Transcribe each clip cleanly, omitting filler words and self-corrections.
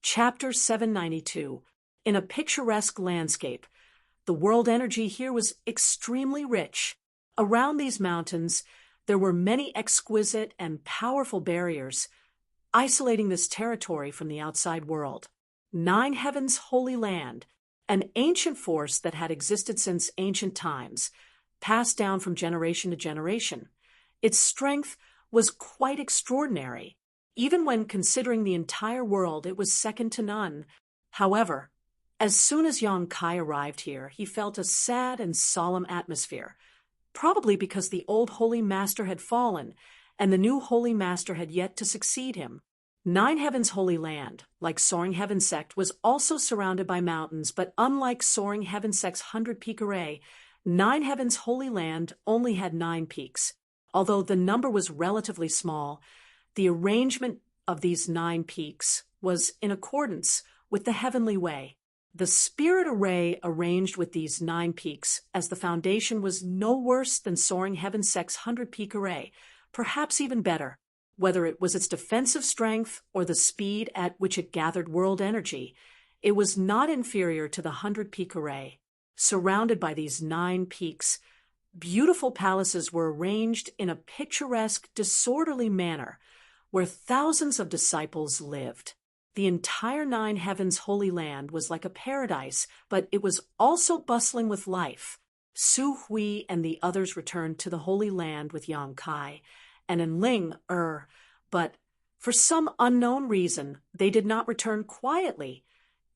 Chapter 792. In a picturesque landscape. The world energy here was extremely rich. Around these mountains, there were many exquisite and powerful barriers, isolating this territory from the outside world. Nine Heavens' Holy Land, an ancient force that had existed since ancient times, passed down from generation to generation. Its strength was quite extraordinary. Even when considering the entire world, it was second to none. However, as soon as Yang Kai arrived here, he felt a sad and solemn atmosphere, probably because the old Holy Master had fallen, and the new Holy Master had yet to succeed him. Nine Heavens' Holy Land, like Soaring Heaven Sect, was also surrounded by mountains, but unlike Soaring Heaven Sect's 100-peak array, Nine Heavens' Holy Land only had 9 peaks. Although the number was relatively small, the arrangement of these 9 peaks was in accordance with the heavenly way. The spirit array arranged with these 9 peaks as the foundation was no worse than Soaring Heaven Sect's 100-peak array, perhaps even better. Whether it was its defensive strength or the speed at which it gathered world energy, it was not inferior to the 100-peak array. Surrounded by these 9 peaks, beautiful palaces were arranged in a picturesque, disorderly manner, where thousands of disciples lived. The entire Nine Heavens' Holy Land was like a paradise, but it was also bustling with life. Su Hui and the others returned to the Holy Land with Yang Kai and Enling but for some unknown reason, they did not return quietly,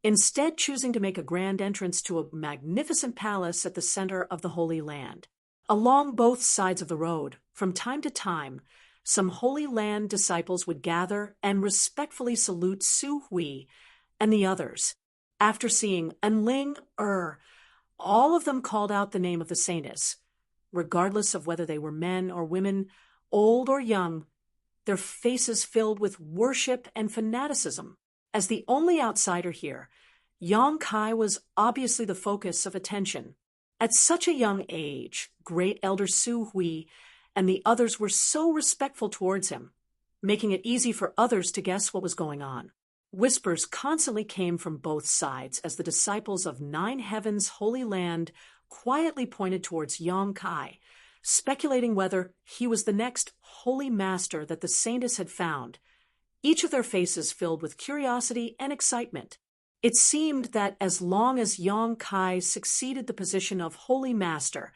instead choosing to make a grand entrance to a magnificent palace at the center of the Holy Land. Along both sides of the road, from time to time, some Holy Land disciples would gather and respectfully salute Su Hui and the others. After seeing Enling all of them called out the name of the saintess. Regardless of whether they were men or women, old or young, their faces filled with worship and fanaticism. As the only outsider here, Yang Kai was obviously the focus of attention. At such a young age, great elder Su Hui and the others were so respectful towards him, making it easy for others to guess what was going on. Whispers constantly came from both sides as the disciples of Nine Heavens' Holy Land quietly pointed towards Yang Kai, speculating whether he was the next Holy Master that the saintess had found, each of their faces filled with curiosity and excitement. It seemed that as long as Yang Kai succeeded the position of Holy Master,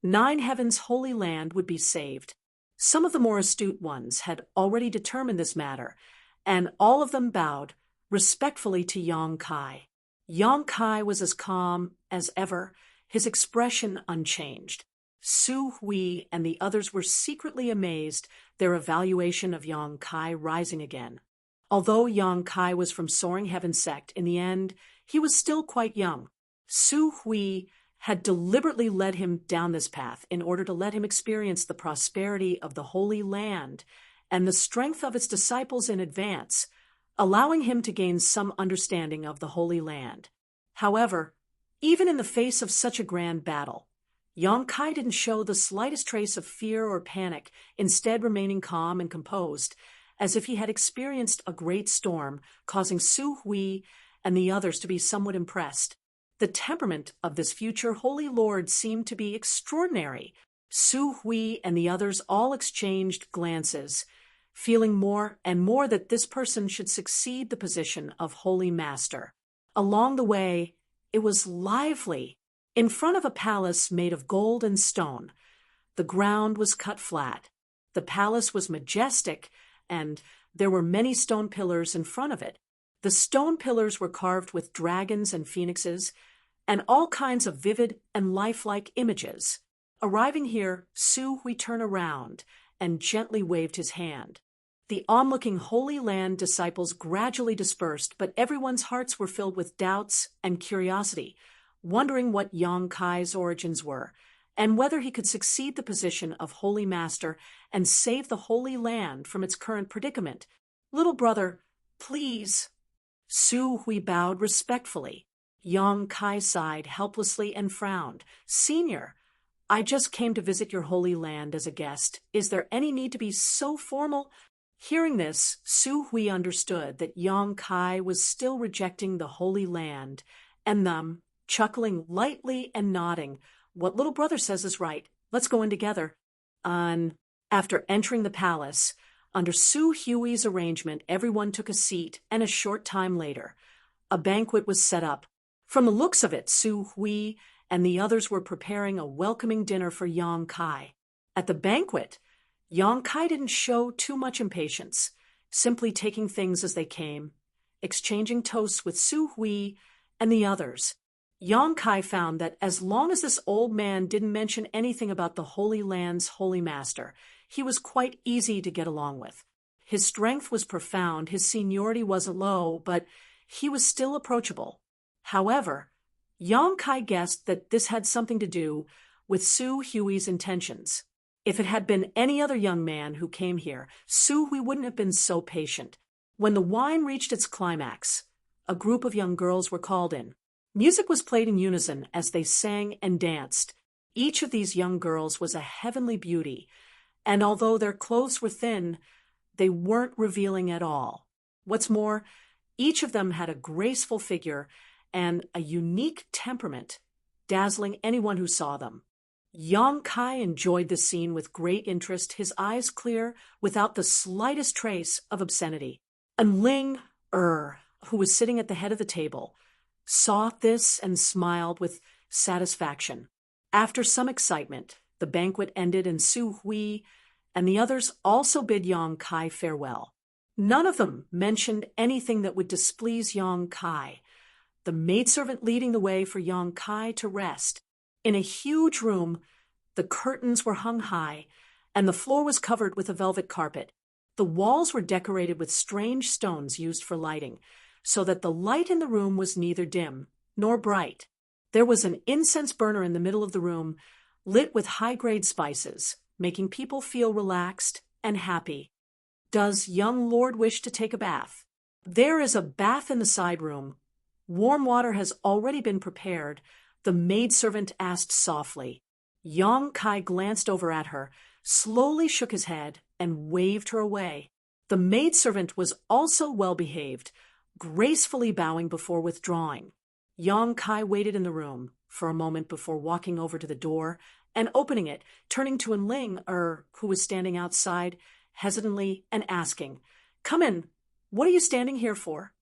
Nine Heavens' Holy Land would be saved. Some of the more astute ones had already determined this matter, and all of them bowed respectfully to Yang Kai. Yang Kai was as calm as ever, his expression unchanged. Su Hui and the others were secretly amazed, their evaluation of Yang Kai rising again. Although Yang Kai was from Soaring Heaven Sect, in the end, he was still quite young. Su Hui had deliberately led him down this path in order to let him experience the prosperity of the Holy Land and the strength of its disciples in advance, allowing him to gain some understanding of the Holy Land. However, even in the face of such a grand battle, Yang Kai didn't show the slightest trace of fear or panic, instead remaining calm and composed, as if he had experienced a great storm, causing Su Hui and the others to be somewhat impressed. The temperament of this future Holy Lord seemed to be extraordinary. Su Hui and the others all exchanged glances, feeling more and more that this person should succeed the position of Holy Master. Along the way, it was lively. In front of a palace made of gold and stone, the ground was cut flat. The palace was majestic, and there were many stone pillars in front of it. The stone pillars were carved with dragons and phoenixes, and all kinds of vivid and lifelike images. Arriving here, Su Hui turned around and gently waved his hand. The onlooking Holy Land disciples gradually dispersed, but everyone's hearts were filled with doubts and curiosity, wondering what Yang Kai's origins were, and whether he could succeed the position of Holy Master and save the Holy Land from its current predicament. "Little brother, please." Su Hui bowed respectfully. Yang Kai sighed helplessly and frowned. "Senior, I just came to visit your Holy Land as a guest. Is there any need to be so formal?" Hearing this, Su Hui understood that Yong Kai was still rejecting the Holy Land, and chuckling lightly and nodding, "What little brother says is right. Let's go in together." After entering the palace, under Su Hui's arrangement, everyone took a seat, and a short time later, a banquet was set up. From the looks of it, Su Hui and the others were preparing a welcoming dinner for Yong Kai. At the banquet, Yong Kai didn't show too much impatience, simply taking things as they came, exchanging toasts with Su Hui and the others. Yong Kai found that as long as this old man didn't mention anything about the Holy Land's Holy Master, he was quite easy to get along with. His strength was profound, his seniority wasn't low, but he was still approachable. However, Yong Kai guessed that this had something to do with Su Hui's intentions. If it had been any other young man who came here, Su Hui wouldn't have been so patient. When the wine reached its climax, a group of young girls were called in. Music was played in unison as they sang and danced. Each of these young girls was a heavenly beauty, and although their clothes were thin, they weren't revealing at all. What's more, each of them had a graceful figure and a unique temperament, dazzling anyone who saw them. Yong Kai enjoyed the scene with great interest, his eyes clear, without the slightest trace of obscenity. And Ling who was sitting at the head of the table, saw this and smiled with satisfaction. After some excitement, the banquet ended and Su Hui and the others also bid Yong Kai farewell. None of them mentioned anything that would displease Yong Kai, the maidservant leading the way for Yong Kai to rest. In a huge room, the curtains were hung high, and the floor was covered with a velvet carpet. The walls were decorated with strange stones used for lighting, so that the light in the room was neither dim nor bright. There was an incense burner in the middle of the room, lit with high-grade spices, making people feel relaxed and happy. "Does young lord wish to take a bath?" "There is a bath in the side room. Warm water has already been prepared," the maidservant asked softly. Yong Kai glanced over at her, slowly shook his head, and waved her away. The maidservant was also well-behaved, gracefully bowing before withdrawing. Yong Kai waited in the room for a moment before walking over to the door and opening it, turning to Ling, who was standing outside, hesitantly, and asking, "Come in. What are you standing here for?"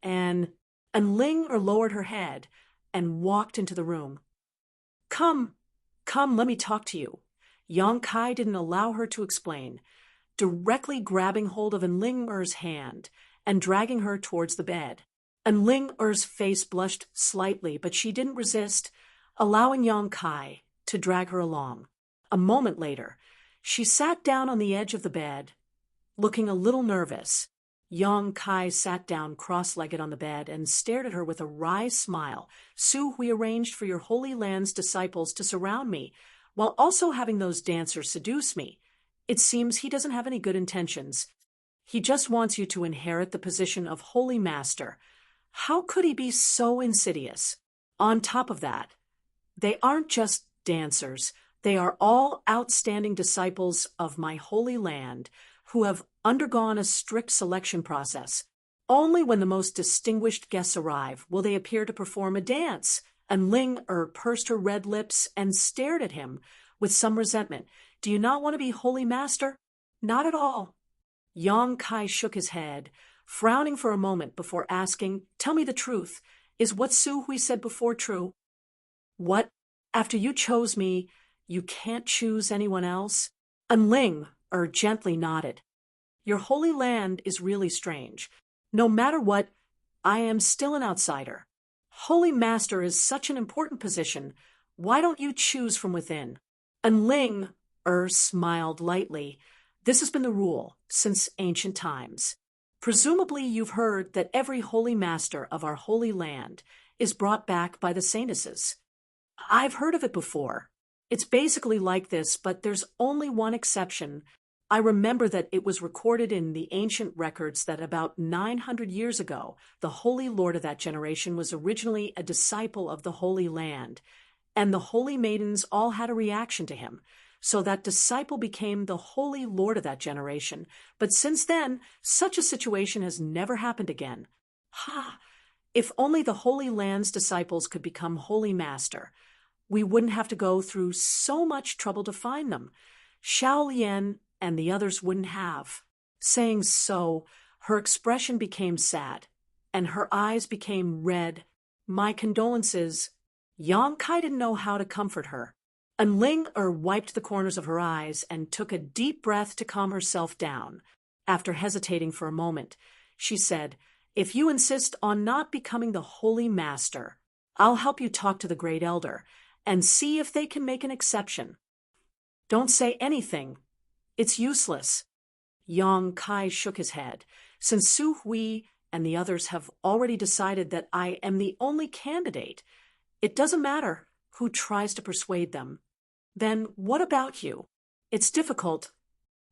And Ling lowered her head and walked into the room. Come, let me talk to you." Yong Kai didn't allow her to explain, directly grabbing hold of Ling's hand and dragging her towards the bed. Ling's face blushed slightly, but she didn't resist, allowing Yong Kai to drag her along. A moment later, she sat down on the edge of the bed, looking a little nervous. Yong Kai sat down cross-legged on the bed and stared at her with a wry smile. "Su Hui arranged for your Holy Land's disciples to surround me, while also having those dancers seduce me. It seems he doesn't have any good intentions. He just wants you to inherit the position of Holy Master. How could he be so insidious? On top of that, they aren't just dancers. They are all outstanding disciples of my Holy Land who have undergone a strict selection process. Only when the most distinguished guests arrive will they appear to perform a dance." And Ling pursed her red lips and stared at him with some resentment. "Do you not want to be Holy Master?" "Not at all." Yong Kai shook his head, frowning for a moment before asking, "Tell me the truth. Is what Su Hui said before true?" "What? After you chose me, you can't choose anyone else?" And Ling gently nodded. "Your Holy Land is really strange. No matter what, I am still an outsider. Holy Master is such an important position. Why don't you choose from within?" And Ling smiled lightly. "This has been the rule since ancient times. Presumably you've heard that every Holy Master of our Holy Land is brought back by the saintesses." "I've heard of it before. It's basically like this, but there's only one exception. I remember that it was recorded in the ancient records that about 900 years ago, the Holy Lord of that generation was originally a disciple of the Holy Land, and the Holy Maidens all had a reaction to him. so that disciple became the holy lord of that generation. But since then, such a situation has never happened again. Ha! If only the Holy Land's disciples could become holy master, we wouldn't have to go through so much trouble to find them. Xiao Lian and the others wouldn't have. Saying so, her expression became sad, and her eyes became red. My condolences. Yang Kai didn't know how to comfort her. And Ling wiped the corners of her eyes and took a deep breath to calm herself down. After hesitating for a moment, she said, "If you insist on not becoming the holy master, I'll help you talk to the great elder and see if they can make an exception." "Don't say anything. It's useless." Yang Kai shook his head. "Since Su Hui and the others have already decided that I am the only candidate, it doesn't matter who tries to persuade them. Then what about you? It's difficult."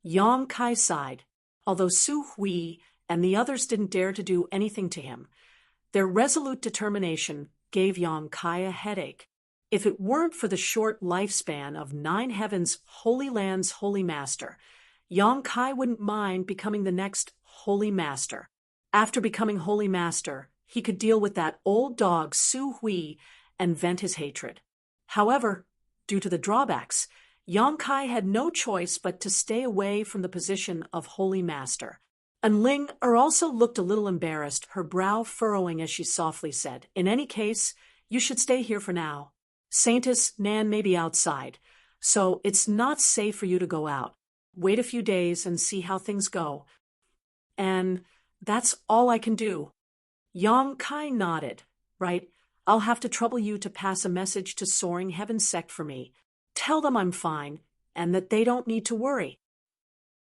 Yang Kai sighed. Although Su Hui and the others didn't dare to do anything to him, their resolute determination gave Yang Kai a headache. If it weren't for the short lifespan of 9 Heavens' Holy Land's Holy Master, Yang Kai wouldn't mind becoming the next Holy Master. After becoming Holy Master, he could deal with that old dog Su Hui and vent his hatred. However, due to the drawbacks, Yang Kai had no choice but to stay away from the position of Holy Master. And Ling also looked a little embarrassed, her brow furrowing as she softly said, "In any case, you should stay here for now. Saintess Nan may be outside, so it's not safe for you to go out. Wait a few days and see how things go." "And that's all I can do." Yang Kai nodded. "Right, I'll have to trouble you to pass a message to Soaring Heaven Sect for me. Tell them I'm fine and that they don't need to worry."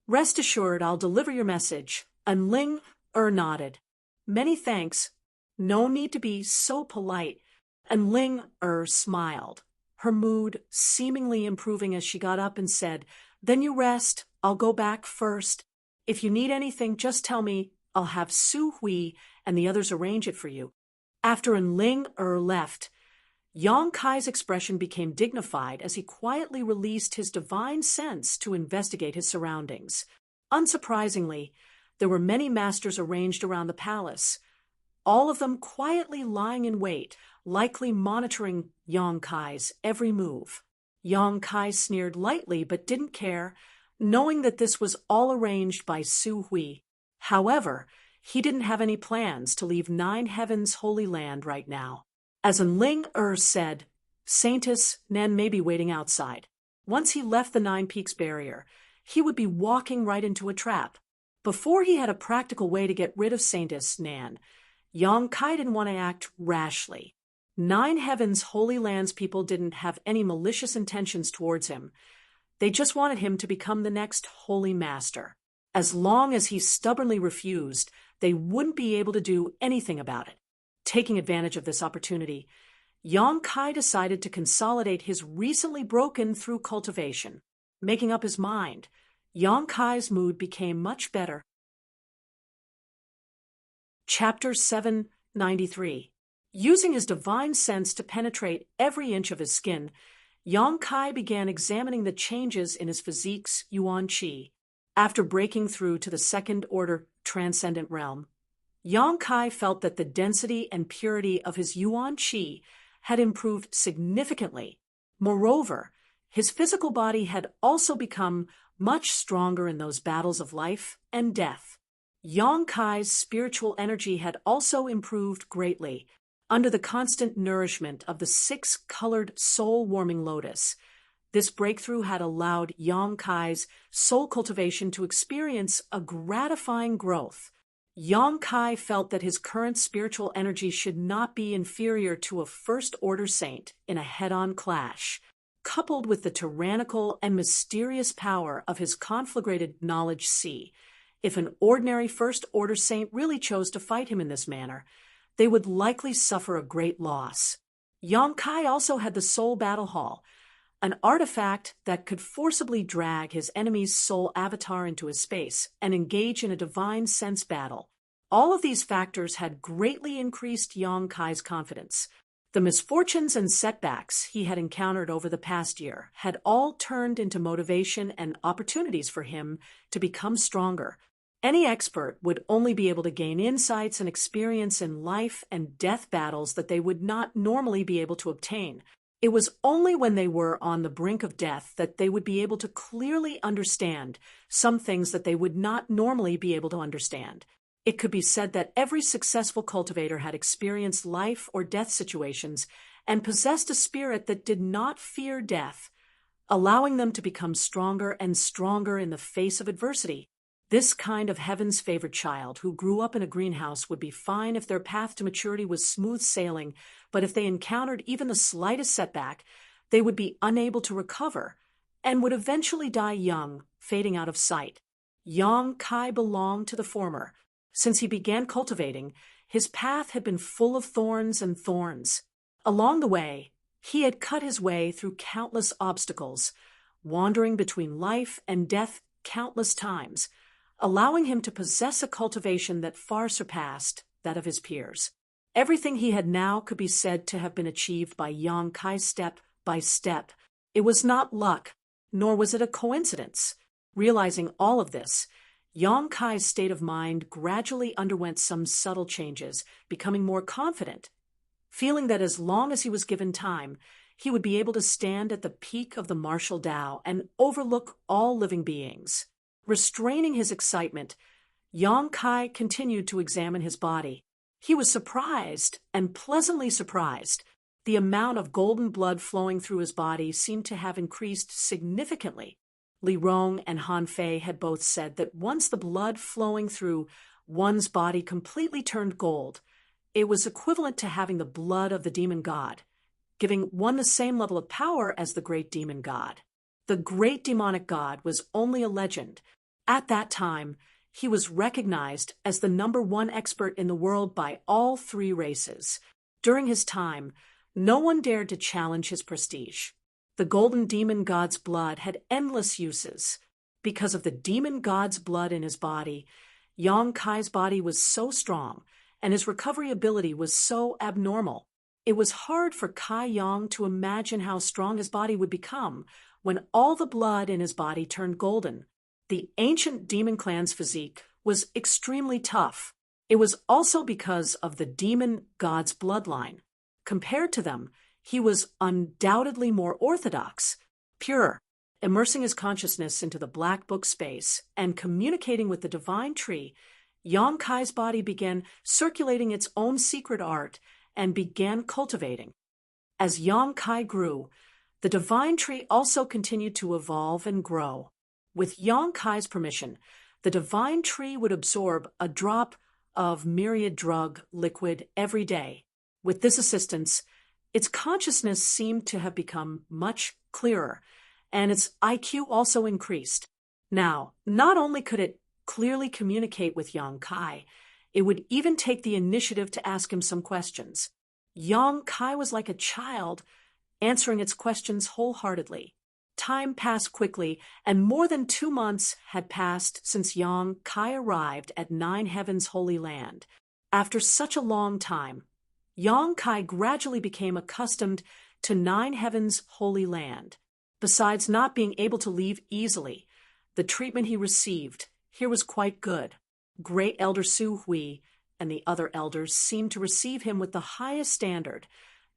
"Rest assured I'll deliver your message." And Ling nodded. "Many thanks. No need to be so polite." And Ling smiled, her mood seemingly improving as she got up and said, "Then you rest. I'll go back first. If you need anything, just tell me. I'll have Su Hui and the others arrange it for you." After Ling left, Yang Kai's expression became dignified as he quietly released his divine sense to investigate his surroundings. Unsurprisingly, there were many masters arranged around the palace, all of them quietly lying in wait, likely monitoring Yang Kai's every move. Yang Kai sneered lightly but didn't care, knowing that this was all arranged by Su Hui. However, he didn't have any plans to leave 9 Heavens' Holy Land right now. As Ling said, Saintess Nan may be waiting outside. Once he left the 9 Peaks barrier, he would be walking right into a trap. Before he had a practical way to get rid of Saintess Nan, Yang Kai didn't want to act rashly. 9 Heavens' Holy Land's people didn't have any malicious intentions towards him. They just wanted him to become the next Holy Master. As long as he stubbornly refused, they wouldn't be able to do anything about it. Taking advantage of this opportunity, Yang Kai decided to consolidate his recently broken through cultivation. Making up his mind, Yang Kai's mood became much better. Chapter 793. Using his divine sense to penetrate every inch of his skin, Yang Kai began examining the changes in his physique's Yuan Qi. After breaking through to the second-order transcendent realm, Yang Kai felt that the density and purity of his Yuan Qi had improved significantly. Moreover, his physical body had also become much stronger in those battles of life and death. Yang Kai's spiritual energy had also improved greatly under the constant nourishment of the 6-colored soul-warming lotus. This breakthrough had allowed Yang Kai's soul cultivation to experience a gratifying growth. Yang Kai felt that his current spiritual energy should not be inferior to a first-order saint in a head-on clash. Coupled with the tyrannical and mysterious power of his conflagrated knowledge sea, if an ordinary first-order saint really chose to fight him in this manner, they would likely suffer a great loss. Yang Kai also had the Soul Battle Hall, an artifact that could forcibly drag his enemy's soul avatar into his space and engage in a divine sense battle. All of these factors had greatly increased Yang Kai's confidence. The misfortunes and setbacks he had encountered over the past year had all turned into motivation and opportunities for him to become stronger. Any expert would only be able to gain insights and experience in life and death battles that they would not normally be able to obtain. It was only when they were on the brink of death that they would be able to clearly understand some things that they would not normally be able to understand. It could be said that every successful cultivator had experienced life or death situations and possessed a spirit that did not fear death, allowing them to become stronger and stronger in the face of adversity. This kind of heaven's favored child who grew up in a greenhouse would be fine if their path to maturity was smooth sailing, but if they encountered even the slightest setback, they would be unable to recover and would eventually die young, fading out of sight. Yang Kai belonged to the former. Since he began cultivating, his path had been full of thorns and thorns. Along the way, he had cut his way through countless obstacles, wandering between life and death countless times, allowing him to possess a cultivation that far surpassed that of his peers. Everything he had now could be said to have been achieved by Yang Kai step by step. It was not luck, nor was it a coincidence. Realizing all of this, Yang Kai's state of mind gradually underwent some subtle changes, becoming more confident, feeling that as long as he was given time, he would be able to stand at the peak of the martial Tao and overlook all living beings. Restraining his excitement, Yang Kai continued to examine his body. He was surprised, and pleasantly surprised. The amount of golden blood flowing through his body seemed to have increased significantly. Li Rong and Han Fei had both said that once the blood flowing through one's body completely turned gold, it was equivalent to having the blood of the demon god, giving one the same level of power as the great demon god. The great demonic god was only a legend. At that time, he was recognized as the #1 expert in the world by all 3 races. During his time, no one dared to challenge his prestige. The golden demon god's blood had endless uses. Because of the demon god's blood in his body, Yang Kai's body was so strong, and his recovery ability was so abnormal. It was hard for Kai Yang to imagine how strong his body would become when all the blood in his body turned golden. The ancient demon clan's physique was extremely tough. It was also because of the demon god's bloodline. Compared to them, he was undoubtedly more orthodox, pure, immersing his consciousness into the black book space and communicating with the divine tree. Yang Kai's body began circulating its own secret art and began cultivating. As Yang Kai grew, the divine tree also continued to evolve and grow. With Yang Kai's permission, the divine tree would absorb a drop of myriad drug liquid every day. With this assistance, its consciousness seemed to have become much clearer, and its IQ also increased. Now, not only could it clearly communicate with Yang Kai, it would even take the initiative to ask him some questions. Yang Kai was like a child, answering its questions wholeheartedly. Time passed quickly, and more than 2 months had passed since Yang Kai arrived at 9 Heaven's Holy Land. After such a long time, Yang Kai gradually became accustomed to 9 Heaven's Holy Land. Besides not being able to leave easily, the treatment he received here was quite good. Great Elder Su Hui and the other elders seemed to receive him with the highest standard,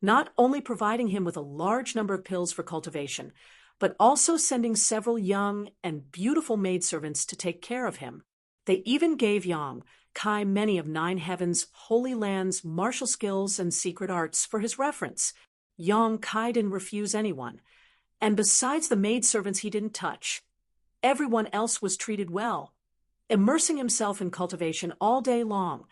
not only providing him with a large number of pills for cultivation, but also sending several young and beautiful maidservants to take care of him. They even gave Yang Kai many of 9 Heaven's Holy Land's martial skills and secret arts for his reference. Yang Kai didn't refuse anyone, and besides the maidservants he didn't touch, everyone else was treated well. Immersing himself in cultivation all day long,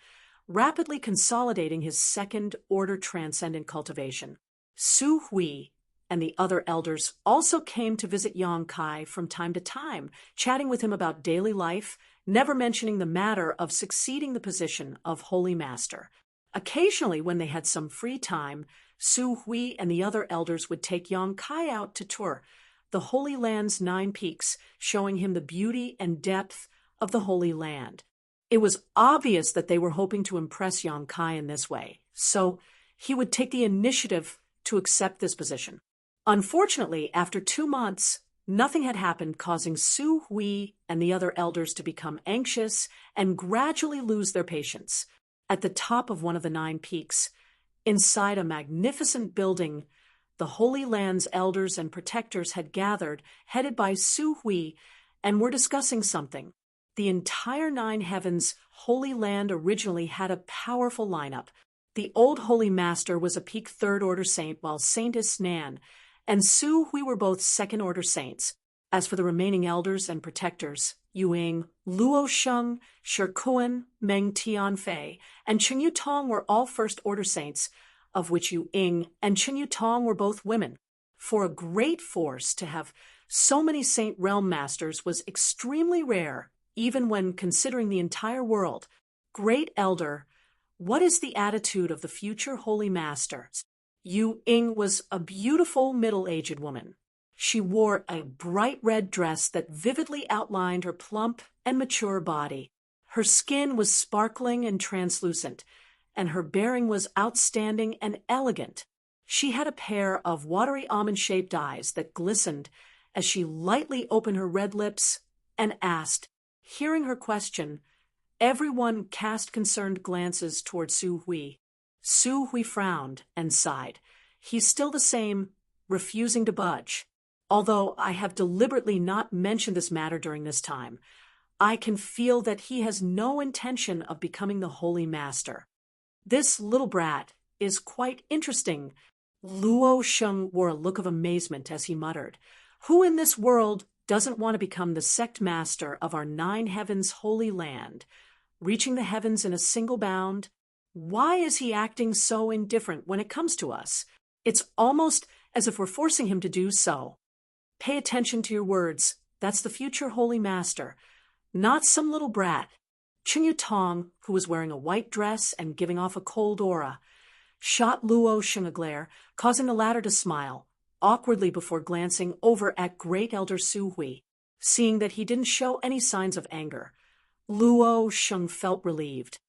rapidly consolidating his second-order transcendent cultivation. Su Hui and the other elders also came to visit Yang Kai from time to time, chatting with him about daily life, never mentioning the matter of succeeding the position of Holy Master. Occasionally, when they had some free time, Su Hui and the other elders would take Yang Kai out to tour the Holy Land's 9 peaks, showing him the beauty and depth of the Holy Land. It was obvious that they were hoping to impress Yang Kai in this way, so he would take the initiative to accept this position. Unfortunately, after 2 months, nothing had happened, causing Su Hui and the other elders to become anxious and gradually lose their patience. At the top of one of the 9 peaks, inside a magnificent building, the Holy Land's elders and protectors had gathered, headed by Su Hui, and were discussing something. The entire 9 heavens Holy Land originally had a powerful lineup. The old Holy Master was a peak 3rd Order saint, while Saintess Nan and Su Hui were both 2nd Order saints. As for the remaining elders and protectors, Yuing, Luo Sheng, Shikuan, Meng Tianfei, and Chen Yutong were all 1st Order saints, of which Yuing and Chen Yutong were both women. For a great force to have so many Saint Realm Masters was extremely rare, even when considering the entire world. Great Elder, what is the attitude of the future Holy Master? Yu Ying was a beautiful middle-aged woman. She wore a bright red dress that vividly outlined her plump and mature body. Her skin was sparkling and translucent, and her bearing was outstanding and elegant. She had a pair of watery almond-shaped eyes that glistened as she lightly opened her red lips and asked. Hearing her question, everyone cast concerned glances toward Su Hui. Su Hui frowned and sighed. He's still the same, refusing to budge. Although I have deliberately not mentioned this matter during this time, I can feel that he has no intention of becoming the Holy Master. This little brat is quite interesting. Luo Sheng wore a look of amazement as he muttered, "Who in this world doesn't want to become the sect master of our 9 heavens Holy Land, reaching the heavens in a single bound? Why is he acting so indifferent when it comes to us? It's almost as if we're forcing him to do so." Pay attention to your words. That's the future Holy Master, not some little brat. Chen Yutong, who was wearing a white dress and giving off a cold aura, shot Luo Sheng a glare, causing the latter to smile awkwardly before glancing over at Great Elder Su Hui. Seeing that he didn't show any signs of anger, Luo Sheng felt relieved.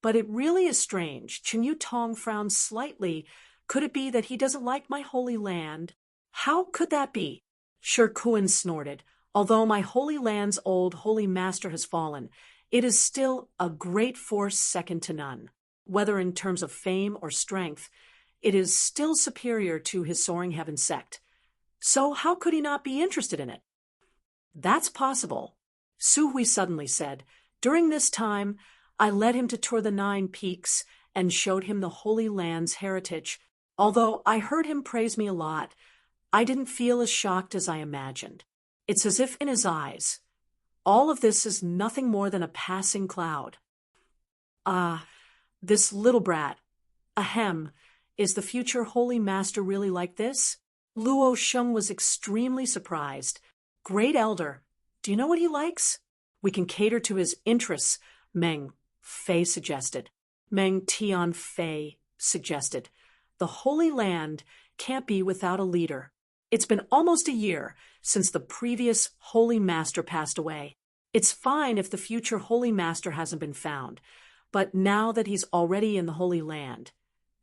But it really is strange. Chen Yutong frowned slightly. Could it be that he doesn't like my Holy Land? How could that be? Shikuan snorted. Although my Holy Land's old Holy Master has fallen, it is still a great force second to none. Whether in terms of fame or strength, it is still superior to his Soaring Heaven sect. So how could he not be interested in it? That's possible, Su Hui suddenly said. During this time, I led him to tour the 9 peaks and showed him the Holy Land's heritage. Although I heard him praise me a lot, I didn't feel as shocked as I imagined. It's as if in his eyes, all of this is nothing more than a passing cloud. This little brat. Ahem, is the future Holy Master really like this? Luo Sheng was extremely surprised. Great Elder, do you know what he likes? We can cater to his interests, Meng Fei suggested. Meng Tianfei suggested. The Holy Land can't be without a leader. It's been almost a year since the previous Holy Master passed away. It's fine if the future Holy Master hasn't been found, but now that he's already in the Holy Land,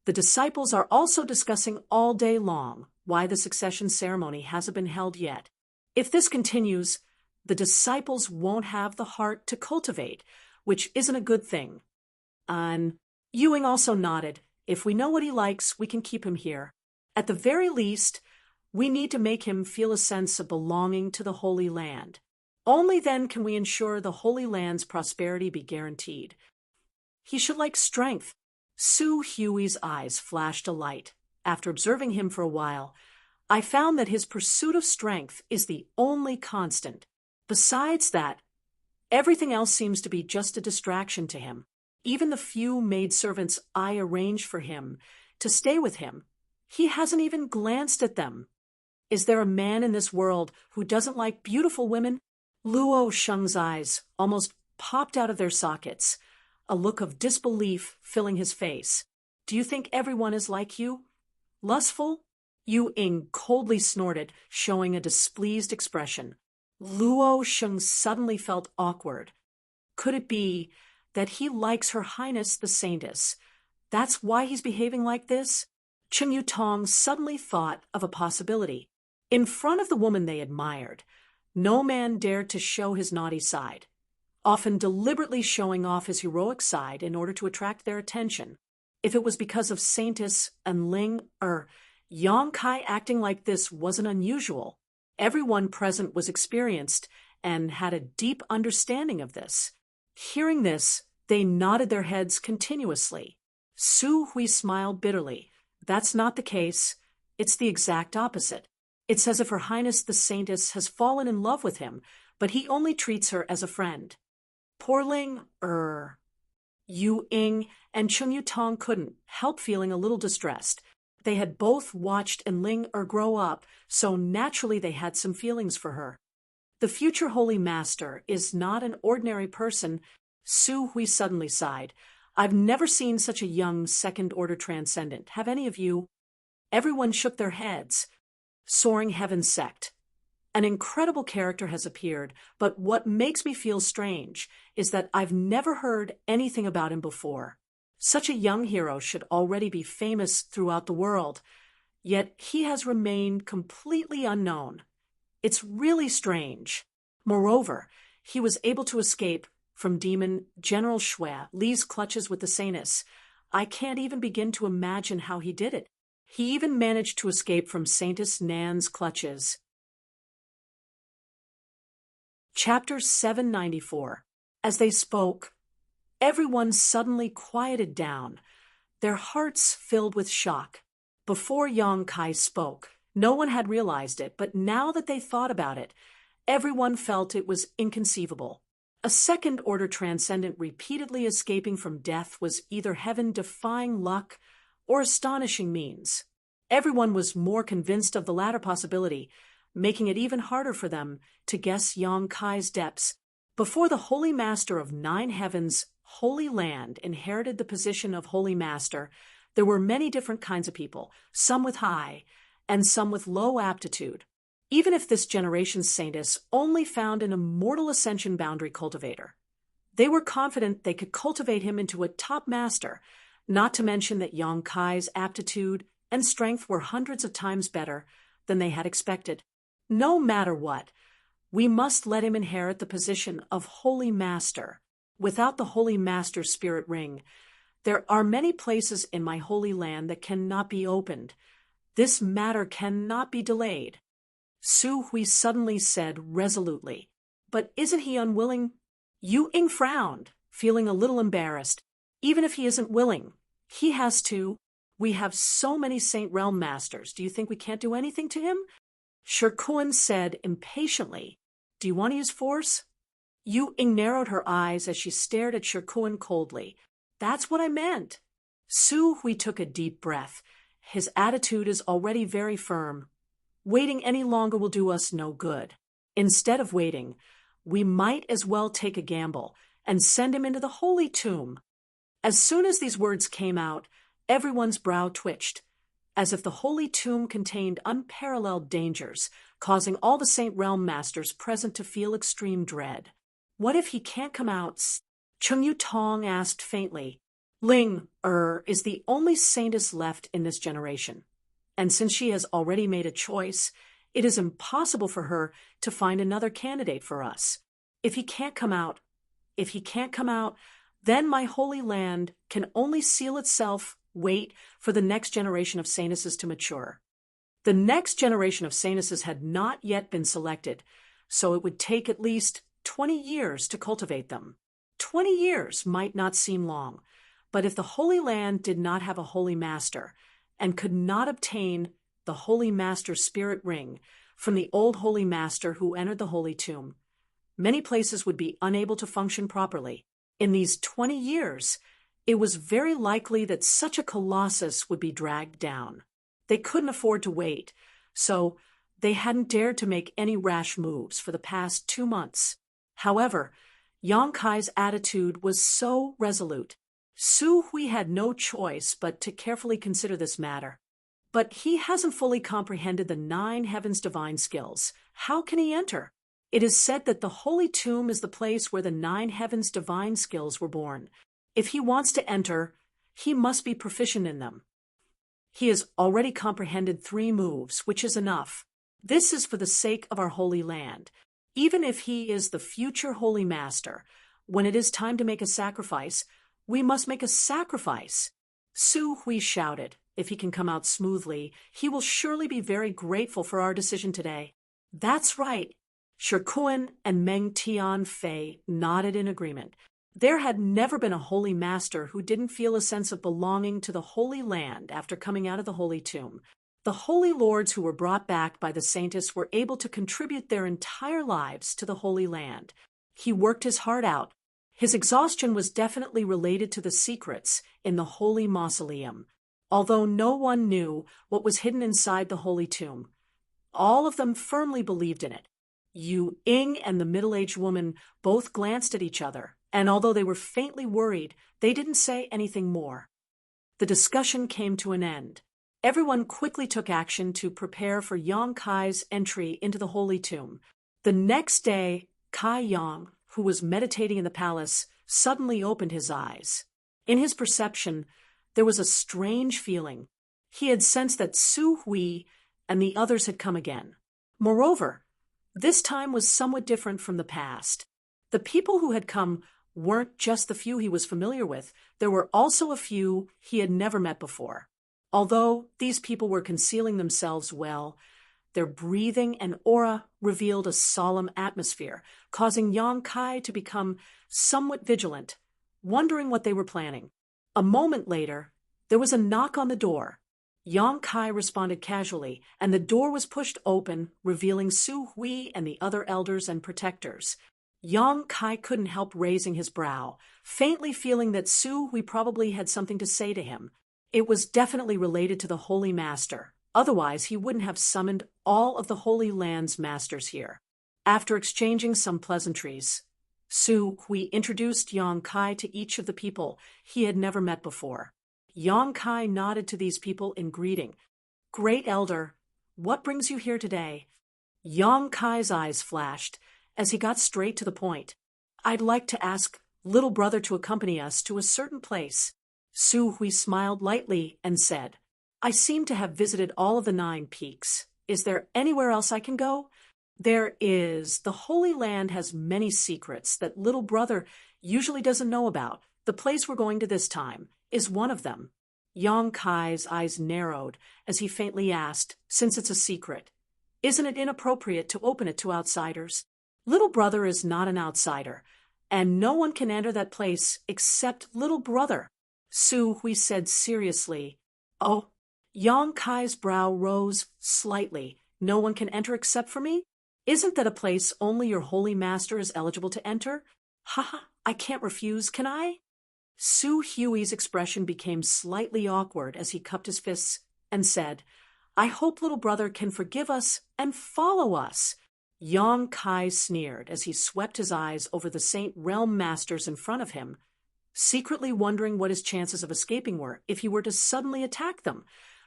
the disciples are also discussing all day long why the succession ceremony hasn't been held yet. If this continues, the disciples won't have the heart to cultivate, which isn't a good thing. Yuing also nodded. If we know what he likes, we can keep him here. At the very least, we need to make him feel a sense of belonging to the Holy Land. Only then can we ensure the Holy Land's prosperity be guaranteed. He should like strength. Su Hui's eyes flashed a light. After observing him for a while, I found that his pursuit of strength is the only constant. Besides that, everything else seems to be just a distraction to him. Even the few maidservants I arranged for him to stay with him, he hasn't even glanced at them. Is there a man in this world who doesn't like beautiful women? Luo Sheng's eyes almost popped out of their sockets, a look of disbelief filling his face. Do you think everyone is like you? Lustful? Yu Ying coldly snorted, showing a displeased expression. Luo Sheng suddenly felt awkward. Could it be that he likes Her Highness the Saintess, That's why he's behaving like this? Cheng Yu Tong suddenly thought of a possibility. In front of the woman they admired, no man dared to show his naughty side, often deliberately showing off his heroic side in order to attract their attention. If it was because of Saintess and Yang Kai acting like this wasn't unusual. Everyone present was experienced and had a deep understanding of this. Hearing this, they nodded their heads continuously. Su Hui smiled bitterly. That's not the case. It's the exact opposite. It's as if Her Highness the Saintess has fallen in love with him, but he only treats her as a friend. Poor Yu Ying and Cheng Yu Tong couldn't help feeling a little distressed. They had both watched Ling grow up, so naturally they had some feelings for her. The future Holy Master is not an ordinary person. Su Hui suddenly sighed. I've never seen such a young second-order transcendent. Have any of you? Everyone shook their heads. Soaring Heaven Sect. An incredible character has appeared, but what makes me feel strange is that I've never heard anything about him before. Such a young hero should already be famous throughout the world, yet he has remained completely unknown. It's really strange. Moreover, he was able to escape from Demon General Shui Li's clutches with the Saintess. I can't even begin to imagine how he did it. He even managed to escape from Saintess Nan's clutches. Chapter 794. As they spoke, everyone suddenly quieted down, their hearts filled with shock. Before Yang Kai spoke, no one had realized it, but now that they thought about it, everyone felt it was inconceivable. A second-order transcendent repeatedly escaping from death was either heaven-defying luck or astonishing means. Everyone was more convinced of the latter possibility, making it even harder for them to guess Yang Kai's depths. Before the Holy Master of Nine Heavens' Holy Land inherited the position of Holy Master, there were many different kinds of people, some with high and some with low aptitude. Even if this generation's Saintess only found an immortal ascension boundary cultivator, they were confident they could cultivate him into a top master, not to mention that Yang Kai's aptitude and strength were hundreds of times better than they had expected. No matter what, we must let him inherit the position of Holy Master. Without the Holy Master's spirit ring, there are many places in my holy land that cannot be opened. This matter cannot be delayed. Su Hui suddenly said resolutely. But isn't he unwilling? Yu Ying frowned, feeling a little embarrassed. Even if he isn't willing, he has to. We have so many Saint Realm Masters. Do you think we can't do anything to him? Shirkuan said impatiently. Do you want to use force? Yu Ying narrowed her eyes as she stared at Shirkuan coldly. That's what I meant. Su Hui took a deep breath. His attitude is already very firm. Waiting any longer will do us no good. Instead of waiting, we might as well take a gamble and send him into the holy tomb. As soon as these words came out, everyone's brow twitched, as if the holy tomb contained unparalleled dangers, causing all the Saint Realm Masters present to feel extreme dread. What if he can't come out? Cheng Yu Tong asked faintly. Ling is the only saintess left in this generation, and since she has already made a choice, it is impossible for her to find another candidate for us. If he can't come out, then my holy land can only seal itself, wait for the next generation of saintesses to mature. The next generation of saintesses had not yet been selected, so it would take at least 20 years to cultivate them. 20 years might not seem long, but if the Holy Land did not have a Holy Master and could not obtain the Holy Master's spirit ring from the old Holy Master who entered the Holy Tomb, many places would be unable to function properly. In these 20 years, it was very likely that such a colossus would be dragged down. They couldn't afford to wait, so they hadn't dared to make any rash moves for the past 2 months. However, Yang Kai's attitude was so resolute. Su Hui had no choice but to carefully consider this matter. But he hasn't fully comprehended the 9 heavens' divine skills. How can he enter? It is said that the Holy Tomb is the place where the 9 heavens' divine skills were born. If he wants to enter, He must be proficient in them. He has already comprehended 3 moves, which is enough. This is for the sake of our holy land. Even if he is the future holy master, when it is time to make a sacrifice, we must make a sacrifice. Su Hui shouted, if he can come out smoothly, he will surely be very grateful for our decision today. That's right. Shikuan and Meng Tian Fei nodded in agreement. There had never been a holy master who didn't feel a sense of belonging to the Holy Land after coming out of the Holy Tomb. The Holy Lords who were brought back by the Saintess were able to contribute their entire lives to the Holy Land. He worked his heart out. His exhaustion was definitely related to the secrets in the Holy Mausoleum, although no one knew what was hidden inside the Holy Tomb. All of them firmly believed in it. Yu Ying and the middle-aged woman both glanced at each other, and although they were faintly worried, they didn't say anything more. The discussion came to an end. Everyone quickly took action to prepare for Yang Kai's entry into the Holy Tomb. The next day, Kai Yang, who was meditating in the palace, suddenly opened his eyes. In his perception, there was a strange feeling. He had sensed that Su Hui and the others had come again. Moreover, this time was somewhat different from the past. The people who had come weren't just the few he was familiar with. There were also a few he had never met before. Although these people were concealing themselves well, their breathing and aura revealed a solemn atmosphere, causing Yang Kai to become somewhat vigilant, wondering what they were planning. A moment later, there was a knock on the door. Yang Kai responded casually, and the door was pushed open, revealing Su Hui and the other elders and protectors. Yang Kai couldn't help raising his brow, faintly feeling that Su Hui probably had something to say to him. It was definitely related to the Holy Master. Otherwise, he wouldn't have summoned all of the Holy Land's masters here. After exchanging some pleasantries, Su Hui introduced Yang Kai to each of the people he had never met before. Yang Kai nodded to these people in greeting. "Great Elder, what brings you here today?" Yang Kai's eyes flashed as he got straight to the point. "I'd like to ask little brother to accompany us to a certain place." Su Hui smiled lightly and said, "I seem to have visited all of the 9 peaks. Is there anywhere else I can go?" "There is. The Holy Land has many secrets that little brother usually doesn't know about. The place we're going to this time is one of them." Yang Kai's eyes narrowed as he faintly asked, "Since it's a secret, isn't it inappropriate to open it to outsiders?" "Little brother is not an outsider, and no one can enter that place except little brother," Su Hui said seriously. "Oh?" Yang Kai's brow rose slightly. "No one can enter except for me? Isn't that a place only your holy master is eligible to enter? Haha, I can't refuse, can I?" Su Hui's expression became slightly awkward as he cupped his fists and said, "I hope little brother can forgive us and follow us." Yang Kai sneered as he swept his eyes over the Saint Realm Masters in front of him, secretly wondering what his chances of escaping were if he were to suddenly attack them.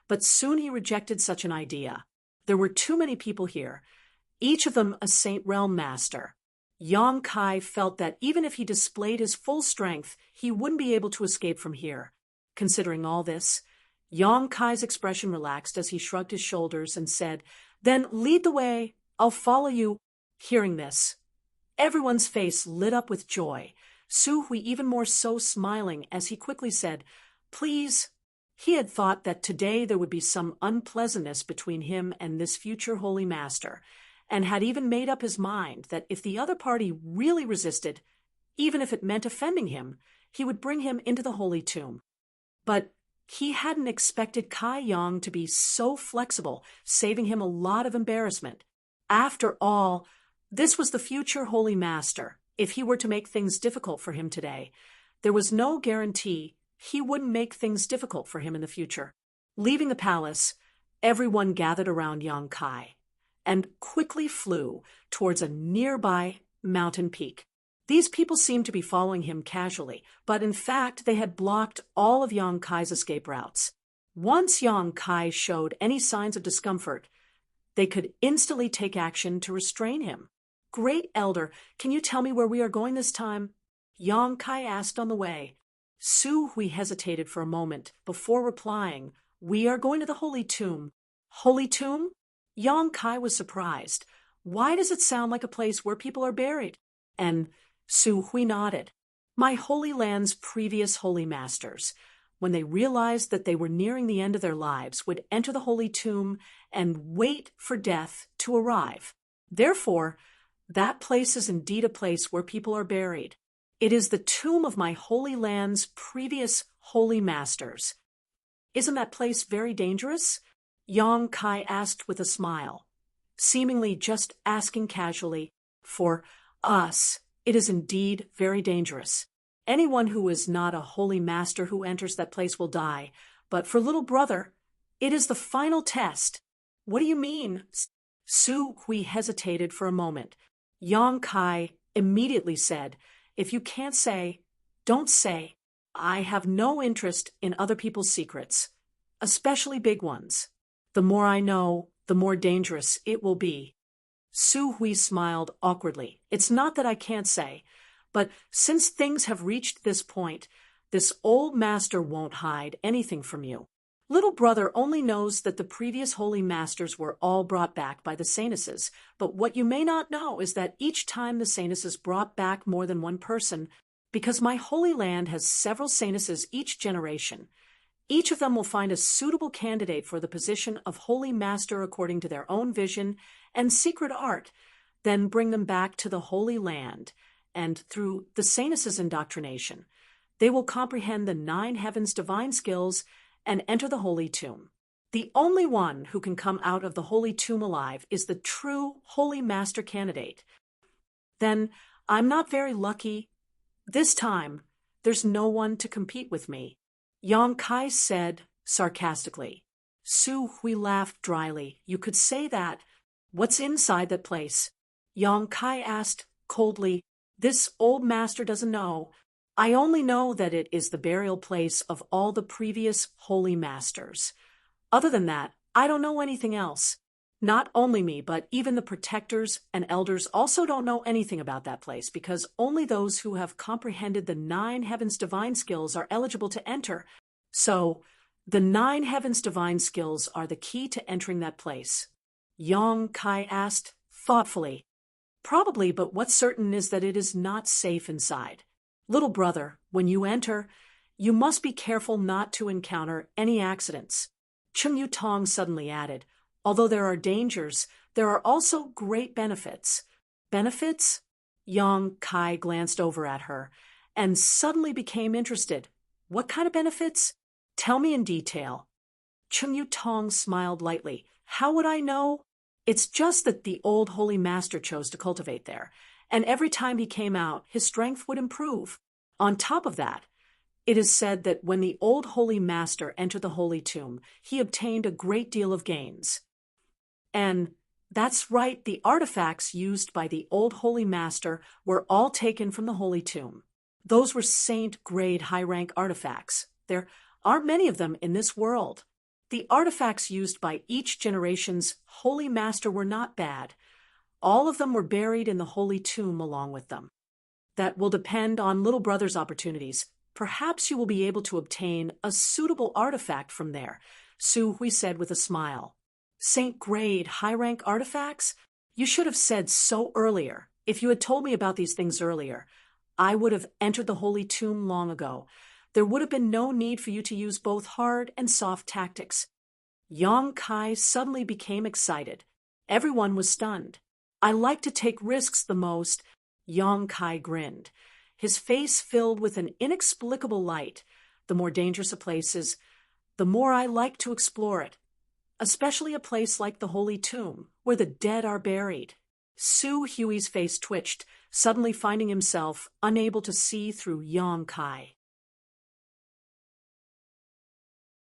But soon he rejected such an idea. There were too many people here, each of them a Saint Realm Master. Yang Kai felt that even if he displayed his full strength, he wouldn't be able to escape from here. Considering all this, Yang Kai's expression relaxed as he shrugged his shoulders and said, "Then lead the way. I'll follow you." Hearing this, everyone's face lit up with joy, Su Hui even more so smiling as he quickly said, "Please." He had thought that today there would be some unpleasantness between him and this future holy master, and had even made up his mind that if the other party really resisted, even if it meant offending him, he would bring him into the Holy Tomb. But he hadn't expected Kai Yang to be so flexible, saving him a lot of embarrassment. After all, this was the future Holy Master. If he were to make things difficult for him today, there was no guarantee he wouldn't make things difficult for him in the future. Leaving the palace, everyone gathered around Yang Kai and quickly flew towards a nearby mountain peak. These people seemed to be following him casually, but in fact they had blocked all of Yang Kai's escape routes. Once Yang Kai showed any signs of discomfort, they could instantly take action to restrain him. "Great Elder, can you tell me where we are going this time?" Yang Kai asked on the way. Su Hui hesitated for a moment before replying, "We are going to the Holy Tomb." Holy Tomb? Yang Kai was surprised. "Why does it sound like a place where people are buried?" And Su Hui nodded. "My Holy Land's previous holy masters, when they realized that they were nearing the end of their lives, would enter the Holy Tomb and wait for death to arrive. Therefore, that place is indeed a place where people are buried. It is the tomb of my Holy Land's previous holy masters." "Isn't that place very dangerous?" Yang Kai asked with a smile, seemingly just asking casually. "For us, it is indeed very dangerous. Anyone who is not a holy master who enters that place will die. But for little brother, it is the final test." "What do you mean?" Su Hui hesitated for a moment. Yang Kai immediately said, "If you can't say, don't say. I have no interest in other people's secrets, especially big ones. The more I know, the more dangerous it will be." Su Hui smiled awkwardly. "It's not that I can't say, but since things have reached this point, this old master won't hide anything from you. Little brother only knows that the previous holy masters were all brought back by the Sanuses, but what you may not know is that each time the Sanuses brought back more than one person, because my Holy Land has several Sanuses each generation, each of them will find a suitable candidate for the position of holy master according to their own vision and secret art, then bring them back to the Holy Land, and through the Sanuses' indoctrination, they will comprehend the 9 heavens' divine skills and enter the Holy Tomb. The only one who can come out of the Holy Tomb alive is the true Holy Master candidate. Then I'm not very lucky. This time, there's no one to compete with me," Yang Kai said sarcastically. Su Hui laughed dryly. "You could say that. What's inside that place?" Yang Kai asked coldly. "This old master doesn't know. I only know that it is the burial place of all the previous holy masters. Other than that, I don't know anything else. Not only me, but even the protectors and elders also don't know anything about that place, because only those who have comprehended the 9 heavens' divine skills are eligible to enter. So, the 9 heavens' divine skills are the key to entering that place?" Yang Kai asked thoughtfully. "Probably, but what's certain is that it is not safe inside. Little brother, when you enter, you must be careful not to encounter any accidents." Chung Yu Tong suddenly added, "Although there are dangers, there are also great benefits." "Benefits?" Yang Kai glanced over at her and suddenly became interested. "What kind of benefits? Tell me in detail." Chung Yu Tong smiled lightly. "How would I know? It's just that the old holy master chose to cultivate there, and every time he came out, his strength would improve. On top of that, it is said that when the old holy master entered the Holy Tomb, he obtained a great deal of gains. And that's right, the artifacts used by the old holy master were all taken from the Holy Tomb. Those were saint-grade high-rank artifacts. There aren't many of them in this world. The artifacts used by each generation's holy master were not bad. All of them were buried in the Holy Tomb along with them. That will depend on little brother's opportunities. Perhaps you will be able to obtain a suitable artifact from there," Su Hui said with a smile. "Saint-grade, high-rank artifacts? You should have said so earlier. If you had told me about these things earlier, I would have entered the Holy Tomb long ago. There would have been no need for you to use both hard and soft tactics." Yang Kai suddenly became excited. Everyone was stunned. "I like to take risks the most." Yang Kai grinned, his face filled with an inexplicable light. "The more dangerous a place is, the more I like to explore it, especially a place like the Holy Tomb, where the dead are buried." Su Hui's face twitched, suddenly finding himself unable to see through Yang Kai.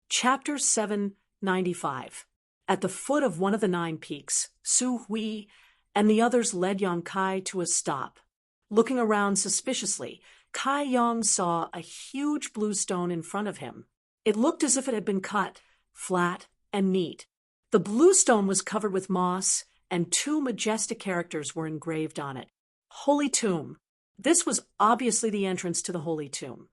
Chapter 795. At the foot of one of the 9 peaks, Su Hui and the others led Yang Kai to a stop. Looking around suspiciously, Kai Yang saw a huge blue stone in front of him. It looked as if it had been cut, flat and neat. The blue stone was covered with moss, and 2 majestic characters were engraved on it. Holy Tomb. This was obviously the entrance to the Holy Tomb.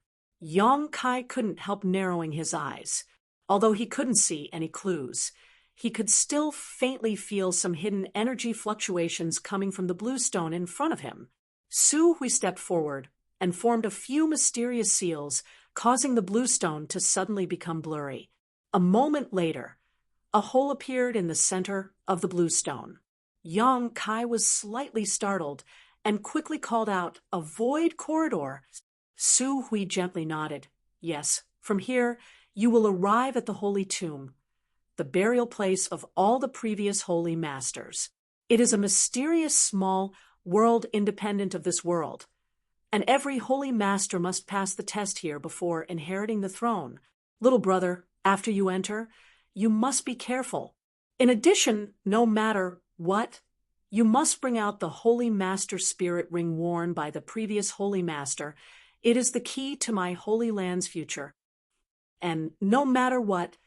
Yang Kai couldn't help narrowing his eyes. Although he couldn't see any clues, he could still faintly feel some hidden energy fluctuations coming from the blue stone in front of him. Su Hui stepped forward and formed a few mysterious seals, causing the blue stone to suddenly become blurry. A moment later, a hole appeared in the center of the blue stone. Yang Kai was slightly startled and quickly called out, "A void corridor." Su Hui gently nodded. "Yes, from here you will arrive at the Holy Tomb, the burial place of all the previous holy masters. It is a mysterious small world independent of this world, and every holy master must pass the test here before inheriting the throne. Little brother, after you enter, you must be careful. In addition, no matter what, you must bring out the Holy Master Spirit ring worn by the previous Holy Master. It is the key to my Holy Land's future. And no matter what,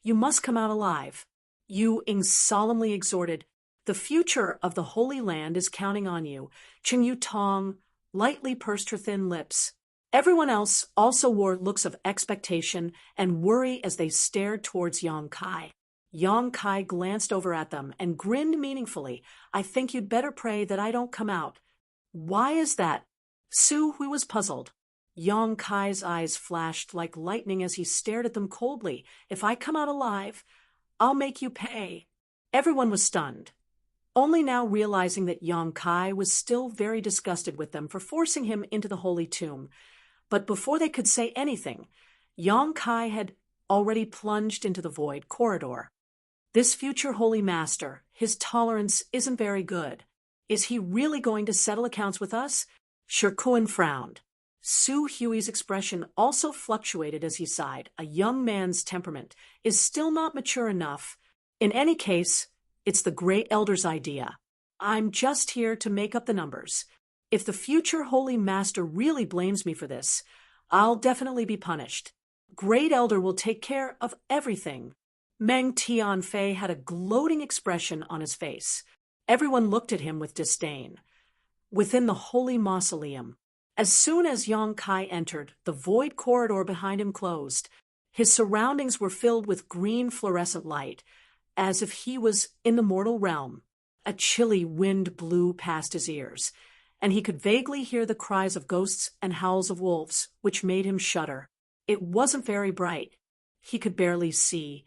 you must come out alive." Yu Ing solemnly exhorted, "The future of the Holy Land is counting on you." Ching Yu Tong lightly pursed her thin lips. Everyone else also wore looks of expectation and worry as they stared towards Yang Kai. Yang Kai glanced over at them and grinned meaningfully. "I think you'd better pray that I don't come out." "Why is that?" Su Hui was puzzled. Yang Kai's eyes flashed like lightning as he stared at them coldly. "If I come out alive, I'll make you pay." Everyone was stunned, only now realizing that Yang Kai was still very disgusted with them for forcing him into the Holy Tomb. But before they could say anything, Yang Kai had already plunged into the void corridor. This future Holy Master, his tolerance isn't very good. Is he really going to settle accounts with us? Shirkuan frowned. Su Hui's expression also fluctuated as he sighed. A young man's temperament is still not mature enough. In any case, it's the Great Elder's idea. I'm just here to make up the numbers. If the future Holy Master really blames me for this, I'll definitely be punished. Great Elder will take care of everything. Meng Tianfei had a gloating expression on his face. Everyone looked at him with disdain. Within the holy mausoleum, as soon as Yang Kai entered, the void corridor behind him closed. His surroundings were filled with green fluorescent light, as if he was in the mortal realm. A chilly wind blew past his ears, and he could vaguely hear the cries of ghosts and howls of wolves, which made him shudder. It wasn't very bright. He could barely see,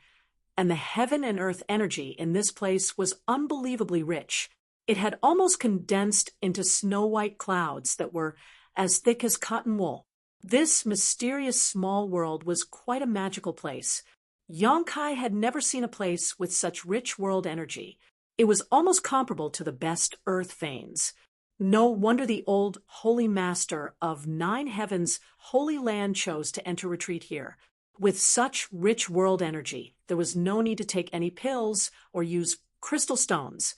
and the heaven and earth energy in this place was unbelievably rich. It had almost condensed into snow-white clouds that were as thick as cotton wool. This mysterious small world was quite a magical place. Yang Kai had never seen a place with such rich world energy. It was almost comparable to the best earth fanes. No wonder the old Holy Master of 9 Heavens' Holy Land chose to enter retreat here. With such rich world energy, there was no need to take any pills or use crystal stones.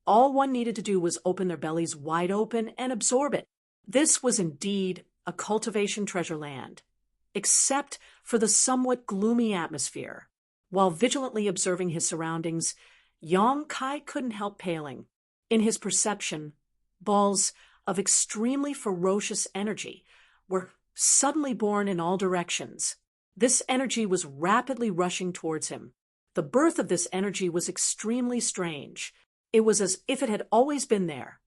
All one needed to do was open their bellies wide open and absorb it. This was indeed a cultivation treasure land, except for the somewhat gloomy atmosphere. While vigilantly observing his surroundings, Yang Kai couldn't help paling. In his perception, balls of extremely ferocious energy were suddenly born in all directions. This energy was rapidly rushing towards him. The birth of this energy was extremely strange. It was as if it had always been there,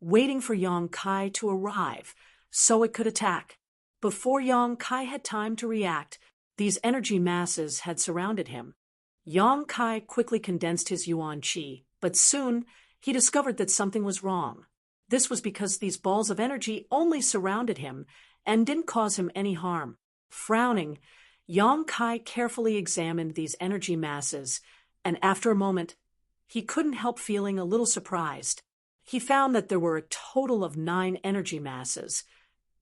waiting for Yang Kai to arrive so it could attack. Before Yang Kai had time to react, these energy masses had surrounded him. Yang Kai quickly condensed his yuan qi, but soon he discovered that something was wrong. This was because these balls of energy only surrounded him and didn't cause him any harm. Frowning, Yang Kai carefully examined these energy masses, and after a moment, he couldn't help feeling a little surprised. He found that there were a total of 9 energy masses,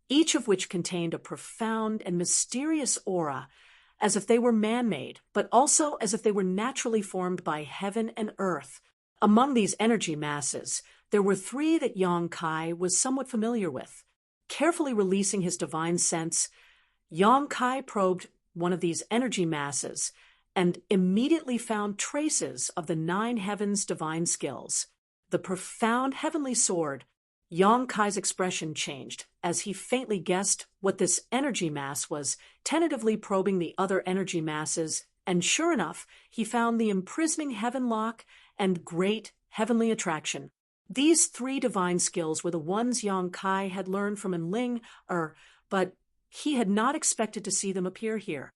each of which contained a profound and mysterious aura, as if they were man-made, but also as if they were naturally formed by heaven and earth. Among these energy masses, there were 3 that Yang Kai was somewhat familiar with. Carefully releasing his divine sense, Yang Kai probed one of these energy masses and immediately found traces of the 9 heavens' divine skills. The profound heavenly sword, Yang Kai's expression changed as he faintly guessed what this energy mass was, tentatively probing the other energy masses, and sure enough, he found the imprisoning heaven lock and great heavenly attraction. These three divine skills were the ones Yang Kai had learned from Enling, but he had not expected to see them appear here.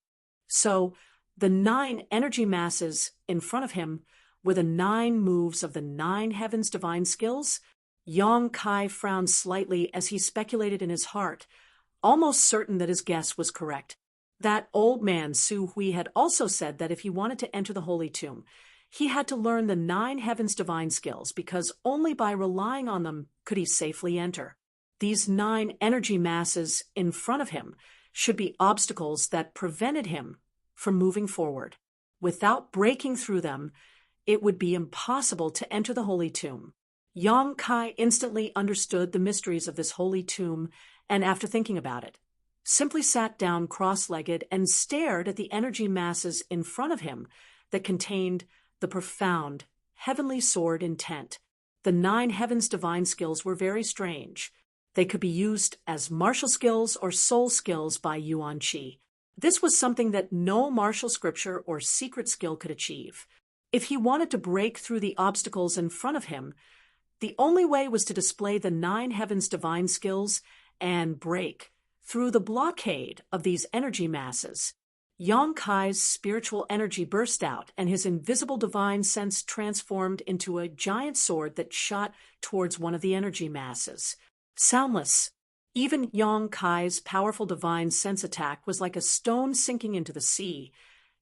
So, the 9 energy masses in front of him were the 9 moves of the 9 heavens divine skills. Yang Kai frowned slightly as he speculated in his heart, almost certain that his guess was correct. That old man Su Hui had also said that if he wanted to enter the Holy Tomb, he had to learn the 9 heavens divine skills because only by relying on them could he safely enter. These 9 energy masses in front of him should be obstacles that prevented him from moving forward. Without breaking through them, it would be impossible to enter the Holy Tomb. Yang Kai instantly understood the mysteries of this Holy Tomb, and after thinking about it, simply sat down cross-legged and stared at the energy masses in front of him that contained the profound, heavenly sword intent. The 9 heavens divine skills were very strange. They could be used as martial skills or soul skills by Yuan Qi. This was something that no martial scripture or secret skill could achieve. If he wanted to break through the obstacles in front of him, the only way was to display the 9 heavens divine skills and break through the blockade of these energy masses. Yang Kai's spiritual energy burst out, and his invisible divine sense transformed into a giant sword that shot towards one of the energy masses. Soundless, even Yang Kai's powerful divine sense attack was like a stone sinking into the sea,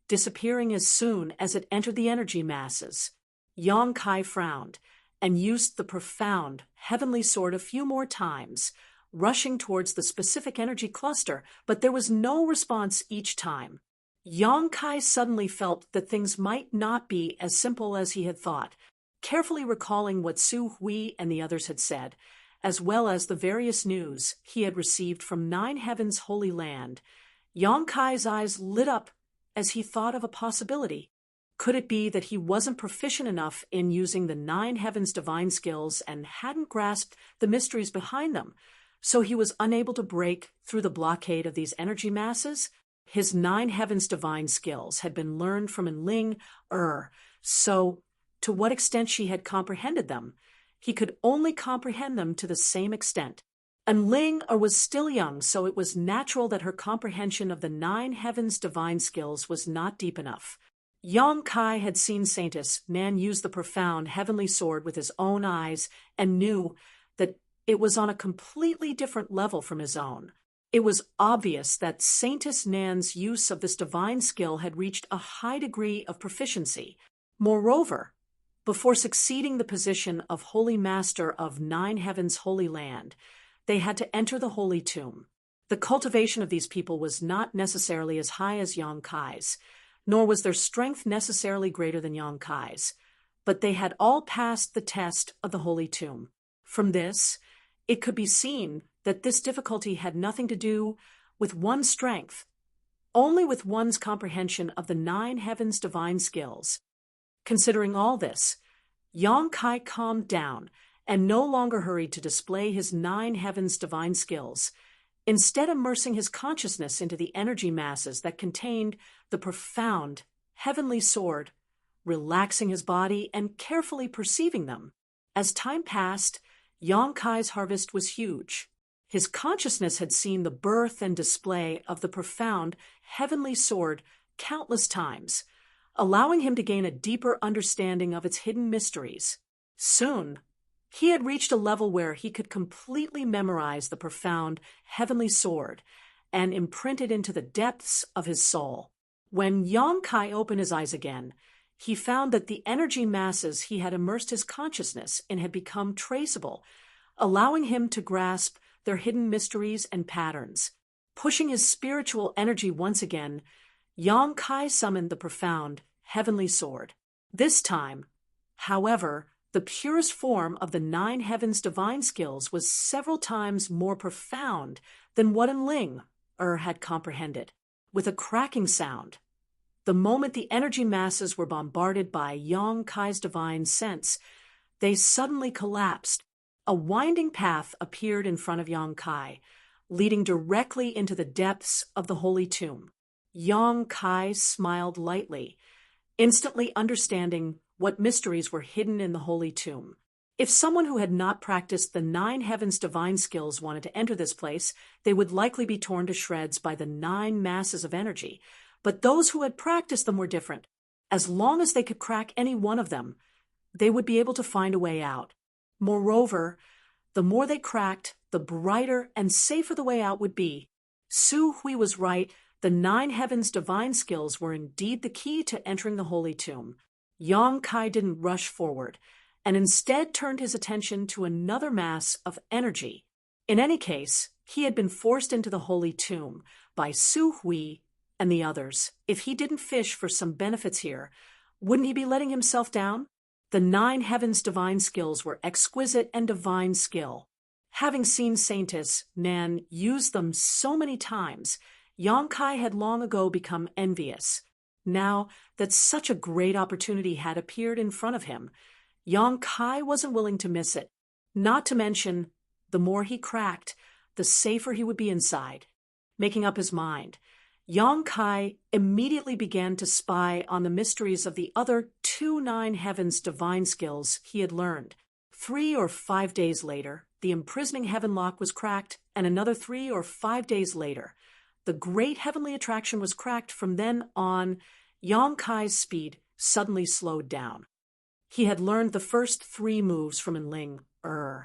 disappearing as soon as it entered the energy masses. Yang Kai frowned and used the profound, heavenly sword a few more times, rushing towards the specific energy cluster, but there was no response each time. Yang Kai suddenly felt that things might not be as simple as he had thought. Carefully recalling what Su Hui and the others had said, as well as the various news he had received from 9 heavens' holy land, Yang Kai's eyes lit up as he thought of a possibility. Could it be that he wasn't proficient enough in using the 9 heavens divine skills and hadn't grasped the mysteries behind them, so he was unable to break through the blockade of these energy masses? His 9 heavens divine skills had been learned from Enling, so to what extent she had comprehended them, he could only comprehend them to the same extent. Enling was still young, so it was natural that her comprehension of the 9 heavens divine skills was not deep enough. Yang Kai had seen Saintus Man use the profound heavenly sword with his own eyes and knew that it was on a completely different level from his own. It was obvious that Saintus Nan's use of this divine skill had reached a high degree of proficiency. Moreover, before succeeding the position of Holy Master of 9 heavens' holy land, they had to enter the Holy Tomb. The cultivation of these people was not necessarily as high as Yang Kai's, nor was their strength necessarily greater than Yang Kai's, but they had all passed the test of the Holy Tomb. From this, it could be seen that this difficulty had nothing to do with one's strength, only with one's comprehension of the 9 heavens' divine skills. Considering all this, Yang Kai calmed down and no longer hurried to display his 9 heavens' divine skills, instead immersing his consciousness into the energy masses that contained the profound, heavenly sword, relaxing his body and carefully perceiving them. As time passed, Yang Kai's harvest was huge. His consciousness had seen the birth and display of the profound, heavenly sword countless times, allowing him to gain a deeper understanding of its hidden mysteries. Soon, he had reached a level where he could completely memorize the profound, heavenly sword and imprint it into the depths of his soul. When Yang Kai opened his eyes again, he found that the energy masses he had immersed his consciousness in had become traceable, allowing him to grasp their hidden mysteries and patterns. Pushing his spiritual energy once again, Yang Kai summoned the profound, heavenly sword. This time, however, the purest form of the 9 heavens' divine skills was several times more profound than what Enling had comprehended. With a cracking sound, the moment the energy masses were bombarded by Yang Kai's divine sense, they suddenly collapsed, A winding path appeared in front of Yang Kai, leading directly into the depths of the holy tomb. Yang Kai smiled lightly, instantly understanding what mysteries were hidden in the holy tomb. If someone who had not practiced the 9 heavens divine skills wanted to enter this place, they would likely be torn to shreds by the 9 masses of energy. But those who had practiced them were different. As long as they could crack any one of them, they would be able to find a way out. Moreover, the more they cracked, the brighter and safer the way out would be. Su Hui was right. The 9 heavens divine skills were indeed the key to entering the holy tomb. Yang Kai didn't rush forward, and instead turned his attention to another mass of energy. In any case, he had been forced into the holy tomb by Su Hui and the others. If he didn't fish for some benefits here, wouldn't he be letting himself down? The 9 heavens divine skills were exquisite and divine skill. Having seen Saintess Nan use them so many times, Yang Kai had long ago become envious. Now that such a great opportunity had appeared in front of him, Yang Kai wasn't willing to miss it. Not to mention, the more he cracked, the safer he would be inside. Making up his mind, Yang Kai immediately began to spy on the mysteries of the other 2 9 heavens divine skills he had learned. 3 or 5 days later, the imprisoning heaven lock was cracked, and another 3 or 5 days later, the great heavenly attraction was cracked. From then on, Yang Kai's speed suddenly slowed down. He had learned the first 3 moves from Enling,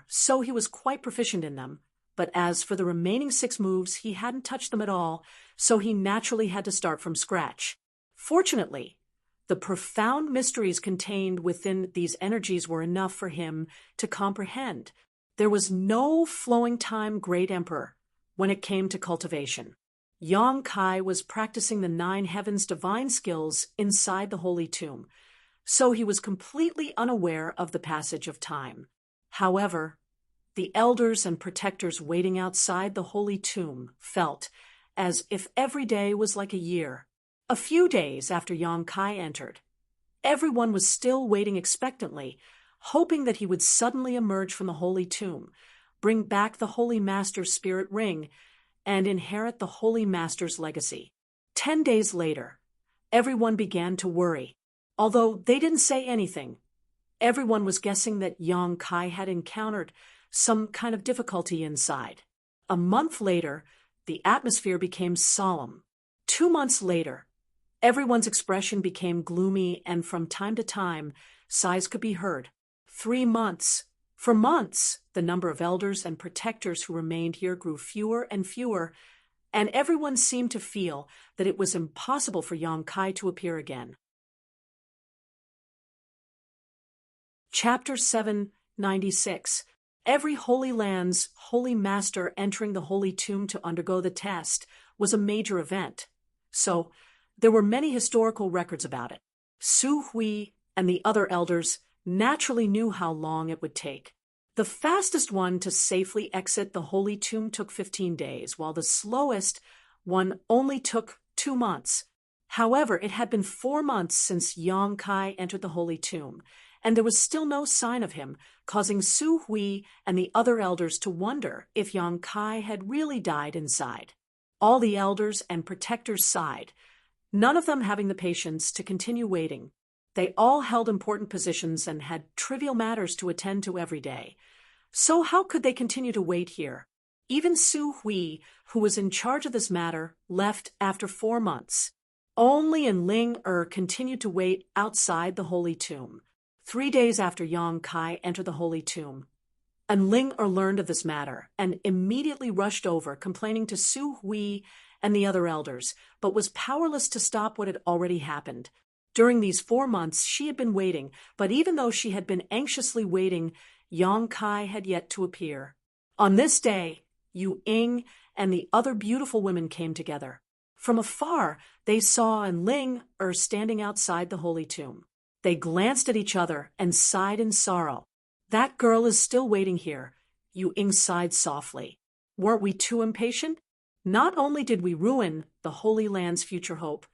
so he was quite proficient in them. But as for the remaining 6 moves, he hadn't touched them at all, so he naturally had to start from scratch. Fortunately, the profound mysteries contained within these energies were enough for him to comprehend. There was no flowing time, Great Emperor, when it came to cultivation. Yang Kai was practicing the 9 heavens divine skills inside the holy tomb, so he was completely unaware of the passage of time. However, the elders and protectors waiting outside the holy tomb felt as if every day was like a year. A few days after Yang Kai entered, everyone was still waiting expectantly, hoping that he would suddenly emerge from the holy tomb, bring back the Holy Master's spirit ring, and inherit the Holy Master's legacy. 10 days later, everyone began to worry. Although they didn't say anything, everyone was guessing that Yang Kai had encountered some kind of difficulty inside. A month later, the atmosphere became solemn. 2 months later, everyone's expression became gloomy, and from time to time, sighs could be heard. 3 months. For months, the number of elders and protectors who remained here grew fewer and fewer, and everyone seemed to feel that it was impossible for Yang Kai to appear again. Chapter 796. Every Holy Land's Holy Master entering the Holy Tomb to undergo the test was a major event, so there were many historical records about it. Su Hui and the other elders naturally knew how long it would take. The fastest one to safely exit the Holy Tomb took 15 days, while the slowest one only took 2 months. However, it had been 4 months since Yang Kai entered the Holy Tomb, and there was still no sign of him, causing Su Hui and the other elders to wonder if Yang Kai had really died inside. All the elders and protectors sighed, none of them having the patience to continue waiting. They all held important positions and had trivial matters to attend to every day. So how could they continue to wait here? Even Su Hui, who was in charge of this matter, left after 4 months. Only Enling continued to wait outside the Holy Tomb. 3 days after Yang Kai entered the Holy Tomb, Enling learned of this matter and immediately rushed over, complaining to Su Hui and the other elders, but was powerless to stop what had already happened. During these 4 months, she had been waiting, but even though she had been anxiously waiting, Yang Kai had yet to appear. On this day, Yu Ying and the other beautiful women came together. From afar, they saw Enling standing outside the Holy Tomb. They glanced at each other and sighed in sorrow. That girl is still waiting here, Yu Ying sighed softly. Weren't we too impatient? Not only did we ruin the Holy Land's future hope,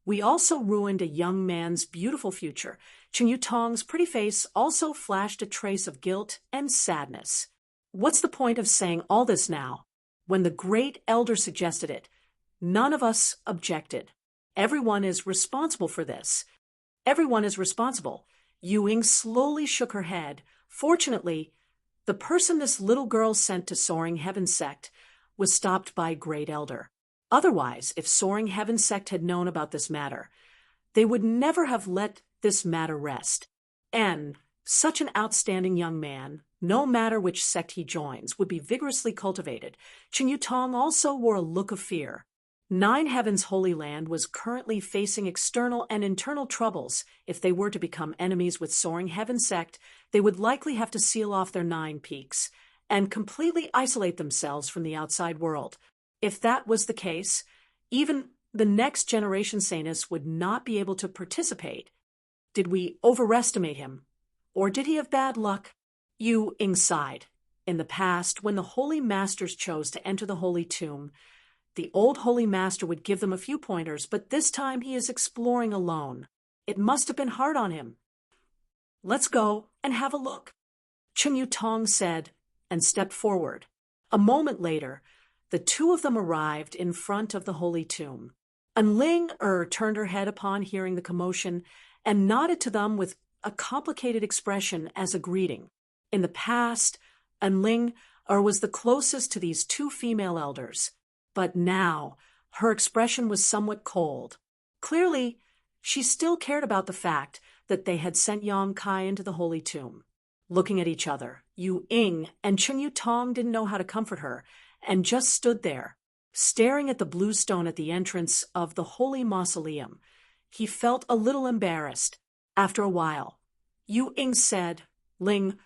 we also ruined a young man's beautiful future. Chen Yutong's pretty face also flashed a trace of guilt and sadness. What's the point of saying all this now? When the great elder suggested it, none of us objected. Everyone is responsible for this. Everyone is responsible. Ewing slowly shook her head. Fortunately, the person this little girl sent to Soaring Heaven Sect was stopped by Great Elder. Otherwise, if Soaring Heaven Sect had known about this matter, they would never have let this matter rest. And such an outstanding young man, no matter which sect he joins, would be vigorously cultivated. Chen Yutong also wore a look of fear. Nine Heavens Holy Land was currently facing external and internal troubles. If they were to become enemies with Soaring Heaven Sect, they would likely have to seal off their 9 peaks and completely isolate themselves from the outside world. If that was the case, even the next generation Saints would not be able to participate. Did we overestimate him? Or did he have bad luck? Yu Ying sighed. In the past, when the Holy Masters chose to enter the Holy Tomb, the old Holy Master would give them a few pointers, but this time he is exploring alone. It must have been hard on him. Let's go and have a look, Chen Yutong said, and stepped forward. A moment later, the two of them arrived in front of the Holy Tomb. Ling turned her head upon hearing the commotion and nodded to them with a complicated expression as a greeting. In the past, Ling was the closest to these 2 female elders, but now her expression was somewhat cold. Clearly, she still cared about the fact that they had sent Yang Kai into the Holy Tomb. Looking at each other, Yu Ying and Chen Yutong didn't know how to comfort her and just stood there, staring at the blue stone at the entrance of the Holy Mausoleum. He felt a little embarrassed. After a while, Yu Ying said, Ling,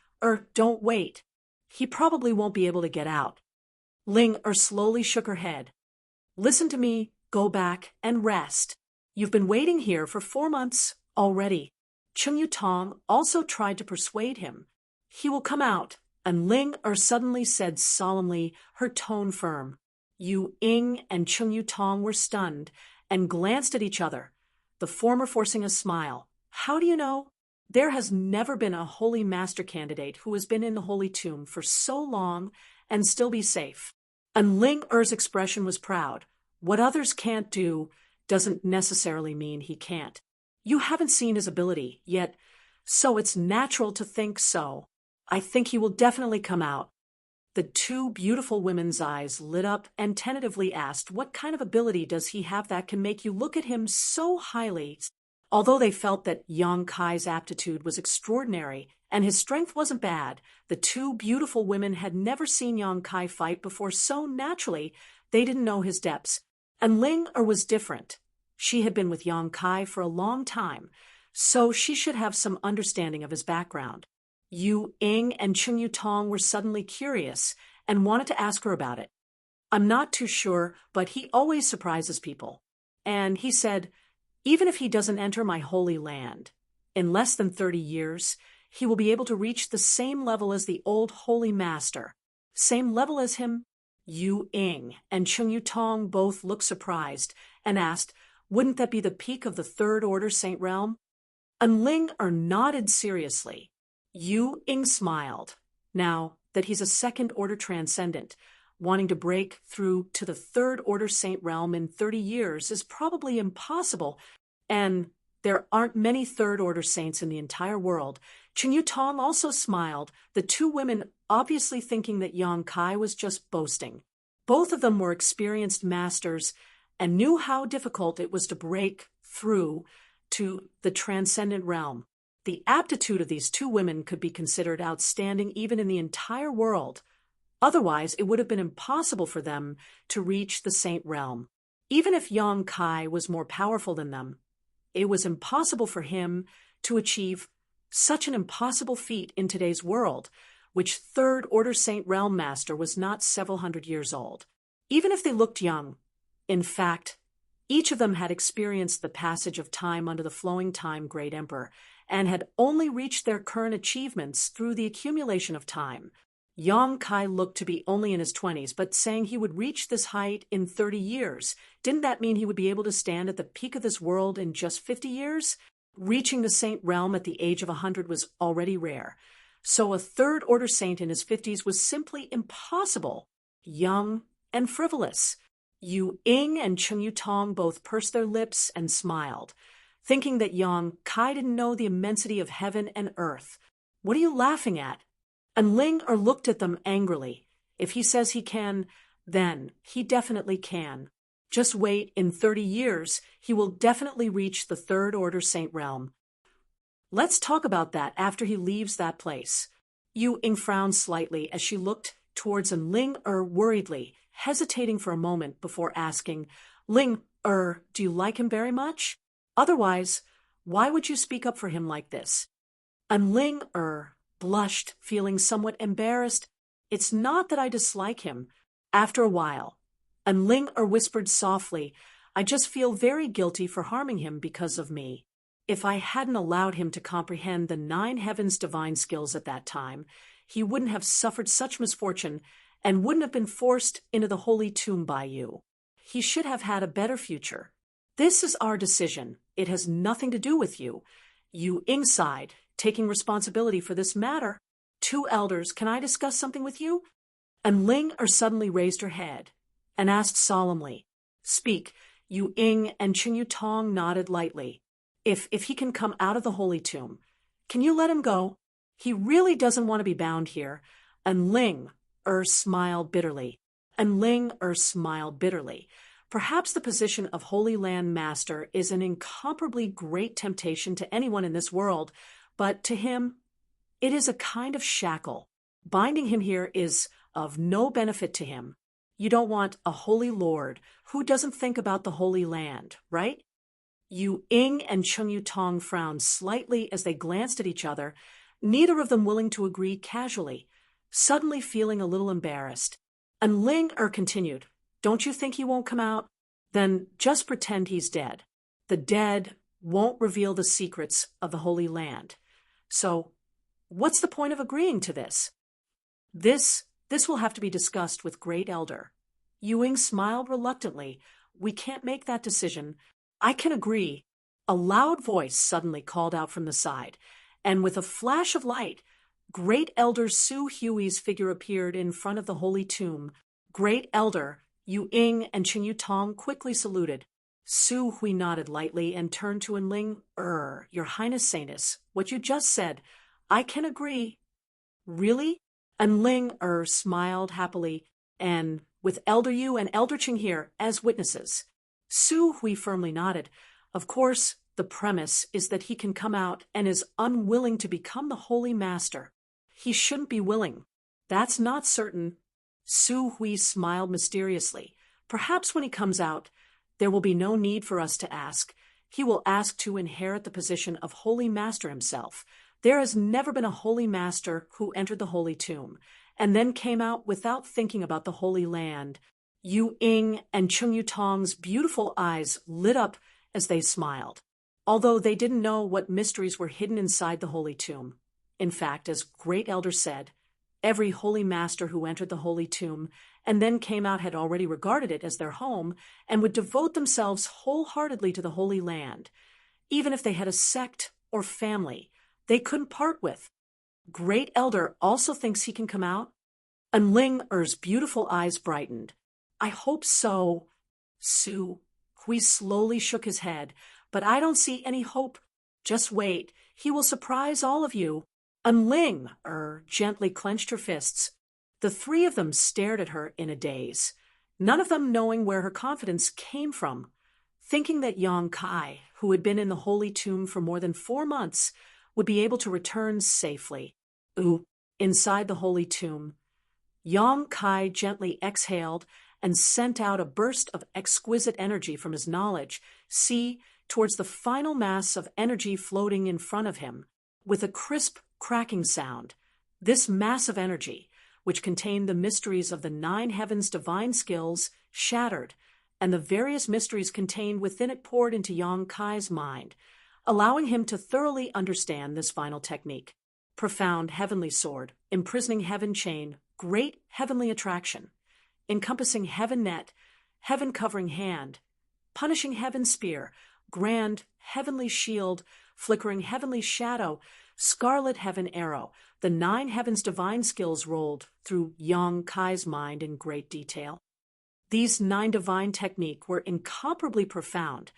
don't wait. He probably won't be able to get out. Ling slowly shook her head. Listen to me, go back and rest. You've been waiting here for 4 months already. Chen Yutong also tried to persuade him. He will come out, and Ling suddenly said solemnly, her tone firm. Yu Ying and Chen Yutong were stunned and glanced at each other, the former forcing a smile. How do you know? There has never been a Holy Master candidate who has been in the Holy Tomb for so long and still be safe. And Ling expression was proud. What others can't do doesn't necessarily mean he can't. You haven't seen his ability yet, so it's natural to think so. I think he will definitely come out. The 2 beautiful women's eyes lit up and tentatively asked, what kind of ability does he have that can make you look at him so highly? Although they felt that Yang Kai's aptitude was extraordinary and his strength wasn't bad, the 2 beautiful women had never seen Yang Kai fight before, so naturally they didn't know his depths. And Ling was different. She had been with Yang Kai for a long time, so she should have some understanding of his background. Yu Ying and Chen Yutong were suddenly curious and wanted to ask her about it. I'm not too sure, but he always surprises people. And he said, even if he doesn't enter my holy land, in less than 30 years, he will be able to reach the same level as the old Holy Master. Same level as him? Yu Ying and Chen Yutong both looked surprised and asked, wouldn't that be the peak of the 3rd Order Saint Realm? Ling nodded seriously. Yu Ying smiled. Now that he's a 2nd Order Transcendent, wanting to break through to the 3rd Order Saint Realm in 30 years is probably impossible, and there aren't many 3rd Order Saints in the entire world. Chen Yutong also smiled, the 2 women obviously thinking that Yang Kai was just boasting. Both of them were experienced masters and knew how difficult it was to break through to the Transcendent Realm. The aptitude of these 2 women could be considered outstanding even in the entire world. Otherwise, it would have been impossible for them to reach the Saint Realm. Even if Yang Kai was more powerful than them, it was impossible for him to achieve such an impossible feat in today's world, which 3rd Order Saint Realm Master was not several hundred years old. Even if they looked young, in fact, each of them had experienced the passage of time under the flowing time Great Emperor and had only reached their current achievements through the accumulation of time. Yang Kai looked to be only in his 20s, but saying he would reach this height in 30 years. Didn't that mean he would be able to stand at the peak of this world in just 50 years? Reaching the Saint Realm at the age of 100 was already rare. So a third-order saint in his 50s was simply impossible, young and frivolous. Yu Ying and Cheng Yu Tong both pursed their lips and smiled, thinking that Yang Kai didn't know the immensity of heaven and earth. What are you laughing at? And Ling looked at them angrily. If he says he can, then he definitely can. Just wait, in 30 years, he will definitely reach the third-order saint realm. Let's talk about that after he leaves that place. Yu Ying frowned slightly as she looked towards Ling worriedly, hesitating for a moment before asking, Ling do you like him very much? Otherwise, why would you speak up for him like this? And Ling blushed, feeling somewhat embarrassed. It's not that I dislike him. After a while, and Ling whispered softly, I just feel very guilty for harming him because of me. If I hadn't allowed him to comprehend the 9 heavens' divine skills at that time, he wouldn't have suffered such misfortune and wouldn't have been forced into the holy tomb by you. He should have had a better future. This is our decision. It has nothing to do with you. Yu Ying sighed, taking responsibility for this matter. 2 elders, can I discuss something with you? And Ling suddenly raised her head and asked solemnly, Speak. Yu Ying and Cheng Yu Tong nodded lightly. If he can come out of the holy tomb, can you let him go? He really doesn't want to be bound here. And Ling smiled bitterly. Perhaps the position of Holy Land Master is an incomparably great temptation to anyone in this world, but to him, it is a kind of shackle. Binding him here is of no benefit to him. You don't want a holy lord who doesn't think about the Holy Land, right? Yu Ying and Cheng Yu Tong frowned slightly as they glanced at each other, neither of them willing to agree casually, suddenly feeling a little embarrassed. And Ling continued, Don't you think he won't come out? Then just pretend he's dead. The dead won't reveal the secrets of the Holy Land. So, what's the point of agreeing to this? This will have to be discussed with Great Elder. Yu Ying smiled reluctantly. We can't make that decision. I can agree. A loud voice suddenly called out from the side, and with a flash of light, Great Elder Su Hui's figure appeared in front of the holy tomb. Great Elder Yu Ying and Cheng Yu Tong quickly saluted. Su Hui nodded lightly and turned to Enling. Your Highness Saintess, what you just said, I can agree. Really? Enling smiled happily, and with Elder Yu and Elder Cheng here as witnesses. Su Hui firmly nodded. Of course, the premise is that he can come out and is unwilling to become the Holy Master. He shouldn't be willing. That's not certain. Su Hui smiled mysteriously. Perhaps when he comes out, there will be no need for us to ask. He will ask to inherit the position of Holy Master himself. There has never been a Holy Master who entered the Holy Tomb and then came out without thinking about the Holy Land. Yu Ying and Cheng Yu Tong's beautiful eyes lit up as they smiled, although they didn't know what mysteries were hidden inside the Holy Tomb. In fact, as Great Elder said, every Holy Master who entered the Holy Tomb and then came out had already regarded it as their home and would devote themselves wholeheartedly to the Holy Land, even if they had a sect or family they couldn't part with. Great Elder also thinks he can come out? And Ling beautiful eyes brightened. I hope so. Su Hui slowly shook his head, but I don't see any hope. Just wait. He will surprise all of you. And Ling gently clenched her fists. The 3 of them stared at her in a daze, none of them knowing where her confidence came from, thinking that Yang Kai, who had been in the Holy Tomb for more than 4 months, would be able to return safely. Inside the Holy Tomb, Yang Kai gently exhaled and sent out a burst of exquisite energy from his knowledge, towards the final mass of energy floating in front of him, with a crisp, cracking sound. This mass of energy, which contained the mysteries of the 9 heavens' divine skills, shattered, and the various mysteries contained within it poured into Yang Kai's mind, allowing him to thoroughly understand this final technique. Profound heavenly sword, imprisoning heaven chain, great heavenly attraction, encompassing heaven net, heaven covering hand, punishing heaven spear, grand heavenly shield, flickering heavenly shadow, scarlet heaven arrow. The 9 heavens divine skills rolled through Yang Kai's mind in great detail. These 9 divine technique were incomparably profound,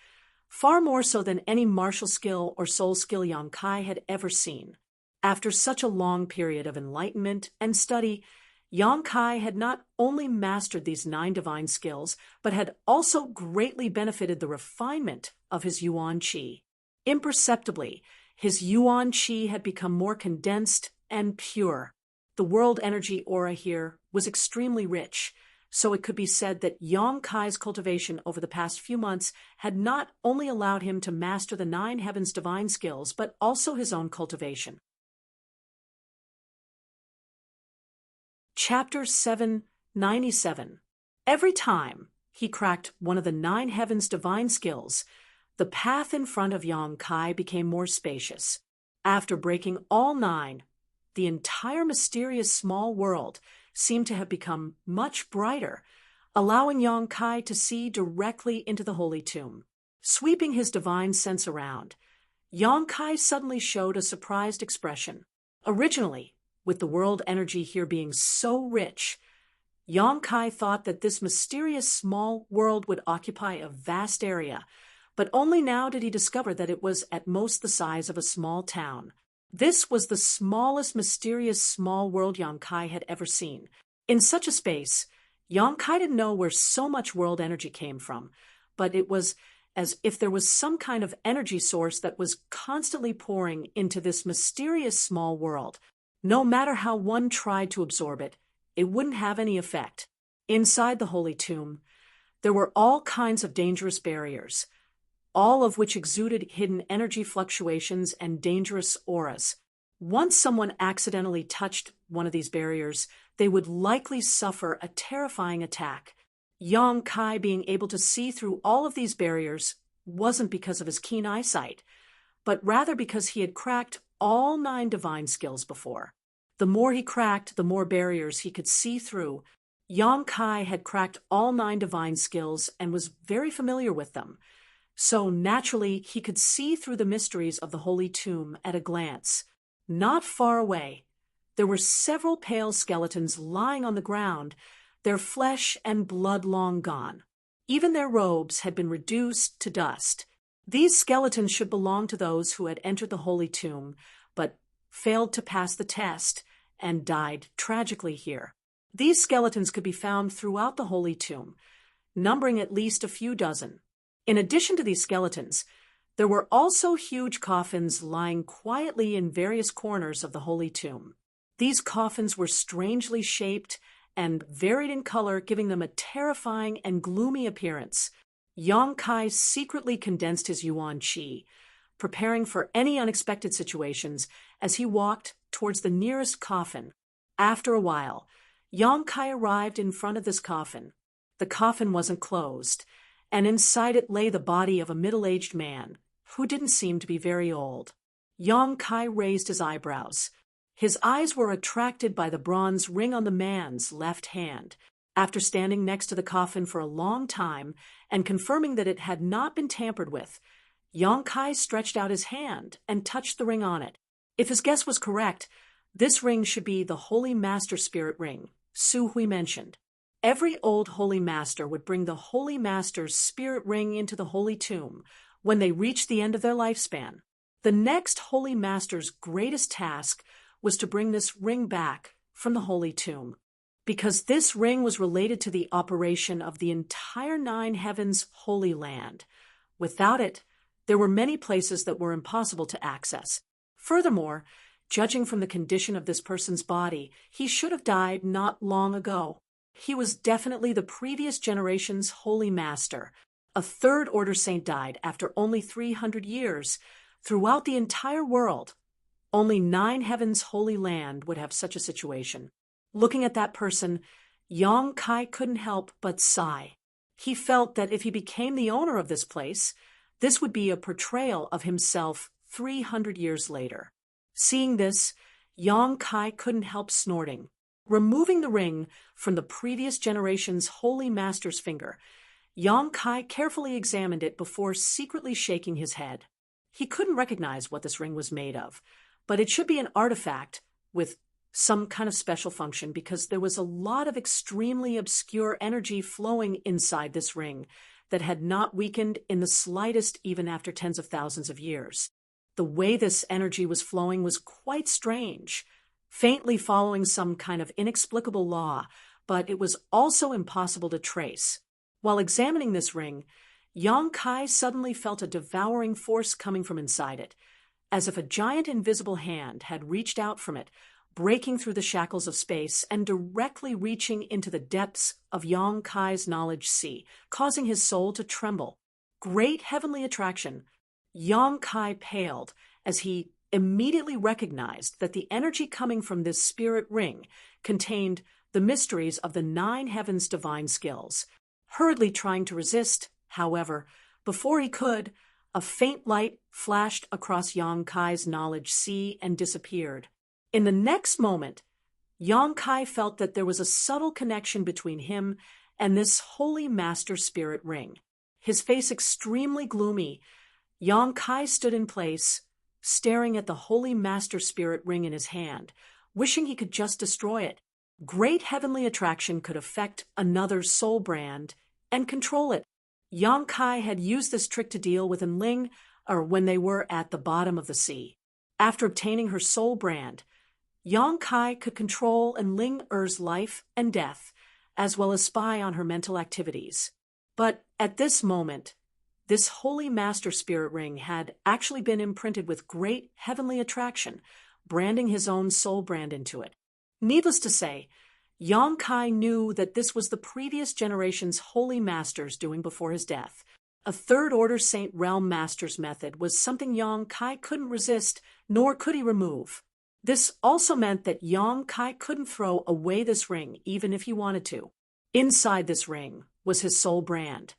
far more so than any martial skill or soul skill Yang Kai had ever seen. After such a long period of enlightenment and study, Yang Kai had not only mastered these 9 divine skills, but had also greatly benefited the refinement of his Yuan Qi. Imperceptibly, his Yuan Qi had become more condensed and pure. The world energy aura here was extremely rich, so it could be said that Yang Kai's cultivation over the past few months had not only allowed him to master the 9 heavens divine skills, but also his own cultivation. Chapter 797. Every time he cracked one of the 9 heavens divine skills, the path in front of Yang Kai became more spacious. After breaking all 9, the entire mysterious small world seemed to have become much brighter, allowing Yang Kai to see directly into the holy tomb. Sweeping his divine sense around, Yang Kai suddenly showed a surprised expression. Originally, with the world energy here being so rich, Yang Kai thought that this mysterious small world would occupy a vast area, but only now did he discover that it was at most the size of a small town. This was the smallest mysterious small world Yang Kai had ever seen. In such a space, Yang Kai didn't know where so much world energy came from, but it was as if there was some kind of energy source that was constantly pouring into this mysterious small world. No matter how one tried to absorb it, it wouldn't have any effect. Inside the holy tomb, there were all kinds of dangerous barriers, all of which exuded hidden energy fluctuations and dangerous auras. Once someone accidentally touched one of these barriers, they would likely suffer a terrifying attack. Yang Kai being able to see through all of these barriers wasn't because of his keen eyesight, but rather because he had cracked all 9 divine skills before. The more he cracked, the more barriers he could see through. Yang Kai had cracked all 9 divine skills and was very familiar with them. So naturally, he could see through the mysteries of the holy tomb at a glance. Not far away, there were several pale skeletons lying on the ground, their flesh and blood long gone. Even their robes had been reduced to dust. These skeletons should belong to those who had entered the holy tomb, but failed to pass the test and died tragically here. These skeletons could be found throughout the holy tomb, numbering at least a few dozen. In addition to these skeletons, there were also huge coffins lying quietly in various corners of the holy tomb. These coffins were strangely shaped and varied in color, giving them a terrifying and gloomy appearance. Yang Kai secretly condensed his Yuan Qi, preparing for any unexpected situations as he walked towards the nearest coffin. After a while, Yang Kai arrived in front of this coffin. The coffin wasn't closed, and inside it lay the body of a middle-aged man who didn't seem to be very old. Yang Kai raised his eyebrows. His eyes were attracted by the bronze ring on the man's left hand. After standing next to the coffin for a long time and confirming that it had not been tampered with, Yang Kai stretched out his hand and touched the ring on it. If his guess was correct, this ring should be the Holy Master Spirit Ring Su Hui mentioned. Every old Holy Master would bring the Holy Master's Spirit Ring into the Holy Tomb when they reached the end of their lifespan. The next Holy Master's greatest task was to bring this ring back from the Holy Tomb, because this ring was related to the operation of the entire 9 heavens Holy Land. Without it, there were many places that were impossible to access. Furthermore, judging from the condition of this person's body, he should have died not long ago. He was definitely the previous generation's Holy Master. A third order saint died after only 300 years. Throughout the entire world, only 9 heavens Holy Land would have such a situation. Looking at that person, Yang Kai couldn't help but sigh. He felt that if he became the owner of this place, this would be a portrayal of himself 300 years later. Seeing this, Yang Kai couldn't help snorting. Removing the ring from the previous generation's Holy Master's finger, Yang Kai carefully examined it before secretly shaking his head. He couldn't recognize what this ring was made of, but it should be an artifact with some kind of special function because there was a lot of extremely obscure energy flowing inside this ring that had not weakened in the slightest even after tens of thousands of years. The way this energy was flowing was quite strange, faintly following some kind of inexplicable law, but it was also impossible to trace. While examining this ring, Yang Kai suddenly felt a devouring force coming from inside it, as if a giant invisible hand had reached out from it, breaking through the shackles of space and directly reaching into the depths of Yang Kai's knowledge sea, causing his soul to tremble. Great heavenly attraction! Yang Kai paled as he immediately recognized that the energy coming from this spirit ring contained the mysteries of the 9 heavens' divine skills. Hurriedly trying to resist, however, before he could, a faint light flashed across Yang Kai's knowledge sea and disappeared. In the next moment, Yang Kai felt that there was a subtle connection between him and this holy master spirit ring. His face extremely gloomy, Yang Kai stood in place, staring at the holy master spirit ring in his hand, wishing he could just destroy it. Great heavenly attraction could affect another's soul brand and control it. Yang Kai had used this trick to deal with Enling when they were at the bottom of the sea. After obtaining her soul brand, Yang Kai could control Enling Er's life and death, as well as spy on her mental activities. But at this moment, this holy master spirit ring had actually been imprinted with great heavenly attraction, branding his own soul brand into it. Needless to say, Yang Kai knew that this was the previous generation's holy master's doing before his death. A third-order Saint Realm master's method was something Yang Kai couldn't resist, nor could he remove. This also meant that Yang Kai couldn't throw away this ring, even if he wanted to. Inside this ring was his soul brand.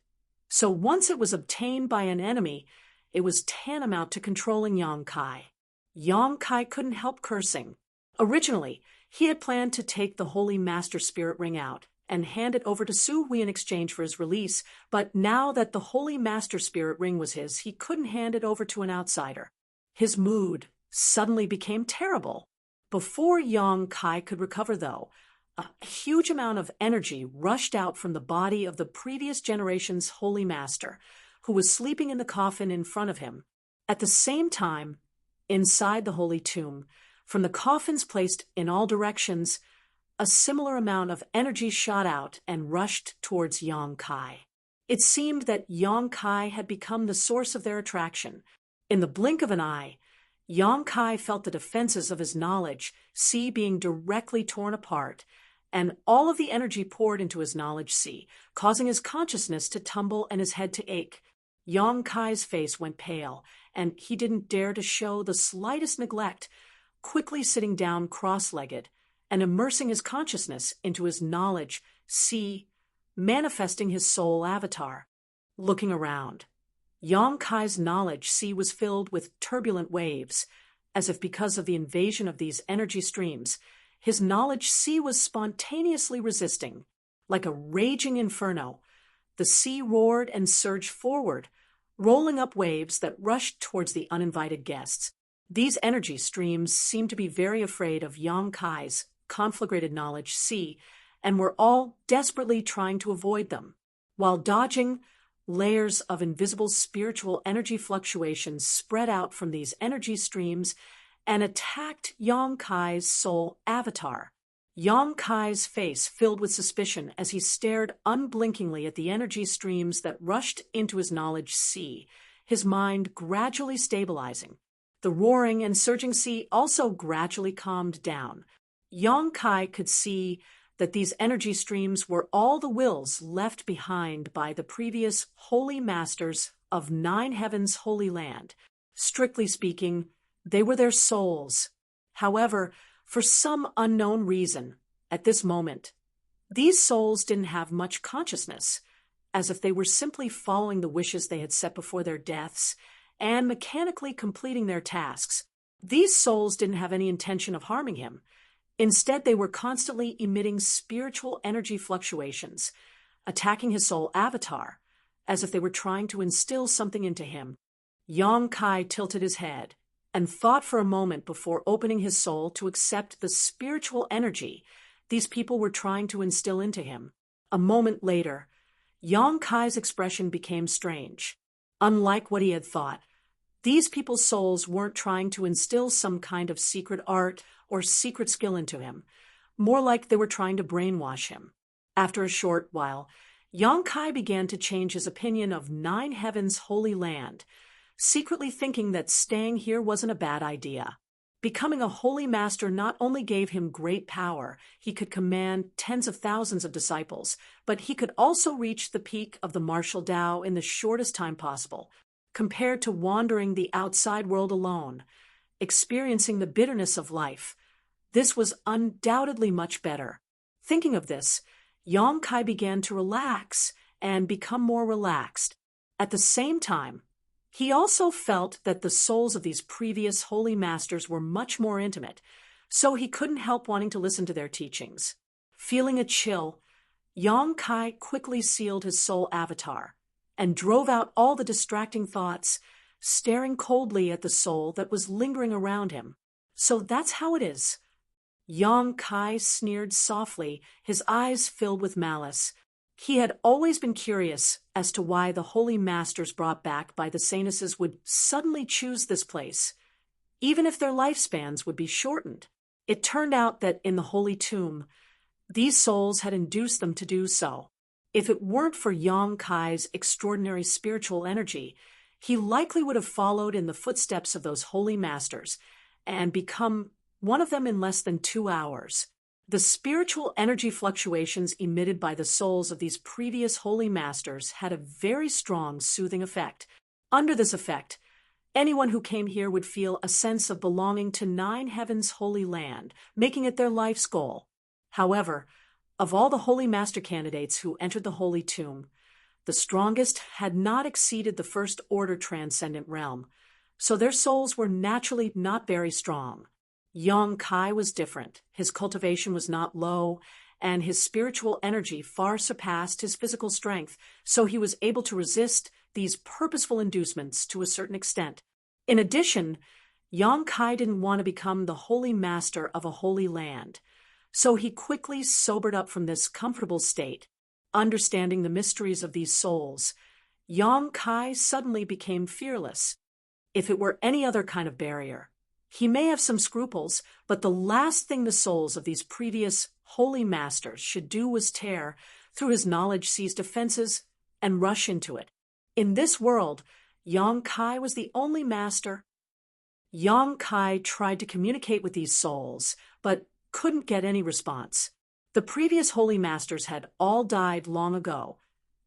So once it was obtained by an enemy, it was tantamount to controlling Yang Kai. Yang Kai couldn't help cursing. Originally, he had planned to take the Holy Master Spirit Ring out and hand it over to Su Hui in exchange for his release, but now that the Holy Master Spirit Ring was his, he couldn't hand it over to an outsider. His mood suddenly became terrible. Before Yang Kai could recover, though, a huge amount of energy rushed out from the body of the previous generation's Holy Master, who was sleeping in the coffin in front of him. At the same time, inside the Holy Tomb, from the coffins placed in all directions, a similar amount of energy shot out and rushed towards Yang Kai. It seemed that Yang Kai had become the source of their attraction. In the blink of an eye, Yang Kai felt the defenses of his knowledge sea being directly torn apart, and all of the energy poured into his knowledge sea, causing his consciousness to tumble and his head to ache. Yang Kai's face went pale, and he didn't dare to show the slightest neglect, quickly sitting down cross-legged and immersing his consciousness into his knowledge sea, manifesting his soul avatar. Looking around, Yang Kai's knowledge sea was filled with turbulent waves, as if because of the invasion of these energy streams, his knowledge sea was spontaneously resisting. Like a raging inferno, the sea roared and surged forward, rolling up waves that rushed towards the uninvited guests. These energy streams seemed to be very afraid of Yang Kai's conflagrated knowledge sea, and were all desperately trying to avoid them. While dodging, layers of invisible spiritual energy fluctuations spread out from these energy streams and attacked Yang Kai's soul avatar. Yang Kai's face filled with suspicion as he stared unblinkingly at the energy streams that rushed into his knowledge sea, his mind gradually stabilizing. The roaring and surging sea also gradually calmed down. Yang Kai could see that these energy streams were all the wills left behind by the previous holy masters of 9 heavens' holy land. Strictly speaking, they were their souls. However, for some unknown reason, at this moment, these souls didn't have much consciousness, as if they were simply following the wishes they had set before their deaths and mechanically completing their tasks. These souls didn't have any intention of harming him. Instead, they were constantly emitting spiritual energy fluctuations, attacking his soul avatar, as if they were trying to instill something into him. Yang Kai tilted his head and thought for a moment before opening his soul to accept the spiritual energy these people were trying to instill into him. A moment later, Yang Kai's expression became strange. Unlike what he had thought, these people's souls weren't trying to instill some kind of secret art or secret skill into him, more like they were trying to brainwash him. After a short while, Yang Kai began to change his opinion of Nine Heaven's holy land, secretly thinking that staying here wasn't a bad idea. Becoming a holy master not only gave him great power, he could command tens of thousands of disciples, but he could also reach the peak of the martial Tao in the shortest time possible, compared to wandering the outside world alone, experiencing the bitterness of life. This was undoubtedly much better. Thinking of this, Yang Kai began to relax and become more relaxed. At the same time, he also felt that the souls of these previous holy masters were much more intimate, so he couldn't help wanting to listen to their teachings. Feeling a chill, Yang Kai quickly sealed his soul avatar and drove out all the distracting thoughts, staring coldly at the soul that was lingering around him. So that's how it is. Yang Kai sneered softly, his eyes filled with malice. He had always been curious as to why the holy masters brought back by the Sanuses would suddenly choose this place, even if their lifespans would be shortened. It turned out that in the holy tomb, these souls had induced them to do so. If it weren't for Yang Kai's extraordinary spiritual energy, he likely would have followed in the footsteps of those holy masters and become one of them in less than 2 hours. The spiritual energy fluctuations emitted by the souls of these previous holy masters had a very strong soothing effect. Under this effect, anyone who came here would feel a sense of belonging to Nine Heaven's holy land, making it their life's goal. However, of all the holy master candidates who entered the holy tomb, the strongest had not exceeded the first order transcendent realm, so their souls were naturally not very strong. Yang Kai was different. His cultivation was not low, and his spiritual energy far surpassed his physical strength, so he was able to resist these purposeful inducements to a certain extent. In addition, Yang Kai didn't want to become the holy master of a holy land, so he quickly sobered up from this comfortable state. Understanding the mysteries of these souls, Yang Kai suddenly became fearless. If it were any other kind of barrier, he may have some scruples, but the last thing the souls of these previous holy masters should do was tear through his knowledge-seized defenses and rush into it. In this world, Yang Kai was the only master. Yang Kai tried to communicate with these souls, but couldn't get any response. The previous holy masters had all died long ago,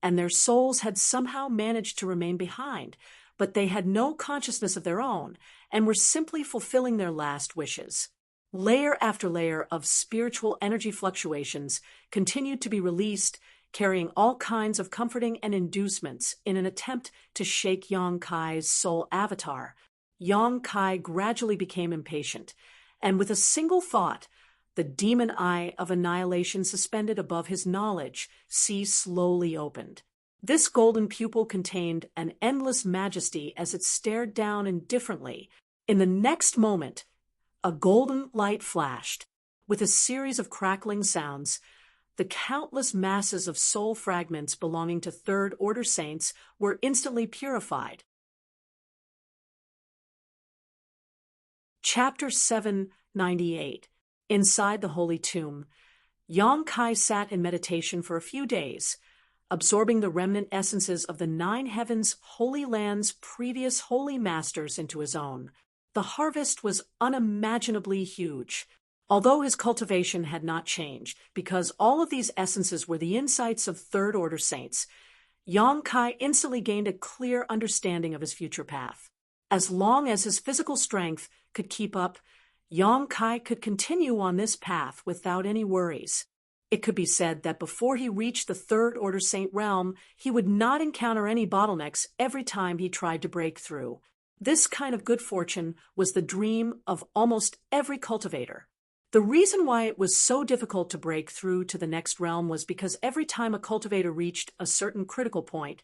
and their souls had somehow managed to remain behind, but they had no consciousness of their own and were simply fulfilling their last wishes. Layer after layer of spiritual energy fluctuations continued to be released, carrying all kinds of comforting and inducements in an attempt to shake Yang Kai's soul avatar. Yang Kai gradually became impatient, and with a single thought, the demon eye of annihilation suspended above his knowledge slowly opened. This golden pupil contained an endless majesty as it stared down indifferently. In the next moment, a golden light flashed. With a series of crackling sounds, the countless masses of soul fragments belonging to third-order saints were instantly purified. Chapter 798. Inside the Holy Tomb, Yang Kai sat in meditation for a few days, absorbing the remnant essences of the Nine Heavens Holy Land's previous holy masters into his own. The harvest was unimaginably huge, although his cultivation had not changed, because all of these essences were the insights of third-order saints. Yang Kai instantly gained a clear understanding of his future path. As long as his physical strength could keep up, Yang Kai could continue on this path without any worries. It could be said that before he reached the third-order saint realm, he would not encounter any bottlenecks every time he tried to break through. This kind of good fortune was the dream of almost every cultivator. The reason why it was so difficult to break through to the next realm was because every time a cultivator reached a certain critical point,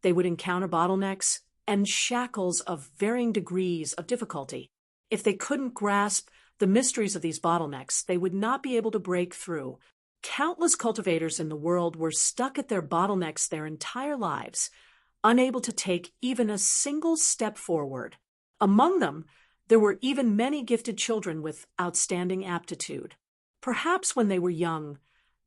they would encounter bottlenecks and shackles of varying degrees of difficulty. If they couldn't grasp the mysteries of these bottlenecks, they would not be able to break through. Countless cultivators in the world were stuck at their bottlenecks their entire lives, unable to take even a single step forward. Among them, there were even many gifted children with outstanding aptitude. Perhaps when they were young,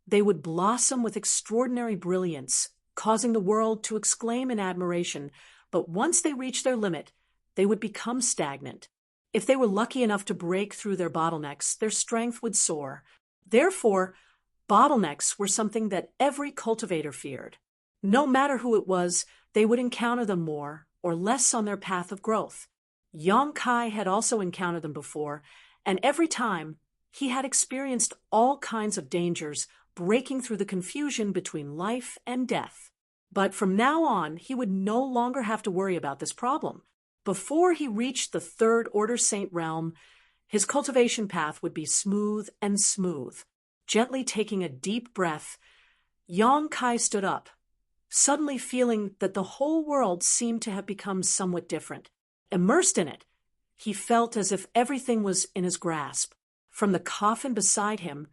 they would blossom with extraordinary brilliance, causing the world to exclaim in admiration, but once they reached their limit, they would become stagnant. If they were lucky enough to break through their bottlenecks, their strength would soar. Therefore, bottlenecks were something that every cultivator feared. No matter who it was, they would encounter them more or less on their path of growth. Yang Kai had also encountered them before, and every time he had experienced all kinds of dangers, breaking through the confusion between life and death. But from now on, he would no longer have to worry about this problem. Before he reached the Third Order Saint realm, his cultivation path would be smooth and smooth. Gently taking a deep breath, Yang Kai stood up, suddenly feeling that the whole world seemed to have become somewhat different. Immersed in it, he felt as if everything was in his grasp. From the coffin beside him,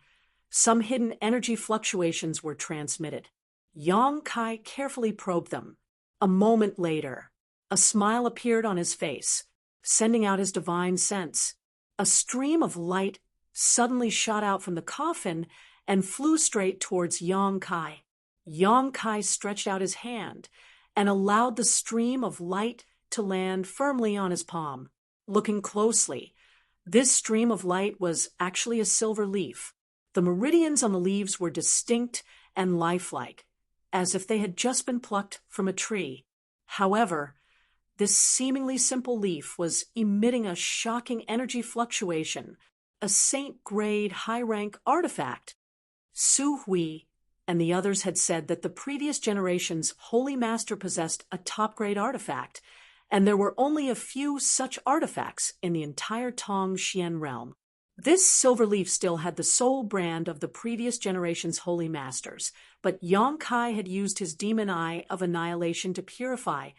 some hidden energy fluctuations were transmitted. Yang Kai carefully probed them. A moment later, a smile appeared on his face, sending out his divine sense. A stream of light suddenly shot out from the coffin and flew straight towards Yang Kai. Yang Kai stretched out his hand and allowed the stream of light to land firmly on his palm. Looking closely, this stream of light was actually a silver leaf. The meridians on the leaves were distinct and lifelike, as if they had just been plucked from a tree. However, this seemingly simple leaf was emitting a shocking energy fluctuation, a saint-grade high-rank artifact. Su Hui and the others had said that the previous generation's holy master possessed a top-grade artifact, and there were only a few such artifacts in the entire Tong Xian realm. This silver leaf still had the soul brand of the previous generation's holy masters, but Yang Kai had used his demon eye of annihilation to purify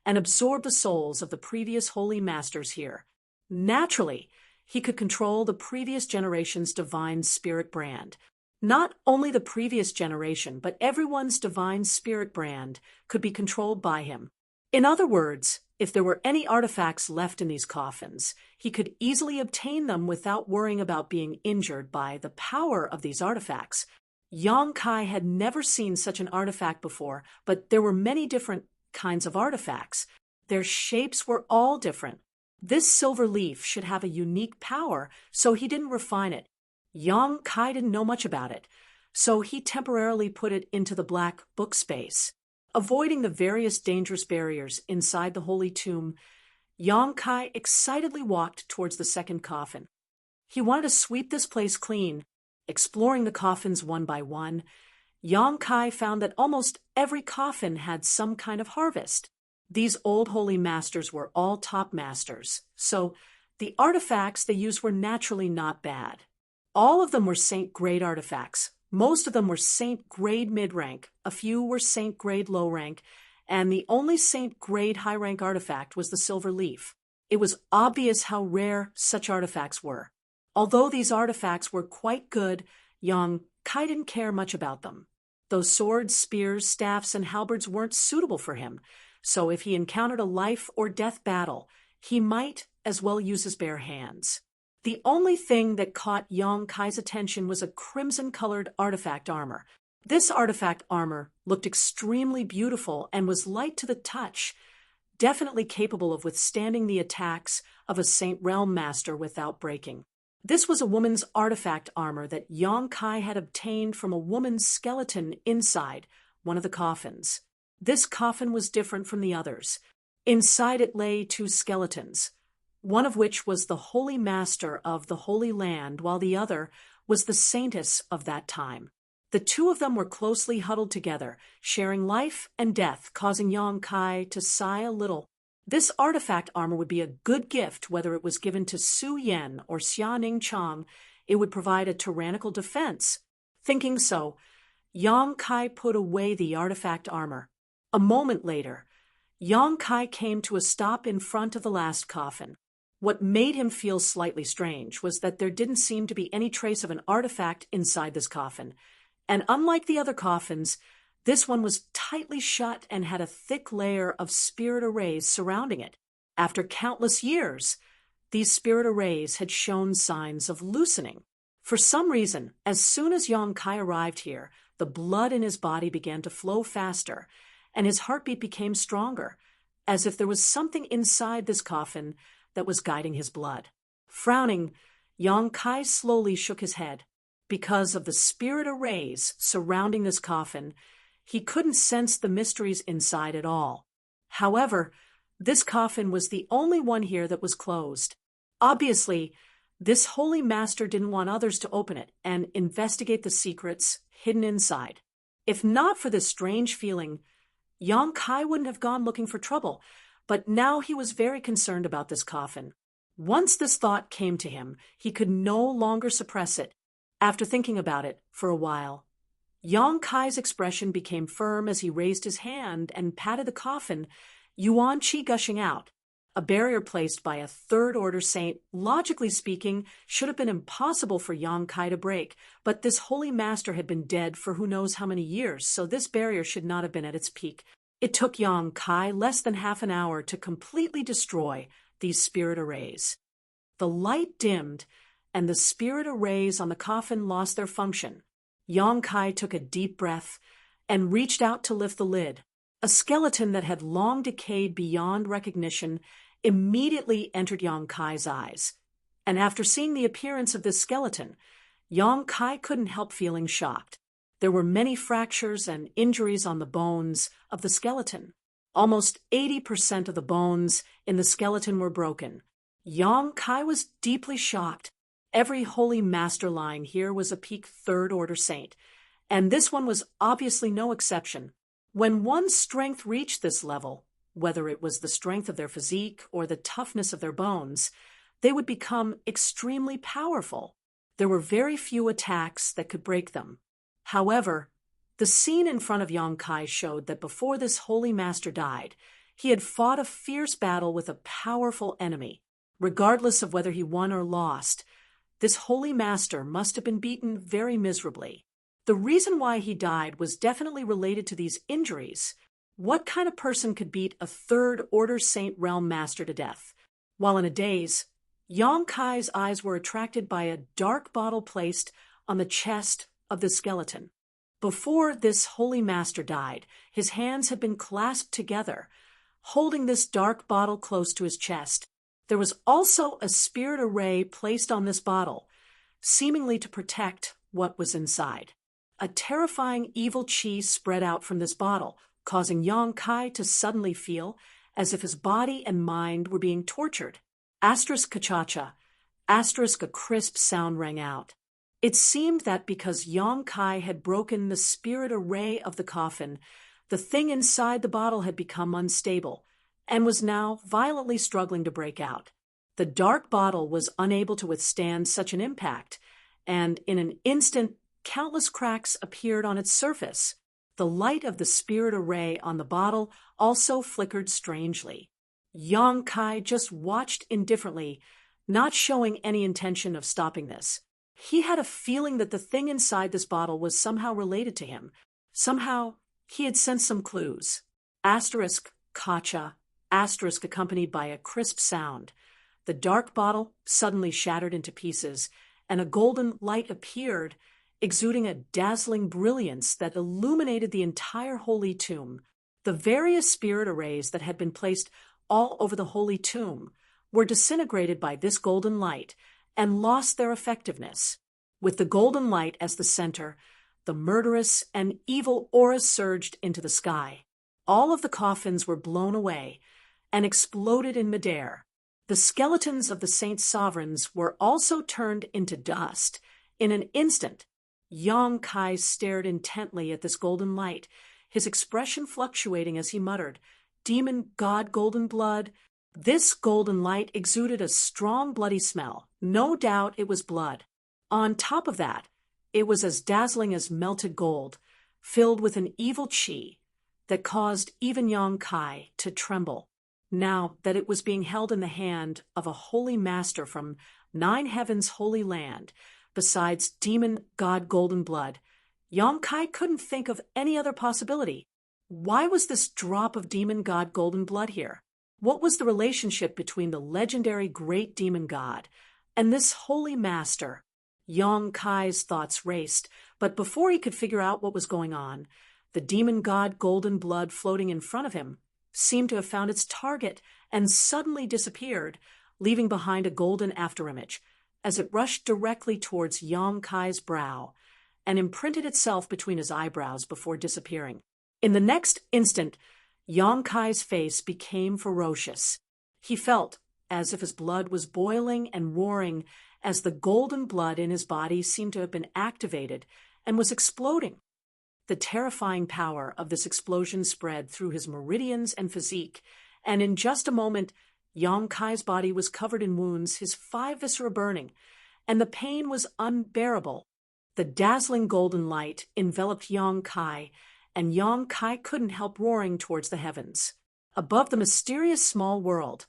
and absorb the souls of the previous holy masters here. Naturally, he could control the previous generation's divine spirit brand. Not only the previous generation, but everyone's divine spirit brand could be controlled by him. In other words, if there were any artifacts left in these coffins, he could easily obtain them without worrying about being injured by the power of these artifacts. Yang Kai had never seen such an artifact before, but there were many different kinds of artifacts. Their shapes were all different. This silver leaf should have a unique power, so he didn't refine it. Yang Kai didn't know much about it, so he temporarily put it into the black book space. Avoiding the various dangerous barriers inside the holy tomb, Yang Kai excitedly walked towards the second coffin. He wanted to sweep this place clean. Exploring the coffins one by one, Yang Kai found that almost every coffin had some kind of harvest. These old holy masters were all top masters, so the artifacts they used were naturally not bad. All of them were saint-grade artifacts. Most of them were saint-grade mid-rank, a few were saint-grade low-rank, and the only saint-grade high-rank artifact was the silver leaf. It was obvious how rare such artifacts were. Although these artifacts were quite good, Yang Kai didn't care much about them. Those swords, spears, staffs, and halberds weren't suitable for him, so if he encountered a life or death battle, he might as well use his bare hands. The only thing that caught Yang Kai's attention was a crimson-colored artifact armor. This artifact armor looked extremely beautiful and was light to the touch, definitely capable of withstanding the attacks of a Saint Realm Master without breaking. This was a woman's artifact armor that Yang Kai had obtained from a woman's skeleton inside one of the coffins. This coffin was different from the others. Inside it lay two skeletons, one of which was the holy master of the Holy Land, while the other was the saintess of that time. The two of them were closely huddled together, sharing life and death, causing Yang Kai to sigh a little. This artifact armor would be a good gift whether it was given to Su Yan or Xia Ning Chang. It would provide a tyrannical defense. Thinking so, Yang Kai put away the artifact armor. A moment later, Yang Kai came to a stop in front of the last coffin. What made him feel slightly strange was that there didn't seem to be any trace of an artifact inside this coffin, and unlike the other coffins, this one was tightly shut and had a thick layer of spirit arrays surrounding it. After countless years, these spirit arrays had shown signs of loosening. For some reason, as soon as Yang Kai arrived here, the blood in his body began to flow faster, and his heartbeat became stronger, as if there was something inside this coffin that was guiding his blood. Frowning, Yang Kai slowly shook his head. Because of the spirit arrays surrounding this coffin, he couldn't sense the mysteries inside at all. However, this coffin was the only one here that was closed. Obviously, this holy master didn't want others to open it and investigate the secrets hidden inside. If not for this strange feeling, Yang Kai wouldn't have gone looking for trouble, but now he was very concerned about this coffin. Once this thought came to him, he could no longer suppress it. After thinking about it for a while, Yang Kai's expression became firm as he raised his hand and patted the coffin, yuan qi gushing out. A barrier placed by a third-order saint, logically speaking, should have been impossible for Yang Kai to break, but this holy master had been dead for who knows how many years, so this barrier should not have been at its peak. It took Yang Kai less than half an hour to completely destroy these spirit arrays. The light dimmed, and the spirit arrays on the coffin lost their function. Yang Kai took a deep breath and reached out to lift the lid. A skeleton that had long decayed beyond recognition immediately entered Yang Kai's eyes. And after seeing the appearance of this skeleton, Yang Kai couldn't help feeling shocked. There were many fractures and injuries on the bones of the skeleton. Almost 80% of the bones in the skeleton were broken. Yang Kai was deeply shocked. Every holy master lying here was a peak third-order saint, and this one was obviously no exception. When one's strength reached this level, whether it was the strength of their physique or the toughness of their bones, they would become extremely powerful. There were very few attacks that could break them. However, the scene in front of Yang Kai showed that before this holy master died, he had fought a fierce battle with a powerful enemy. Regardless of whether he won or lost, this holy master must have been beaten very miserably. The reason why he died was definitely related to these injuries. What kind of person could beat a third-order saint realm master to death? While in a daze, Yang Kai's eyes were attracted by a dark bottle placed on the chest of the skeleton. Before this holy master died, his hands had been clasped together, holding this dark bottle close to his chest. There was also a spirit array placed on this bottle, seemingly to protect what was inside. A terrifying evil chi spread out from this bottle, causing Yang Kai to suddenly feel as if his body and mind were being tortured. Asterisk kachacha, asterisk a crisp sound rang out. It seemed that because Yang Kai had broken the spirit array of the coffin, the thing inside the bottle had become unstable and was now violently struggling to break out. The dark bottle was unable to withstand such an impact, and in an instant, countless cracks appeared on its surface. The light of the spirit array on the bottle also flickered strangely. Yang Kai just watched indifferently, not showing any intention of stopping this. He had a feeling that the thing inside this bottle was somehow related to him. Somehow, he had sensed some clues. Asterisk, kacha, asterisk accompanied by a crisp sound. The dark bottle suddenly shattered into pieces, and a golden light appeared, exuding a dazzling brilliance that illuminated the entire holy tomb. The various spirit arrays that had been placed all over the holy tomb were disintegrated by this golden light and lost their effectiveness. With the golden light as the center, the murderous and evil aura surged into the sky. All of the coffins were blown away and exploded in midair. The skeletons of the saints' sovereigns were also turned into dust. In an instant, Yang Kai stared intently at this golden light, his expression fluctuating as he muttered, "Demon god golden blood." This golden light exuded a strong bloody smell. No doubt it was blood. On top of that, it was as dazzling as melted gold, filled with an evil chi. that caused even Yong Kai to tremble. Now that it was being held in the hand of a holy master from 9 heavens' holy land, besides demon god Golden Blood, Yong Kai couldn't think of any other possibility. Why was this drop of demon god Golden Blood here? What was the relationship between the legendary great demon god and this holy master? Yong Kai's thoughts raced, but before he could figure out what was going on, the demon god Golden Blood floating in front of him seemed to have found its target and suddenly disappeared, leaving behind a golden afterimage as it rushed directly towards Yong Kai's brow and imprinted itself between his eyebrows before disappearing. In the next instant, Yong Kai's face became ferocious. He felt as if his blood was boiling and roaring as the golden blood in his body seemed to have been activated and was exploding. The terrifying power of this explosion spread through his meridians and physique, and in just a moment, Yong Kai's body was covered in wounds, his 5 viscera burning, and the pain was unbearable. The dazzling golden light enveloped Yong Kai, and Yong Kai couldn't help roaring towards the heavens. Above the mysterious small world,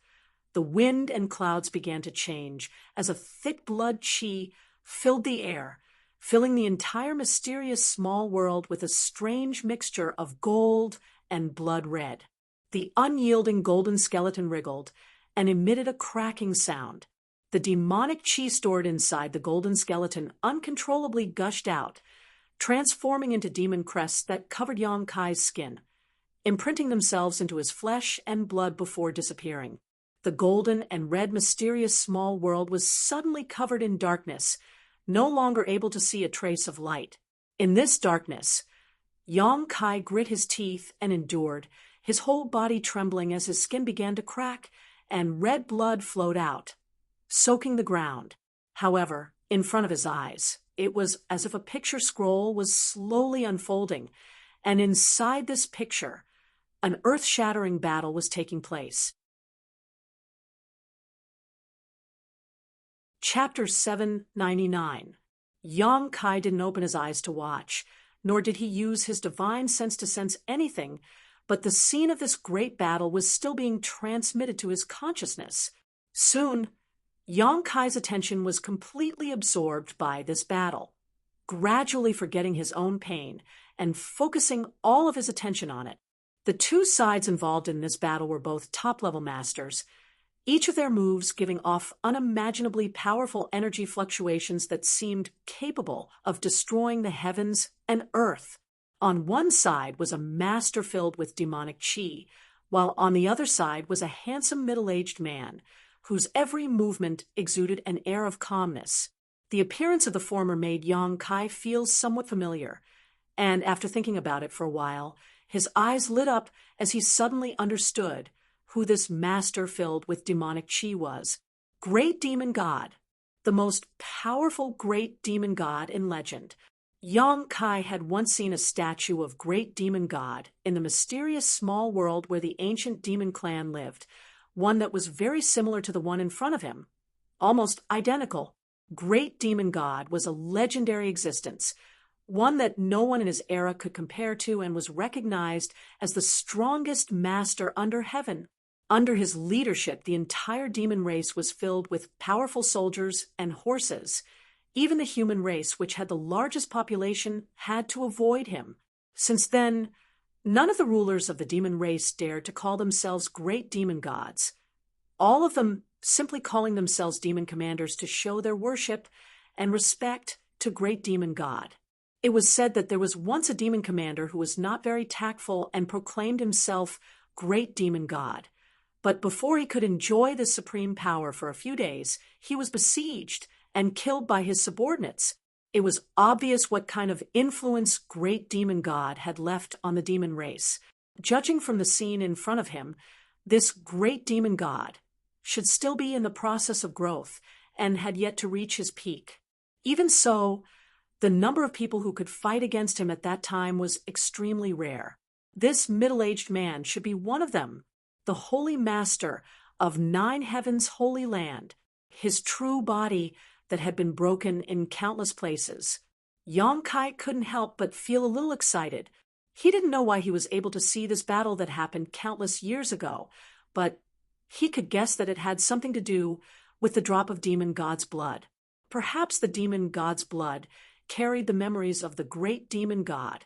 the wind and clouds began to change as a thick blood chi filled the air, filling the entire mysterious small world with a strange mixture of gold and blood red. The unyielding golden skeleton wriggled and emitted a cracking sound. The demonic chi stored inside the golden skeleton uncontrollably gushed out, transforming into demon crests that covered Yong Kai's skin, imprinting themselves into his flesh and blood before disappearing. The golden and red mysterious small world was suddenly covered in darkness, no longer able to see a trace of light. In this darkness, Yong Kai grit his teeth and endured, his whole body trembling as his skin began to crack and red blood flowed out, soaking the ground. However, in front of his eyes, it was as if a picture scroll was slowly unfolding, and inside this picture, an earth-shattering battle was taking place. Chapter 799. Yong Kai didn't open his eyes to watch, nor did he use his divine sense to sense anything, but the scene of this great battle was still being transmitted to his consciousness. Soon, Yong Kai's attention was completely absorbed by this battle, gradually forgetting his own pain and focusing all of his attention on it. The 2 sides involved in this battle were both top-level masters, each of their moves giving off unimaginably powerful energy fluctuations that seemed capable of destroying the heavens and earth. On one side was a master filled with demonic chi, while on the other side was a handsome middle-aged man, whose every movement exuded an air of calmness. The appearance of the former made Yong Kai feel somewhat familiar, and after thinking about it for a while, his eyes lit up as he suddenly understood who this master filled with demonic chi was. Great Demon God, the most powerful great demon god in legend. Yong Kai had once seen a statue of Great Demon God in the mysterious small world where the ancient demon clan lived, one that was very similar to the one in front of him, almost identical. Great Demon God was a legendary existence, one that no one in his era could compare to, and was recognized as the strongest master under heaven. Under his leadership, the entire demon race was filled with powerful soldiers and horses. Even the human race, which had the largest population, had to avoid him. Since then, none of the rulers of the demon race dared to call themselves great demon gods, all of them simply calling themselves demon commanders to show their worship and respect to Great Demon God. It was said that there was once a demon commander who was not very tactful and proclaimed himself Great Demon God. But before he could enjoy this supreme power for a few days, he was besieged and killed by his subordinates. It was obvious what kind of influence Great Demon God had left on the demon race. Judging from the scene in front of him, this Great Demon God should still be in the process of growth and had yet to reach his peak. Even so, the number of people who could fight against him at that time was extremely rare. This middle-aged man should be one of them, the holy master of 9 heavens' holy land, his true body that had been broken in countless places. Yong Kai couldn't help but feel a little excited. He didn't know why he was able to see this battle that happened countless years ago, but he could guess that it had something to do with the drop of demon god's blood. Perhaps the demon god's blood carried the memories of the great demon god,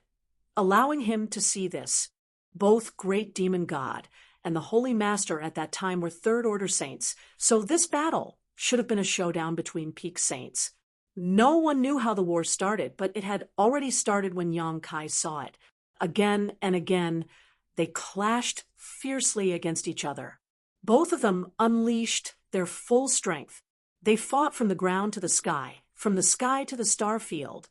allowing him to see this. Both great demon god and the Holy Master at that time were Third Order saints, so this battle should have been a showdown between peak saints. No one knew how the war started, but it had already started when Yang Kai saw it. Again and again, they clashed fiercely against each other. Both of them unleashed their full strength. They fought from the ground to the sky, from the sky to the star field,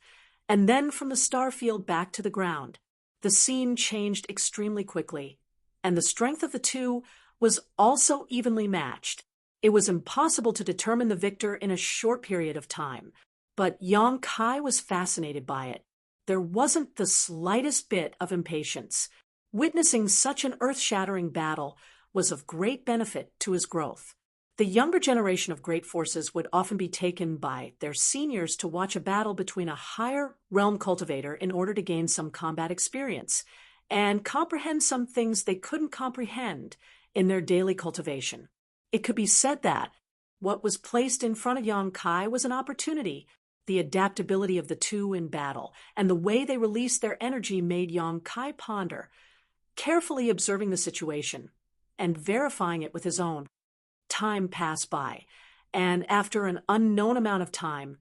and then from the star field back to the ground. The scene changed extremely quickly, and the strength of the two was also evenly matched. It was impossible to determine the victor in a short period of time, but Yang Kai was fascinated by it. There wasn't the slightest bit of impatience. Witnessing such an earth-shattering battle was of great benefit to his growth. The younger generation of great forces would often be taken by their seniors to watch a battle between a higher realm cultivator in order to gain some combat experience and comprehend some things they couldn't comprehend in their daily cultivation. It could be said that what was placed in front of Yang Kai was an opportunity. The adaptability of the two in battle and the way they released their energy made Yang Kai ponder, carefully observing the situation and verifying it with his own. Time passed by, and after an unknown amount of time,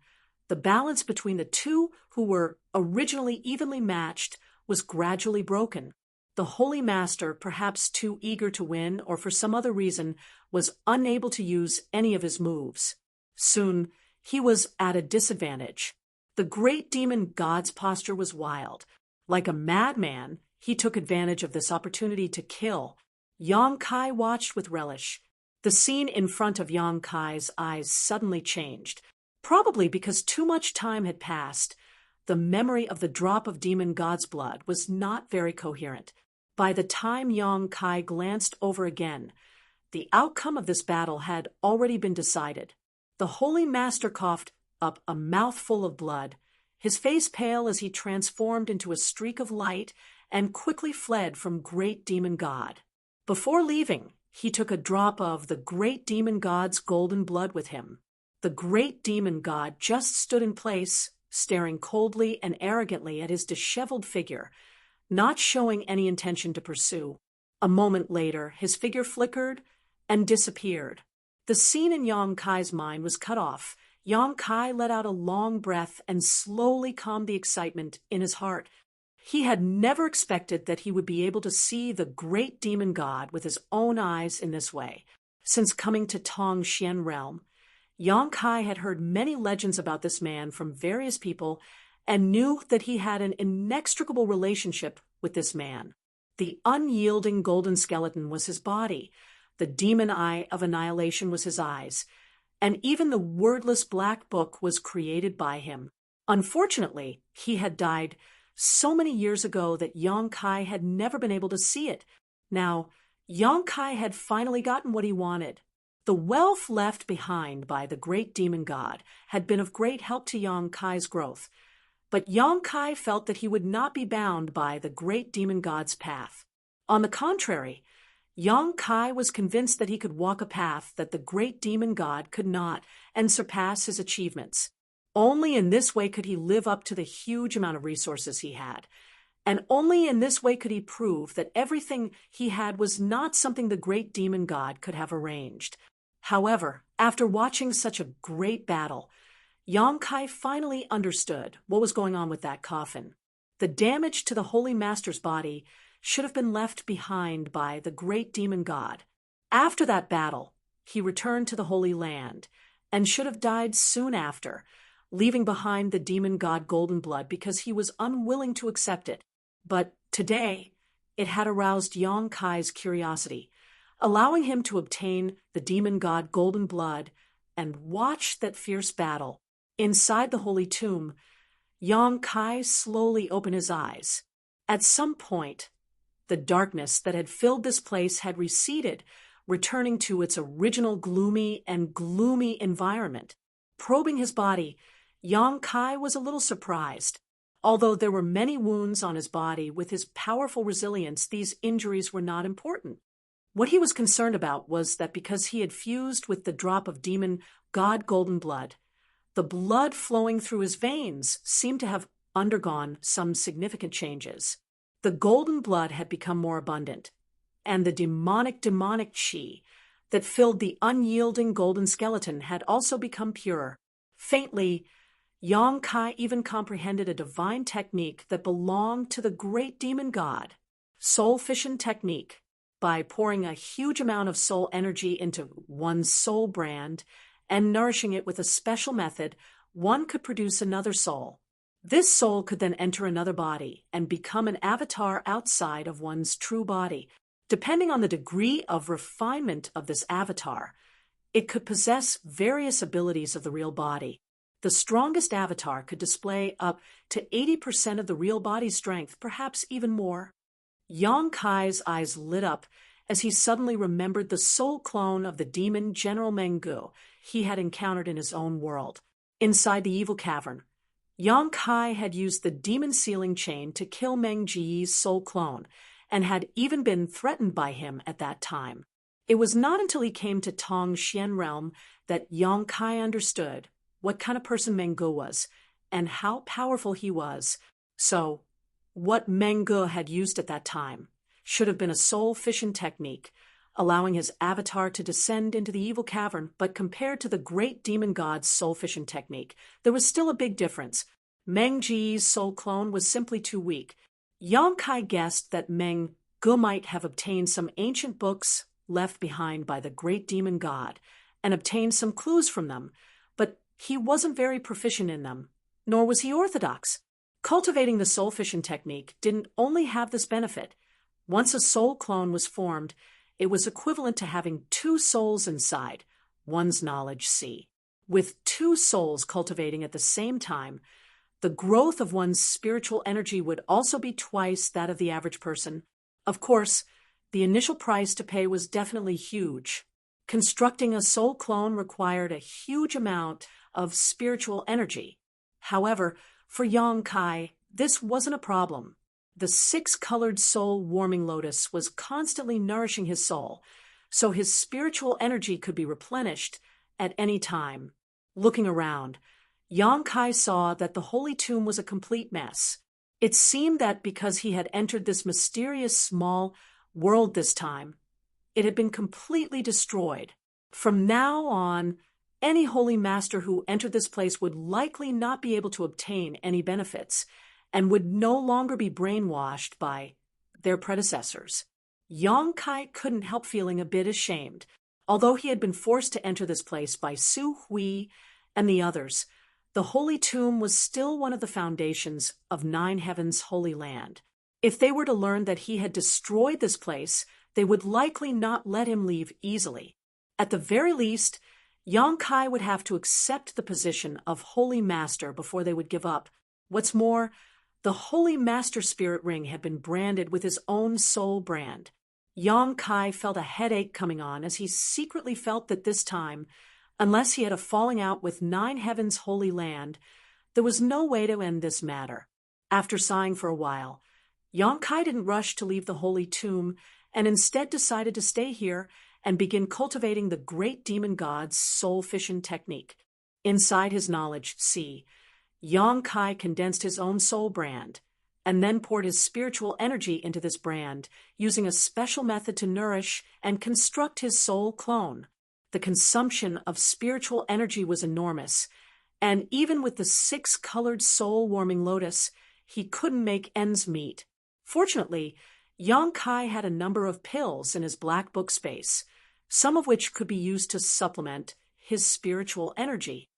the balance between the two who were originally evenly matched was gradually broken. The Holy Master, perhaps too eager to win or for some other reason, was unable to use any of his moves. Soon, he was at a disadvantage. The great demon god's posture was wild. Like a madman, he took advantage of this opportunity to kill. Yang Kai watched with relish. The scene in front of Yang Kai's eyes suddenly changed, probably because too much time had passed. The memory of the drop of demon god's blood was not very coherent. By the time Yang Kai glanced over again, the outcome of this battle had already been decided. The Holy Master coughed up a mouthful of blood, his face pale as he transformed into a streak of light and quickly fled from great demon god. Before leaving, he took a drop of the great demon god's golden blood with him. The great demon god just stood in place, staring coldly and arrogantly at his disheveled figure, not showing any intention to pursue. A moment later, his figure flickered and disappeared. The scene in Yang Kai's mind was cut off. Yang Kai let out a long breath and slowly calmed the excitement in his heart. He had never expected that he would be able to see the great demon god with his own eyes in this way. Since coming to Tong Xian realm, Yang Kai had heard many legends about this man from various people and knew that he had an inextricable relationship with this man. The unyielding golden skeleton was his body, the demon eye of annihilation was his eyes, and even the wordless black book was created by him. Unfortunately, he had died so many years ago that Yang Kai had never been able to see it. Now, Yang Kai had finally gotten what he wanted. The wealth left behind by the great demon god had been of great help to Yang Kai's growth, but Yang Kai felt that he would not be bound by the great demon god's path. On the contrary, Yang Kai was convinced that he could walk a path that the great demon god could not and surpass his achievements. Only in this way could he live up to the huge amount of resources he had, and only in this way could he prove that everything he had was not something the great demon god could have arranged. However, after watching such a great battle, Yang Kai finally understood what was going on with that coffin. The damage to the Holy Master's body should have been left behind by the great demon god. After that battle, he returned to the Holy Land and should have died soon after, leaving behind the demon god golden blood because he was unwilling to accept it. But today, it had aroused Yang Kai's curiosity, allowing him to obtain the demon god golden blood and watch that fierce battle. Inside the holy tomb, Yang Kai slowly opened his eyes. At some point, the darkness that had filled this place had receded, returning to its original gloomy environment. Probing his body, Yang Kai was a little surprised. Although there were many wounds on his body, with his powerful resilience, these injuries were not important. What he was concerned about was that because he had fused with the drop of demon god golden blood, the blood flowing through his veins seemed to have undergone some significant changes. The golden blood had become more abundant, and the demonic chi that filled the unyielding golden skeleton had also become purer. Faintly, Yang Kai even comprehended a divine technique that belonged to the great demon god, soul fission technique. By pouring a huge amount of soul energy into one's soul brand and nourishing it with a special method, one could produce another soul. This soul could then enter another body and become an avatar outside of one's true body. Depending on the degree of refinement of this avatar, it could possess various abilities of the real body. The strongest avatar could display up to 80% of the real body's strength, perhaps even more. Yang Kai's eyes lit up as he suddenly remembered the soul clone of the demon General Meng Gu he had encountered in his own world. Inside the evil cavern, Yang Kai had used the demon sealing chain to kill Meng Ji's soul clone, and had even been threatened by him at that time. It was not until he came to Tong Xian realm that Yang Kai understood what kind of person Meng Gu was, and how powerful he was. So, what Meng Gu had used at that time should have been a soul fission technique, allowing his avatar to descend into the evil cavern, but compared to the great demon god's soul fission technique, there was still a big difference. Meng Ji's soul clone was simply too weak. Yang Kai guessed that Meng Gu might have obtained some ancient books left behind by the great demon god, and obtained some clues from them, but he wasn't very proficient in them, nor was he orthodox. Cultivating the soul fission technique didn't only have this benefit. Once a soul clone was formed, it was equivalent to having two souls inside one's knowledge sea. With two souls cultivating at the same time, the growth of one's spiritual energy would also be twice that of the average person. Of course, the initial price to pay was definitely huge. Constructing a soul clone required a huge amount of spiritual energy. However, for Yang Kai, this wasn't a problem. The 6-colored soul warming lotus was constantly nourishing his soul, so his spiritual energy could be replenished at any time. Looking around, Yang Kai saw that the holy tomb was a complete mess. It seemed that because he had entered this mysterious small world this time, it had been completely destroyed. From now on, any holy master who entered this place would likely not be able to obtain any benefits, and would no longer be brainwashed by their predecessors. Yang Kai couldn't help feeling a bit ashamed. Although he had been forced to enter this place by Su Hui and the others, the Holy Tomb was still one of the foundations of Nine Heavens' Holy Land. If they were to learn that he had destroyed this place, they would likely not let him leave easily. At the very least, Yang Kai would have to accept the position of Holy Master before they would give up. What's more, the Holy Master Spirit Ring had been branded with his own soul brand. Yang Kai felt a headache coming on as he secretly felt that this time, unless he had a falling out with Nine Heavens' Holy Land, there was no way to end this matter. After sighing for a while, Yang Kai didn't rush to leave the Holy Tomb, and instead decided to stay here and begin cultivating the great demon god's soul fission technique. Inside his knowledge sea, Yang Kai condensed his own soul brand, and then poured his spiritual energy into this brand, using a special method to nourish and construct his soul clone. The consumption of spiritual energy was enormous, and even with the 6-colored soul-warming lotus, he couldn't make ends meet. Fortunately, Yang Kai had a number of pills in his black book space, some of which could be used to supplement his spiritual energy.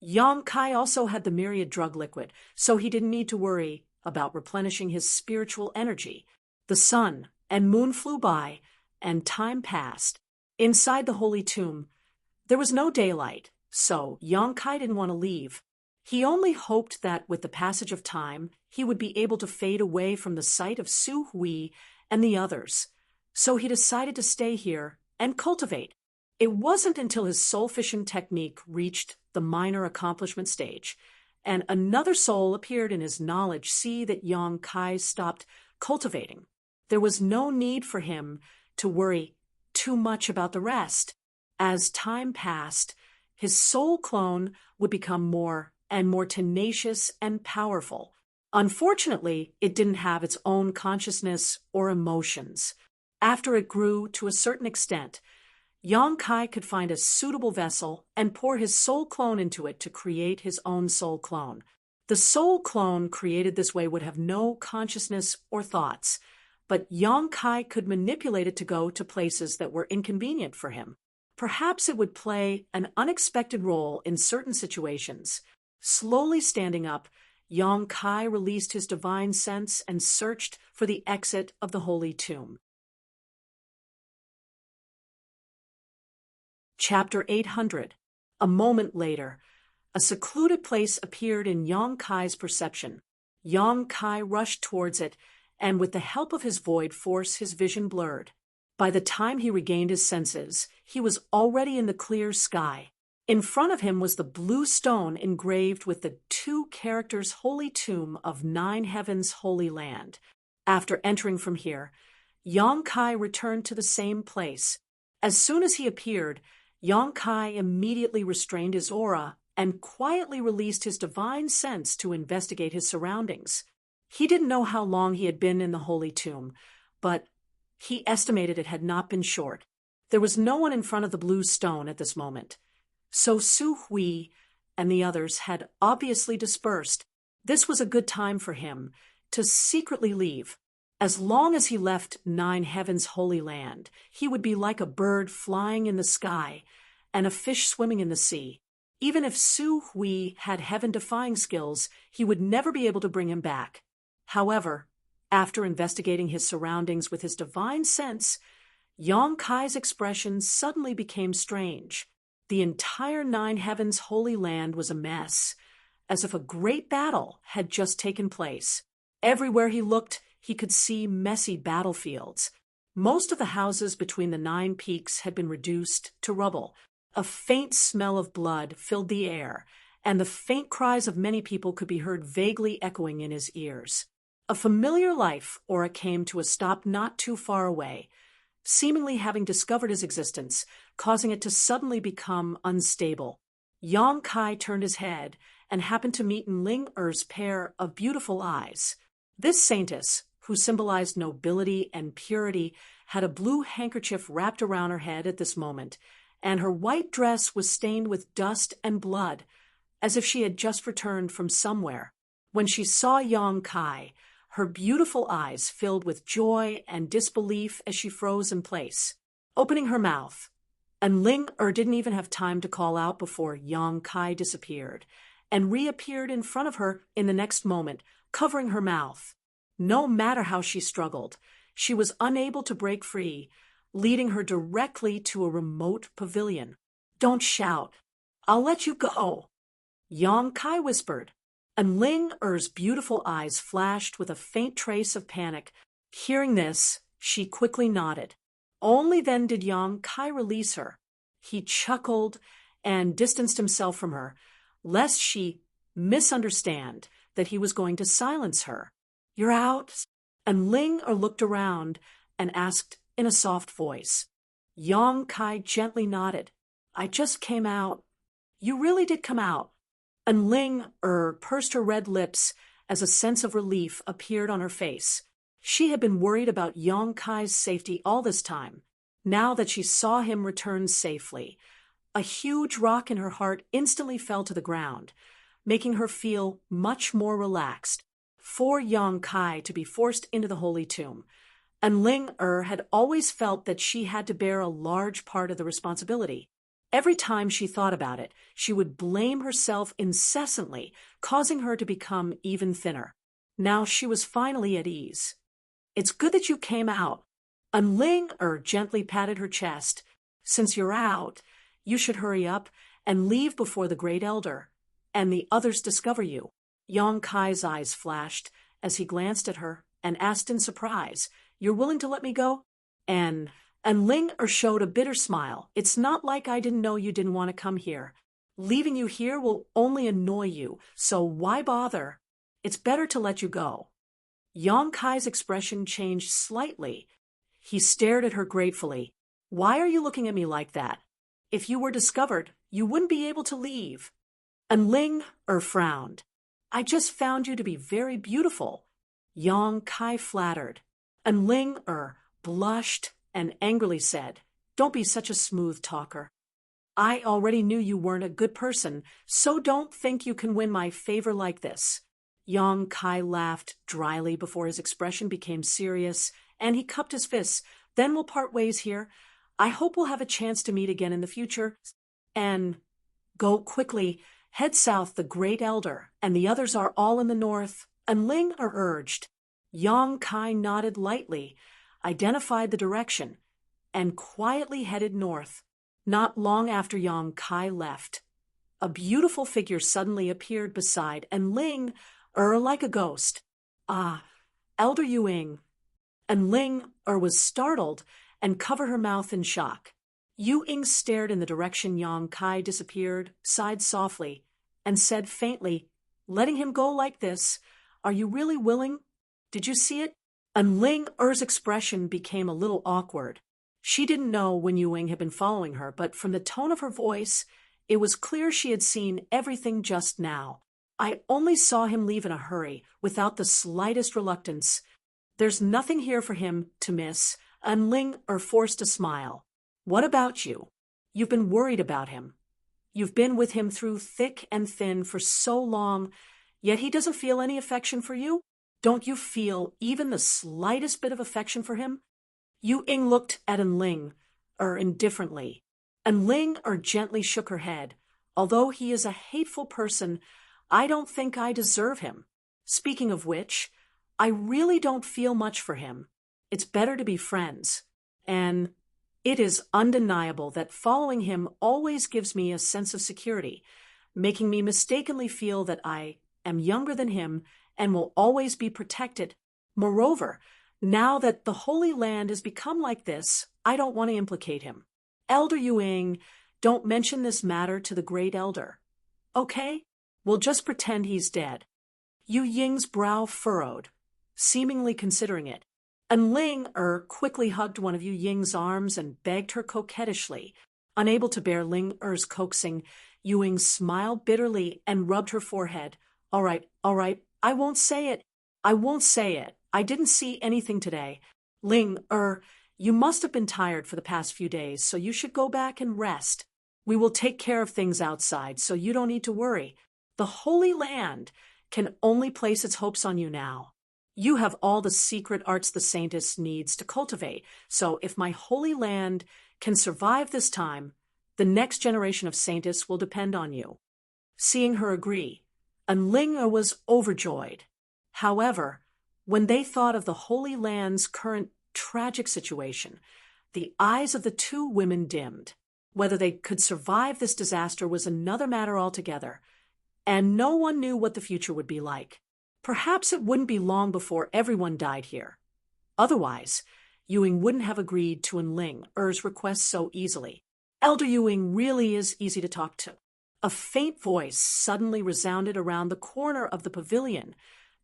Yang Kai also had the myriad drug liquid, so he didn't need to worry about replenishing his spiritual energy. The sun and moon flew by, and time passed. Inside the Holy Tomb, there was no daylight, so Yang Kai didn't want to leave. He only hoped that with the passage of time, he would be able to fade away from the sight of Su Hui and the others. So he decided to stay here and cultivate. It wasn't until his soul fission technique reached the minor accomplishment stage, and another soul appeared in his knowledge sea that Yang Kai stopped cultivating. There was no need for him to worry too much about the rest. As time passed, his soul clone would become more and more tenacious and powerful. Unfortunately, it didn't have its own consciousness or emotions. After it grew to a certain extent, Yang Kai could find a suitable vessel and pour his soul clone into it to create his own soul clone. The soul clone created this way would have no consciousness or thoughts, but Yang Kai could manipulate it to go to places that were inconvenient for him. Perhaps it would play an unexpected role in certain situations. Slowly standing up, Yang Kai released his divine sense and searched for the exit of the holy tomb. Chapter 800. A moment later, a secluded place appeared in Yang Kai's perception. Yang Kai rushed towards it, and with the help of his void force, his vision blurred. By the time he regained his senses, he was already in the clear sky. In front of him was the blue stone engraved with the 2 characters Holy Tomb of 9 Heavens Holy Land. After entering from here, Yang Kai returned to the same place. As soon as he appeared, Yang Kai immediately restrained his aura and quietly released his divine sense to investigate his surroundings. He didn't know how long he had been in the Holy Tomb, but he estimated it had not been short. There was no one in front of the blue stone at this moment. So Su Hui and the others had obviously dispersed. This was a good time for him to secretly leave. As long as he left 9 Heavens Holy Land, he would be like a bird flying in the sky and a fish swimming in the sea. Even if Su Hui had heaven-defying skills, he would never be able to bring him back. However, after investigating his surroundings with his divine sense, Yang Kai's expression suddenly became strange. The entire 9 Heavens Holy Land was a mess, as if a great battle had just taken place. Everywhere he looked, he could see messy battlefields. Most of the houses between the 9 peaks had been reduced to rubble. A faint smell of blood filled the air, and the faint cries of many people could be heard vaguely echoing in his ears. A familiar life aura came to a stop not too far away, seemingly having discovered his existence, causing it to suddenly become unstable. Yang Kai turned his head and happened to meet Ling Er's pair of beautiful eyes. This saintess, who symbolized nobility and purity, had a blue handkerchief wrapped around her head at this moment, and her white dress was stained with dust and blood, as if she had just returned from somewhere. When she saw Yang Kai, her beautiful eyes filled with joy and disbelief as she froze in place, opening her mouth. And Ling didn't even have time to call out before Yang Kai disappeared, and reappeared in front of her in the next moment, covering her mouth. No matter how she struggled, she was unable to break free, leading her directly to a remote pavilion. "Don't shout. I'll let you go," Yang Kai whispered, and Ling Er's beautiful eyes flashed with a faint trace of panic. Hearing this, she quickly nodded. Only then did Yang Kai release her. He chuckled and distanced himself from her, lest she misunderstand that he was going to silence her. "You're out?" And Ling looked around and asked in a soft voice. Yang Kai gently nodded. "I just came out." "You really did come out." And Ling pursed her red lips as a sense of relief appeared on her face. She had been worried about Yang Kai's safety all this time. Now that she saw him return safely, a huge rock in her heart instantly fell to the ground, making her feel much more relaxed. For Yang Kai to be forced into the Holy Tomb, and Ling had always felt that she had to bear a large part of the responsibility. Every time she thought about it, she would blame herself incessantly, causing her to become even thinner. Now she was finally at ease. "It's good that you came out." And Ling gently patted her chest. "Since you're out, you should hurry up and leave before the Great Elder and the others discover you." Yang Kai's eyes flashed as he glanced at her and asked in surprise, "You're willing to let me go?" And Ling showed a bitter smile. "It's not like I didn't know you didn't want to come here. Leaving you here will only annoy you, so why bother? It's better to let you go. Yang Kai's expression changed slightly. He stared at her gratefully. Why are you looking at me like that? If you were discovered, you wouldn't be able to leave. And Ling frowned. I just found you to be very beautiful. Yang Kai flattered. And Ling blushed and angrily said, Don't be such a smooth talker. I already knew you weren't a good person, so don't think you can win my favor like this. Yang Kai laughed dryly before his expression became serious, and he cupped his fists. Then we'll part ways here. I hope we'll have a chance to meet again in the future. And go quickly. Head south, the Great Elder, and the others are all in the north. And Ling urged. Yang Kai nodded lightly, identified the direction, and quietly headed north. Not long after Yang Kai left, a beautiful figure suddenly appeared beside, and Ling like a ghost. Ah, Elder Yuing. And Ling was startled and covered her mouth in shock. Yuing stared in the direction Yang Kai disappeared, sighed softly, and said faintly, Letting him go like this, are you really willing? Did you see it? And Ling expression became a little awkward. She didn't know when Yuing had been following her, but from the tone of her voice, it was clear she had seen everything just now. I only saw him leave in a hurry, without the slightest reluctance. There's nothing here for him to miss, and Ling forced a smile. What about you? You've been worried about him. You've been with him through thick and thin for so long, yet he doesn't feel any affection for you? Don't you feel even the slightest bit of affection for him? Yuing looked at Ling indifferently, and Ling gently shook her head. Although he is a hateful person, I don't think I deserve him. Speaking of which, I really don't feel much for him. It's better to be friends. And it is undeniable that following him always gives me a sense of security, making me mistakenly feel that I am younger than him and will always be protected. Moreover, now that the Holy Land has become like this, I don't want to implicate him. Elder Yuing, don't mention this matter to the Great Elder. Okay? We'll just pretend he's dead. Yu Ying's brow furrowed, seemingly considering it. And Ling quickly hugged one of Yu Ying's arms and begged her coquettishly. Unable to bear Ling coaxing, Yuing smiled bitterly and rubbed her forehead. All right, I won't say it. I didn't see anything today. Ling, you must have been tired for the past few days, so you should go back and rest. We will take care of things outside, so you don't need to worry. The Holy Land can only place its hopes on you now. You have all the secret arts the Saintess needs to cultivate, so if my Holy Land can survive this time, the next generation of Saintess will depend on you. Seeing her agree, and Ling was overjoyed. However, when they thought of the Holy Land's current tragic situation, the eyes of the two women dimmed. Whether they could survive this disaster was another matter altogether, and no one knew what the future would be like. Perhaps it wouldn't be long before everyone died here. Otherwise, Yuing wouldn't have agreed to Ling's request so easily. Elder Yuing really is easy to talk to. A faint voice suddenly resounded around the corner of the pavilion,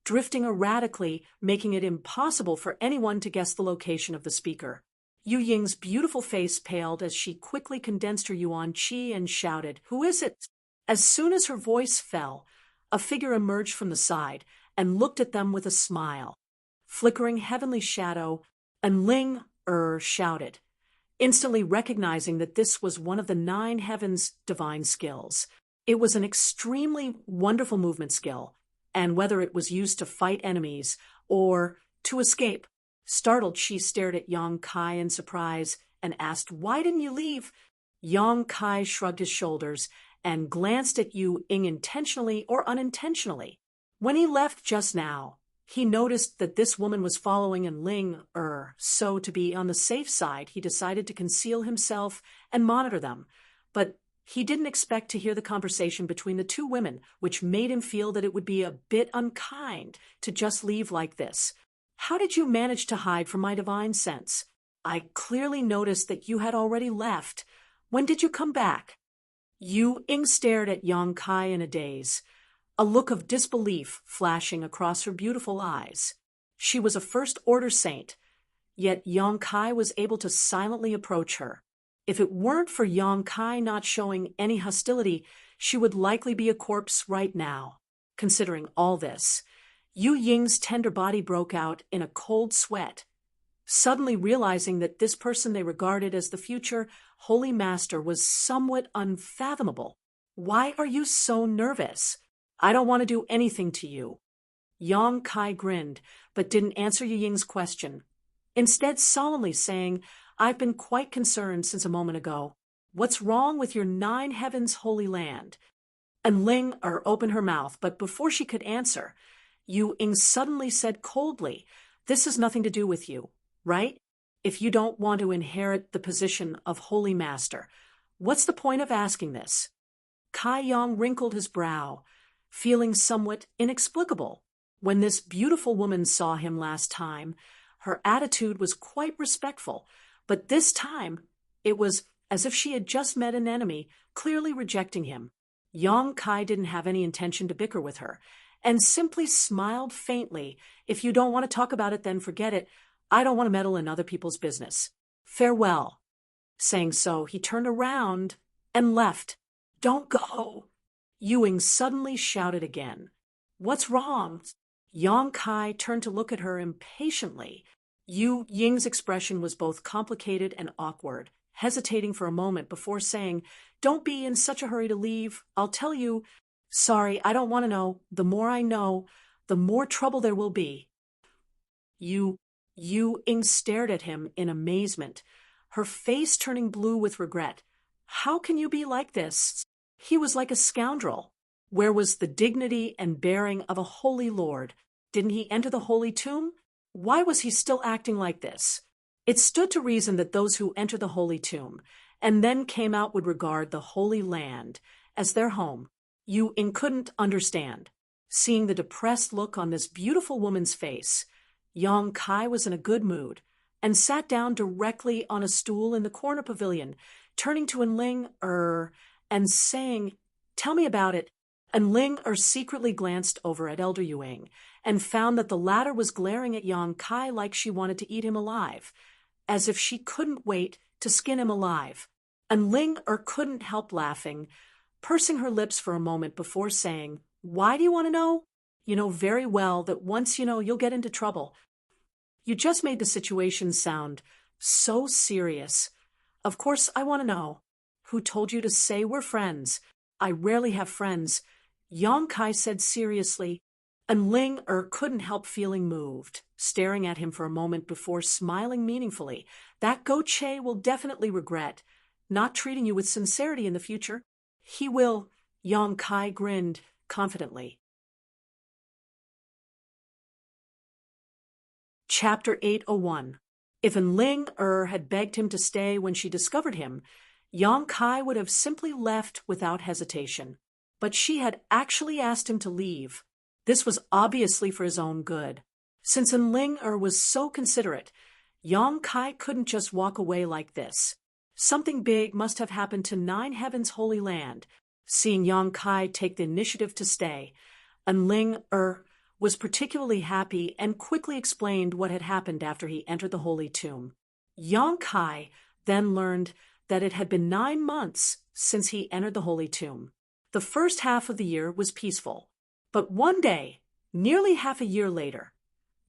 drifting erratically, making it impossible for anyone to guess the location of the speaker. Yu Ying's beautiful face paled as she quickly condensed her yuan qi and shouted, "Who is it?" As soon as her voice fell, a figure emerged from the side and looked at them with a smile. Flickering heavenly shadow, and Ling shouted, instantly recognizing that this was one of the 9 heavens' divine skills. It was an extremely wonderful movement skill, and whether it was used to fight enemies or to escape. Startled, she stared at Yang Kai in surprise and asked, "Why didn't you leave?" Yang Kai shrugged his shoulders and glanced at Yu Ying intentionally or unintentionally. When he left just now, he noticed that this woman was following Ling, so to be on the safe side, he decided to conceal himself and monitor them. But he didn't expect to hear the conversation between the two women, which made him feel that it would be a bit unkind to just leave like this. "How did you manage to hide from my divine sense? I clearly noticed that you had already left. When did you come back?" Yu Ying stared at Yang Kai in a daze, a look of disbelief flashing across her beautiful eyes. She was a first-order saint, yet Yang Kai was able to silently approach her. If it weren't for Yang Kai not showing any hostility, she would likely be a corpse right now. Considering all this, Yu Ying's tender body broke out in a cold sweat, suddenly realizing that this person they regarded as the future Holy Master was somewhat unfathomable. Why are you so nervous? I don't want to do anything to you. Yang Kai grinned, but didn't answer Yu Ying's question, instead solemnly saying, I've been quite concerned since a moment ago. What's wrong with your 9 heavens holy land? And Ling opened her mouth, but before she could answer, Yu Ying suddenly said coldly, This has nothing to do with you, right? If you don't want to inherit the position of Holy Master, what's the point of asking this? Kai Yang wrinkled his brow, feeling somewhat inexplicable. When this beautiful woman saw him last time, her attitude was quite respectful, but this time it was as if she had just met an enemy, clearly rejecting him. Yang Kai didn't have any intention to bicker with her, and simply smiled faintly. If you don't want to talk about it, then forget it. I don't want to meddle in other people's business. Farewell. Saying so, he turned around and left. Don't go. Yu Ying suddenly shouted again. What's wrong? Yang Kai turned to look at her impatiently. Yu Ying's expression was both complicated and awkward, hesitating for a moment before saying, Don't be in such a hurry to leave. I'll tell you. Sorry, I don't want to know. The more I know, the more trouble there will be. Yu Ying stared at him in amazement, her face turning blue with regret. How can you be like this? He was like a scoundrel. Where was the dignity and bearing of a holy lord? Didn't he enter the holy tomb? Why was he still acting like this? It stood to reason that those who enter the holy tomb and then came out would regard the holy land as their home. Yu Ying couldn't understand. Seeing the depressed look on this beautiful woman's face, Yang Kai was in a good mood and sat down directly on a stool in the corner pavilion, turning to Enling and saying, Tell me about it. Enling secretly glanced over at Elder Yu Ying and found that the latter was glaring at Yang Kai like she wanted to eat him alive, as if she couldn't wait to skin him alive. Enling couldn't help laughing, pursing her lips for a moment before saying, Why do you want to know? You know very well that once you know, you'll get into trouble. You just made the situation sound so serious. Of course I want to know. Who told you to say we're friends? I rarely have friends. Yang Kai said seriously, and Ling couldn't help feeling moved, staring at him for a moment before smiling meaningfully. That Go Che will definitely regret not treating you with sincerity in the future. He will. Yang Kai grinned confidently. Chapter 801. If Enling had begged him to stay when she discovered him, Yang Kai would have simply left without hesitation. But she had actually asked him to leave. This was obviously for his own good. Since Enling was so considerate, Yang Kai couldn't just walk away like this. Something big must have happened to 9 heavens holy land. Seeing Yang Kai take the initiative to stay, Enling was particularly happy and quickly explained what had happened after he entered the holy tomb. Yang Kai then learned that it had been 9 months since he entered the holy tomb. The first half of the year was peaceful, but one day, nearly half a year later,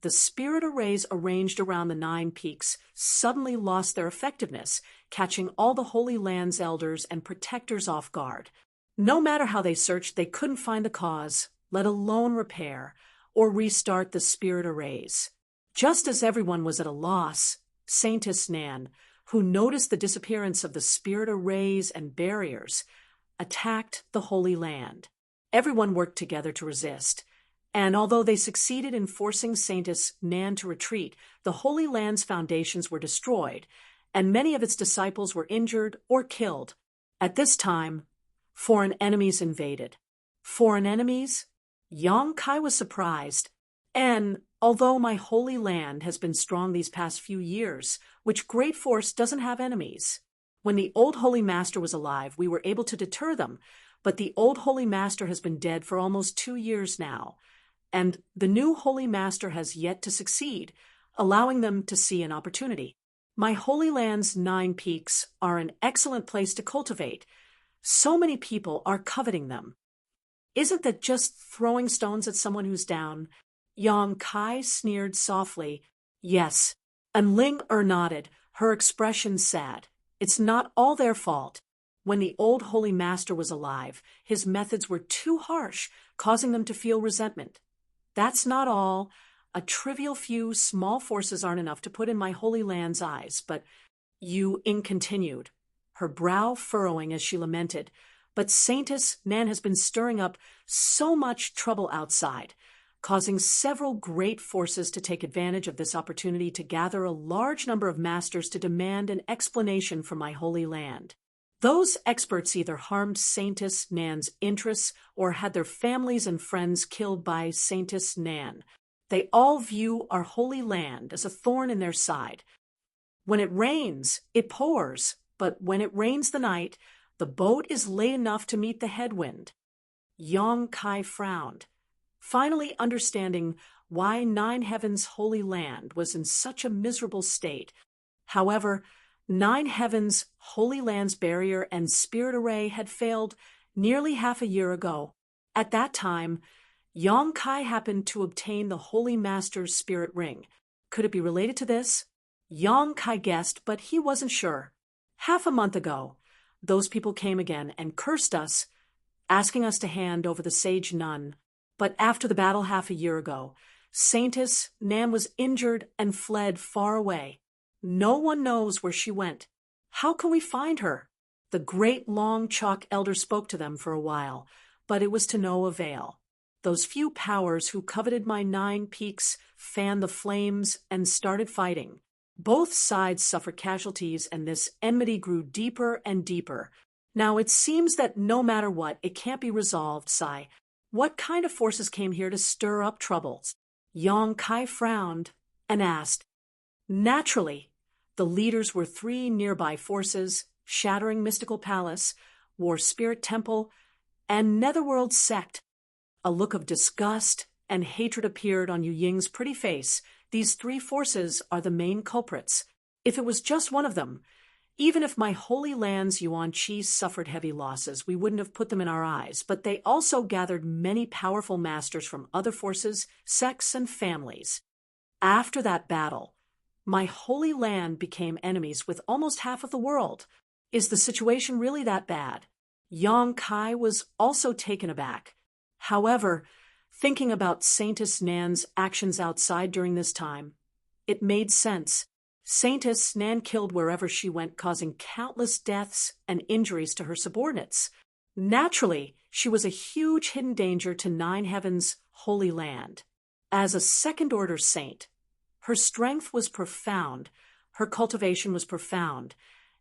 the spirit arrays arranged around the 9 peaks suddenly lost their effectiveness, catching all the Holy Land's elders and protectors off guard. No matter how they searched, they couldn't find the cause, let alone repair or restart the spirit arrays. Just as everyone was at a loss, Saintess Nan, who noticed the disappearance of the spirit arrays and barriers, attacked the Holy Land. Everyone worked together to resist, and although they succeeded in forcing Saintess Nan to retreat, the Holy Land's foundations were destroyed, and many of its disciples were injured or killed. At this time, foreign enemies invaded. Foreign enemies? Yang Kai was surprised, and although my Holy Land has been strong these past few years, which great force doesn't have enemies? When the old Holy Master was alive, we were able to deter them, but the old Holy Master has been dead for almost 2 years now, and the new Holy Master has yet to succeed, allowing them to see an opportunity. My Holy Land's 9 peaks are an excellent place to cultivate. So many people are coveting them. Isn't that just throwing stones at someone who's down? Yang Kai sneered softly. Yes. And Ling nodded, her expression sad. It's not all their fault. When the old Holy Master was alive, his methods were too harsh, causing them to feel resentment. That's not all. A trivial few small forces aren't enough to put in my Holy Land's eyes, but Ing continued, her brow furrowing as she lamented. But Saintess Nan has been stirring up so much trouble outside, causing several great forces to take advantage of this opportunity to gather a large number of masters to demand an explanation for my Holy Land. Those experts either harmed Saintess Nan's interests or had their families and friends killed by Saintess Nan. They all view our Holy Land as a thorn in their side. When it rains, it pours, but when it rains the night, the boat is late enough to meet the headwind. Yang Kai frowned, finally understanding why Nine Heavens' Holy Land was in such a miserable state. However, Nine Heavens' Holy Land's barrier and spirit array had failed nearly half a year ago. At that time, Yang Kai happened to obtain the Holy Master's spirit ring. Could it be related to this? Yang Kai guessed, but he wasn't sure. Half a month ago, those people came again and cursed us, asking us to hand over the sage nun. But after the battle half a year ago, Saintess Nan was injured and fled far away. No one knows where she went. How can we find her? The great long chalk elder spoke to them for a while, but it was to no avail. Those few powers who coveted my 9 peaks fanned the flames and started fighting. Both sides suffered casualties, and this enmity grew deeper and deeper. Now it seems that no matter what, it can't be resolved, Sai. What kind of forces came here to stir up troubles? Yang Kai frowned and asked. Naturally, the leaders were 3 nearby forces, Shattering Mystical Palace, War Spirit Temple, and Netherworld Sect. A look of disgust and hatred appeared on Yu Ying's pretty face. These 3 forces are the main culprits. If it was just one of them, even if my Holy Land's Yuan Qi suffered heavy losses, we wouldn't have put them in our eyes, but they also gathered many powerful masters from other forces, sects, and families. After that battle, my Holy Land became enemies with almost half of the world. Is the situation really that bad? Yang Kai was also taken aback. However, thinking about Saintess Nan's actions outside during this time, it made sense. Saintess Nan killed wherever she went, causing countless deaths and injuries to her subordinates. Naturally, she was a huge hidden danger to Nine Heavens' Holy Land. As a second-order saint, her strength was profound, her cultivation was profound,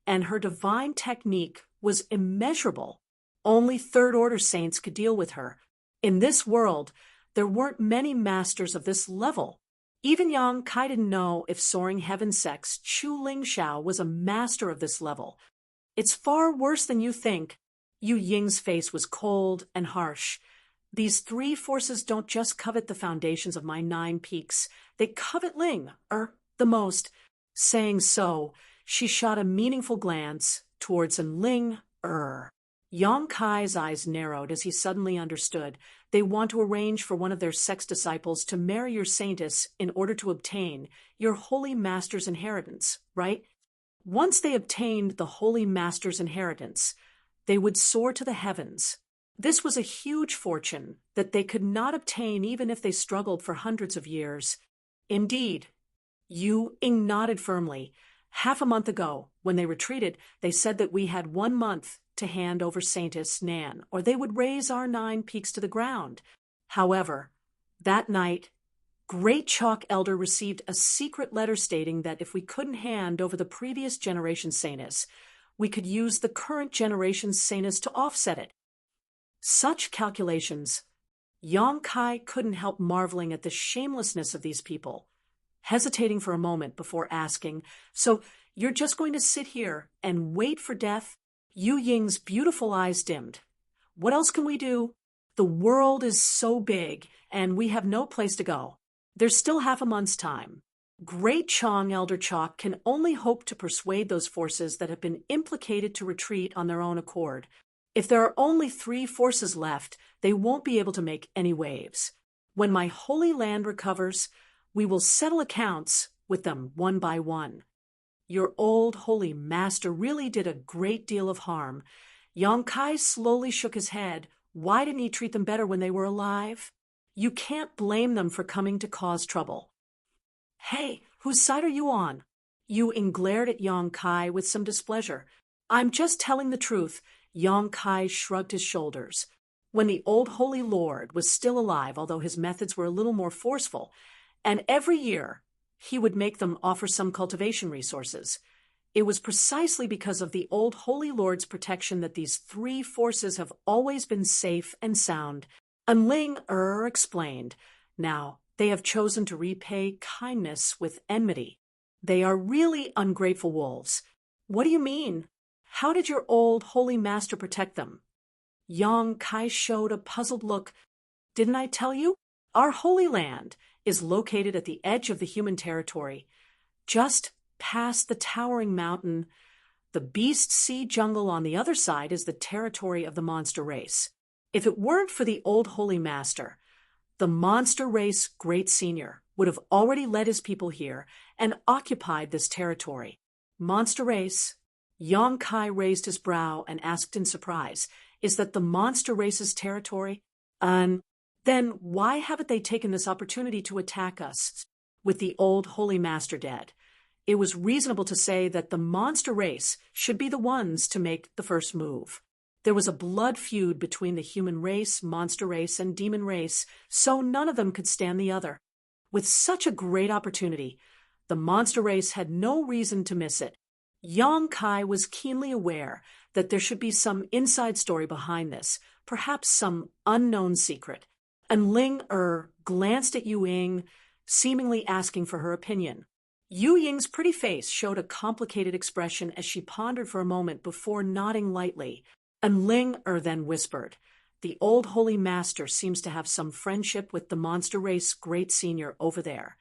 and her divine technique was immeasurable. Only third-order saints could deal with her. In this world, there weren't many masters of this level. Even Yang Kai didn't know if Soaring Heaven Sect's Chu Ling Shao was a master of this level. It's far worse than you think. Yu Ying's face was cold and harsh. These 3 forces don't just covet the foundations of my 9 peaks. They covet Ling, the most. Saying so, she shot a meaningful glance towards Ling, Yang Kai's eyes narrowed as he suddenly understood. They want to arrange for one of their sex disciples to marry your saintess in order to obtain your Holy Master's inheritance, right? Once they obtained the Holy Master's inheritance, they would soar to the heavens. This was a huge fortune that they could not obtain even if they struggled for hundreds of years. Indeed, Yu Ying nodded firmly. Half a month ago, when they retreated, they said that we had 1 month to hand over Saintess Nan, or they would raise our 9 peaks to the ground. However, that night, Great Chalk Elder received a secret letter stating that if we couldn't hand over the previous generation's saintess, we could use the current generation's saintess to offset it. Such calculations, Yang Kai couldn't help marveling at the shamelessness of these people. Hesitating for a moment before asking, "So You're just going to sit here and wait for death? Yu Ying's beautiful eyes dimmed. What else can we do? The world is so big, and we have no place to go. There's still half a month's time. Great Chong Elder Chalk can only hope to persuade those forces that have been implicated to retreat on their own accord. If there are only 3 forces left, they won't be able to make any waves. When my holy land recovers, we will settle accounts with them one by one. Your old holy master really did a great deal of harm. Yang Kai slowly shook his head. Why didn't he treat them better when they were alive? You can't blame them for coming to cause trouble. Hey, whose side are you on? Yu Ying glared at Yang Kai with some displeasure. I'm just telling the truth. Yang Kai shrugged his shoulders. When the old holy lord was still alive, although his methods were a little more forceful, and every year he would make them offer some cultivation resources. It was precisely because of the old holy lord's protection that these 3 forces have always been safe and sound. And Ling explained. Now, they have chosen to repay kindness with enmity. They are really ungrateful wolves. What do you mean? How did your old holy master protect them? Yang Kai showed a puzzled look. Didn't I tell you? Our holy land is located at the edge of the human territory, just past the towering mountain. The beast sea jungle on the other side is the territory of the monster race. If it weren't for the old holy master, the monster race great senior would have already led his people here and occupied this territory. Monster race? Yang Kai raised his brow and asked in surprise, is that the monster race's territory? Then why haven't they taken this opportunity to attack us with the old holy master dead? It was reasonable to say that the monster race should be the ones to make the first move. There was a blood feud between the human race, monster race, and demon race, so none of them could stand the other. With such a great opportunity, the monster race had no reason to miss it. Yang Kai was keenly aware that there should be some inside story behind this, perhaps some unknown secret. And Ling glanced at Yu Ying, seemingly asking for her opinion. Yu Ying's pretty face showed a complicated expression as she pondered for a moment before nodding lightly. And Ling then whispered, the old holy master seems to have some friendship with the monster race great senior over there.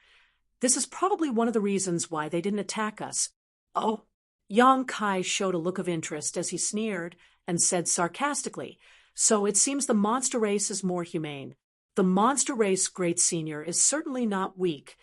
This is probably one of the reasons why they didn't attack us. Oh, Yang Kai showed a look of interest as he sneered and said sarcastically, so it seems the monster race is more humane. The monster race great senior is certainly not weak.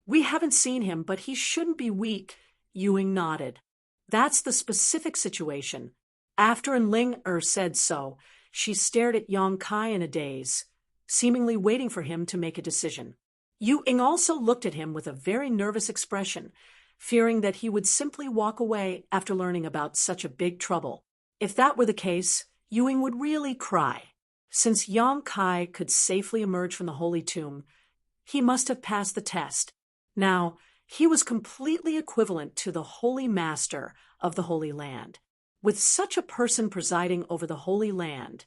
We haven't seen him, but he shouldn't be weak. Yu Ying nodded. That's the specific situation. After Ling said so, she stared at Yang Kai in a daze, seemingly waiting for him to make a decision. Yu Ying also looked at him with a very nervous expression, fearing that he would simply walk away after learning about such a big trouble. If that were the case, Yu Ying would really cry. Since Yang Kai could safely emerge from the holy tomb, he must have passed the test. Now, he was completely equivalent to the holy master of the Holy Land. With such a person presiding over the Holy Land,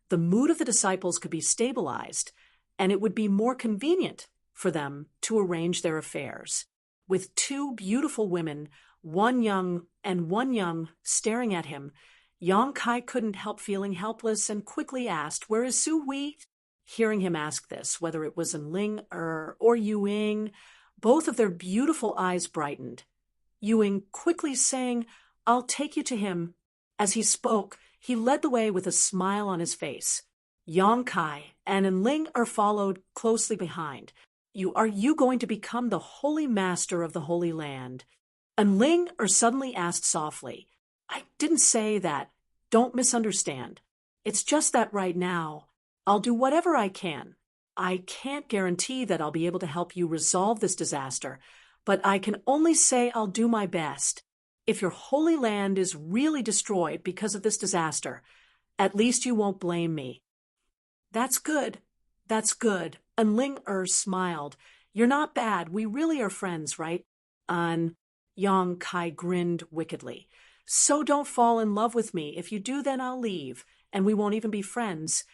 the mood of the disciples could be stabilized, and it would be more convenient for them to arrange their affairs. With 2 beautiful women, one young and one young, staring at him, Yang Kai couldn't help feeling helpless and quickly asked, "Where is Su Hui?" Hearing him ask this, whether it was in Ling or Yu Ying, both of their beautiful eyes brightened. Yu Ying quickly saying, "I'll take you to him." As he spoke, he led the way with a smile on his face. Yang Kai and Ling followed closely behind. Are you going to become the holy master of the Holy Land? And Ling suddenly asked softly, "I didn't say that. Don't misunderstand. It's just that right now, I'll do whatever I can. I can't guarantee that I'll be able to help you resolve this disaster, but I can only say I'll do my best. If your holy land is really destroyed because of this disaster, at least you won't blame me." "That's good. That's good." And Ling smiled. "You're not bad. We really are friends, right?" Yang Kai grinned wickedly. "So don't fall in love with me. If you do, then I'll leave, and we won't even be friends.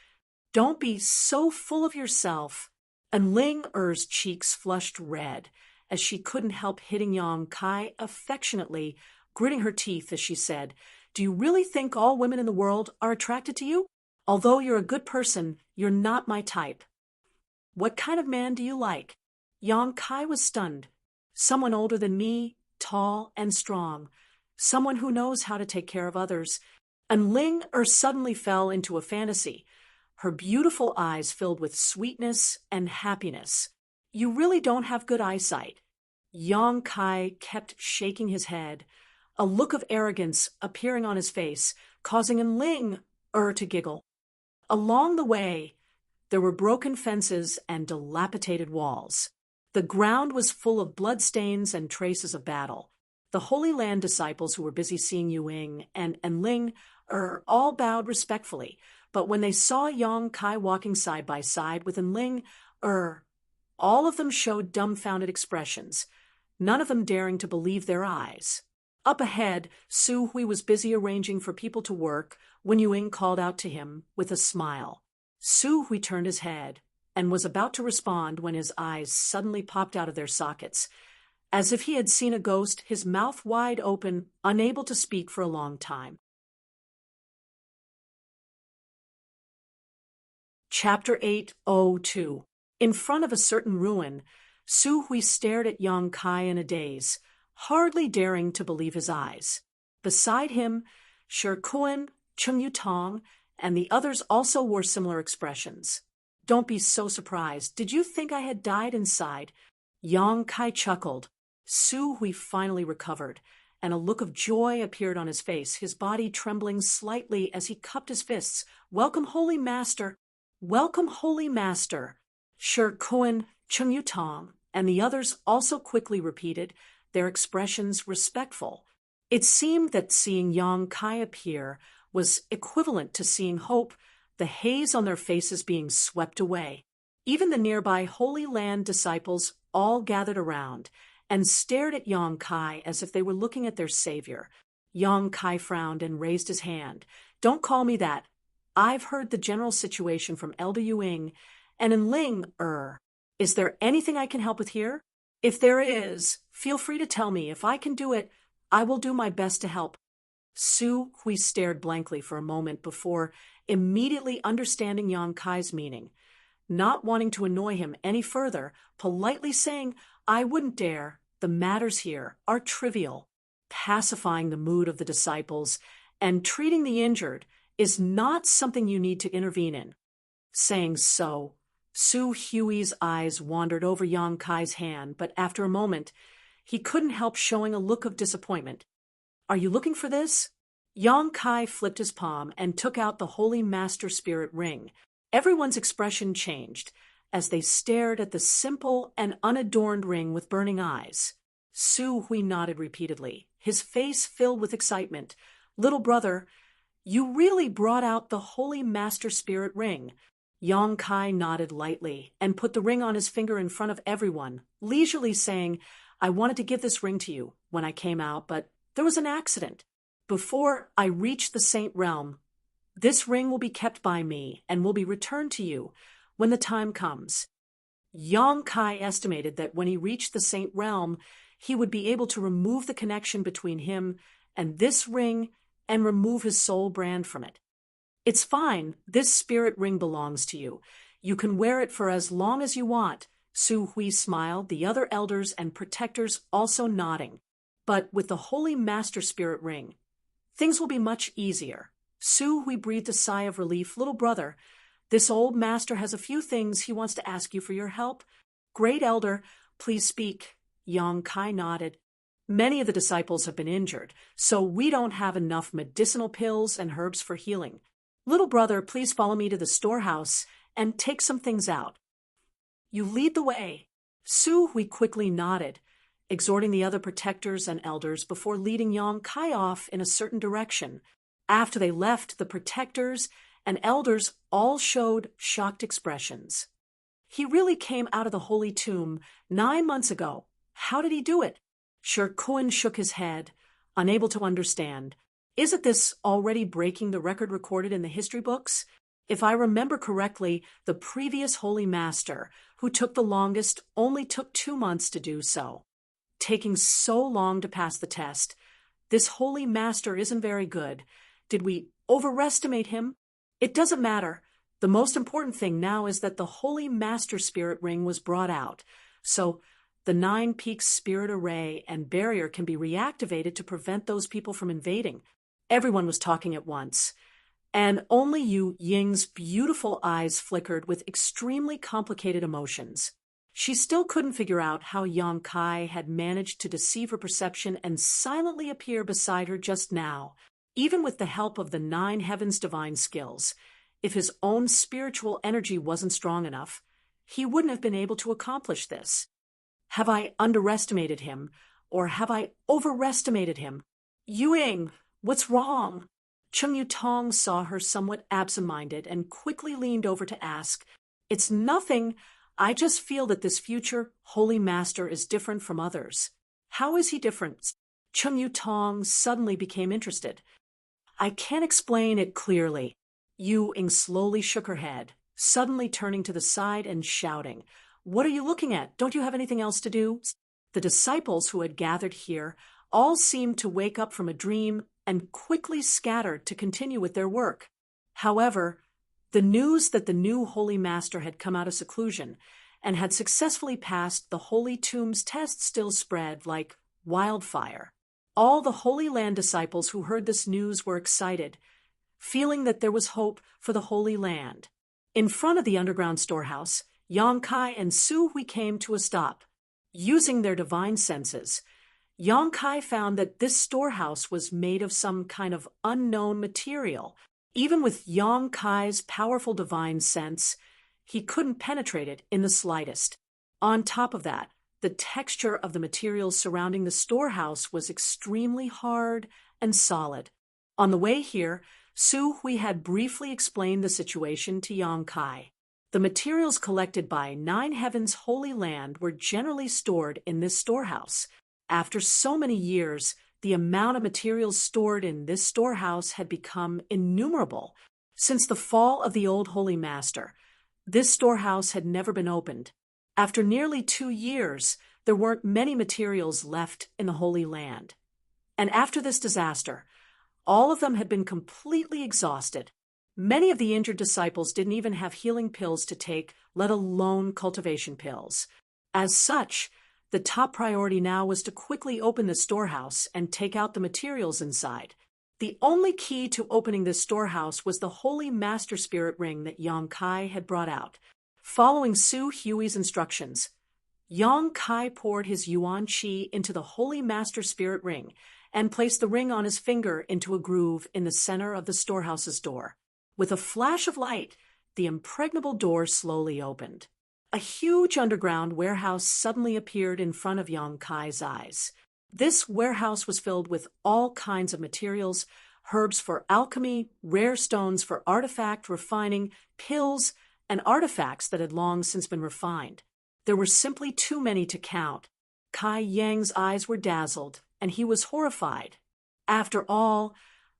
Don't be so full of yourself." And Ling cheeks flushed red, as she couldn't help hitting Yang Kai affectionately, gritting her teeth as she said, "Do you really think all women in the world are attracted to you? Although you're a good person, you're not my type." "What kind of man do you like?" Yang Kai was stunned. "Someone older than me, tall and strong. Someone who knows how to take care of others." And Ling suddenly fell into a fantasy, her beautiful eyes filled with sweetness and happiness. "You really don't have good eyesight." Yang Kai kept shaking his head, a look of arrogance appearing on his face, causing Ling to giggle. Along the way, there were broken fences and dilapidated walls. The ground was full of bloodstains and traces of battle. The Holy Land disciples who were busy seeing Yu Ying and Ling all bowed respectfully, but when they saw Yang Kai walking side by side with Ling, all of them showed dumbfounded expressions, none of them daring to believe their eyes. Up ahead, Su Hui was busy arranging for people to work when Yu Ying called out to him with a smile. Su Hui turned his head and was about to respond when his eyes suddenly popped out of their sockets. As if he had seen a ghost, his mouth wide open, unable to speak for a long time. Chapter 802. In front of a certain ruin, Su Hui stared at Yang Kai in a daze, hardly daring to believe his eyes. Beside him, Shi Kun, Cheng Yutong, and the others also wore similar expressions. "Don't be so surprised. Did you think I had died inside?" Yang Kai chuckled. Su Hui finally recovered, and a look of joy appeared on his face, his body trembling slightly as he cupped his fists. "Welcome, Holy Master! Welcome, Holy Master!" Shi Kun, Cheng Yutong, and the others also quickly repeated, their expressions respectful. It seemed that seeing Yang Kai appear was equivalent to seeing hope, the haze on their faces being swept away. Even the nearby Holy Land disciples all gathered around and stared at Yang Kai as if they were looking at their savior. Yang Kai frowned and raised his hand. "Don't call me that. I've heard the general situation from Elder Yu Ying, and in Ling, is there anything I can help with here? If there is, feel free to tell me. If I can do it, I will do my best to help." Su Hui stared blankly for a moment before immediately understanding Yang Kai's meaning. Not wanting to annoy him any further, politely saying, "I wouldn't dare. The matters here are trivial." Pacifying the mood of the disciples and treating the injured is not something you need to intervene in. Saying so, Su Hui's eyes wandered over Yang Kai's hand, but after a moment, he couldn't help showing a look of disappointment. "Are you looking for this?" Yang Kai flipped his palm and took out the Holy Master Spirit ring. Everyone's expression changed as they stared at the simple and unadorned ring with burning eyes. Su Hui nodded repeatedly, his face filled with excitement. "Little brother, you really brought out the Holy Master Spirit ring." Yang Kai nodded lightly and put the ring on his finger in front of everyone, leisurely saying, "I wanted to give this ring to you when I came out, but there was an accident. Before I reached the Saint Realm, this ring will be kept by me and will be returned to you when the time comes." Yang Kai estimated that when he reached the Saint Realm, he would be able to remove the connection between him and this ring and remove his soul brand from it. "It's fine. This spirit ring belongs to you. You can wear it for as long as you want." Su Hui smiled, the other elders and protectors also nodding. "But with the Holy Master Spirit ring, things will be much easier." Su Hui breathed a sigh of relief. "Little brother, this old master has a few things he wants to ask you for your help." "Great elder, please speak." Yang Kai nodded. "Many of the disciples have been injured, so we don't have enough medicinal pills and herbs for healing. Little brother, please follow me to the storehouse and take some things out." "You lead the way." Su Hui quickly nodded, exhorting the other protectors and elders before leading Yang Kai off in a certain direction. After they left, the protectors and elders all showed shocked expressions. "He really came out of the holy tomb 9 months ago. How did he do it?" Shi Kun shook his head, unable to understand. "Isn't this already breaking the record recorded in the history books?" If I remember correctly, the previous Holy Master, who took the longest, only took 2 months to do so. Taking so long to pass the test, this Holy Master isn't very good. Did we overestimate him? It doesn't matter. The most important thing now is that the Holy Master Spirit Ring was brought out, so the 9 Peaks Spirit Array and Barrier can be reactivated to prevent those people from invading. Everyone was talking at once, and only Ying's beautiful eyes flickered with extremely complicated emotions. She still couldn't figure out how Yang Kai had managed to deceive her perception and silently appear beside her just now, even with the help of the 9 Heavens divine skills. If his own spiritual energy wasn't strong enough, he wouldn't have been able to accomplish this. Have I underestimated him, or have I overestimated him? Ying, what's wrong? Chung Yutong saw her somewhat absent-minded and quickly leaned over to ask, It's nothing. I just feel that this future Holy Master is different from others. How is he different? Chung Yutong suddenly became interested. I can't explain it clearly. Ying slowly shook her head, suddenly turning to the side and shouting, What are you looking at? Don't you have anything else to do? The disciples who had gathered here all seemed to wake up from a dream and quickly scattered to continue with their work. However, the news that the new Holy Master had come out of seclusion and had successfully passed the Holy Tomb's test still spread like wildfire. All the Holy Land disciples who heard this news were excited, feeling that there was hope for the Holy Land. In front of the underground storehouse, Yang Kai and Su Hui came to a stop. Using their divine senses, Yang Kai found that this storehouse was made of some kind of unknown material. Even with Yang Kai's powerful divine sense, he couldn't penetrate it in the slightest. On top of that, the texture of the materials surrounding the storehouse was extremely hard and solid. On the way here, Su Hui had briefly explained the situation to Yang Kai. The materials collected by 9 Heavens Holy Land were generally stored in this storehouse. After so many years, the amount of materials stored in this storehouse had become innumerable. Since the fall of the old Holy Master, this storehouse had never been opened. After nearly 2 years, there weren't many materials left in the Holy Land. And after this disaster, all of them had been completely exhausted. Many of the injured disciples didn't even have healing pills to take, let alone cultivation pills. As such, the top priority now was to quickly open the storehouse and take out the materials inside. The only key to opening this storehouse was the Holy Master Spirit Ring that Yang Kai had brought out. Following Su Hui's instructions, Yang Kai poured his Yuan Qi into the Holy Master Spirit Ring and placed the ring on his finger into a groove in the center of the storehouse's door. With a flash of light, the impregnable door slowly opened. A huge underground warehouse suddenly appeared in front of Yang Kai's eyes. This warehouse was filled with all kinds of materials, herbs for alchemy, rare stones for artifact refining, pills, and artifacts that had long since been refined. There were simply too many to count. Kai Yang's eyes were dazzled, and he was horrified. After all,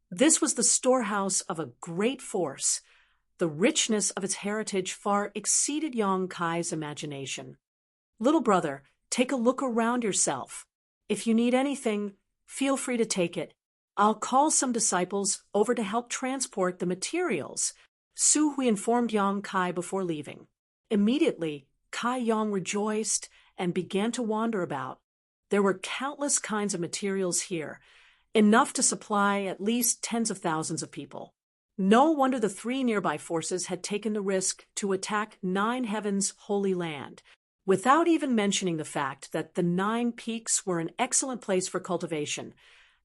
this was the storehouse of a great force. The richness of its heritage far exceeded Yang Kai's imagination. Little brother, take a look around yourself. If you need anything, feel free to take it. I'll call some disciples over to help transport the materials. Su Hui informed Yang Kai before leaving. Immediately, Kai Yang rejoiced and began to wander about. There were countless kinds of materials here, enough to supply at least tens of thousands of people. No wonder the 3 nearby forces had taken the risk to attack 9 Heavens Holy Land, without even mentioning the fact that the 9 Peaks were an excellent place for cultivation.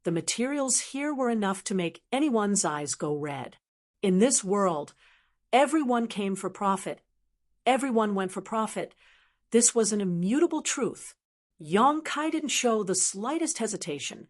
The materials here were enough to make anyone's eyes go red. In this world, everyone came for profit. Everyone went for profit. This was an immutable truth. Yang Kai didn't show the slightest hesitation,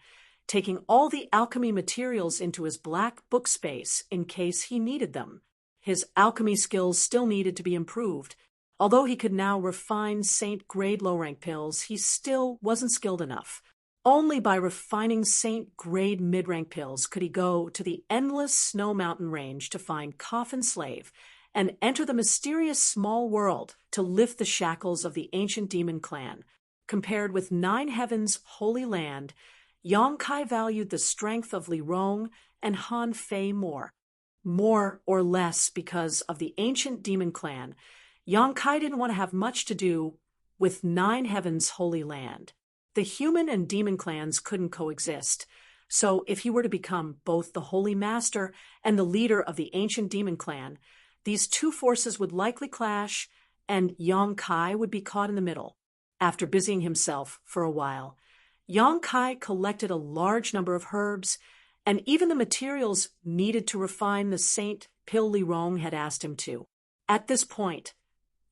taking all the alchemy materials into his black book space in case he needed them. His alchemy skills still needed to be improved. Although he could now refine Saint grade low-rank pills, he still wasn't skilled enough. Only by refining saint-grade mid-rank pills could he go to the endless snow mountain range to find Coffin Slave and enter the mysterious small world to lift the shackles of the ancient demon clan. Compared with Nine Heavens' holy land, Yong Kai valued the strength of Li Rong and Han Fei more. More or less because of the ancient demon clan, Yong Kai didn't want to have much to do with Nine Heavens' holy land. The human and demon clans couldn't coexist, so if he were to become both the Holy Master and the leader of the ancient demon clan, these two forces would likely clash, and Yong Kai would be caught in the middle. After busying himself for a while, Yong Kai collected a large number of herbs, and even the materials needed to refine the Saint Pill Li Rong had asked him to. At this point,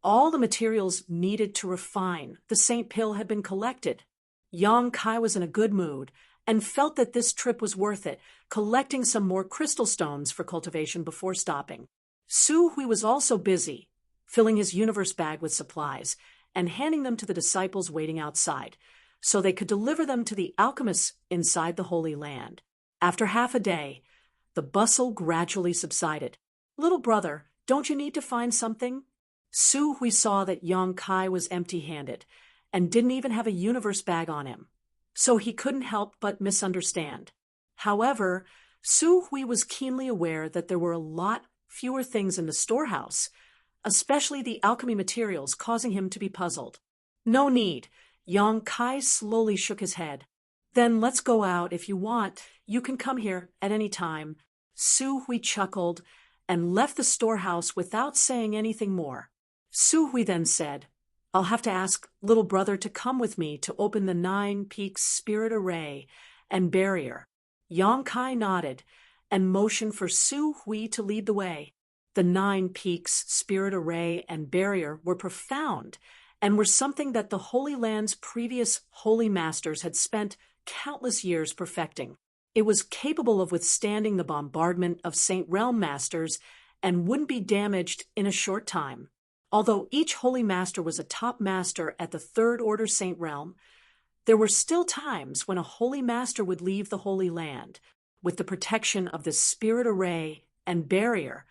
all the materials needed to refine the Saint Pill had been collected. Yong Kai was in a good mood and felt that this trip was worth it, collecting some more crystal stones for cultivation before stopping. Su Hui was also busy, filling his universe bag with supplies and handing them to the disciples waiting outside, so they could deliver them to the alchemists inside the Holy Land. After half a day, the bustle gradually subsided. "Little brother, don't you need to find something?" Su Hui saw that Yong Kai was empty-handed and didn't even have a universe bag on him, so he couldn't help but misunderstand. However, Su Hui was keenly aware that there were a lot fewer things in the storehouse, especially the alchemy materials, causing him to be puzzled. "No need." Yong Kai slowly shook his head. "Then let's go out. If you want, you can come here at any time." Su Hui chuckled and left the storehouse without saying anything more. Su Hui then said, "I'll have to ask little brother to come with me to open the 9 Peaks Spirit Array and Barrier." Yong Kai nodded and motioned for Su Hui to lead the way. The 9 Peaks Spirit Array and Barrier were profound and were something that the Holy Land's previous Holy Masters had spent countless years perfecting. It was capable of withstanding the bombardment of Saint Realm Masters and wouldn't be damaged in a short time. Although each Holy Master was a top master at the Third Order Saint Realm, there were still times when a Holy Master would leave the Holy Land. With the protection of the Spirit Array and Barrier,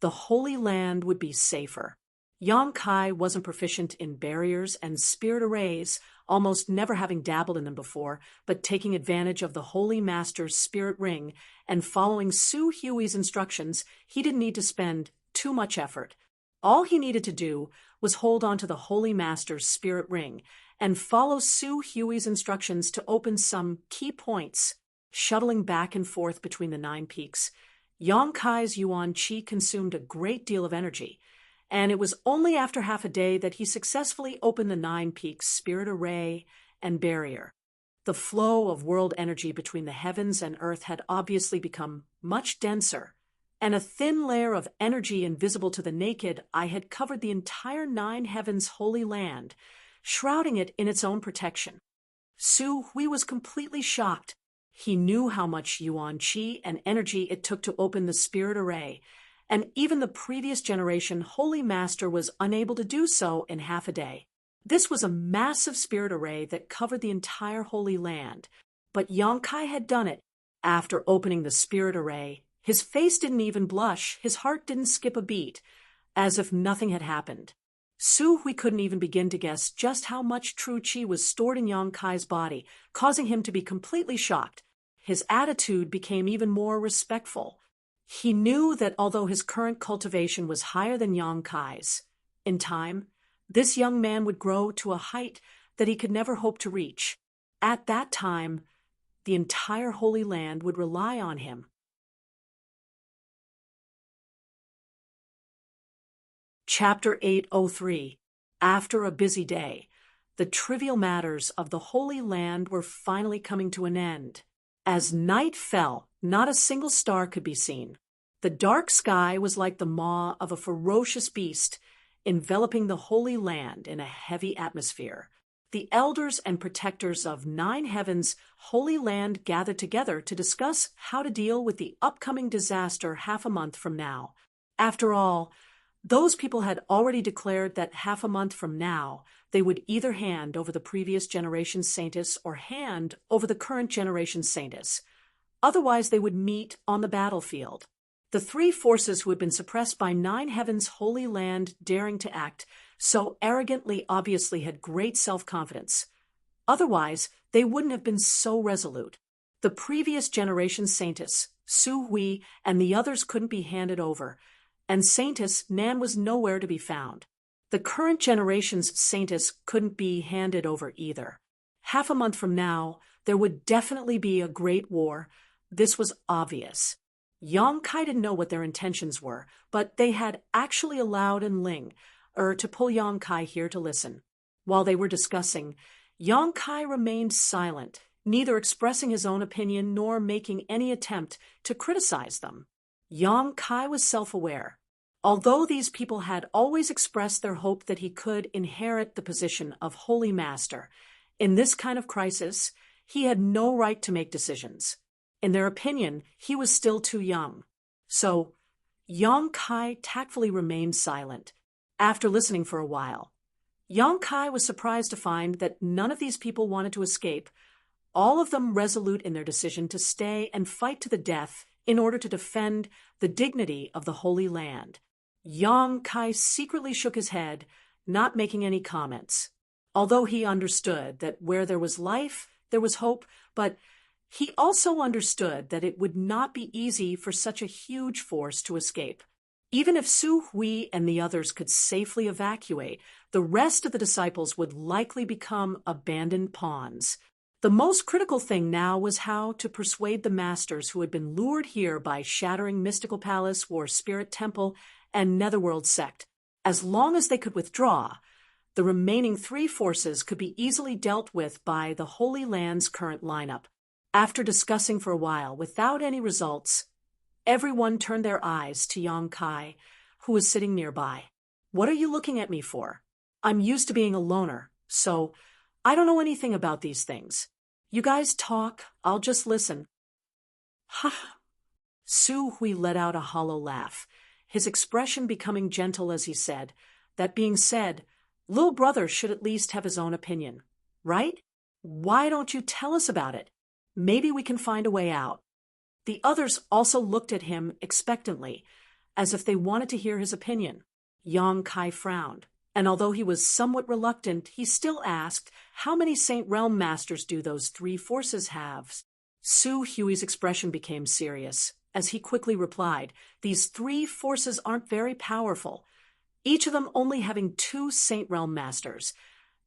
the Holy Land would be safer. Yong Kai wasn't proficient in barriers and spirit arrays, almost never having dabbled in them before, but taking advantage of the Holy Master's spirit ring and following Su Hui's instructions, he didn't need to spend too much effort. All he needed to do was hold on to the Holy Master's spirit ring and follow Su Hui's instructions to open some key points. Shuttling back and forth between the 9 peaks, Yong Kai's Yuan Qi consumed a great deal of energy, and it was only after half a day that he successfully opened the 9 Peaks Spirit Array and Barrier. The flow of world energy between the heavens and earth had obviously become much denser, and a thin layer of energy invisible to the naked eye had covered the entire 9 Heavens Holy Land, shrouding it in its own protection. Su Hui was completely shocked. He knew how much Yuan Qi and energy it took to open the Spirit Array, and even the previous generation Holy Master was unable to do so in half a day. This was a massive spirit array that covered the entire Holy Land, but Yong Kai had done it. After opening the spirit array, his face didn't even blush, his heart didn't skip a beat, as if nothing had happened. Su Hui couldn't even begin to guess just how much true qi was stored in Yong Kai's body, causing him to be completely shocked. His attitude became even more respectful. He knew that although his current cultivation was higher than Yong Kai's, in time, this young man would grow to a height that he could never hope to reach. At that time, the entire Holy Land would rely on him. Chapter 803. After a busy day, the trivial matters of the Holy Land were finally coming to an end. As night fell, not a single star could be seen. The dark sky was like the maw of a ferocious beast, enveloping the Holy Land in a heavy atmosphere. The elders and protectors of 9 Heavens Holy Land gathered together to discuss how to deal with the upcoming disaster half a month from now. After all, Those people had already declared that half a month from now, they would either hand over the previous generation's Saintus or hand over the current generation's Saintus. Otherwise, they would meet on the battlefield. The three forces who had been suppressed by Nine Heavens' holy land daring to act so arrogantly obviously had great self-confidence. Otherwise, they wouldn't have been so resolute. The previous generation's Saintus, Su Hui, and the others couldn't be handed over, and Saintus Nan was nowhere to be found. The current generation's Saintus couldn't be handed over either. Half a month from now, there would definitely be a great war. This was obvious. Yang Kai didn't know what their intentions were, but they had actually allowed Ling to pull Yang Kai here to listen. While they were discussing, Yang Kai remained silent, neither expressing his own opinion nor making any attempt to criticize them. Yang Kai was self-aware. Although these people had always expressed their hope that he could inherit the position of Holy Master, in this kind of crisis, he had no right to make decisions. In their opinion, he was still too young. So, Yang Kai tactfully remained silent. After listening for a while, Yang Kai was surprised to find that none of these people wanted to escape, all of them resolute in their decision to stay and fight to the death in order to defend the dignity of the Holy Land. Yang Kai secretly shook his head, not making any comments. Although he understood that where there was life, there was hope, but he also understood that it would not be easy for such a huge force to escape. Even if Su Hui and the others could safely evacuate, the rest of the disciples would likely become abandoned pawns. The most critical thing now was how to persuade the masters who had been lured here by Shattering Mystical Palace, War Spirit Temple, and Netherworld Sect. As long as they could withdraw, the remaining three forces could be easily dealt with by the Holy Land's current lineup. After discussing for a while without any results, everyone turned their eyes to Yang Kai, who was sitting nearby. "What are you looking at me for? I'm used to being a loner, so I don't know anything about these things. You guys talk, I'll just listen." "Ha!" Su Hui let out a hollow laugh, his expression becoming gentle as he said, "That being said, little brother should at least have his own opinion, right? Why don't you tell us about it? Maybe we can find a way out." The others also looked at him expectantly, as if they wanted to hear his opinion. Yang Kai frowned, and although he was somewhat reluctant, he still asked, "How many Saint Realm Masters do those three forces have?" Su Hui's expression became serious, as he quickly replied, "These three forces aren't very powerful, each of them only having 2 Saint Realm Masters,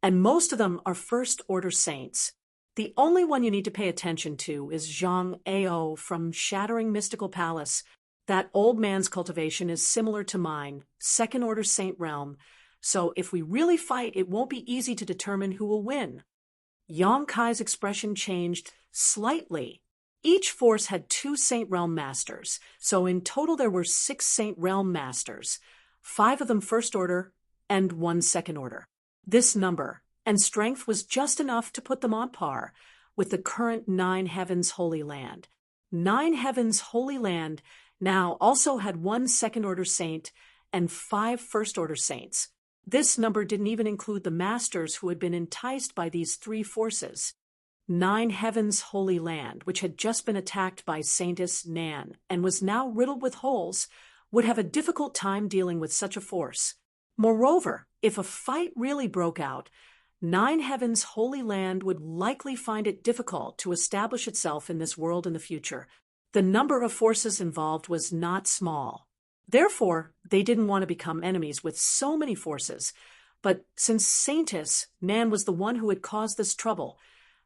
and most of them are First-Order Saints. The only one you need to pay attention to is Zhang Ao from Shattering Mystical Palace. That old man's cultivation is similar to mine, Second-Order Saint Realm, so if we really fight, it won't be easy to determine who will win." Yang Kai's expression changed slightly. Each force had 2 Saint Realm Masters, so in total there were 6 Saint Realm Masters, 5 of them First Order and 1 Second Order. This number and strength was just enough to put them on par with the current Nine Heavens Holy Land. Nine Heavens Holy Land now also had 1 Second Order Saint and 5 First Order Saints. This number didn't even include the Masters who had been enticed by these 3 forces. Nine Heavens Holy Land, which had just been attacked by Saintess Nan and was now riddled with holes, would have a difficult time dealing with such a force. Moreover, if a fight really broke out, Nine Heavens Holy Land would likely find it difficult to establish itself in this world in the future. The number of forces involved was not small. Therefore, they didn't want to become enemies with so many forces. But since Saintess Nan was the one who had caused this trouble,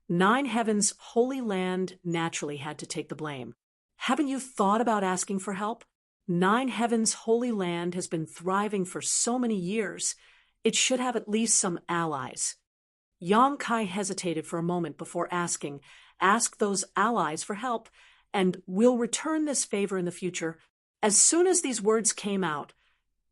Nine Heavens Holy Land naturally had to take the blame. "Haven't you thought about asking for help? Nine Heavens Holy Land has been thriving for so many years. It should have at least some allies." Yang Kai hesitated for a moment before asking, "Ask those allies for help, and we'll return this favor in the future." As soon as these words came out,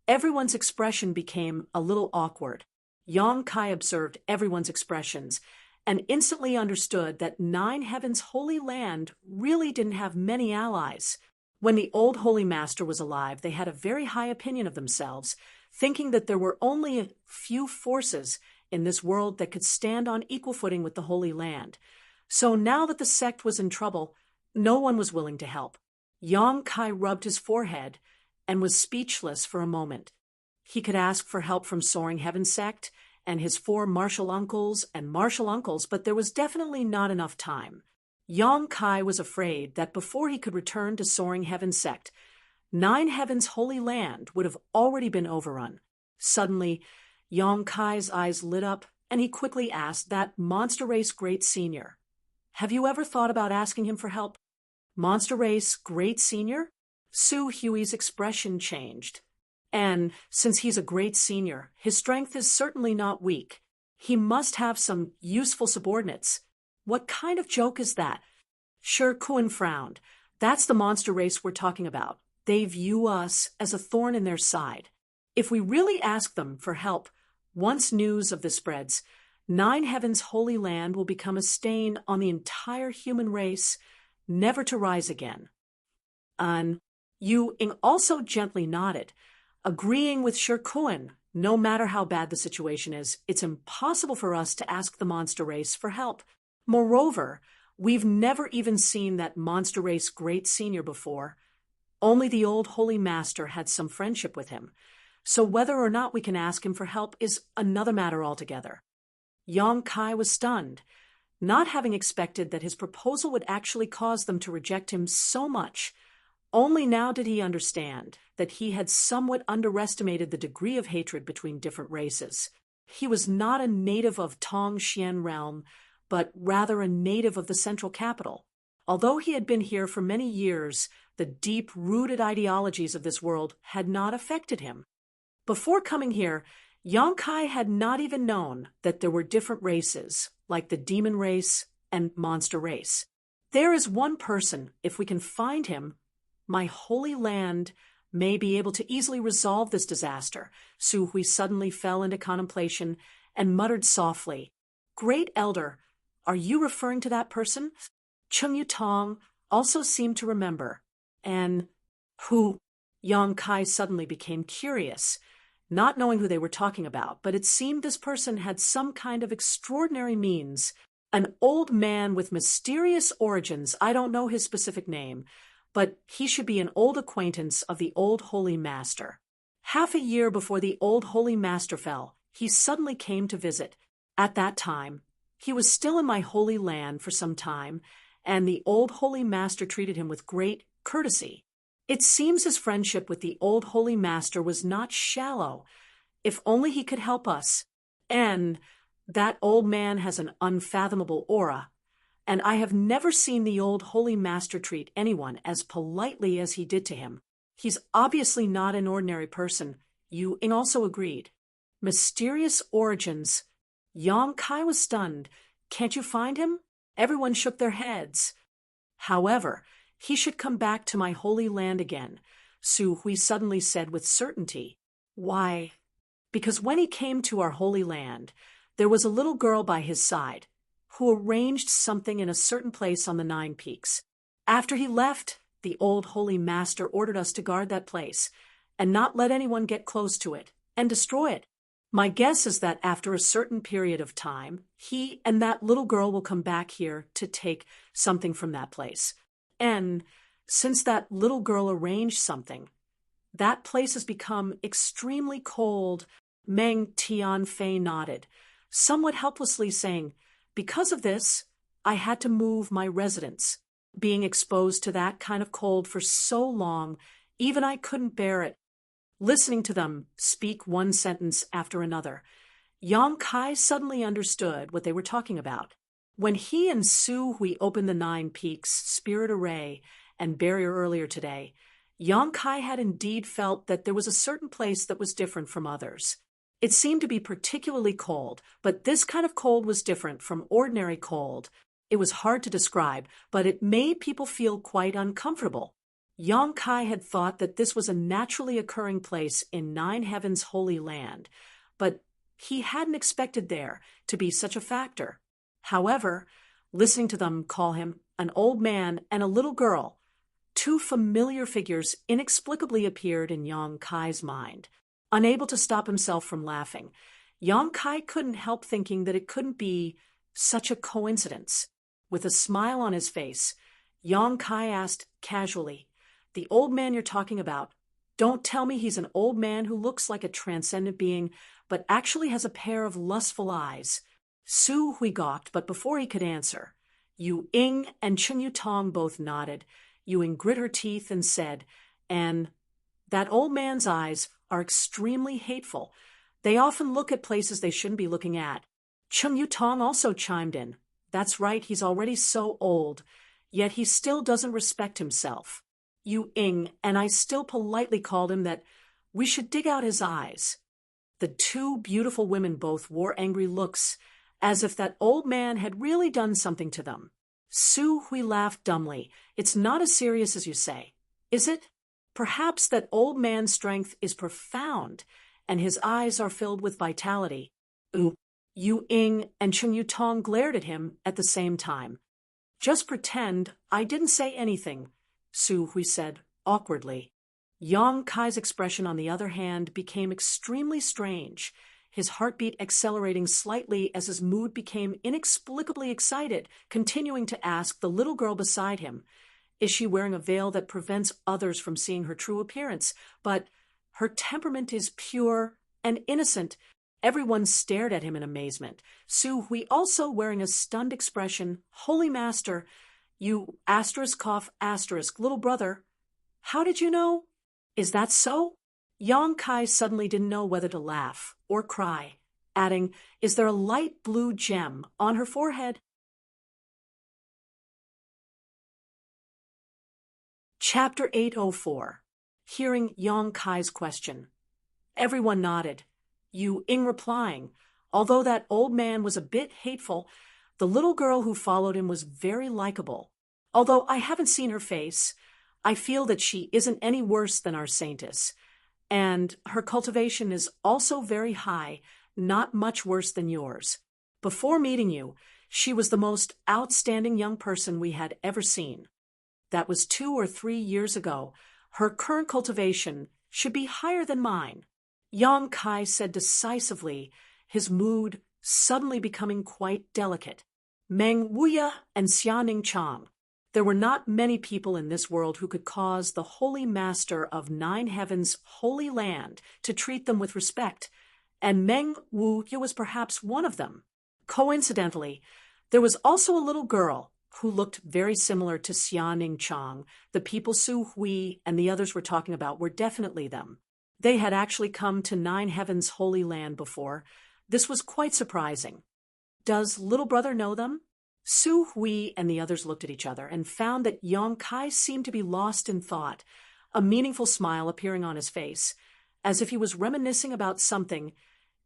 everyone's expression became a little awkward. Yang Kai observed everyone's expressions and instantly understood that Nine Heavens Holy Land really didn't have many allies. When the old Holy Master was alive, they had a very high opinion of themselves, thinking that there were only a few forces in this world that could stand on equal footing with the Holy Land. So now that the sect was in trouble, no one was willing to help. Yang Kai rubbed his forehead and was speechless for a moment. He could ask for help from Soaring Heaven sect and his 4 martial uncles, but there was definitely not enough time. Yang Kai was afraid that before he could return to Soaring Heaven sect, 9 Heaven's Holy Land would have already been overrun. Suddenly, Yang Kai's eyes lit up, and he quickly asked that Monster Race Great Senior, "Have you ever thought about asking him for help?" Monster Race Great Senior? Su Hui's expression changed. And since he's a great senior, his strength is certainly not weak. He must have some useful subordinates. What kind of joke is that? Sure, Kuan frowned. That's the monster race we're talking about. They view us as a thorn in their side. If we really ask them for help, once news of this spreads, 9 Heaven's Holy Land will become a stain on the entire human race, never to rise again. Yu Ing also gently nodded, agreeing with Sher Kuan. No matter how bad the situation is, it's impossible for us to ask the monster race for help. Moreover, we've never even seen that monster race Great Senior before. Only the old Holy Master had some friendship with him, so whether or not we can ask him for help is another matter altogether. Yang Kai was stunned, not having expected that his proposal would actually cause them to reject him so much. Only now did he understand that he had somewhat underestimated the degree of hatred between different races. He was not a native of Tong Xian realm, but rather a native of the central capital. Although he had been here for many years, the deep-rooted ideologies of this world had not affected him. Before coming here, Yang Kai had not even known that there were different races, like the demon race and monster race. There is one person, if we can find him, my Holy Land may be able to easily resolve this disaster. Su Hui suddenly fell into contemplation and muttered softly, "Great Elder, are you referring to that person?" Chung Yutong also seemed to remember. And who? Yang Kai suddenly became curious, not knowing who they were talking about, but it seemed this person had some kind of extraordinary means. An old man with mysterious origins. I don't know his specific name, but he should be an old acquaintance of the old Holy Master. Half a year before the old Holy Master fell, he suddenly came to visit. At that time, he was still in my Holy Land for some time, and the old Holy Master treated him with great courtesy. It seems his friendship with the old Holy Master was not shallow. If only he could help us. And that old man has an unfathomable aura, and I have never seen the old Holy Master treat anyone as politely as he did to him. He's obviously not an ordinary person. Yu Ing also agreed. Mysterious origins. Yang Kai was stunned. Can't you find him? Everyone shook their heads. However, he should come back to my Holy Land again, Su Hui suddenly said with certainty. Why? Because when he came to our Holy Land, there was a little girl by his side, who arranged something in a certain place on the 9 Peaks. After he left, the old Holy Master ordered us to guard that place, and not let anyone get close to it, and destroy it. My guess is that after a certain period of time, he and that little girl will come back here to take something from that place. And since that little girl arranged something, that place has become extremely cold. Meng Tianfei nodded, somewhat helplessly saying, "Because of this, I had to move my residence. Being exposed to that kind of cold for so long, even I couldn't bear it." Listening to them speak one sentence after another, Yang Kai suddenly understood what they were talking about. When he and Su Hui opened the 9 Peaks Spirit Array and Barrier earlier today, Yang Kai had indeed felt that there was a certain place that was different from others. It seemed to be particularly cold, but this kind of cold was different from ordinary cold. It was hard to describe, but it made people feel quite uncomfortable. Yang Kai had thought that this was a naturally occurring place in 9 Heaven's Holy Land, but he hadn't expected there to be such a factor. However, listening to them call him an old man and a little girl Two familiar figures inexplicably appeared in Yang Kai's mind. Unable to stop himself from laughing, Yang Kai couldn't help thinking that it couldn't be such a coincidence. With a smile on his face, Yang Kai asked casually, "The old man you're talking about, don't tell me he's an old man who looks like a transcendent being, but actually has a pair of lustful eyes." Su Hui gawked, but before he could answer, Yu Ing and Chun Yu Tong both nodded. Yu Ing grit her teeth and said, "And that old man's eyes are extremely hateful. They often look at places they shouldn't be looking at." Chun Yu Tong also chimed in. "That's right, he's already so old, yet he still doesn't respect himself. Yu Ing and I still politely called him that we should dig out his eyes." The two beautiful women both wore angry looks, as if that old man had really done something to them. Su Hui laughed dumbly. "It's not as serious as you say, is it? Perhaps that old man's strength is profound, and his eyes are filled with vitality." Yu Ing and Chun Yu Tong glared at him at the same time. "Just pretend I didn't say anything," Su Hui said awkwardly. Yang Kai's expression, on the other hand, became extremely strange, his heartbeat accelerating slightly as his mood became inexplicably excited, continuing to ask the little girl beside him, "Is she wearing a veil that prevents others from seeing her true appearance? But her temperament is pure and innocent." Everyone stared at him in amazement. Su Hui also wearing a stunned expression. "Holy Master, you little brother. How did you know? Is that so?" Yang Kai suddenly didn't know whether to laugh or cry, adding, "Is there a light blue gem on her forehead?" Chapter 804. Hearing Yang Kai's question. Everyone nodded, Yu Ing replying, "Although that old man was a bit hateful, the little girl who followed him was very likable. Although I haven't seen her face, I feel that she isn't any worse than our saintess. And her cultivation is also very high, not much worse than yours. Before meeting you, she was the most outstanding young person we had ever seen. That was 2 or 3 years ago. Her current cultivation should be higher than mine." Yang Kai said decisively, his mood suddenly becoming quite delicate. "Meng Wuya and Xianing Chang. There were not many people in this world who could cause the Holy Master of 9 Heavens' holy land to treat them with respect, and Meng Wuya was perhaps one of them. Coincidentally, there was also a little girl who looked very similar to Xianing Chang. The people Su Hui and the others were talking about were definitely them. They had actually come to 9 Heavens' holy land before. This was quite surprising. Does little brother know them?" Su Hui and the others looked at each other and found that Yang Kai seemed to be lost in thought, a meaningful smile appearing on his face, as if he was reminiscing about something,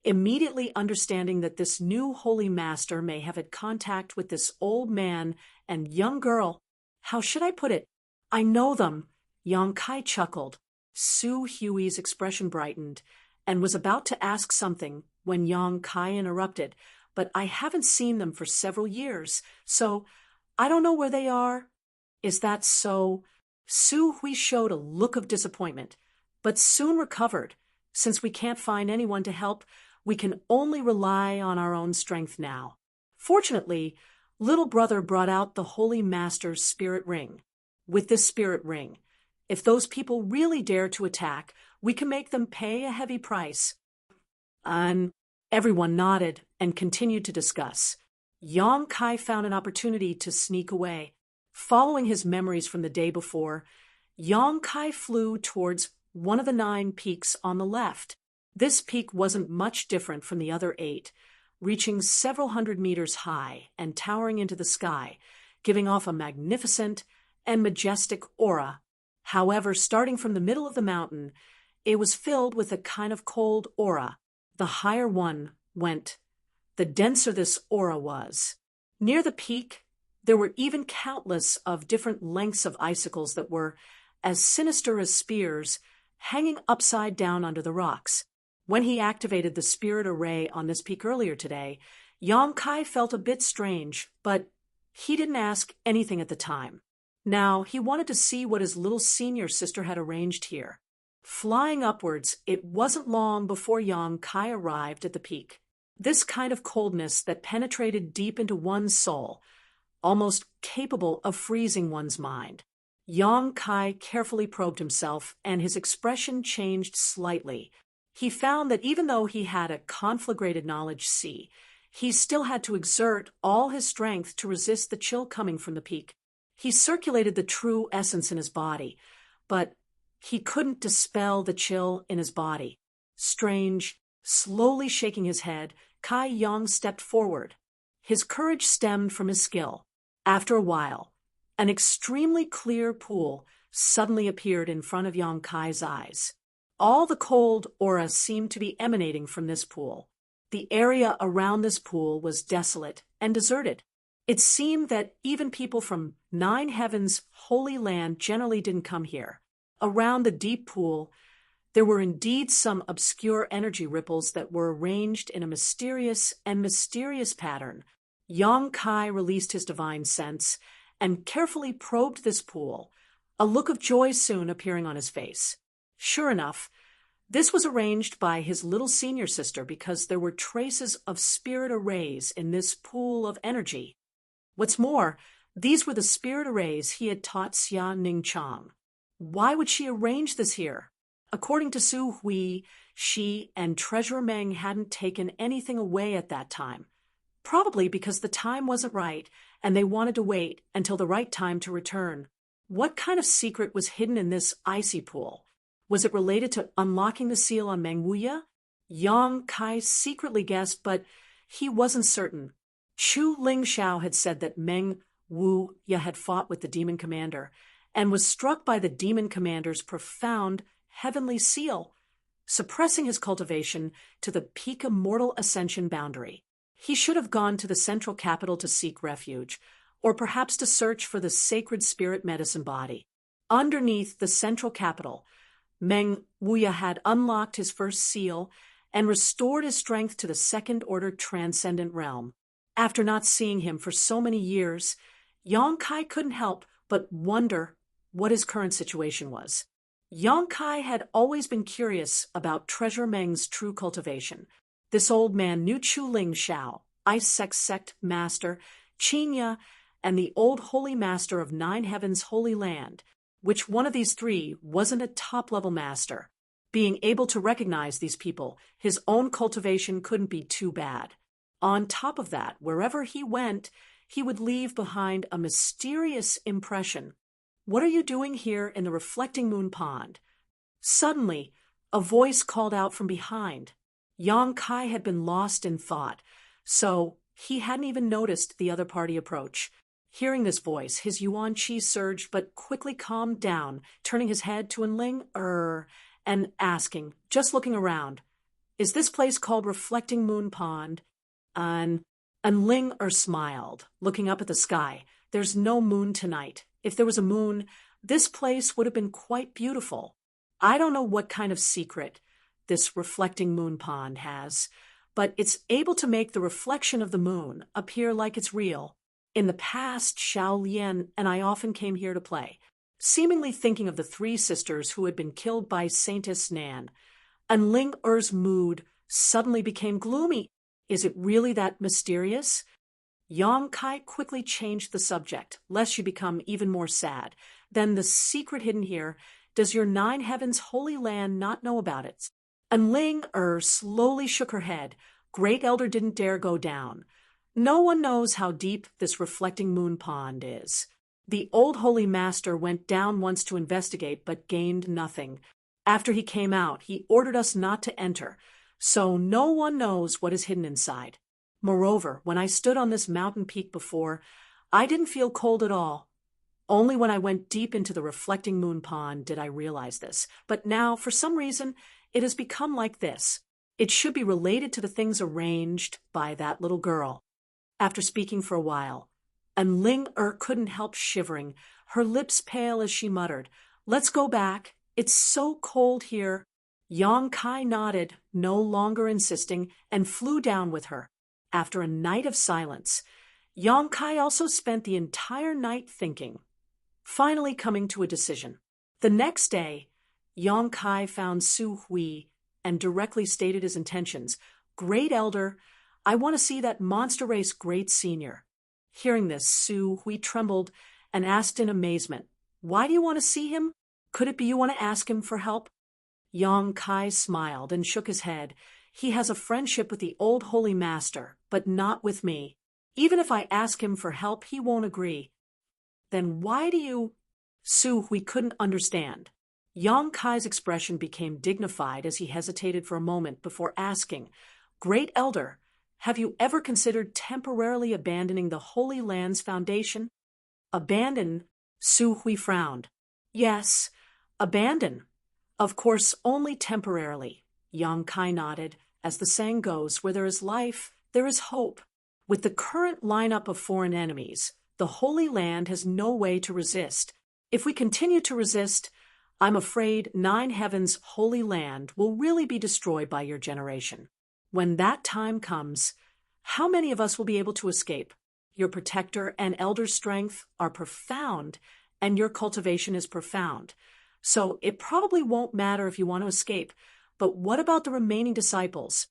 immediately understanding that this new holy master may have had contact with this old man and young girl. "How should I put it? I know them." Yang Kai chuckled. Su Hui's expression brightened and was about to ask something when Yang Kai interrupted, "But I haven't seen them for several years, so I don't know where they are." "Is that so?" Su Hui showed a look of disappointment, but soon recovered. "Since we can't find anyone to help, we can only rely on our own strength now. Fortunately, little brother brought out the Holy Master's spirit ring. With this spirit ring, if those people really dare to attack, we can make them pay a heavy price." And everyone nodded and continued to discuss. Yang Kai found an opportunity to sneak away. Following his memories from the day before, Yang Kai flew towards one of the 9 peaks on the left. This peak wasn't much different from the other 8, reaching several hundred meters high and towering into the sky, giving off a magnificent and majestic aura. However, starting from the middle of the mountain, it was filled with a kind of cold aura. The higher one went, the denser this aura was. Near the peak, there were even countless of different lengths of icicles that were as sinister as spears, hanging upside down under the rocks. When he activated the spirit array on this peak earlier today, Yang Kai felt a bit strange, but he didn't ask anything at the time. Now, he wanted to see what his little senior sister had arranged here. Flying upwards, it wasn't long before Yang Kai arrived at the peak. This kind of coldness that penetrated deep into one's soul, almost capable of freezing one's mind. Yang Kai carefully probed himself, and his expression changed slightly. He found that even though he had a conflagrated knowledge sea, he still had to exert all his strength to resist the chill coming from the peak. He circulated the true essence in his body, but he couldn't dispel the chill in his body. Strange, slowly shaking his head, Kai Yang stepped forward. His courage stemmed from his skill. After a while, an extremely clear pool suddenly appeared in front of Yang Kai's eyes. All the cold aura seemed to be emanating from this pool. The area around this pool was desolate and deserted. It seemed that even people from Nine Heavens' holy land generally didn't come here. Around the deep pool, there were indeed some obscure energy ripples that were arranged in a mysterious pattern. Yang Kai released his divine sense and carefully probed this pool, a look of joy soon appearing on his face. Sure enough, this was arranged by his little senior sister because there were traces of spirit arrays in this pool of energy. What's more, these were the spirit arrays he had taught Xia Ningchang. Why would she arrange this here? According to Su Hui, she and Treasurer Meng hadn't taken anything away at that time. Probably because the time wasn't right and they wanted to wait until the right time to return. What kind of secret was hidden in this icy pool? Was it related to unlocking the seal on Meng Wuya? Yang Kai secretly guessed, but he wasn't certain. Chu Lingxiao had said that Meng Wuya had fought with the demon commander and was struck by the demon commander's profound heavenly seal, suppressing his cultivation to the peak of mortal ascension boundary. He should have gone to the central capital to seek refuge, or perhaps to search for the sacred spirit medicine body. Underneath the central capital, Meng Wuya had unlocked his first seal and restored his strength to the second-order transcendent realm. After not seeing him for so many years, Yang Kai couldn't help but wonder what his current situation was. Yang Kai had always been curious about Treasurer Meng's true cultivation. This old man knew Chu Lingxiao, Ice Sect Master, Qinya, and the old Holy Master of Nine Heavens' Holy Land. Which one of these three wasn't a top-level master? Being able to recognize these people, his own cultivation couldn't be too bad. On top of that, wherever he went, he would leave behind a mysterious impression. What are you doing here in the reflecting moon pond? Suddenly, a voice called out from behind. Yang Kai had been lost in thought, so he hadn't even noticed the other party approach. Hearing this voice, his yuan qi surged but quickly calmed down, turning his head to Enling and asking, just looking around, "Is this place called Reflecting Moon Pond?" Enling smiled, looking up at the sky. "There's no moon tonight. If there was a moon, this place would have been quite beautiful. I don't know what kind of secret this reflecting moon pond has, but it's able to make the reflection of the moon appear like it's real. In the past, Xiao Lian and I often came here to play, seemingly thinking of the three sisters who had been killed by Saintess Nan. And Ling Er's mood suddenly became gloomy. Is it really that mysterious?" Yang Kai quickly changed the subject, lest she become even more sad. "Then the secret hidden here, does your Nine Heavens Holy Land not know about it?" And Ling slowly shook her head. Great Elder didn't dare go down. No one knows how deep this reflecting moon pond is. The old Holy Master went down once to investigate, but gained nothing. After he came out, he ordered us not to enter, so no one knows what is hidden inside. Moreover, when I stood on this mountain peak before, I didn't feel cold at all. Only when I went deep into the reflecting moon pond did I realize this. But now, for some reason, it has become like this. It should be related to the things arranged by that little girl. After speaking for a while, and Ling couldn't help shivering, her lips pale as she muttered, "Let's go back. It's so cold here." Yang Kai nodded, no longer insisting, and flew down with her. After a night of silence, Yang Kai also spent the entire night thinking. finally coming to a decision. The next day, Yang Kai found Su Hui and directly stated his intentions. Great Elder, I want to see that monster race Great Senior. Hearing this, Su Hui trembled and asked in amazement, Why do you want to see him? Could it be you want to ask him for help? Yang Kai smiled and shook his head. He has a friendship with the old holy master, but not with me. Even if I ask him for help, he won't agree. Then why do you? Su Hui couldn't understand. Yang Kai's expression became dignified as he hesitated for a moment before asking, Great Elder, have you ever considered temporarily abandoning the Holy Land's foundation? Abandon? Su Hui frowned. Yes, abandon. Of course, only temporarily. Yang Kai nodded. As the saying goes, where there is life, there is hope. With the current lineup of foreign enemies, the Holy Land has no way to resist. If we continue to resist, I'm afraid Nine Heavens' Holy Land will really be destroyed by your generation. When that time comes, how many of us will be able to escape? Your protector and elder's strength are profound, and your cultivation is profound. So it probably won't matter if you want to escape. But what about the remaining disciples?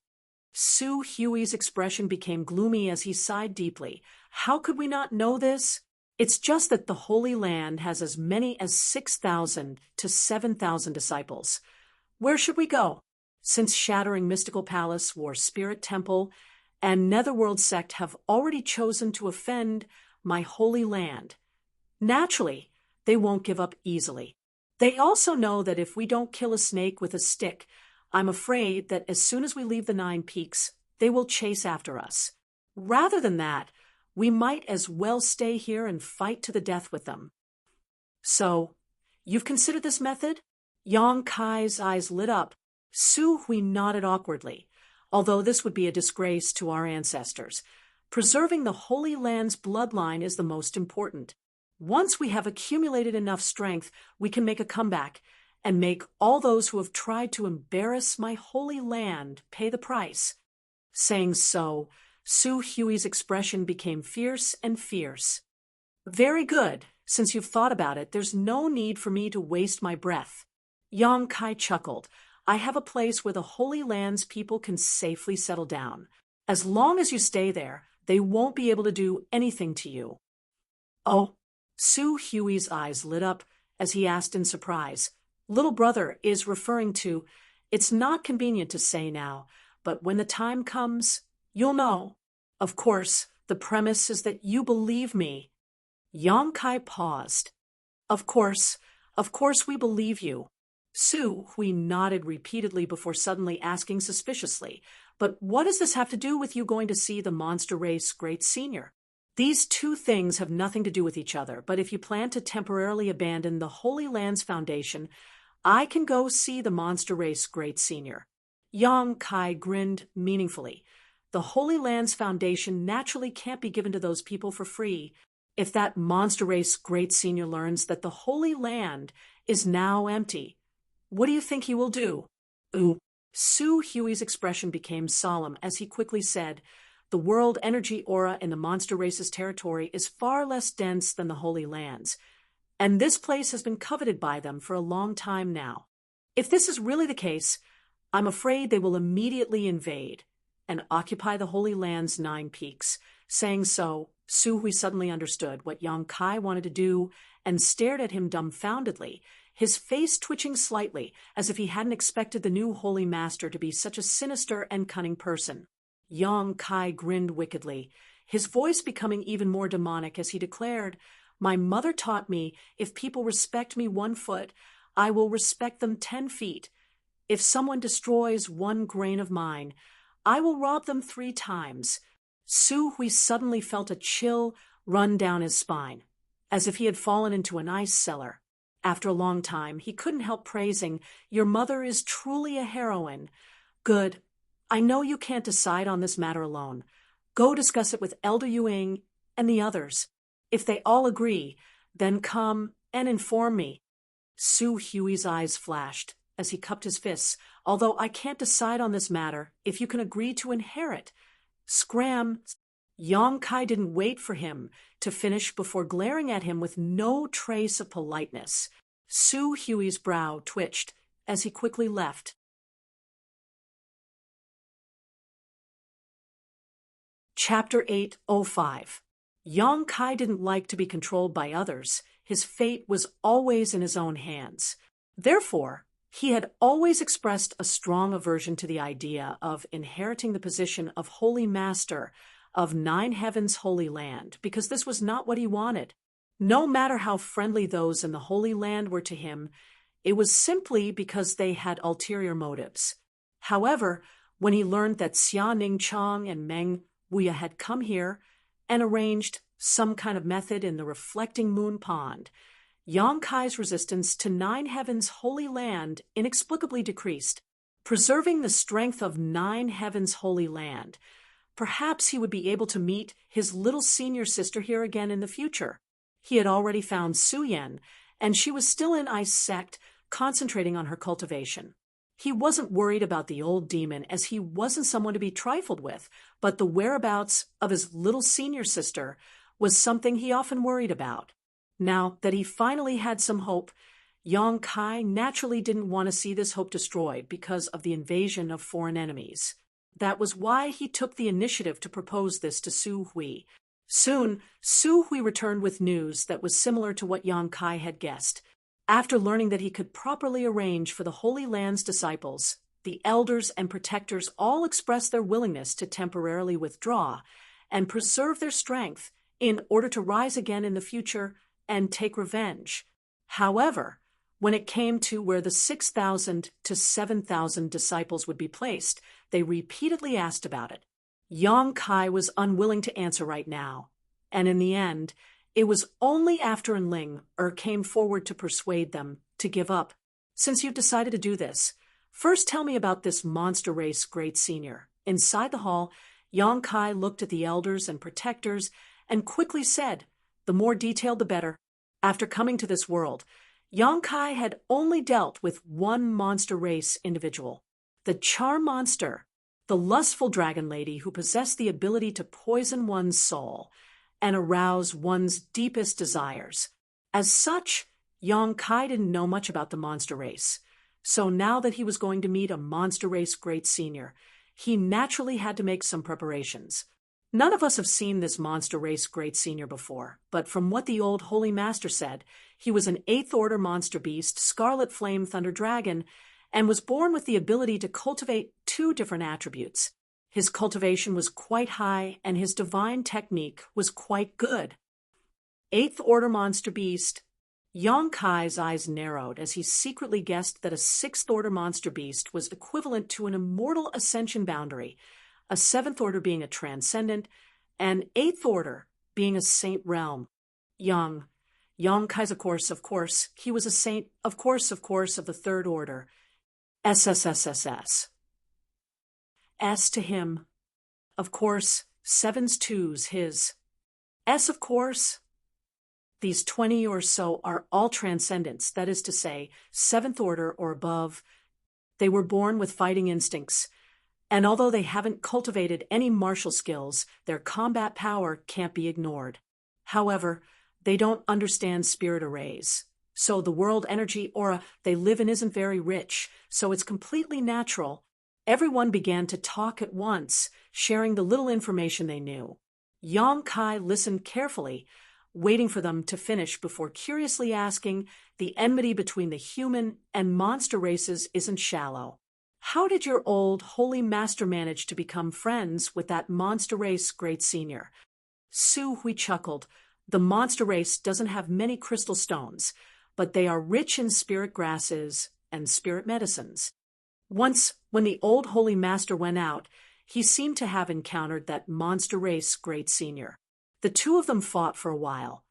Su Hui's expression became gloomy as he sighed deeply. How could we not know this? It's just that the Holy Land has as many as 6,000 to 7,000 disciples. Where should we go? Since Shattering Mystical Palace, War Spirit Temple, and Netherworld Sect have already chosen to offend my Holy Land. Naturally, they won't give up easily. They also know that if we don't kill a snake with a stick, I'm afraid that as soon as we leave the Nine Peaks, they will chase after us. Rather than that, we might as well stay here and fight to the death with them. So, you've considered this method? Yang Kai's eyes lit up. Su Hui nodded awkwardly. Although this would be a disgrace to our ancestors, preserving the Holy Land's bloodline is the most important. Once we have accumulated enough strength, we can make a comeback and make all those who have tried to embarrass my Holy Land pay the price. Saying so, Su Hui's expression became fierce and fierce. Very good. Since you've thought about it, there's no need for me to waste my breath. Yang Kai chuckled. I have a place where the Holy Land's people can safely settle down. As long as you stay there, they won't be able to do anything to you. Oh, Su Hui's eyes lit up as he asked in surprise. Little brother is referring to, it's not convenient to say now, but when the time comes, you'll know. Of course, the premise is that you believe me. Yang Kai paused. Of course we believe you. Su Hui nodded repeatedly before suddenly asking suspiciously, but what does this have to do with you going to see the monster race Great Senior? These two things have nothing to do with each other, but if you plan to temporarily abandon the Holy Land's foundation, I can go see the monster race Great Senior. Yang Kai grinned meaningfully. The Holy Land's foundation naturally can't be given to those people for free. If that monster race Great Senior learns that the Holy Land is now empty, what do you think he will do? Su Hui's expression became solemn as he quickly said, the world energy aura in the monster race's territory is far less dense than the Holy Land's, and this place has been coveted by them for a long time now. If this is really the case, I'm afraid they will immediately invade and occupy the Holy Land's 9 peaks. Saying so, Su Hui suddenly understood what Yang Kai wanted to do and stared at him dumbfoundedly, his face twitching slightly as if he hadn't expected the new Holy Master to be such a sinister and cunning person. Yang Kai grinned wickedly, his voice becoming even more demonic as he declared, My mother taught me, if people respect me 1 foot, I will respect them 10 feet. If someone destroys 1 grain of mine, I will rob them 3 times. Su Hui suddenly felt a chill run down his spine, as if he had fallen into an ice cellar. After a long time, he couldn't help praising, Your mother is truly a heroine. Good. I know you can't decide on this matter alone. Go discuss it with Elder Yuing and the others. If they all agree, then come and inform me. Su Hui's eyes flashed as he cupped his fists. Although I can't decide on this matter, if you can agree to inherit. Scram. Yong-kai didn't wait for him to finish before glaring at him with no trace of politeness. Su Hui's brow twitched as he quickly left. Chapter 805. Yong-kai didn't like to be controlled by others. His fate was always in his own hands. Therefore, he had always expressed a strong aversion to the idea of inheriting the position of Holy Master of Nine Heavens' Holy Land, because this was not what he wanted. No matter how friendly those in the Holy Land were to him, it was simply because they had ulterior motives. However, when he learned that Xia Ningchang and Meng Wuya had come here and arranged some kind of method in the reflecting moon pond, Yong-kai's resistance to Nine Heavens' Holy Land inexplicably decreased. Preserving the strength of Nine Heavens' Holy Land, perhaps he would be able to meet his little senior sister here again in the future. He had already found Su Yan, and she was still in Ice Sect, concentrating on her cultivation. He wasn't worried about the old demon, as he wasn't someone to be trifled with, but the whereabouts of his little senior sister was something he often worried about. Now that he finally had some hope, Yong-kai naturally didn't want to see this hope destroyed because of the invasion of foreign enemies. That was why he took the initiative to propose this to Su Hui. Soon, Su Hui returned with news that was similar to what Yong-kai had guessed. After learning that he could properly arrange for the Holy Land's disciples, the elders and protectors all expressed their willingness to temporarily withdraw and preserve their strength in order to rise again in the future and take revenge. However, when it came to where the 6,000 to 7,000 disciples would be placed, they repeatedly asked about it. Yong-kai was unwilling to answer right now, and in the end, it was only after Enling came forward to persuade them to give up. Since you've decided to do this, first tell me about this monster race great senior. Inside the hall, Yong-kai looked at the elders and protectors and quickly said, the more detailed the better. After coming to this world, Yong-kai had only dealt with one monster race individual, the charm monster, the lustful dragon lady who possessed the ability to poison one's soul and arouse one's deepest desires. As such, Yong-kai didn't know much about the monster race. So now that he was going to meet a monster race great senior, he naturally had to make some preparations. None of us have seen this monster race great senior before, but from what the old Holy Master said, he was an 8th order monster beast, Scarlet Flame Thunder Dragon, and was born with the ability to cultivate 2 different attributes. His cultivation was quite high, and his divine technique was quite good. 8th order monster beast. Yong-kai's eyes narrowed as he secretly guessed that a 6th order monster beast was equivalent to an immortal ascension boundary, a 7th order being a transcendent, and 8th order being a saint realm. Yong-kai's of course, he was a saint, of course, of the 3rd order. SSSSS. S to him. Of course, 7's 2's his. S, of course. These 20 or so are all transcendents, that is to say, 7th order or above. They were born with fighting instincts, and although they haven't cultivated any martial skills, their combat power can't be ignored. However, they don't understand spirit arrays. So the world energy aura they live in isn't very rich, so it's completely natural. Everyone began to talk at once, sharing the little information they knew. Yong-kai listened carefully, waiting for them to finish before curiously asking, the enmity between the human and monster races isn't shallow. How did your old Holy Master manage to become friends with that monster race great senior? Su Hui chuckled. The monster race doesn't have many crystal stones, but they are rich in spirit grasses and spirit medicines. Once, when the old Holy Master went out, he seemed to have encountered that monster race great senior. The 2 of them fought for a while,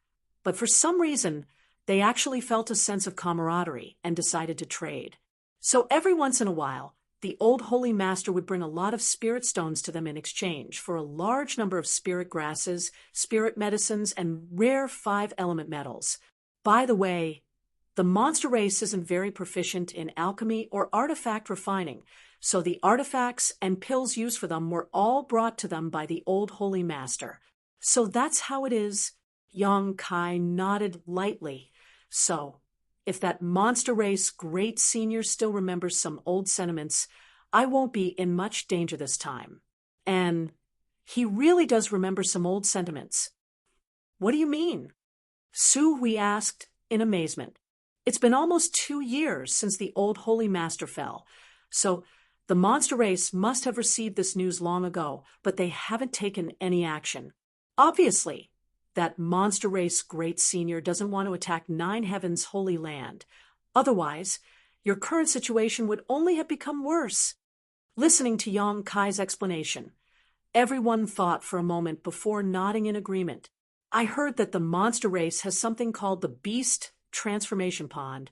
but for some reason, they actually felt a sense of camaraderie and decided to trade. So every once in a while, the old Holy Master would bring a lot of spirit stones to them in exchange for a large number of spirit grasses, spirit medicines, and rare 5-element metals. By the way, the monster race isn't very proficient in alchemy or artifact refining, so the artifacts and pills used for them were all brought to them by the old Holy Master. So that's how it is. Young Kai nodded lightly. So, if that monster race great senior still remembers some old sentiments, I won't be in much danger this time. And he really does remember some old sentiments. What do you mean? Su Hui asked in amazement. It's been almost 2 years since the old Holy Master fell, so the monster race must have received this news long ago, but they haven't taken any action. Obviously, that monster race great senior doesn't want to attack Nine Heavens' holy land. Otherwise, your current situation would only have become worse. Listening to Yang Kai's explanation, everyone thought for a moment before nodding in agreement. I heard that the monster race has something called the Beast Transformation Pond.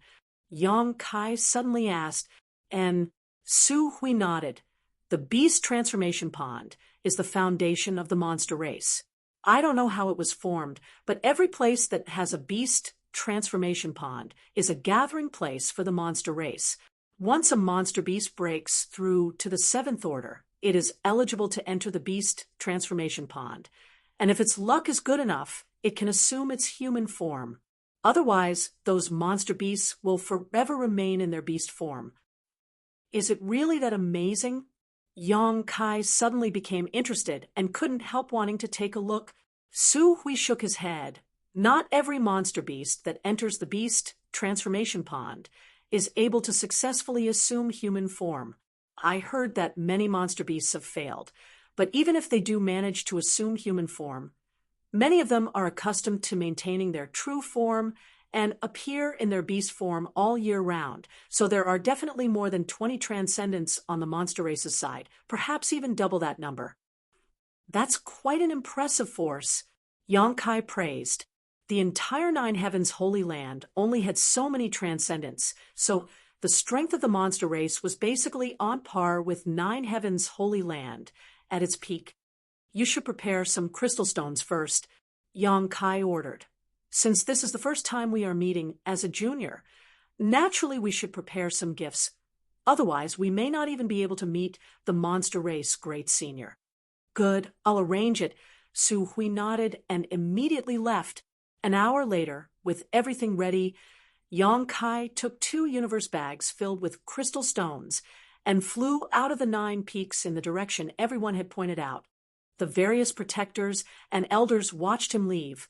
Yang Kai suddenly asked, and Su Hui nodded. The Beast Transformation Pond is the foundation of the monster race. I don't know how it was formed, but every place that has a Beast Transformation Pond is a gathering place for the monster race. Once a monster beast breaks through to the 7th order, it is eligible to enter the Beast Transformation Pond. And if its luck is good enough, it can assume its human form. Otherwise, those monster beasts will forever remain in their beast form. Is it really that amazing? Yang Kai suddenly became interested and couldn't help wanting to take a look. Su Hui shook his head. Not every monster beast that enters the Beast Transformation Pond is able to successfully assume human form. I heard that many monster beasts have failed, but even if they do manage to assume human form, many of them are accustomed to maintaining their true form and appear in their beast form all year round, so there are definitely more than 20 transcendents on the monster race's side, perhaps even double that number. That's quite an impressive force, Yang Kai praised. The entire Nine Heavens Holy Land only had so many transcendents, so the strength of the monster race was basically on par with Nine Heavens Holy Land at its peak. You should prepare some crystal stones first, Yang Kai ordered. Since this is the first time we are meeting as a junior, naturally we should prepare some gifts. Otherwise, we may not even be able to meet the monster race great senior. Good, I'll arrange it. Su Hui nodded and immediately left. An hour later, with everything ready, Yang Kai took 2 universe bags filled with crystal stones and flew out of the 9 peaks in the direction everyone had pointed out. The various protectors and elders watched him leave,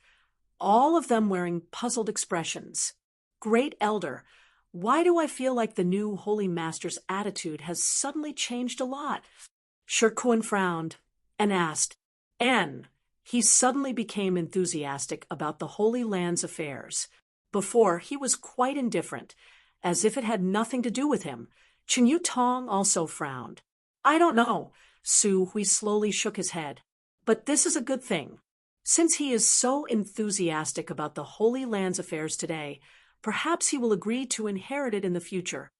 all of them wearing puzzled expressions. Great Elder, why do I feel like the new Holy Master's attitude has suddenly changed a lot? Shirkuan frowned and asked, and he suddenly became enthusiastic about the Holy Land's affairs. Before, he was quite indifferent, as if it had nothing to do with him. Chinyu Tong also frowned. I don't know. Su Hui slowly shook his head. But this is a good thing. Since he is so enthusiastic about the Holy Land's affairs today, perhaps he will agree to inherit it in the future.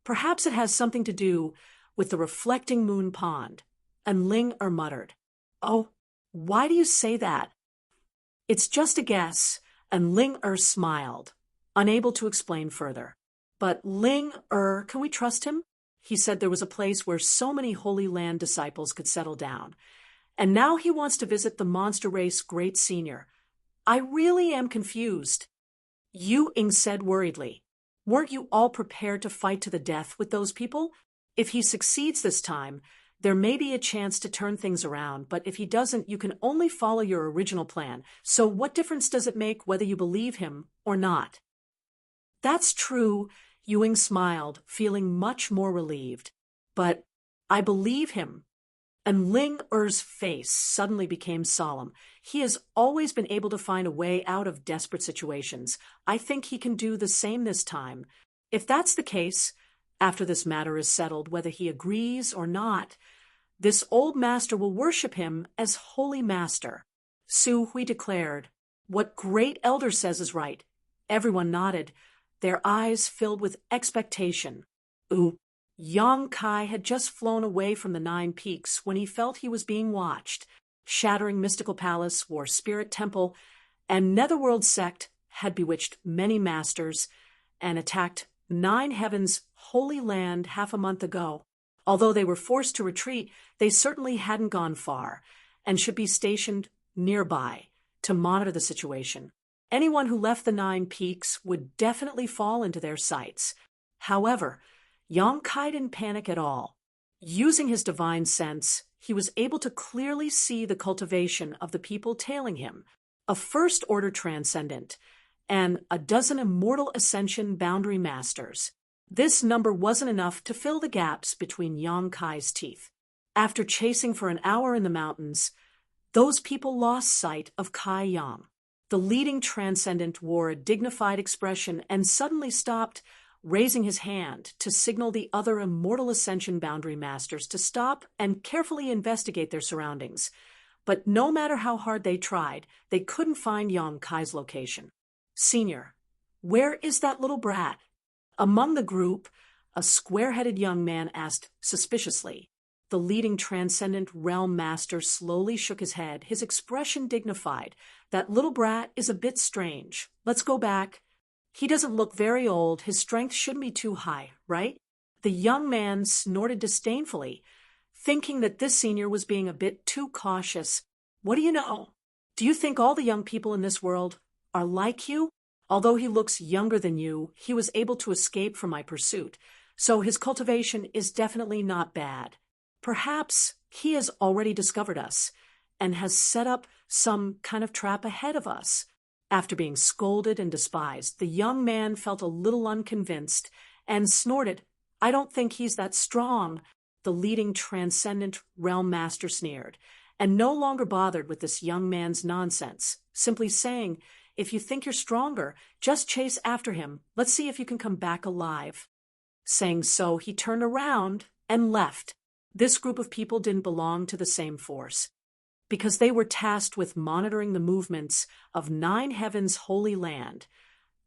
Perhaps it has something to do with the reflecting moon pond. And Ling muttered, Oh, why do you say that? It's just a guess, and Ling smiled, unable to explain further. But Ling can we trust him? He said there was a place where so many Holy Land disciples could settle down. And now he wants to visit the monster race great senior. I really am confused. Yu Ying said worriedly. Weren't you all prepared to fight to the death with those people? If he succeeds this time, there may be a chance to turn things around, but if he doesn't, you can only follow your original plan. So what difference does it make whether you believe him or not? That's true, Yu Ying smiled, feeling much more relieved. But I believe him. And Ling face suddenly became solemn. He has always been able to find a way out of desperate situations. I think he can do the same this time. If that's the case, after this matter is settled, whether he agrees or not, this old master will worship him as Holy Master. Su Hui declared, What Great Elder says is right. Everyone nodded, their eyes filled with expectation. Yang Kai had just flown away from the 9 peaks when he felt he was being watched. Shattering Mystical Palace, War Spirit Temple, and Netherworld Sect had bewitched many masters and attacked 9 Heavens Holy Land half a month ago. Although they were forced to retreat, they certainly hadn't gone far and should be stationed nearby to monitor the situation. Anyone who left the 9 peaks would definitely fall into their sights. However, Yang Kai didn't panic at all. Using his divine sense, he was able to clearly see the cultivation of the people tailing him, a first-order transcendent, and a dozen immortal ascension boundary masters. This number wasn't enough to fill the gaps between Yang Kai's teeth. After chasing for an hour in the mountains, those people lost sight of Kai Yang. The leading transcendent wore a dignified expression and suddenly stopped, raising his hand to signal the other immortal ascension boundary masters to stop and carefully investigate their surroundings. But no matter how hard they tried, they couldn't find Yang Kai's location. "Senior, where is that little brat?" Among the group, a square-headed young man asked suspiciously. The leading transcendent realm master slowly shook his head, his expression dignified. "That little brat is a bit strange. Let's go back. He doesn't look very old. His strength shouldn't be too high, right?" The young man snorted disdainfully, thinking that this senior was being a bit too cautious. "What do you know? Do you think all the young people in this world are like you? Although he looks younger than you, he was able to escape from my pursuit, so his cultivation is definitely not bad. Perhaps he has already discovered us and has set up some kind of trap ahead of us." After being scolded and despised, the young man felt a little unconvinced and snorted, "I don't think he's that strong." The leading transcendent realm master sneered, and no longer bothered with this young man's nonsense, simply saying, "If you think you're stronger, just chase after him. Let's see if you can come back alive." Saying so, he turned around and left. This group of people didn't belong to the same force, because they were tasked with monitoring the movements of 9 heavens' holy land.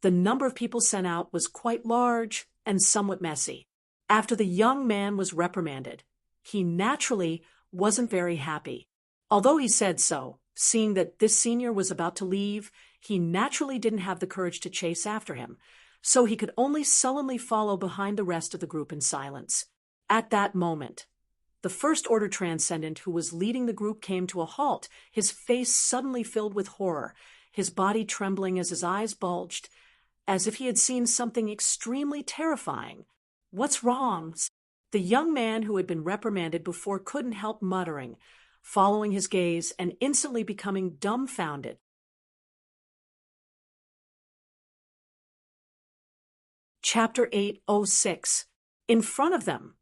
The number of people sent out was quite large and somewhat messy. After the young man was reprimanded, he naturally wasn't very happy. Although he said so, seeing that this senior was about to leave, he naturally didn't have the courage to chase after him, so he could only sullenly follow behind the rest of the group in silence. At that moment, the first-order transcendent who was leading the group came to a halt, his face suddenly filled with horror, his body trembling as his eyes bulged, as if he had seen something extremely terrifying. "What's wrong?" The young man who had been reprimanded before couldn't help muttering, following his gaze and instantly becoming dumbfounded. Chapter 806. In front of them,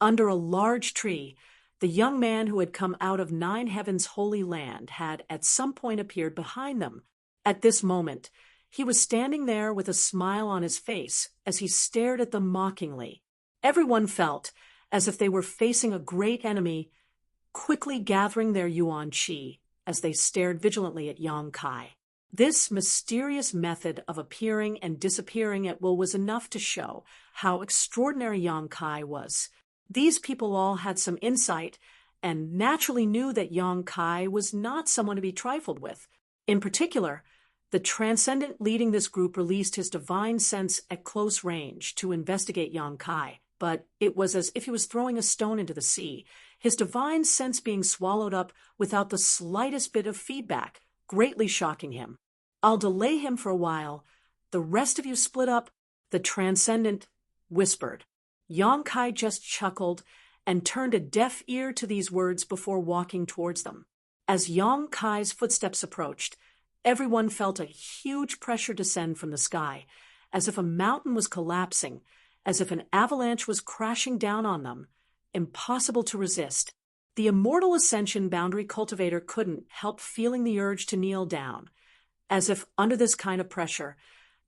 under a large tree, the young man who had come out of 9 heavens' holy land had at some point appeared behind them. At this moment, he was standing there with a smile on his face as he stared at them mockingly. Everyone felt as if they were facing a great enemy, quickly gathering their yuan qi as they stared vigilantly at Yang Kai. This mysterious method of appearing and disappearing at will was enough to show how extraordinary Yang Kai was. These people all had some insight and naturally knew that Yang Kai was not someone to be trifled with. In particular, the transcendent leading this group released his divine sense at close range to investigate Yang Kai, but it was as if he was throwing a stone into the sea, his divine sense being swallowed up without the slightest bit of feedback, greatly shocking him. "I'll delay him for a while. The rest of you split up," the transcendent whispered. Yang Kai just chuckled and turned a deaf ear to these words before walking towards them. As Yang Kai's footsteps approached, everyone felt a huge pressure descend from the sky, as if a mountain was collapsing, as if an avalanche was crashing down on them. Impossible to resist. The immortal ascension boundary cultivator couldn't help feeling the urge to kneel down, as if under this kind of pressure,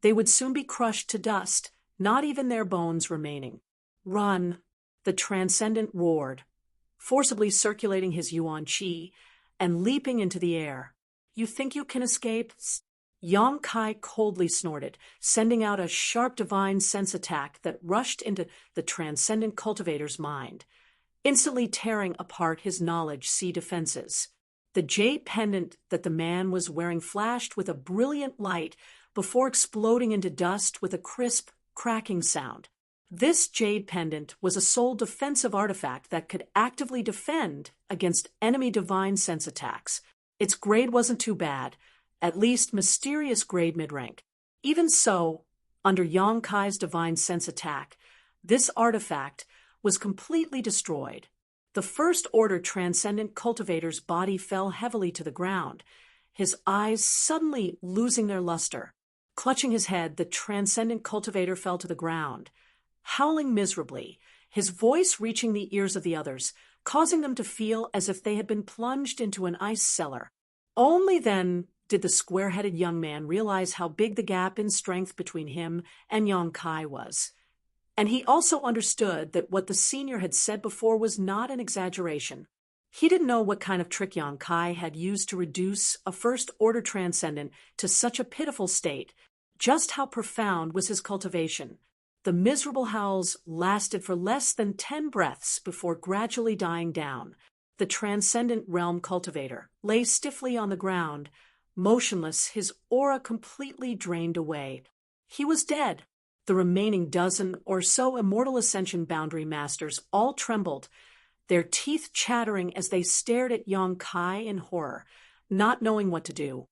they would soon be crushed to dust, not even their bones remaining. "Run," the transcendent roared, forcibly circulating his yuan qi and leaping into the air. "You think you can escape?" Yang Kai coldly snorted, sending out a sharp divine sense attack that rushed into the transcendent cultivator's mind, instantly tearing apart his knowledge sea defenses. The jade pendant that the man was wearing flashed with a brilliant light before exploding into dust with a crisp, cracking sound. This jade pendant was a sole defensive artifact that could actively defend against enemy divine sense attacks. Its grade wasn't too bad, at least mysterious grade mid-rank. Even so, under Yang Kai's divine sense attack, this artifact was completely destroyed. The First Order Transcendent Cultivator's body fell heavily to the ground, his eyes suddenly losing their luster. Clutching his head, the Transcendent Cultivator fell to the ground, howling miserably, his voice reaching the ears of the others, causing them to feel as if they had been plunged into an ice cellar. Only then did the square-headed young man realize how big the gap in strength between him and Yang Kai was. And he also understood that what the senior had said before was not an exaggeration. He didn't know what kind of trick Yang Kai had used to reduce a First-Order Transcendent to such a pitiful state. Just how profound was his cultivation. The miserable howls lasted for less than 10 breaths before gradually dying down. The Transcendent Realm Cultivator lay stiffly on the ground, motionless, his aura completely drained away. He was dead. The remaining dozen or so Immortal Ascension Boundary Masters all trembled, their teeth chattering as they stared at Yang Kai in horror, not knowing what to do.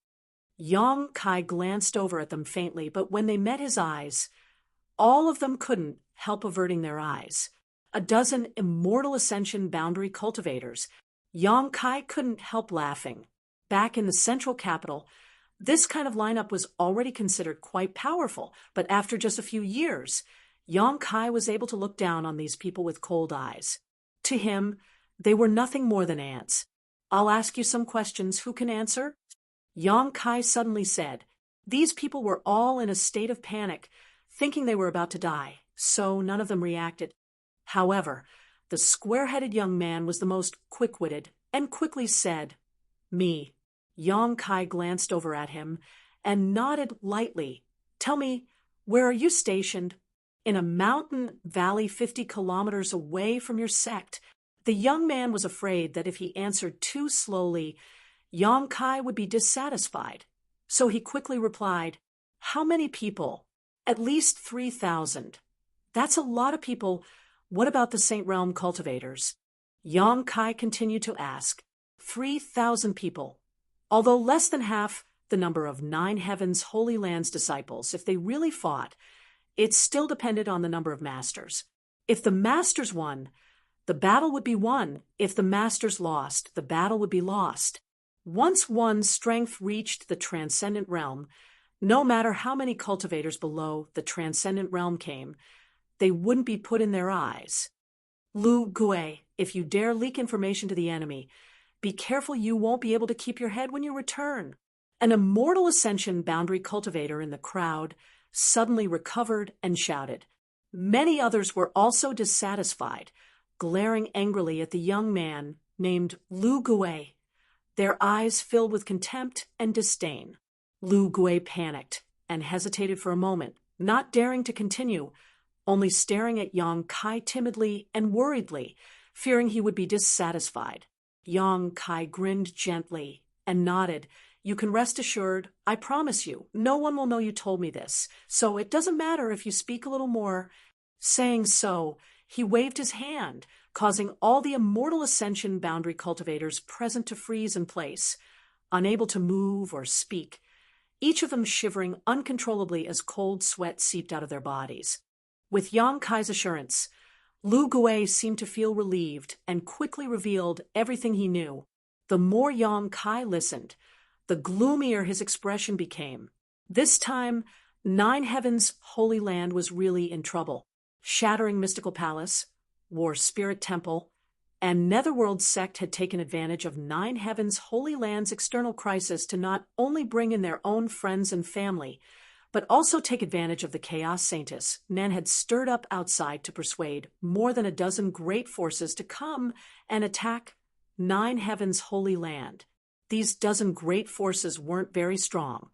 Yang Kai glanced over at them faintly, but when they met his eyes, all of them couldn't help averting their eyes. A dozen Immortal Ascension Boundary Cultivators. Yang Kai couldn't help laughing. Back in the central capital, this kind of lineup was already considered quite powerful, but after just a few years, Yang Kai was able to look down on these people with cold eyes. To him, they were nothing more than ants. "I'll ask you some questions. Who can answer?" Yang Kai suddenly said. These people were all in a state of panic, thinking they were about to die, so none of them reacted. However, the square-headed young man was the most quick-witted and quickly said, "Me." Yang Kai glanced over at him and nodded lightly. "Tell me, where are you stationed?" "In a mountain valley 50 kilometers away from your sect." The young man was afraid that if he answered too slowly, Yang Kai would be dissatisfied. So he quickly replied, "How many people?" "At least 3,000. "That's a lot of people. What about the Saint Realm Cultivators?" Yang Kai continued to ask. 3,000 people. Although less than half the number of Nine Heavens Holy Land's disciples, if they really fought, it still depended on the number of masters. If the masters won, the battle would be won. If the masters lost, the battle would be lost. Once one's strength reached the Transcendent Realm, no matter how many cultivators below the Transcendent Realm came, they wouldn't be put in their eyes. "Lu Gue, if you dare leak information to the enemy, be careful you won't be able to keep your head when you return." An Immortal Ascension Boundary Cultivator in the crowd suddenly recovered and shouted. Many others were also dissatisfied, glaring angrily at the young man named Lu Gue, their eyes filled with contempt and disdain. Lu Gue panicked and hesitated for a moment, not daring to continue, only staring at Yang Kai timidly and worriedly, fearing he would be dissatisfied. Yang Kai grinned gently and nodded. "You can rest assured, I promise you, no one will know you told me this, so it doesn't matter if you speak a little more." Saying so, he waved his hand, causing all the Immortal Ascension Boundary Cultivators present to freeze in place, unable to move or speak, each of them shivering uncontrollably as cold sweat seeped out of their bodies. With Yang Kai's assurance, Lu Gue seemed to feel relieved and quickly revealed everything he knew. The more Yang Kai listened, the gloomier his expression became. This time, Nine Heavens Holy Land was really in trouble. Shattering Mystical Palace, War Spirit Temple, and Netherworld Sect had taken advantage of Nine Heavens Holy Land's external crisis to not only bring in their own friends and family, but also take advantage of the Chaos Saintess Nen had stirred up outside to persuade more than a dozen great forces to come and attack Nine Heavens Holy Land. These dozen great forces weren't very strong,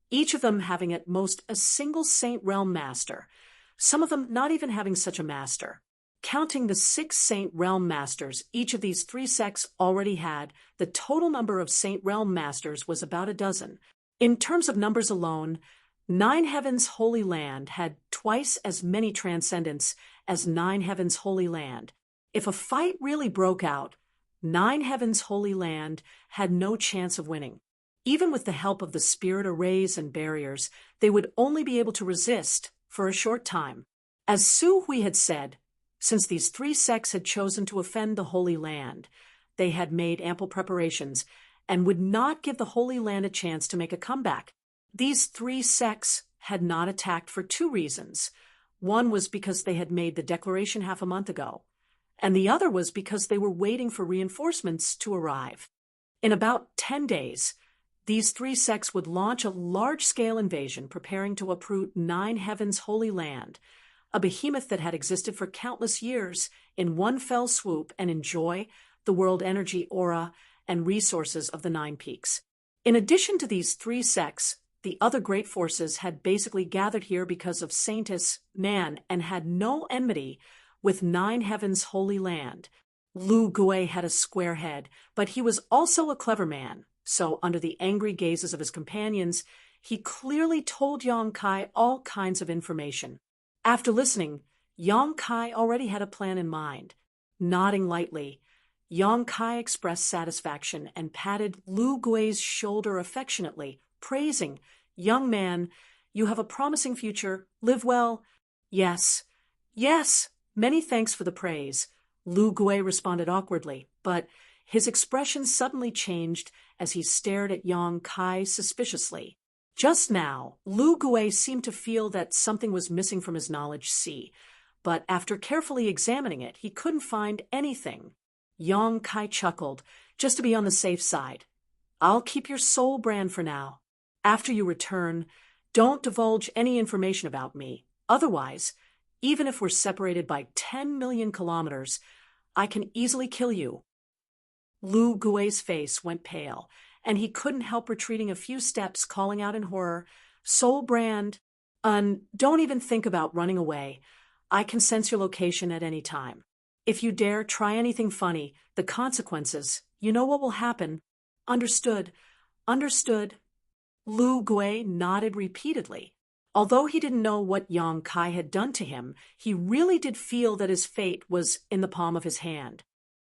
each of them having at most a single Saint Realm Master, some of them not even having such a master. Counting the 6 Saint Realm Masters each of these 3 sects already had, the total number of Saint Realm Masters was about a dozen. In terms of numbers alone, Nine Heavens Holy Land had twice as many transcendents as Nine Heavens Holy Land. If a fight really broke out, Nine Heavens Holy Land had no chance of winning. Even with the help of the spirit arrays and barriers, they would only be able to resist for a short time. As Su Hui had said, since these three sects had chosen to offend the Holy Land, they had made ample preparations and would not give the Holy Land a chance to make a comeback. These three sects had not attacked for two reasons. One was because they had made the declaration half a month ago, and the other was because they were waiting for reinforcements to arrive. In about 10 days, these three sects would launch a large-scale invasion preparing to uproot Nine Heavens Holy Land, a behemoth that had existed for countless years, in one fell swoop and enjoy the world energy aura and resources of the Nine Peaks. In addition to these three sects, the other great forces had basically gathered here because of Saintus Man and had no enmity with Nine Heavens Holy Land. Lu Gui had a square head, but he was also a clever man, so under the angry gazes of his companions, he clearly told Yang Kai all kinds of information. After listening, Yang Kai already had a plan in mind. Nodding lightly, Yang Kai expressed satisfaction and patted Lu Gui's shoulder affectionately, praising, "Young man, you have a promising future. Live well." "Yes, yes, many thanks for the praise," Lu Gui responded awkwardly, but his expression suddenly changed as he stared at Yang Kai suspiciously. Just now, Lu Gui seemed to feel that something was missing from his knowledge sea, but after carefully examining it, he couldn't find anything. Yang Kai chuckled, just to be on the safe side. "I'll keep your soul brand for now. After you return, don't divulge any information about me. Otherwise, even if we're separated by 10 million kilometers, I can easily kill you." Lu Gui's face went pale, and he couldn't help retreating a few steps, calling out in horror, "Soul brand, don't even think about running away. I can sense your location at any time. If you dare try anything funny, the consequences, you know what will happen." "Understood, understood." Lu Gui nodded repeatedly. Although he didn't know what Yang Kai had done to him, he really did feel that his fate was in the palm of his hand.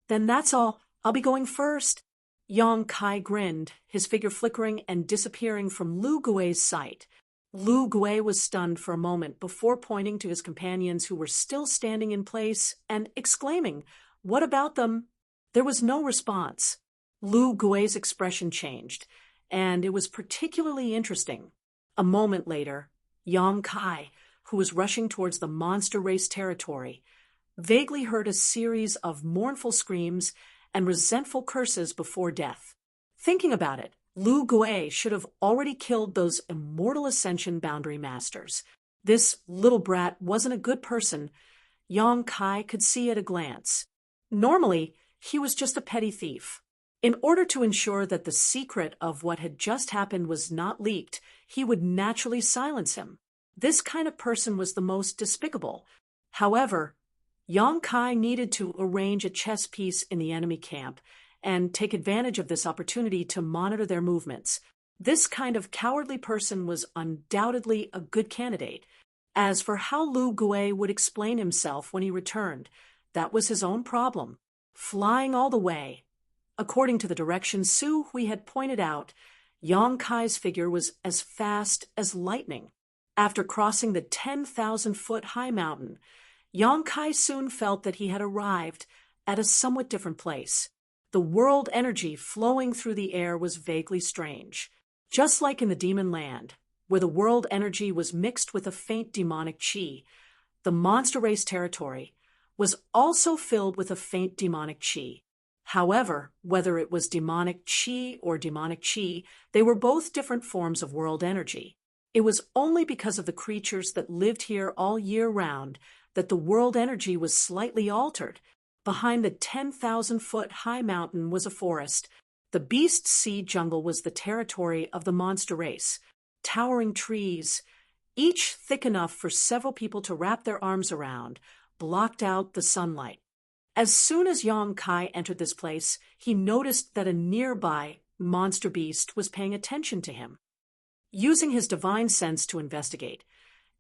"Then that's all. I'll be going first." Yang Kai grinned, his figure flickering and disappearing from Lu Gui's sight. Lu Gui was stunned for a moment before pointing to his companions who were still standing in place and exclaiming, "What about them?" There was no response. Lu Gui's expression changed, and it was particularly interesting. A moment later, Yang Kai, who was rushing towards the monster race territory, vaguely heard a series of mournful screams and resentful curses before death. Thinking about it, Lu Gui should have already killed those immortal ascension boundary masters. This little brat wasn't a good person. Yang Kai could see at a glance. Normally, he was just a petty thief. In order to ensure that the secret of what had just happened was not leaked, he would naturally silence him. This kind of person was the most despicable. However, Yang Kai needed to arrange a chess piece in the enemy camp and take advantage of this opportunity to monitor their movements. This kind of cowardly person was undoubtedly a good candidate. As for how Lu Gui would explain himself when he returned, that was his own problem. Flying all the way, according to the direction Su Hui had pointed out, Yang Kai's figure was as fast as lightning. After crossing the 10,000-foot high mountain, Yang Kai soon felt that he had arrived at a somewhat different place. The world energy flowing through the air was vaguely strange. Just like in the demon land, where the world energy was mixed with a faint demonic chi, the monster race territory was also filled with a faint demonic chi. However, whether it was demonic chi or demonic chi, they were both different forms of world energy. It was only because of the creatures that lived here all year round that the world energy was slightly altered. Behind the 10,000-foot high mountain was a forest. The beast sea jungle was the territory of the monster race. Towering trees, each thick enough for several people to wrap their arms around, blocked out the sunlight. As soon as Yang Kai entered this place, he noticed that a nearby monster beast was paying attention to him. Using his divine sense to investigate,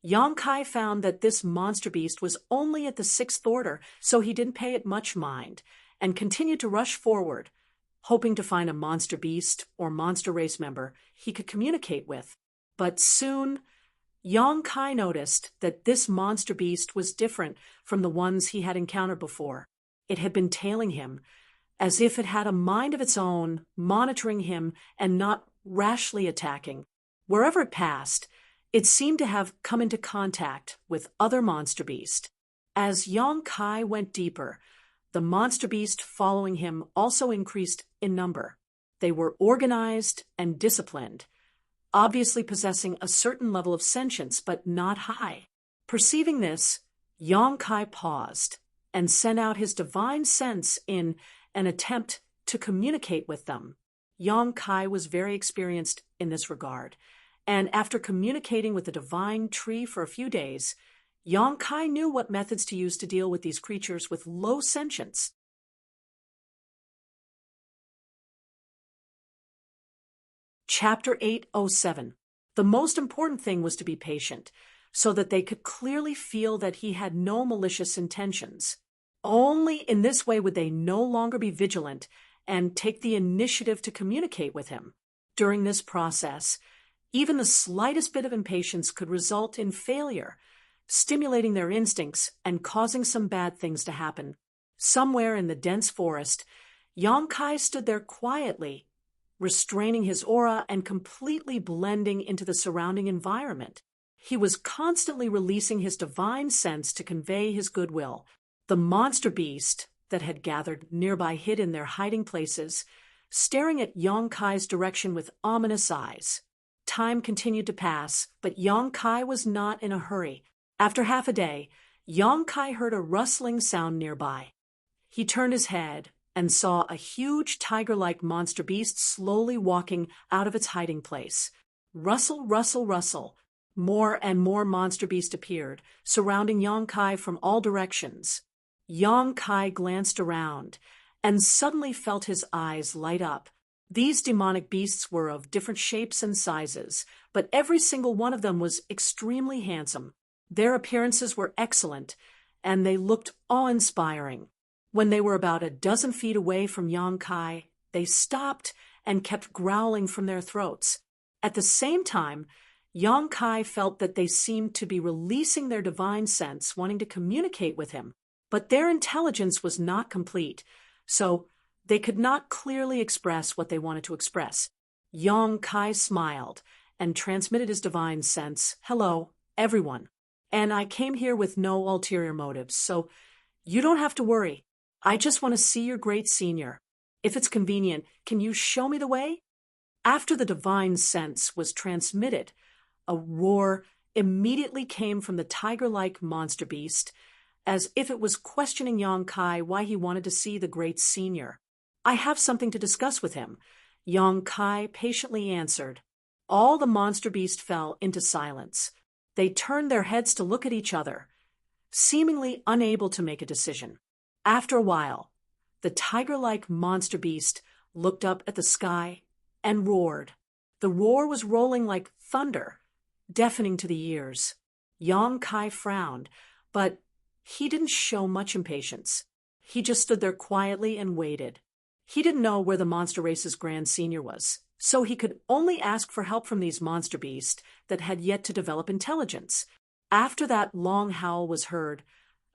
Yang Kai found that this monster beast was only at the sixth order, so he didn't pay it much mind, and continued to rush forward, hoping to find a monster beast or monster race member he could communicate with. But soon, Yang Kai noticed that this monster beast was different from the ones he had encountered before. It had been tailing him, as if it had a mind of its own, monitoring him and not rashly attacking. Wherever it passed, it seemed to have come into contact with other monster beasts. As Yang Kai went deeper, the monster beast following him also increased in number. They were organized and disciplined, obviously possessing a certain level of sentience, but not high. Perceiving this, Yang Kai paused and sent out his divine sense in an attempt to communicate with them. Yang Kai was very experienced in this regard, and after communicating with the divine tree for a few days, Yang Kai knew what methods to use to deal with these creatures with low sentience. Chapter 807. The most important thing was to be patient, so that they could clearly feel that he had no malicious intentions. Only in this way would they no longer be vigilant and take the initiative to communicate with him. During this process, even the slightest bit of impatience could result in failure, stimulating their instincts and causing some bad things to happen. Somewhere in the dense forest, Yang Kai stood there quietly, restraining his aura and completely blending into the surrounding environment. He was constantly releasing his divine sense to convey his goodwill. The monster beast that had gathered nearby hid in their hiding places, staring at Yang Kai's direction with ominous eyes. Time continued to pass, but Yang Kai was not in a hurry. After half a day, Yang Kai heard a rustling sound nearby. He turned his head and saw a huge tiger-like monster beast slowly walking out of its hiding place. Rustle, rustle, rustle. More and more monster beasts appeared, surrounding Yang Kai from all directions. Yang Kai glanced around and suddenly felt his eyes light up. These demonic beasts were of different shapes and sizes, but every single one of them was extremely handsome. Their appearances were excellent, and they looked awe-inspiring. When they were about a dozen feet away from Yang Kai, they stopped and kept growling from their throats. At the same time, Yang Kai felt that they seemed to be releasing their divine sense, wanting to communicate with him. But their intelligence was not complete, so they could not clearly express what they wanted to express. Yang Kai smiled and transmitted his divine sense. "Hello, everyone. And I came here with no ulterior motives, so you don't have to worry. I just want to see your great senior. If it's convenient, can you show me the way?" After the divine sense was transmitted, a roar immediately came from the tiger-like monster beast, as if it was questioning Yang Kai why he wanted to see the great senior. "I have something to discuss with him," Yang Kai patiently answered. All the monster beast fell into silence. They turned their heads to look at each other, seemingly unable to make a decision. After a while, the tiger-like monster beast looked up at the sky and roared. The roar was rolling like thunder, deafening to the ears. Yang Kai frowned, but he didn't show much impatience. He just stood there quietly and waited. He didn't know where the monster race's grand senior was, so he could only ask for help from these monster beasts that had yet to develop intelligence. After that long howl was heard,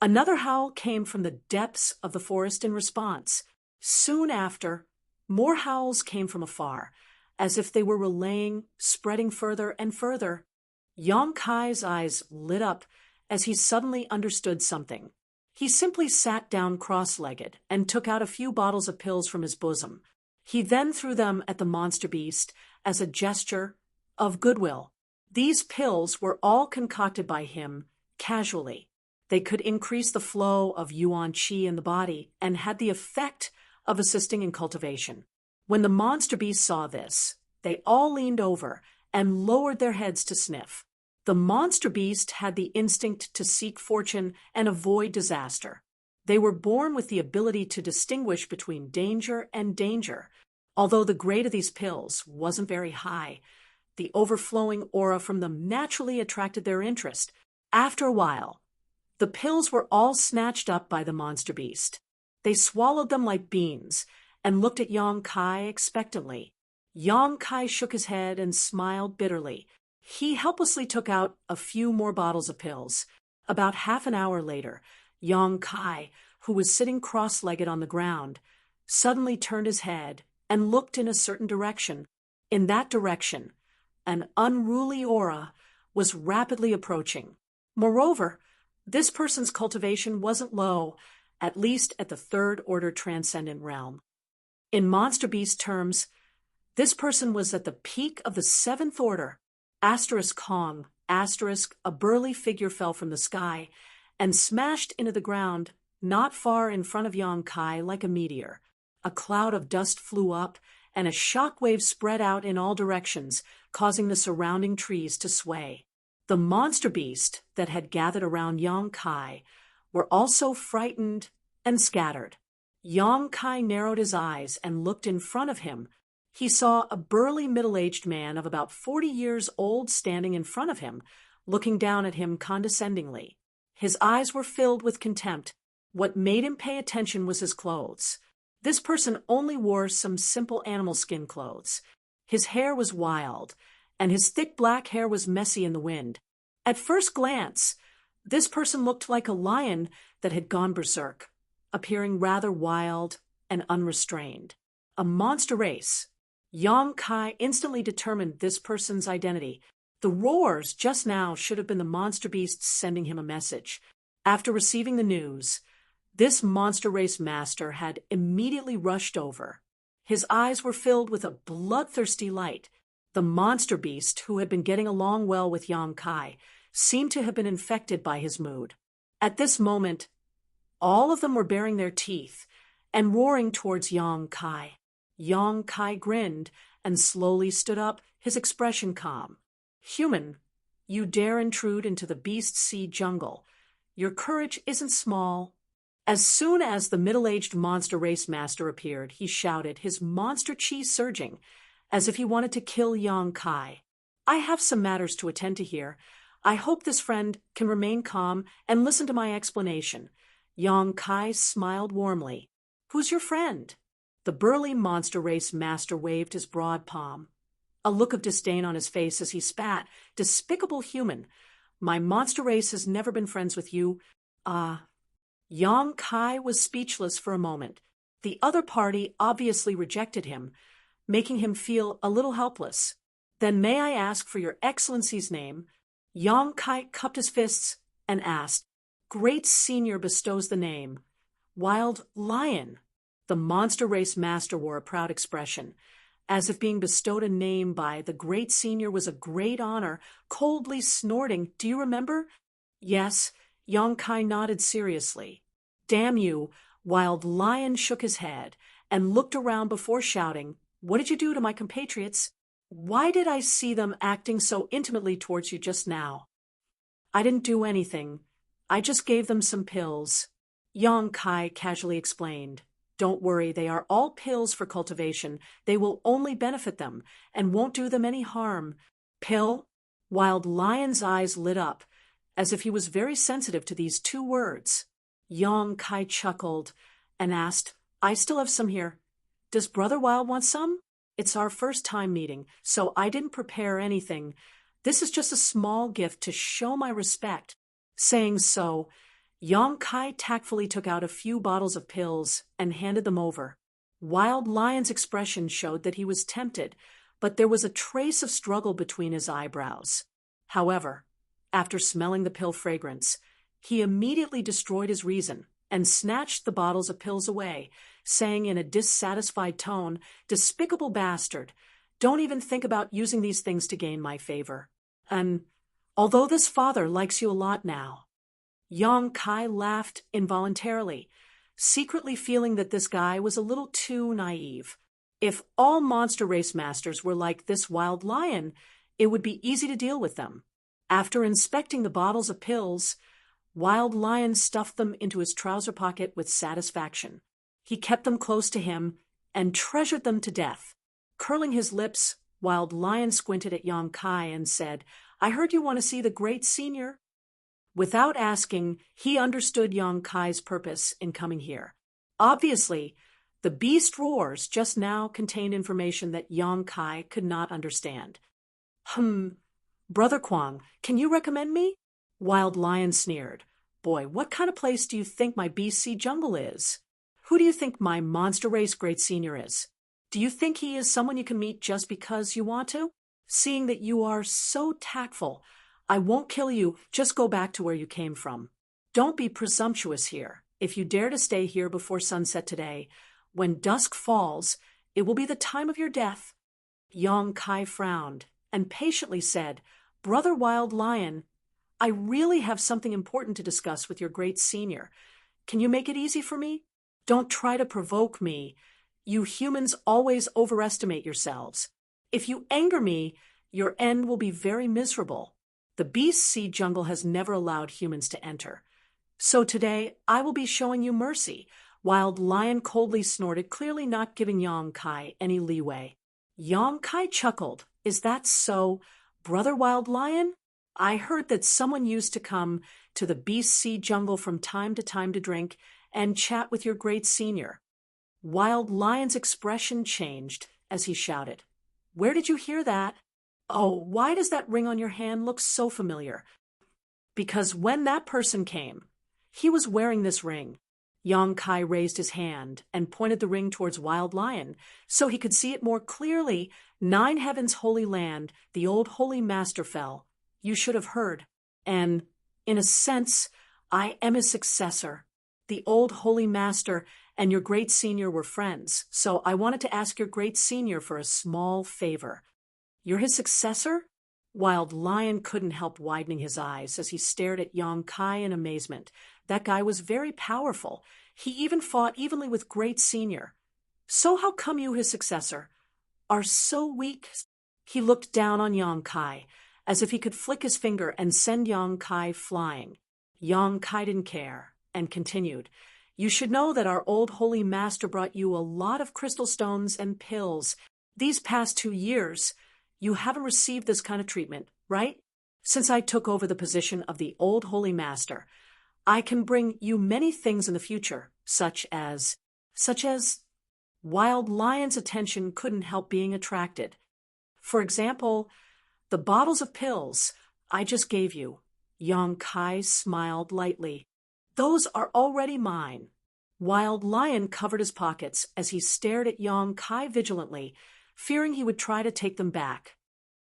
another howl came from the depths of the forest in response. Soon after, more howls came from afar, as if they were relaying, spreading further and further. Yang Kai's eyes lit up as he suddenly understood something. He simply sat down cross-legged and took out a few bottles of pills from his bosom. He then threw them at the monster beast as a gesture of goodwill. These pills were all concocted by him casually. They could increase the flow of yuan qi in the body and had the effect of assisting in cultivation. When the monster beast saw this, they all leaned over and lowered their heads to sniff. The monster beast had the instinct to seek fortune and avoid disaster. They were born with the ability to distinguish between danger and danger. Although the grade of these pills wasn't very high, The overflowing aura from them naturally attracted their interest. After a while, the pills were all snatched up by the monster beast. They swallowed them like beans and looked at Yong Kai expectantly. Yong Kai shook his head and smiled bitterly. He helplessly took out a few more bottles of pills. About half an hour later, Yong Kai, who was sitting cross-legged on the ground, suddenly turned his head and looked in a certain direction. In that direction, an unruly aura was rapidly approaching. Moreover, this person's cultivation wasn't low, at least at the third-order transcendent realm. In Monster Beast terms, this person was at the peak of the seventh order. Kong, a burly figure fell from the sky and smashed into the ground not far in front of Yong Kai like a meteor. A cloud of dust flew up, and a shockwave spread out in all directions, causing the surrounding trees to sway. The monster beast that had gathered around Yong Kai were also frightened and scattered. Yong Kai narrowed his eyes and looked in front of him. He saw a burly middle-aged man of about 40 years old standing in front of him, looking down at him condescendingly. His eyes were filled with contempt. What made him pay attention was his clothes. This person only wore some simple animal skin clothes. His hair was wild, and his thick black hair was messy in the wind. At first glance, this person looked like a lion that had gone berserk, appearing rather wild and unrestrained. A monster race. Yong Kai instantly determined this person's identity. The roars just now should have been the monster beast sending him a message. After receiving the news, this monster race master had immediately rushed over. His eyes were filled with a bloodthirsty light. The monster beast, who had been getting along well with Yong Kai, seemed to have been infected by his mood. At this moment, all of them were baring their teeth and roaring towards Yong Kai. Yong Kai grinned and slowly stood up, his expression calm. "Human, you dare intrude into the beast sea jungle. Your courage isn't small." As soon as the middle-aged monster race master appeared, he shouted, his monster chi surging, as if he wanted to kill Yong Kai. "I have some matters to attend to here. I hope this friend can remain calm and listen to my explanation." Yong Kai smiled warmly. "Who's your friend?" The burly monster race master waved his broad palm, a look of disdain on his face as he spat. "Despicable human. My monster race has never been friends with you." Yong Kai was speechless for a moment. The other party obviously rejected him, making him feel a little helpless. "Then may I ask for your excellency's name?" Yong Kai cupped his fists and asked. "Great Senior bestows the name. Wild Lion." The monster race master wore a proud expression, as if being bestowed a name by the Great Senior was a great honor, coldly snorting. "Do you remember?" "Yes." Yong Kai nodded seriously. "Damn you!" Wild Lion shook his head and looked around before shouting, "What did you do to my compatriots? Why did I see them acting so intimately towards you just now?" "I didn't do anything. I just gave them some pills," Yong Kai casually explained. "Don't worry, they are all pills for cultivation. They will only benefit them and won't do them any harm." "Pill?" Wild Lion's eyes lit up, as if he was very sensitive to these two words. Yong Kai chuckled and asked, "I still have some here. Does Brother Wild want some? It's our first time meeting, so I didn't prepare anything. This is just a small gift to show my respect." Saying so, Yong Kai tactfully took out a few bottles of pills and handed them over. Wild Lion's expression showed that he was tempted, but there was a trace of struggle between his eyebrows. However, after smelling the pill fragrance, he immediately destroyed his reason and snatched the bottles of pills away, saying in a dissatisfied tone, "Despicable bastard, don't even think about using these things to gain my favor. And although this father likes you a lot now." Yong Kai laughed involuntarily, secretly feeling that this guy was a little too naive. If all monster race masters were like this Wild Lion, it would be easy to deal with them. After inspecting the bottles of pills, Wild Lion stuffed them into his trouser pocket with satisfaction. He kept them close to him and treasured them to death. Curling his lips, Wild Lion squinted at Yang Kai and said, I heard you want to see the great senior. Without asking, he understood Yang Kai's purpose in coming here. Obviously, the beast roars just now contained information that Yang Kai could not understand. Brother Kwang, can you recommend me? Wild Lion sneered. Boy, what kind of place do you think my beast sea jungle is? Who do you think my monster race great senior is? Do you think he is someone you can meet just because you want to? Seeing that you are so tactful, I won't kill you, just go back to where you came from. Don't be presumptuous here. If you dare to stay here before sunset today, when dusk falls, it will be the time of your death. Yang Kai frowned and patiently said, Brother Wild Lion, I really have something important to discuss with your great senior. Can you make it easy for me? Don't try to provoke me. You humans always overestimate yourselves. If you anger me, your end will be very miserable. The beast sea jungle has never allowed humans to enter. So today, I will be showing you mercy. Wild Lion coldly snorted, clearly not giving Yang Kai any leeway. Yang Kai chuckled. Is that so, Brother Wild Lion? I heard that someone used to come to the beast sea jungle from time to drink and chat with your great senior. Wild Lion's expression changed as he shouted, Where did you hear that? Oh, why does that ring on your hand look so familiar? Because when that person came, he was wearing this ring. Yang Kai raised his hand and pointed the ring towards Wild Lion so he could see it more clearly. 9 Heavens Holy Land, the old holy master fell. You should have heard. And, in a sense, I am his successor. The old holy master and your great senior were friends, so I wanted to ask your great senior for a small favor. You're his successor? Wild Lion couldn't help widening his eyes as he stared at Yang Kai in amazement. That guy was very powerful. He even fought evenly with great senior. So how come you, his successor, are so weak? He looked down on Yang Kai, as if he could flick his finger and send Yang Kai flying. Yang Kai didn't care, and continued, You should know that our old holy master brought you a lot of crystal stones and pills. These past 2 years, you haven't received this kind of treatment, right? Since I took over the position of the old holy master, I can bring you many things in the future, such as... Wild Lion's attention couldn't help being attracted. For example, the bottles of pills I just gave you. Yang Kai smiled lightly. Those are already mine. Wild Lion covered his pockets as he stared at Yang Kai vigilantly, fearing he would try to take them back.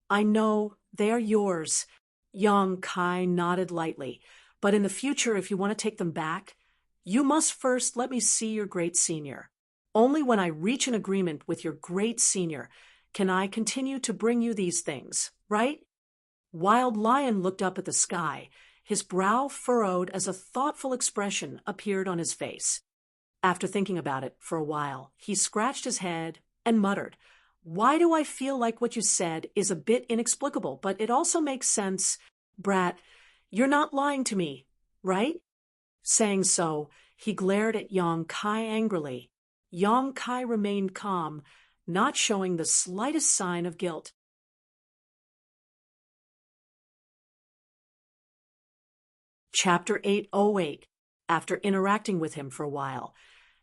I know, they are yours. Yang Kai nodded lightly. But in the future, if you want to take them back, you must first let me see your great senior. Only when I reach an agreement with your great senior can I continue to bring you these things, right? Wild Lion looked up at the sky. His brow furrowed as a thoughtful expression appeared on his face. After thinking about it for a while, he scratched his head and muttered, Why do I feel like what you said is a bit inexplicable, but it also makes sense? Brat, you're not lying to me, right? Saying so, he glared at Yang Kai angrily. Yang Kai remained calm, not showing the slightest sign of guilt. Chapter 808. After interacting with him for a while,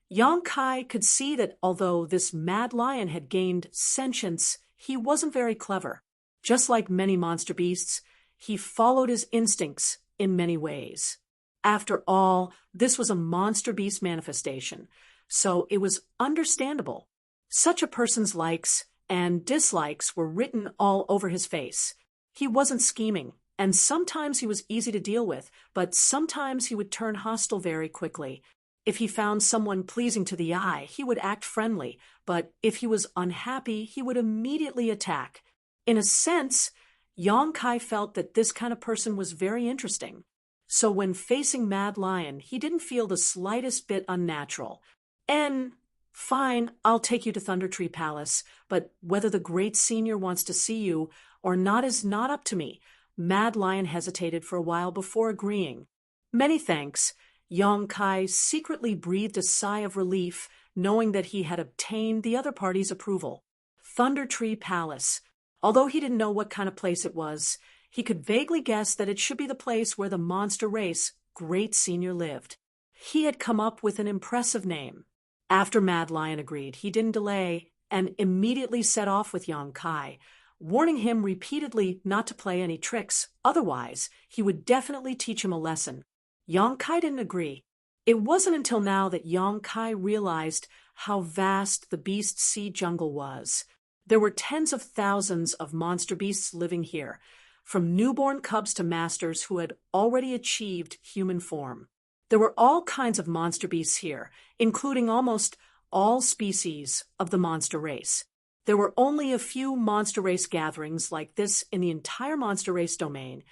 Yang Kai could see that although this mad lion had gained sentience, he wasn't very clever. Just like many monster beasts, he followed his instincts in many ways. After all, this was a monster beast manifestation, so it was understandable. Such a person's likes and dislikes were written all over his face. He wasn't scheming, and sometimes he was easy to deal with, but sometimes he would turn hostile very quickly. If he found someone pleasing to the eye, he would act friendly, but if he was unhappy, he would immediately attack. In a sense, Yang Kai felt that this kind of person was very interesting. So when facing Mad Lion, he didn't feel the slightest bit unnatural. And, fine, I'll take you to Thunder Tree Palace, but whether the great senior wants to see you or not is not up to me. Mad Lion hesitated for a while before agreeing. Many thanks. Yang Kai secretly breathed a sigh of relief, knowing that he had obtained the other party's approval. Thunder Tree Palace. Although he didn't know what kind of place it was, he could vaguely guess that it should be the place where the monster race Great Senior lived. He had come up with an impressive name. After Mad Lion agreed, he didn't delay and immediately set off with Yang Kai, warning him repeatedly not to play any tricks, otherwise he would definitely teach him a lesson. Yang Kai didn't agree. It wasn't until now that Yang Kai realized how vast the beast sea jungle was. There were tens of thousands of monster beasts living here, from newborn cubs to masters who had already achieved human form. There were all kinds of monster beasts here, including almost all species of the monster race. There were only a few monster race gatherings like this in the entire monster race domain,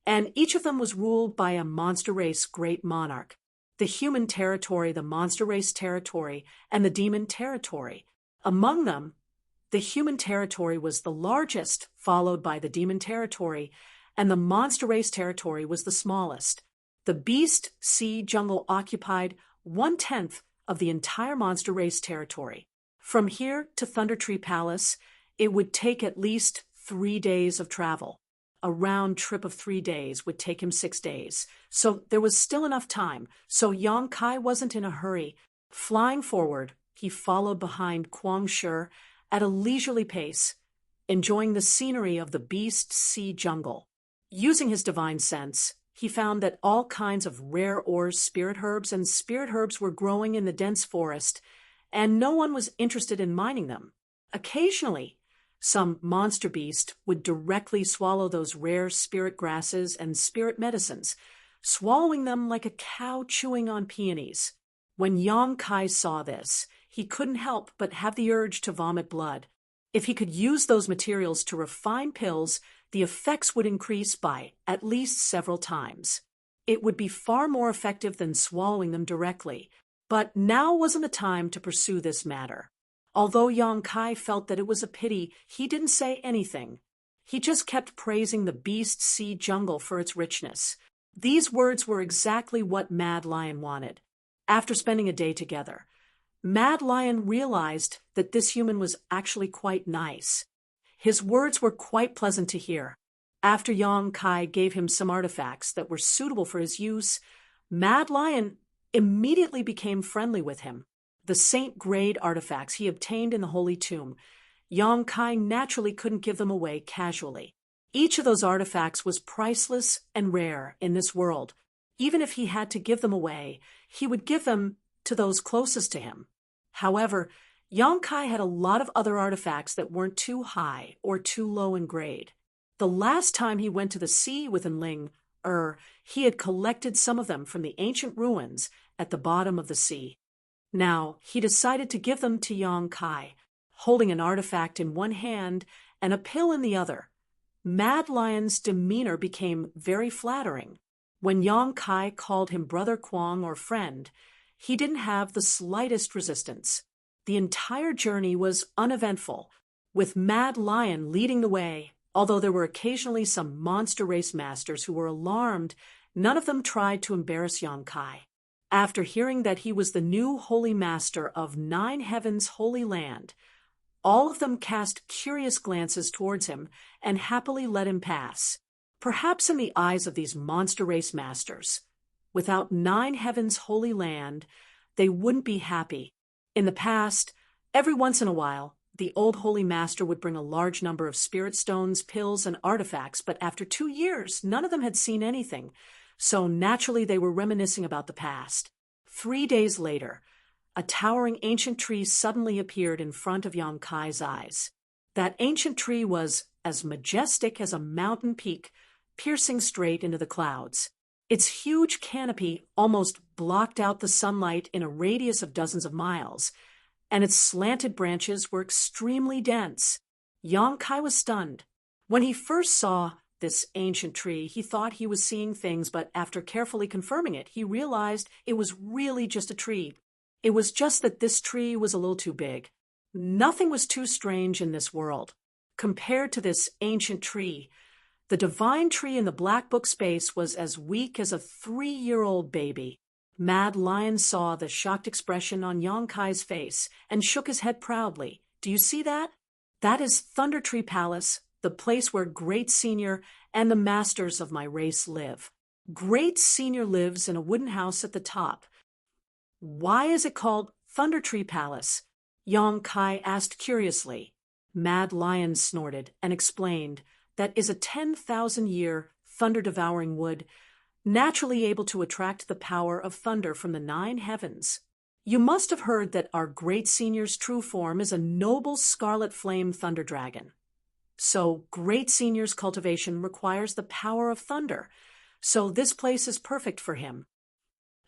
and each of them was ruled by a monster race great monarch. The human territory, the monster race territory, and the demon territory. Among them, the human territory was the largest, followed by the demon territory, and the monster race territory was the smallest. The beast sea jungle occupied 1/10 of the entire monster race territory. From here to Thunder Tree Palace, it would take at least 3 days of travel. A round trip of 3 days would take him 6 days, so there was still enough time, so Yang Kai wasn't in a hurry. Flying forward, he followed behind Kwang Shi at a leisurely pace, enjoying the scenery of the beast sea jungle. Using his divine sense, he found that all kinds of rare ores, spirit herbs were growing in the dense forest, and no one was interested in mining them. Occasionally, some monster beast would directly swallow those rare spirit grasses and spirit medicines, swallowing them like a cow chewing on peonies. When Yang Kai saw this, he couldn't help but have the urge to vomit blood. If he could use those materials to refine pills, the effects would increase by at least several times. It would be far more effective than swallowing them directly, but now wasn't the time to pursue this matter. Although Yang Kai felt that it was a pity, he didn't say anything. He just kept praising the beast sea jungle for its richness. These words were exactly what Mad Lion wanted. After spending a day together, Mad Lion realized that this human was actually quite nice. His words were quite pleasant to hear. After Yang Kai gave him some artifacts that were suitable for his use, Mad Lion immediately became friendly with him. The saint-grade artifacts he obtained in the Holy Tomb, Yang Kai naturally couldn't give them away casually. Each of those artifacts was priceless and rare in this world. Even if he had to give them away, he would give them to those closest to him. However, Yang Kai had a lot of other artifacts that weren't too high or too low in grade. The last time he went to the sea with Enling, he had collected some of them from the ancient ruins at the bottom of the sea. Now, he decided to give them to Yang Kai, holding an artifact in one hand and a pill in the other. Mad Lion's demeanor became very flattering. When Yang Kai called him Brother Kwang or friend, he didn't have the slightest resistance. The entire journey was uneventful, with Mad Lion leading the way. Although there were occasionally some monster race masters who were alarmed, none of them tried to embarrass Yang Kai. After hearing that he was the new holy master of 9 heavens' holy land, all of them cast curious glances towards him and happily let him pass. Perhaps in the eyes of these monster race masters, without 9 heavens' holy land, they wouldn't be happy. In the past, every once in a while, the old holy master would bring a large number of spirit stones, pills, and artifacts, but after 2 years, none of them had seen anything, so naturally they were reminiscing about the past. 3 days later, a towering ancient tree suddenly appeared in front of Yang Kai's eyes. That ancient tree was as majestic as a mountain peak, piercing straight into the clouds. Its huge canopy almost blocked out the sunlight in a radius of dozens of miles, and its slanted branches were extremely dense. Yang Kai was stunned. When he first saw this ancient tree, he thought he was seeing things, but after carefully confirming it, he realized it was really just a tree. It was just that this tree was a little too big. Nothing was too strange in this world. Compared to this ancient tree, the divine tree in the Black Book space was as weak as a 3-year-old baby. Mad Lion saw the shocked expression on Yang Kai's face and shook his head proudly. Do you see that? That is Thunder Tree Palace, the place where Great Senior and the masters of my race live. Great Senior lives in a wooden house at the top. Why is it called Thunder Tree Palace? Yong Kai asked curiously. Mad Lion snorted and explained that is a 10,000-year thunder-devouring wood, naturally able to attract the power of thunder from the 9 heavens. You must have heard that our Great Senior's true form is a noble scarlet flame thunder dragon. So Great Senior's cultivation requires the power of thunder, so this place is perfect for him.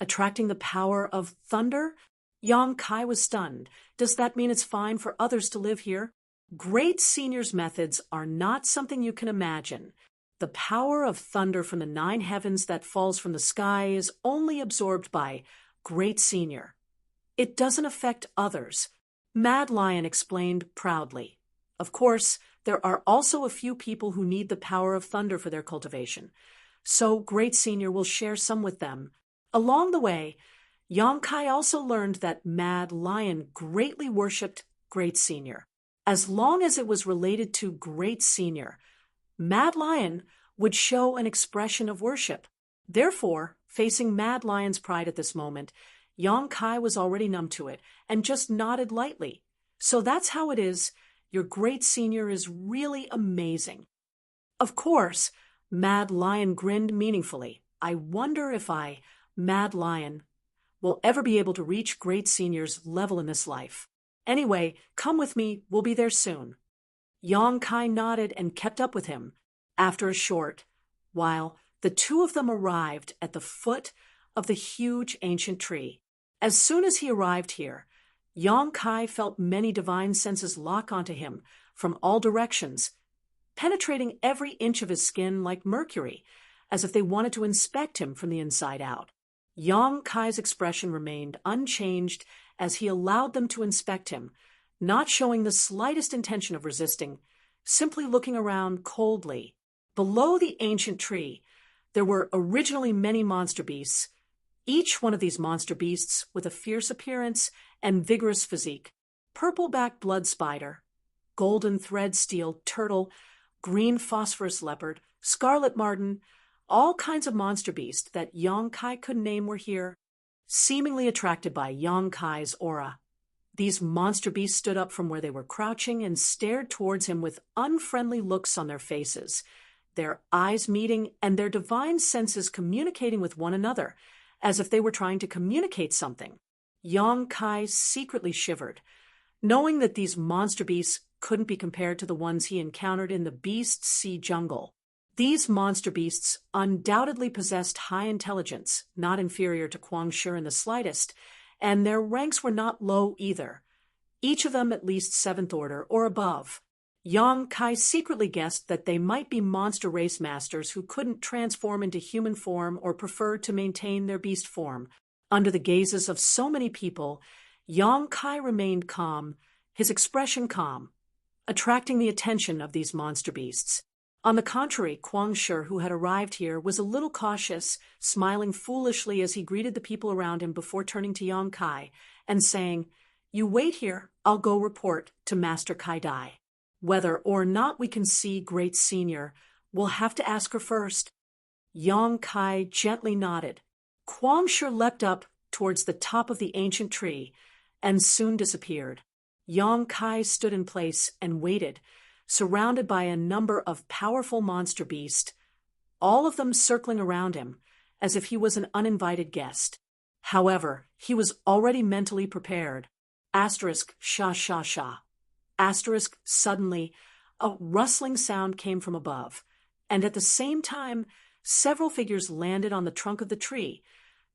Attracting the power of thunder? Yong Kai was stunned. Does that mean it's fine for others to live here? Great Senior's methods are not something you can imagine. The power of thunder from the 9 heavens that falls from the sky is only absorbed by Great Senior. It doesn't affect others, Mad Lion explained proudly. Of course, there are also a few people who need the power of thunder for their cultivation, so Great Senior will share some with them. Along the way, Yong Kai also learned that Mad Lion greatly worshipped Great Senior. As long as it was related to Great Senior, Mad Lion would show an expression of worship. Therefore, facing Mad Lion's pride at this moment, Yong Kai was already numb to it and just nodded lightly. So that's how it is. Your Great Senior is really amazing. Of course, Mad Lion grinned meaningfully. I wonder if Mad Lion, will ever be able to reach Great Senior's level in this life. Anyway, come with me, we'll be there soon. Yong Kai nodded and kept up with him. After a short while, the two of them arrived at the foot of the huge ancient tree. As soon as he arrived here, Yong Kai felt many divine senses lock onto him from all directions, penetrating every inch of his skin like mercury, as if they wanted to inspect him from the inside out. Yong Kai's expression remained unchanged as he allowed them to inspect him, not showing the slightest intention of resisting, simply looking around coldly. Below the ancient tree, there were originally many monster beasts, each one of these monster beasts with a fierce appearance and vigorous physique. Purple-backed blood spider, golden thread steel turtle, green phosphorus leopard, scarlet marten, all kinds of monster beasts that Yong Kai couldn't name were here, seemingly attracted by Yong Kai's aura. These monster beasts stood up from where they were crouching and stared towards him with unfriendly looks on their faces, their eyes meeting and their divine senses communicating with one another, as if they were trying to communicate something. Yong Kai secretly shivered, knowing that these monster beasts couldn't be compared to the ones he encountered in the Beast Sea jungle. These monster beasts undoubtedly possessed high intelligence, not inferior to Kwang Shi in the slightest, and their ranks were not low either, each of them at least 7th order or above. Yong Kai secretly guessed that they might be monster race masters who couldn't transform into human form or preferred to maintain their beast form. Under the gazes of so many people, Yong Kai remained calm, his expression calm, attracting the attention of these monster beasts. On the contrary, Kwang Shi, who had arrived here, was a little cautious, smiling foolishly as he greeted the people around him before turning to Yong Kai and saying, "You wait here, I'll go report to Master Kai Dai. Whether or not we can see Great Senior, we'll have to ask her first." Yong Kai gently nodded. Kwang Shi leapt up towards the top of the ancient tree and soon disappeared. Yong Kai stood in place and waited, surrounded by a number of powerful monster beasts, all of them circling around him, as if he was an uninvited guest. However, he was already mentally prepared. Sha sha sha. Suddenly, a rustling sound came from above, and at the same time, several figures landed on the trunk of the tree,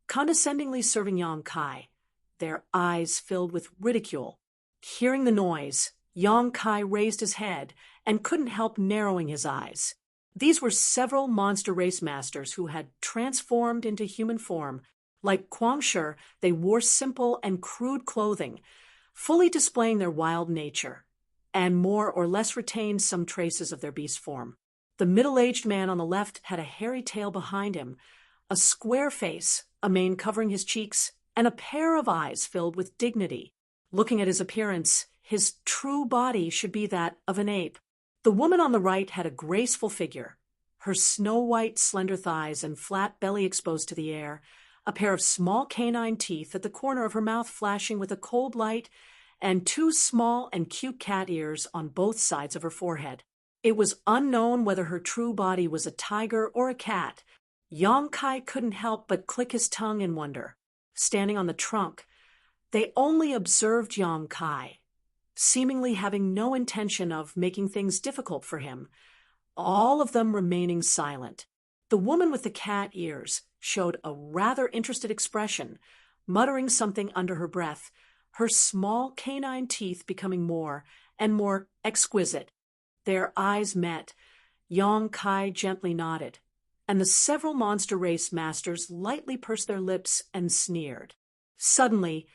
condescendingly serving Yong Kai, their eyes filled with ridicule. Hearing the noise, Yong Kai raised his head and couldn't help narrowing his eyes. These were several monster race masters who had transformed into human form. Like Kwang Shi, they wore simple and crude clothing, fully displaying their wild nature, and more or less retained some traces of their beast form. The middle-aged man on the left had a hairy tail behind him, a square face, a mane covering his cheeks, and a pair of eyes filled with dignity. Looking at his appearance, his true body should be that of an ape. The woman on the right had a graceful figure, her snow-white, slender thighs and flat belly exposed to the air, a pair of small canine teeth at the corner of her mouth flashing with a cold light, and two small and cute cat ears on both sides of her forehead. It was unknown whether her true body was a tiger or a cat. Yang Kai couldn't help but click his tongue in wonder. Standing on the trunk, they only observed Yang Kai, seemingly having no intention of making things difficult for him, all of them remaining silent. The woman with the cat ears showed a rather interested expression, muttering something under her breath, her small canine teeth becoming more and more exquisite. Their eyes met. Yang Kai gently nodded, and the several monster race masters lightly pursed their lips and sneered. Suddenly,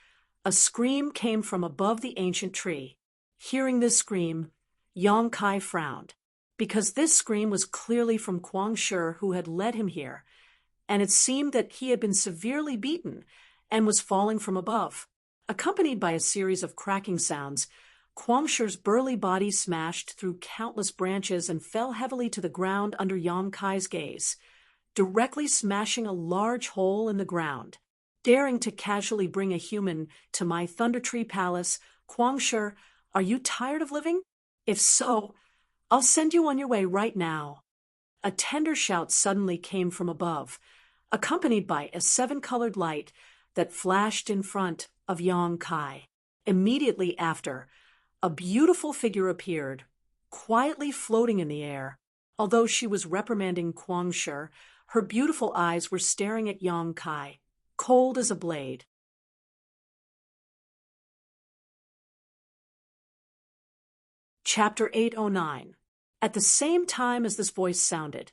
a scream came from above the ancient tree. Hearing this scream, Yang Kai frowned, because this scream was clearly from Kuang Shi, who had led him here, and it seemed that he had been severely beaten and was falling from above. Accompanied by a series of cracking sounds, Kuang Shi's burly body smashed through countless branches and fell heavily to the ground under Yang Kai's gaze, directly smashing a large hole in the ground. Daring to casually bring a human to my Thunder Tree Palace, Kuang Shi, are you tired of living? If so, I'll send you on your way right now. A tender shout suddenly came from above, accompanied by a seven-colored light that flashed in front of Yang Kai. Immediately after, a beautiful figure appeared, quietly floating in the air. Although she was reprimanding Kuang Shi, her beautiful eyes were staring at Yang Kai, cold as a blade. Chapter 809. At the same time as this voice sounded,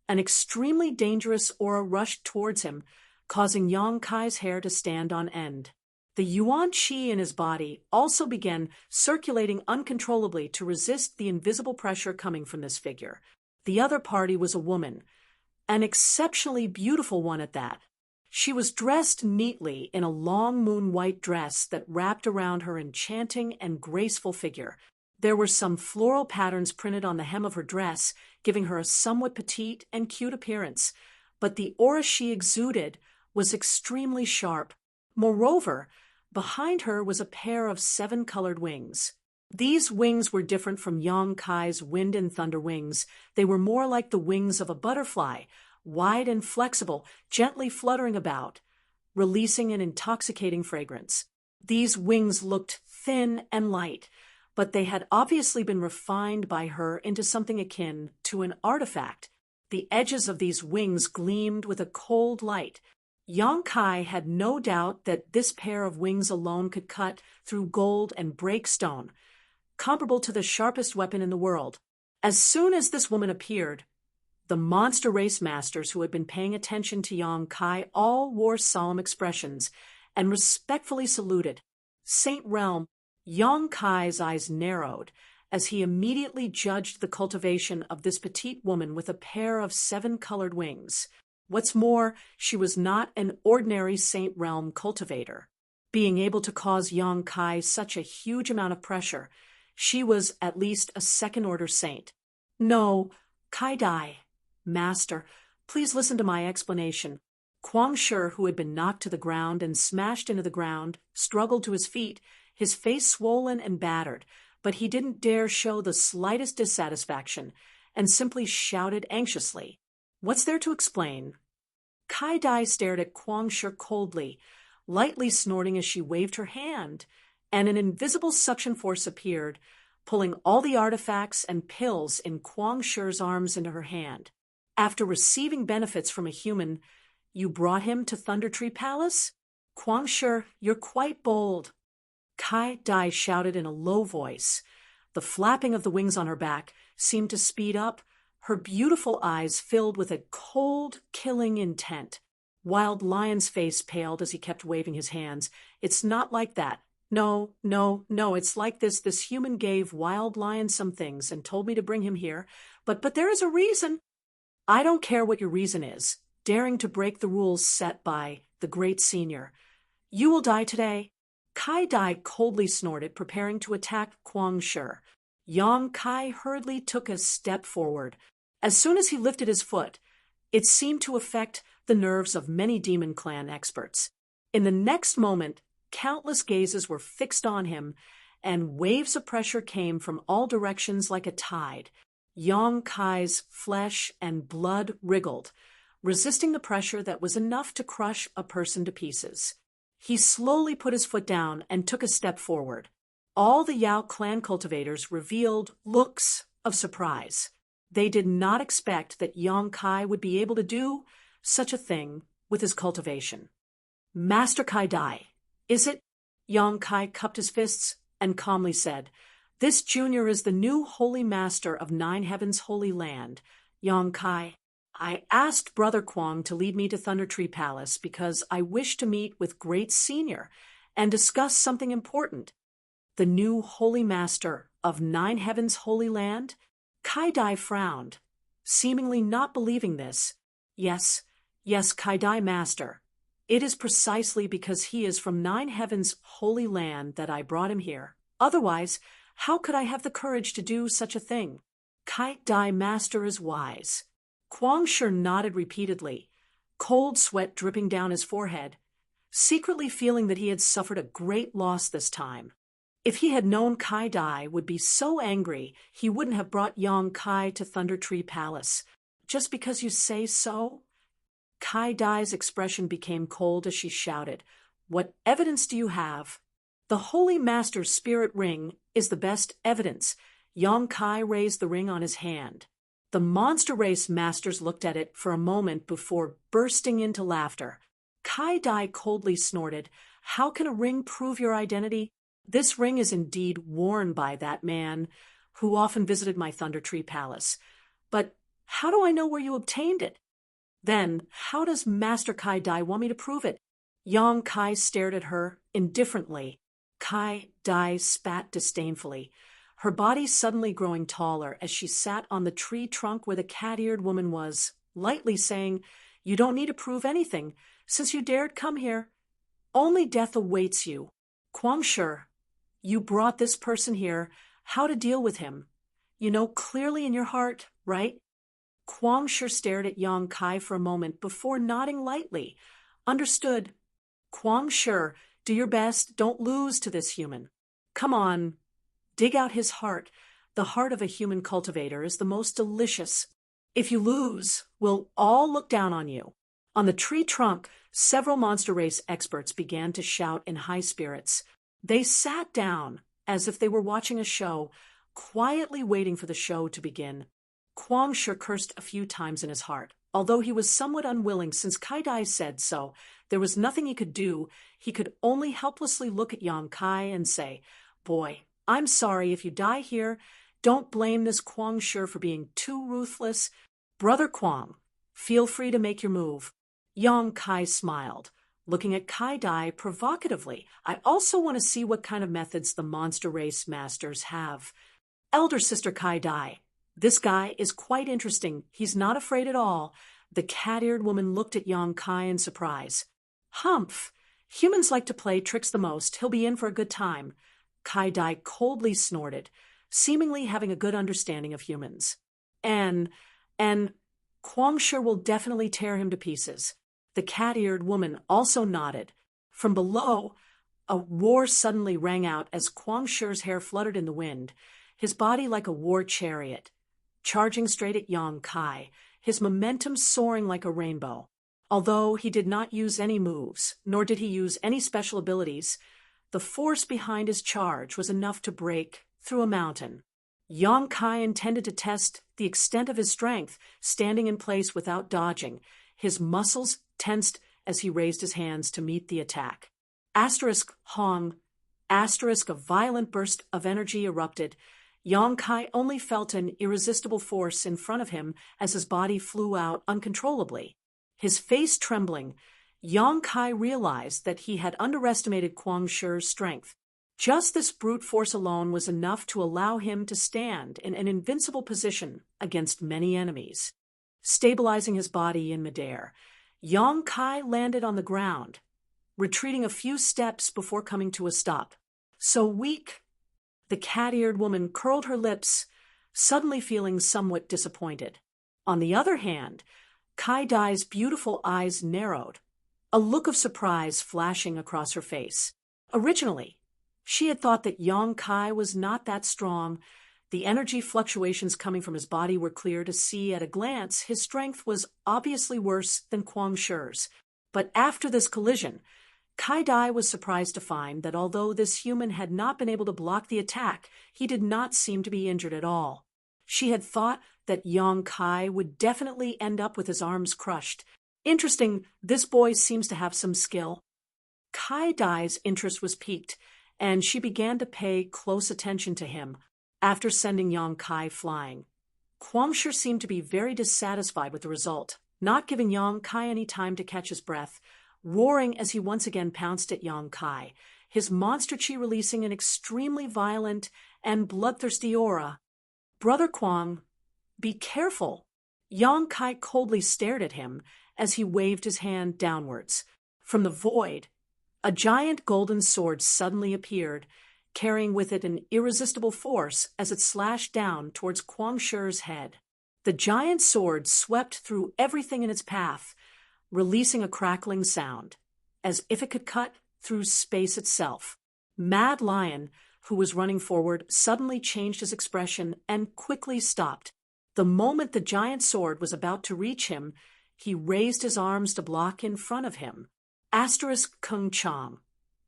an extremely dangerous aura rushed towards him, causing Yang Kai's hair to stand on end. The yuan qi in his body also began circulating uncontrollably to resist the invisible pressure coming from this figure. The other party was a woman, an exceptionally beautiful one at that. She was dressed neatly in a long moon-white dress that wrapped around her enchanting and graceful figure. There were some floral patterns printed on the hem of her dress, giving her a somewhat petite and cute appearance, but the aura she exuded was extremely sharp. Moreover, behind her was a pair of seven-colored wings. These wings were different from Yang Kai's wind and thunder wings. They were more like the wings of a butterfly, wide and flexible, gently fluttering about, releasing an intoxicating fragrance. These wings looked thin and light, but they had obviously been refined by her into something akin to an artifact. The edges of these wings gleamed with a cold light. Yang Kai had no doubt that this pair of wings alone could cut through gold and break stone, comparable to the sharpest weapon in the world. As soon as this woman appeared, the monster race masters who had been paying attention to Yang Kai all wore solemn expressions and respectfully saluted. Saint Realm, Yang Kai's eyes narrowed as he immediately judged the cultivation of this petite woman with a pair of seven-colored wings. What's more, she was not an ordinary Saint Realm cultivator. Being able to cause Yang Kai such a huge amount of pressure, she was at least a second-order saint. No, Kai Dai, Master, please listen to my explanation. Kuang Shi, who had been knocked to the ground and smashed into the ground, struggled to his feet, his face swollen and battered, but he didn't dare show the slightest dissatisfaction and simply shouted anxiously, "What's there to explain?" Kai Dai stared at Kuang Shi coldly, lightly snorting as she waved her hand, and an invisible suction force appeared, pulling all the artifacts and pills in Kuang Shi's arms into her hand. After receiving benefits from a human, you brought him to Thunder Tree Palace? Kuang Shi, you're quite bold. Kai Dai shouted in a low voice. The flapping of the wings on her back seemed to speed up, her beautiful eyes filled with a cold, killing intent. Wild Lion's face paled as he kept waving his hands. It's not like that. No, it's like this. This human gave Wild Lion some things and told me to bring him here. But there is a reason. I don't care what your reason is, daring to break the rules set by the great senior. You will die today. Kai Dai coldly snorted, preparing to attack Kuang Shi. Yang Kai hurriedly took a step forward. As soon as he lifted his foot, it seemed to affect the nerves of many Demon Clan experts. In the next moment, countless gazes were fixed on him, and waves of pressure came from all directions like a tide. Yang Kai's flesh and blood wriggled, resisting the pressure that was enough to crush a person to pieces. He slowly put his foot down and took a step forward. All the Yao clan cultivators revealed looks of surprise. They did not expect that Yang Kai would be able to do such a thing with his cultivation. Master Kai Dai, is it? Yang Kai cupped his fists and calmly said, "This junior is the new holy master of Nine Heavens' holy land. Yang Kai, I asked Brother Kwang to lead me to Thunder Tree Palace because I wish to meet with Great Senior and discuss something important." The new holy master of Nine Heavens' holy land? Kai Dai frowned, seemingly not believing this. Yes, Kai Dai master. It is precisely because he is from Nine Heavens' holy land that I brought him here. Otherwise, how could I have the courage to do such a thing? Kai Dai master is wise. Kwang Shi nodded repeatedly, cold sweat dripping down his forehead, secretly feeling that he had suffered a great loss this time. If he had known Kai Dai would be so angry, he wouldn't have brought Yang Kai to Thunder Tree Palace. Just because you say so? Kai Dai's expression became cold as she shouted, "What evidence do you have?" "The Holy Master's spirit ring is the best evidence." Yang Kai raised the ring on his hand. The monster race masters looked at it for a moment before bursting into laughter. Kai Dai coldly snorted, "How can a ring prove your identity? This ring is indeed worn by that man who often visited my Thunder Tree Palace. But how do I know where you obtained it? Then how does Master Kai Dai want me to prove it?" Yang Kai stared at her indifferently. Kai Dai spat disdainfully, her body suddenly growing taller as she sat on the tree trunk where the cat-eared woman was, lightly saying, "You don't need to prove anything, since you dared come here. Only death awaits you. Kwang Shi, you brought this person here. How to deal with him? You know clearly in your heart, right?" Kwang Shi stared at Yang Kai for a moment before nodding lightly. "Understood. Kwang Shi, do your best. Don't lose to this human. Come on. Dig out his heart. The heart of a human cultivator is the most delicious. If you lose, we'll all look down on you." On the tree trunk, several monster race experts began to shout in high spirits. They sat down as if they were watching a show, quietly waiting for the show to begin. Kwang Shi cursed a few times in his heart. Although he was somewhat unwilling since Kai Dai said so, there was nothing he could do. He could only helplessly look at Yang Kai and say, "Boy, I'm sorry if you die here. Don't blame this Kwang Shi for being too ruthless. Brother Kwang, feel free to make your move." Yang Kai smiled, looking at Kai Dai provocatively. "I also want to see what kind of methods the monster race masters have. Elder Sister Kai Dai, this guy is quite interesting. He's not afraid at all." The cat-eared woman looked at Yang Kai in surprise. "Humph! Humans like to play tricks the most. He'll be in for a good time." Kai Dai coldly snorted, seemingly having a good understanding of humans. And Kwang Shi will definitely tear him to pieces." The cat-eared woman also nodded. From below, a roar suddenly rang out as Kwang Shi's hair fluttered in the wind, his body like a war chariot, charging straight at Yang Kai, his momentum soaring like a rainbow. Although he did not use any moves, nor did he use any special abilities, the force behind his charge was enough to break through a mountain. Yang Kai intended to test the extent of his strength, standing in place without dodging, his muscles tensed as he raised his hands to meet the attack. Hong, a violent burst of energy erupted. Yang Kai only felt an irresistible force in front of him as his body flew out uncontrollably. His face trembling, Yang Kai realized that he had underestimated Kwang Shi's strength. Just this brute force alone was enough to allow him to stand in an invincible position against many enemies. Stabilizing his body in midair, Yang Kai landed on the ground, retreating a few steps before coming to a stop. "So weak, The cat-eared woman curled her lips, suddenly feeling somewhat disappointed. On the other hand, Kai Dai's beautiful eyes narrowed, a look of surprise flashing across her face. Originally, she had thought that Yong Kai was not that strong. The energy fluctuations coming from his body were clear to see at a glance. His strength was obviously worse than Kwang Shi's. But after this collision, Kai Dai was surprised to find that although this human had not been able to block the attack, he did not seem to be injured at all. She had thought that Yong Kai would definitely end up with his arms crushed. Interesting, this boy seems to have some skill. Kai Dai's interest was piqued, and she began to pay close attention to him after sending Yong Kai flying. Kwang Shi seemed to be very dissatisfied with the result, not giving Yong Kai any time to catch his breath, roaring as he once again pounced at Yong Kai, his monster chi releasing an extremely violent and bloodthirsty aura. "Brother Kwang, be careful." Yong Kai coldly stared at him as he waved his hand downwards. From the void, a giant golden sword suddenly appeared, carrying with it an irresistible force as it slashed down towards Kwang Shi's head. The giant sword swept through everything in its path, releasing a crackling sound, as if it could cut through space itself. Mad Lion, who was running forward, suddenly changed his expression and quickly stopped. The moment the giant sword was about to reach him, he raised his arms to block in front of him. Asterisk Kung Chang.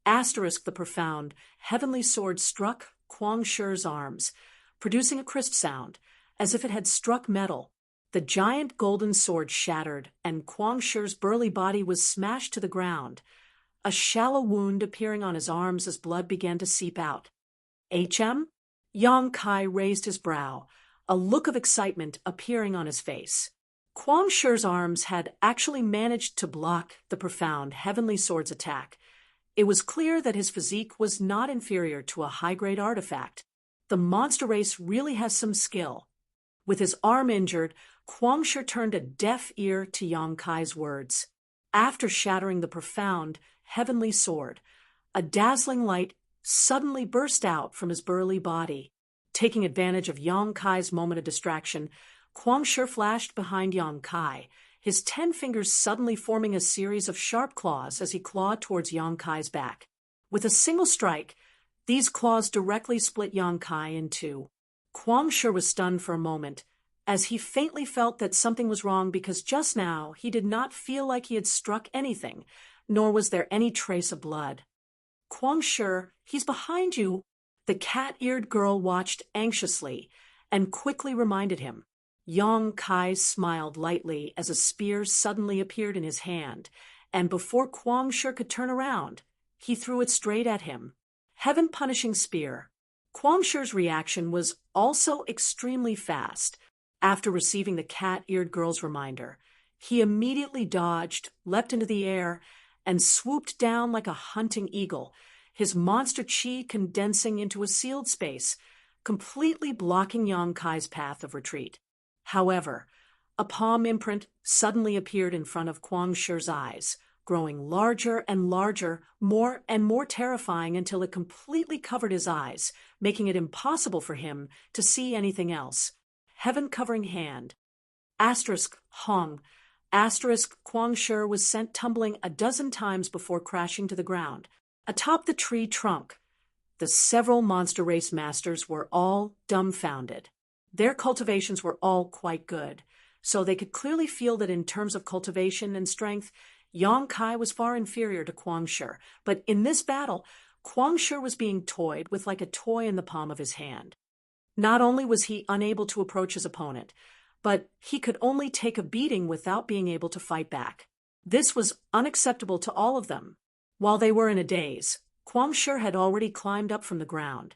Asterisk the profound, heavenly sword struck Kwang Shi's arms, producing a crisp sound, as if it had struck metal. The giant golden sword shattered, and Kwang Shi's burly body was smashed to the ground, a shallow wound appearing on his arms as blood began to seep out. "HM?" Yong Kai raised his brow, a look of excitement appearing on his face. Kwang Shi's arms had actually managed to block the profound heavenly sword's attack. It was clear that his physique was not inferior to a high-grade artifact. The monster race really has some skill. With his arm injured, Kwang Shi turned a deaf ear to Yong Kai's words. After shattering the profound heavenly sword, a dazzling light suddenly burst out from his burly body. Taking advantage of Yong Kai's moment of distraction, Kwang Shi flashed behind Yong Kai, his 10 fingers suddenly forming a series of sharp claws as he clawed towards Yong Kai's back. With a single strike, these claws directly split Yong Kai in two. Kwang Shi was stunned for a moment, as he faintly felt that something was wrong because just now he did not feel like he had struck anything, nor was there any trace of blood. "Kwang Shi, he's behind you." The cat-eared girl watched anxiously and quickly reminded him. Yong Kai smiled lightly as a spear suddenly appeared in his hand, and before Kwang Shi could turn around, he threw it straight at him. Heaven-punishing spear. Kwang Shi's reaction was also extremely fast. After receiving the cat-eared girl's reminder, he immediately dodged, leapt into the air, and swooped down like a hunting eagle, his monster chi condensing into a sealed space, completely blocking Yong Kai's path of retreat. However, a palm imprint suddenly appeared in front of Kwang Shi's eyes, growing larger and larger, more and more terrifying until it completely covered his eyes, making it impossible for him to see anything else. Heaven-covering hand. Asterisk Hong. Asterisk Kwang Shi was sent tumbling a dozen times before crashing to the ground. Atop the tree trunk, the several monster race masters were all dumbfounded. Their cultivations were all quite good, so they could clearly feel that in terms of cultivation and strength, Yong Kai was far inferior to Kwang Shi. But in this battle, Kwang Shi was being toyed with like a toy in the palm of his hand. Not only was he unable to approach his opponent, but he could only take a beating without being able to fight back. This was unacceptable to all of them. While they were in a daze, Kwang Shi had already climbed up from the ground,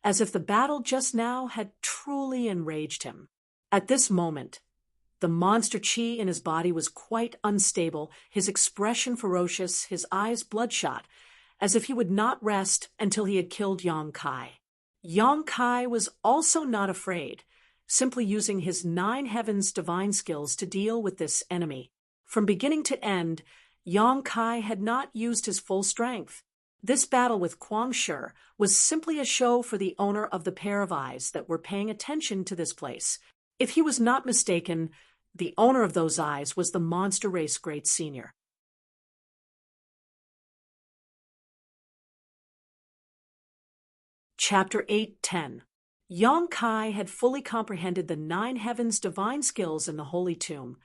as if the battle just now had truly enraged him. At this moment, the monster chi in his body was quite unstable, his expression ferocious, his eyes bloodshot, as if he would not rest until he had killed Yong Kai. Yong Kai was also not afraid, simply using his 9 heavens divine skills to deal with this enemy. From beginning to end, Yong Kai had not used his full strength. This battle with Kwang Shi was simply a show for the owner of the pair of eyes that were paying attention to this place. If he was not mistaken, the owner of those eyes was the monster race great senior. Chapter 8:10. Yang Kai had fully comprehended the 9 heavens' divine skills in the Holy Tomb.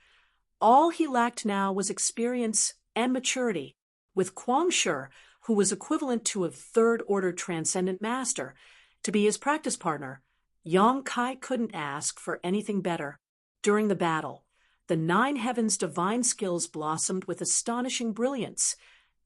All he lacked now was experience and maturity. With Kwang Shi, who was equivalent to a third-order transcendent master, to be his practice partner, Yang Kai couldn't ask for anything better. During the battle, the 9 heavens' divine skills blossomed with astonishing brilliance,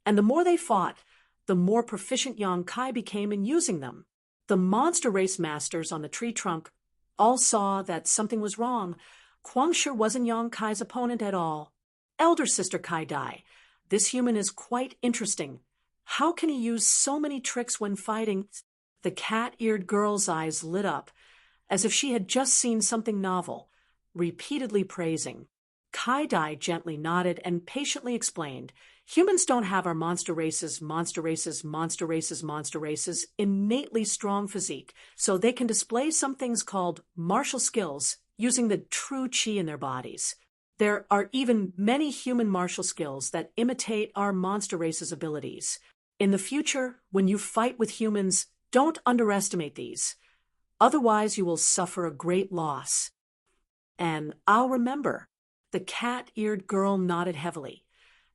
and the more they fought, the more proficient Yang Kai became in using them. The monster race masters on the tree trunk all saw that something was wrong. Kwang Shi wasn't Yang Kai's opponent at all. Elder Sister Kai Dai, this human is quite interesting. How can he use so many tricks when fighting? The cat-eared girl's eyes lit up, as if she had just seen something novel, repeatedly praising. Kai Dai gently nodded and patiently explained, humans don't have our monster races, innately strong physique, so they can display some things called martial skills using the true chi in their bodies. There are even many human martial skills that imitate our monster race's abilities. In the future, when you fight with humans, don't underestimate these. Otherwise, you will suffer a great loss. And I'll remember. The cat-eared girl nodded heavily.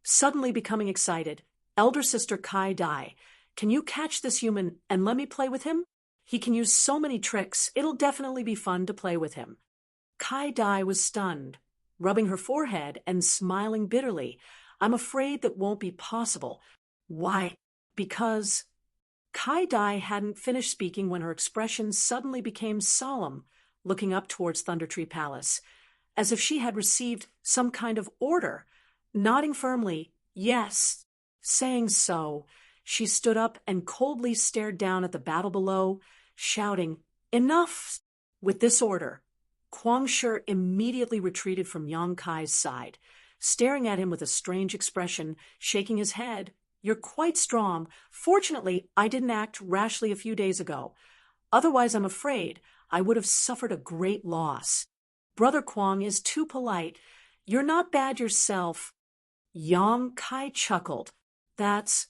Suddenly becoming excited, Elder Sister Kai Dai, can you catch this human and let me play with him? He can use so many tricks, it'll definitely be fun to play with him. Kai Dai was stunned, rubbing her forehead and smiling bitterly. I'm afraid that won't be possible. Why? Because... Kai Dai hadn't finished speaking when her expression suddenly became solemn, looking up towards Thunder Tree Palace, as if she had received some kind of order. Nodding firmly, yes. Saying so, she stood up and coldly stared down at the battle below, shouting, enough! With this order, Kwang Shi immediately retreated from Yang Kai's side, staring at him with a strange expression, shaking his head. You're quite strong. Fortunately, I didn't act rashly a few days ago. Otherwise, I'm afraid I would have suffered a great loss. Brother Kwang is too polite. You're not bad yourself. Yang Kai chuckled. That's...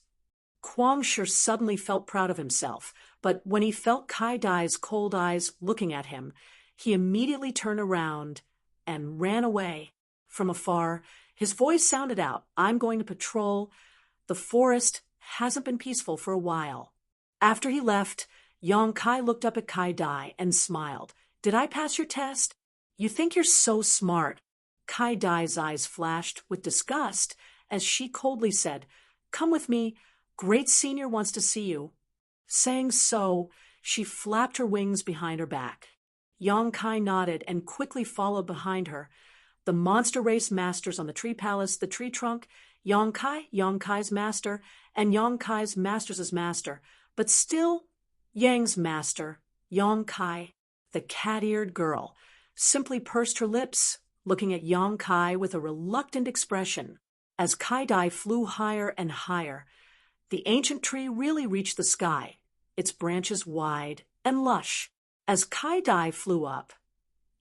Kwang Shi suddenly felt proud of himself, but when he felt Kai Dai's cold eyes looking at him, he immediately turned around and ran away. From afar, his voice sounded out, I'm going to patrol. The forest hasn't been peaceful for a while. After he left, Yang Kai looked up at Kai Dai and smiled. Did I pass your test? You think you're so smart. Kai Dai's eyes flashed with disgust as she coldly said, come with me. Great Senior wants to see you. Saying so, she flapped her wings behind her back. Yang Kai nodded and quickly followed behind her. The monster race masters on the tree palace, the tree trunk, Yang Kai's master, and Yang Kai's master's master, but still Yang's master, Yang Kai, the cat-eared girl, simply pursed her lips, looking at Yang Kai with a reluctant expression. As Kai Dai flew higher and higher, the ancient tree really reached the sky, its branches wide and lush. As Kai Dai flew up,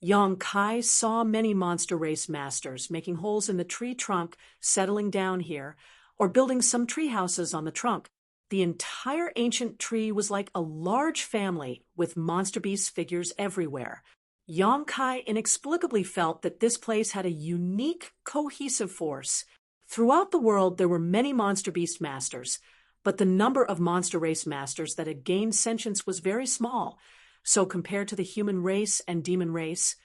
Yang Kai saw many monster race masters making holes in the tree trunk, settling down here, or building some tree houses on the trunk. The entire ancient tree was like a large family with monster beast figures everywhere. Yang Kai inexplicably felt that this place had a unique, cohesive force. Throughout the world, there were many monster beast masters, but the number of monster race masters that had gained sentience was very small. So compared to the human race and demon race,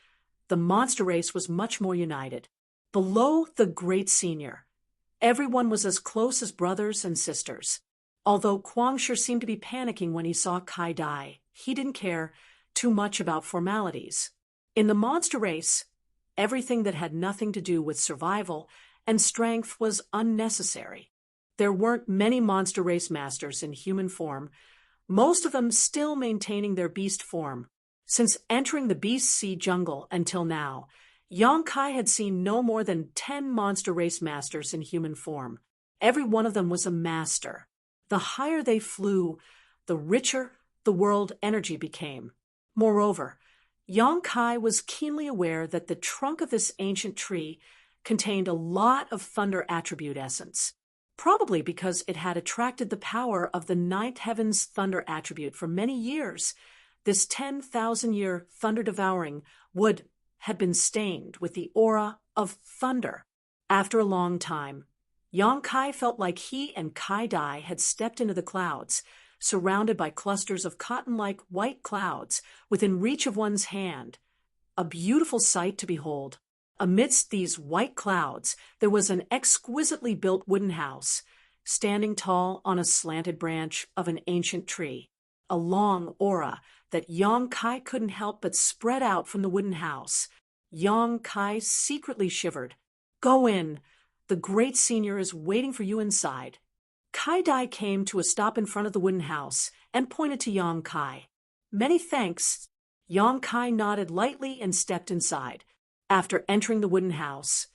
the monster race was much more united. Below the Great Senior, everyone was as close as brothers and sisters. Although Kwang Shi seemed to be panicking when he saw Kai Dai, he didn't care too much about formalities. In the monster race, everything that had nothing to do with survival and strength was unnecessary. There weren't many monster race masters in human form, most of them still maintaining their beast form. Since entering the Beast Sea jungle until now, Yang Kai had seen no more than 10 monster race masters in human form. Every one of them was a master. The higher they flew, the richer the world energy became. Moreover, Yang Kai was keenly aware that the trunk of this ancient tree contained a lot of thunder attribute essence, probably because it had attracted the power of the ninth heaven's thunder attribute for many years. This 10,000-year thunder-devouring wood had been stained with the aura of thunder. After a long time, Yang Kai felt like he and Kai Dai had stepped into the clouds, surrounded by clusters of cotton-like white clouds within reach of one's hand. A beautiful sight to behold. Amidst these white clouds, there was an exquisitely built wooden house, standing tall on a slanted branch of an ancient tree. A long aura that Yang Kai couldn't help but spread out from the wooden house. Yang Kai secretly shivered. "Go in. The great senior is waiting for you inside." Kai Dai came to a stop in front of the wooden house and pointed to Yang Kai. "Many thanks." Yang Kai nodded lightly and stepped inside. After entering the wooden house,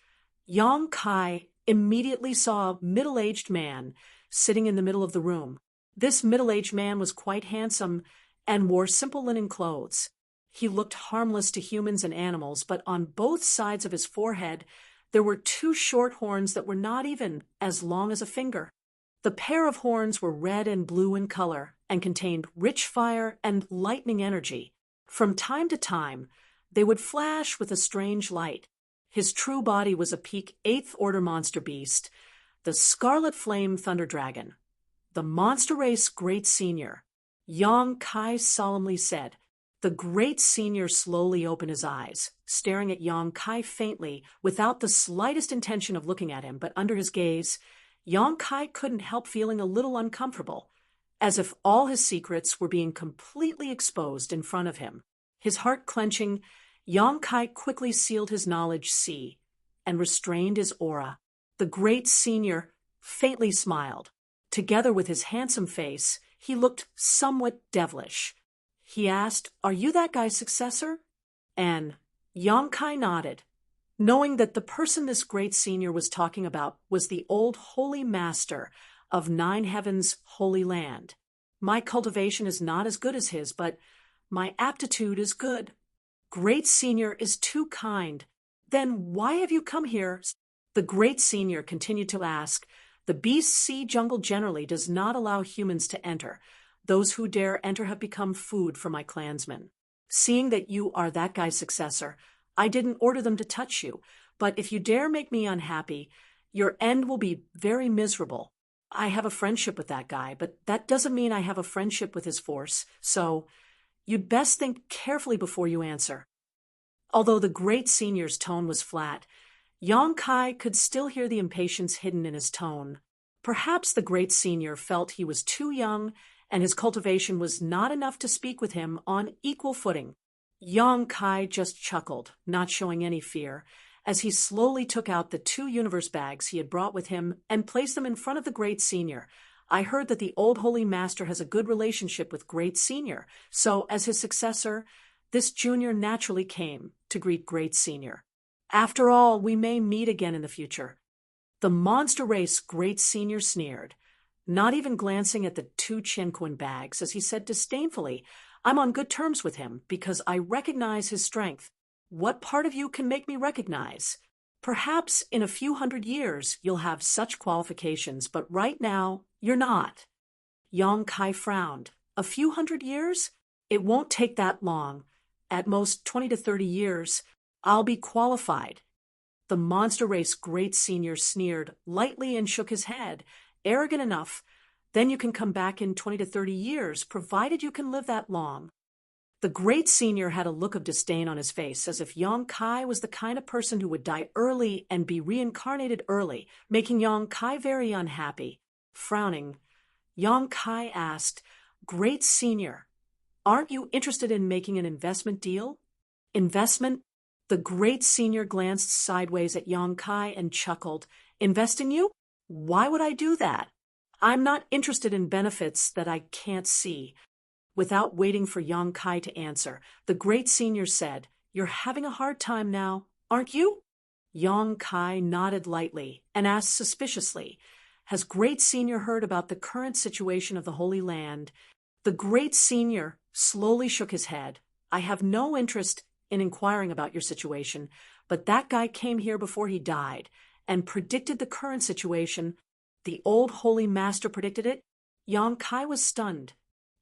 Yang Kai immediately saw a middle-aged man sitting in the middle of the room. This middle-aged man was quite handsome and wore simple linen clothes. He looked harmless to humans and animals, but on both sides of his forehead there were two short horns that were not even as long as a finger. The pair of horns were red and blue in color and contained rich fire and lightning energy. From time to time, they would flash with a strange light. His true body was a peak 8th order monster beast, the Scarlet Flame Thunder Dragon. "The monster race great senior," Yang Kai solemnly said. The great senior slowly opened his eyes, staring at Yang Kai faintly, without the slightest intention of looking at him, but under his gaze, Yang Kai couldn't help feeling a little uncomfortable, as if all his secrets were being completely exposed in front of him. His heart clenching, Yang Kai quickly sealed his knowledge "see" and restrained his aura. The great senior faintly smiled. Together with his handsome face, he looked somewhat devilish. He asked, "Are you that guy's successor?" And Yang Kai nodded, knowing that the person this great senior was talking about was the old holy master of Nine Heaven's holy land. "My cultivation is not as good as his, but my aptitude is good." "Great senior is too kind. Then why have you come here?" The great senior continued to ask. "The beast sea jungle generally does not allow humans to enter. Those who dare enter have become food for my clansmen. Seeing that you are that guy's successor, I didn't order them to touch you, but if you dare make me unhappy, your end will be very miserable. I have a friendship with that guy, but that doesn't mean I have a friendship with his force, so you'd best think carefully before you answer." Although the great senior's tone was flat, Yang Kai could still hear the impatience hidden in his tone. Perhaps the great senior felt he was too young and his cultivation was not enough to speak with him on equal footing. Yang Kai just chuckled, not showing any fear, as he slowly took out the 2 universe bags he had brought with him and placed them in front of the great senior. "I heard that the old holy master has a good relationship with great senior, so as his successor, this junior naturally came to greet great senior. After all, we may meet again in the future." The monster race great senior sneered, not even glancing at the 2 Chinquin bags, as he said disdainfully, "I'm on good terms with him because I recognize his strength. What part of you can make me recognize? Perhaps in a few hundred years you'll have such qualifications, but right now you're not." Yang Kai frowned. "A few hundred years? It won't take that long. At most 20 to 30 years, I'll be qualified." The monster race great senior sneered lightly and shook his head, arrogant enough. "Then you can come back in 20 to 30 years, provided you can live that long." The great senior had a look of disdain on his face, as if Yang Kai was the kind of person who would die early and be reincarnated early, making Yang Kai very unhappy. Frowning, Yang Kai asked, "Great senior, aren't you interested in making an investment deal?" "Investment?" The great senior glanced sideways at Yang Kai and chuckled. "Invest in you? Why would I do that? I'm not interested in benefits that I can't see." Without waiting for Yang Kai to answer, the great senior said, "You're having a hard time now, aren't you?" Yang Kai nodded lightly and asked suspiciously, has Great Senior heard about the current situation of the Holy Land? The Great Senior slowly shook his head. I have no interest in inquiring about your situation, but that guy came here before he died and predicted the current situation. The old Holy Master predicted it? Yang Kai was stunned.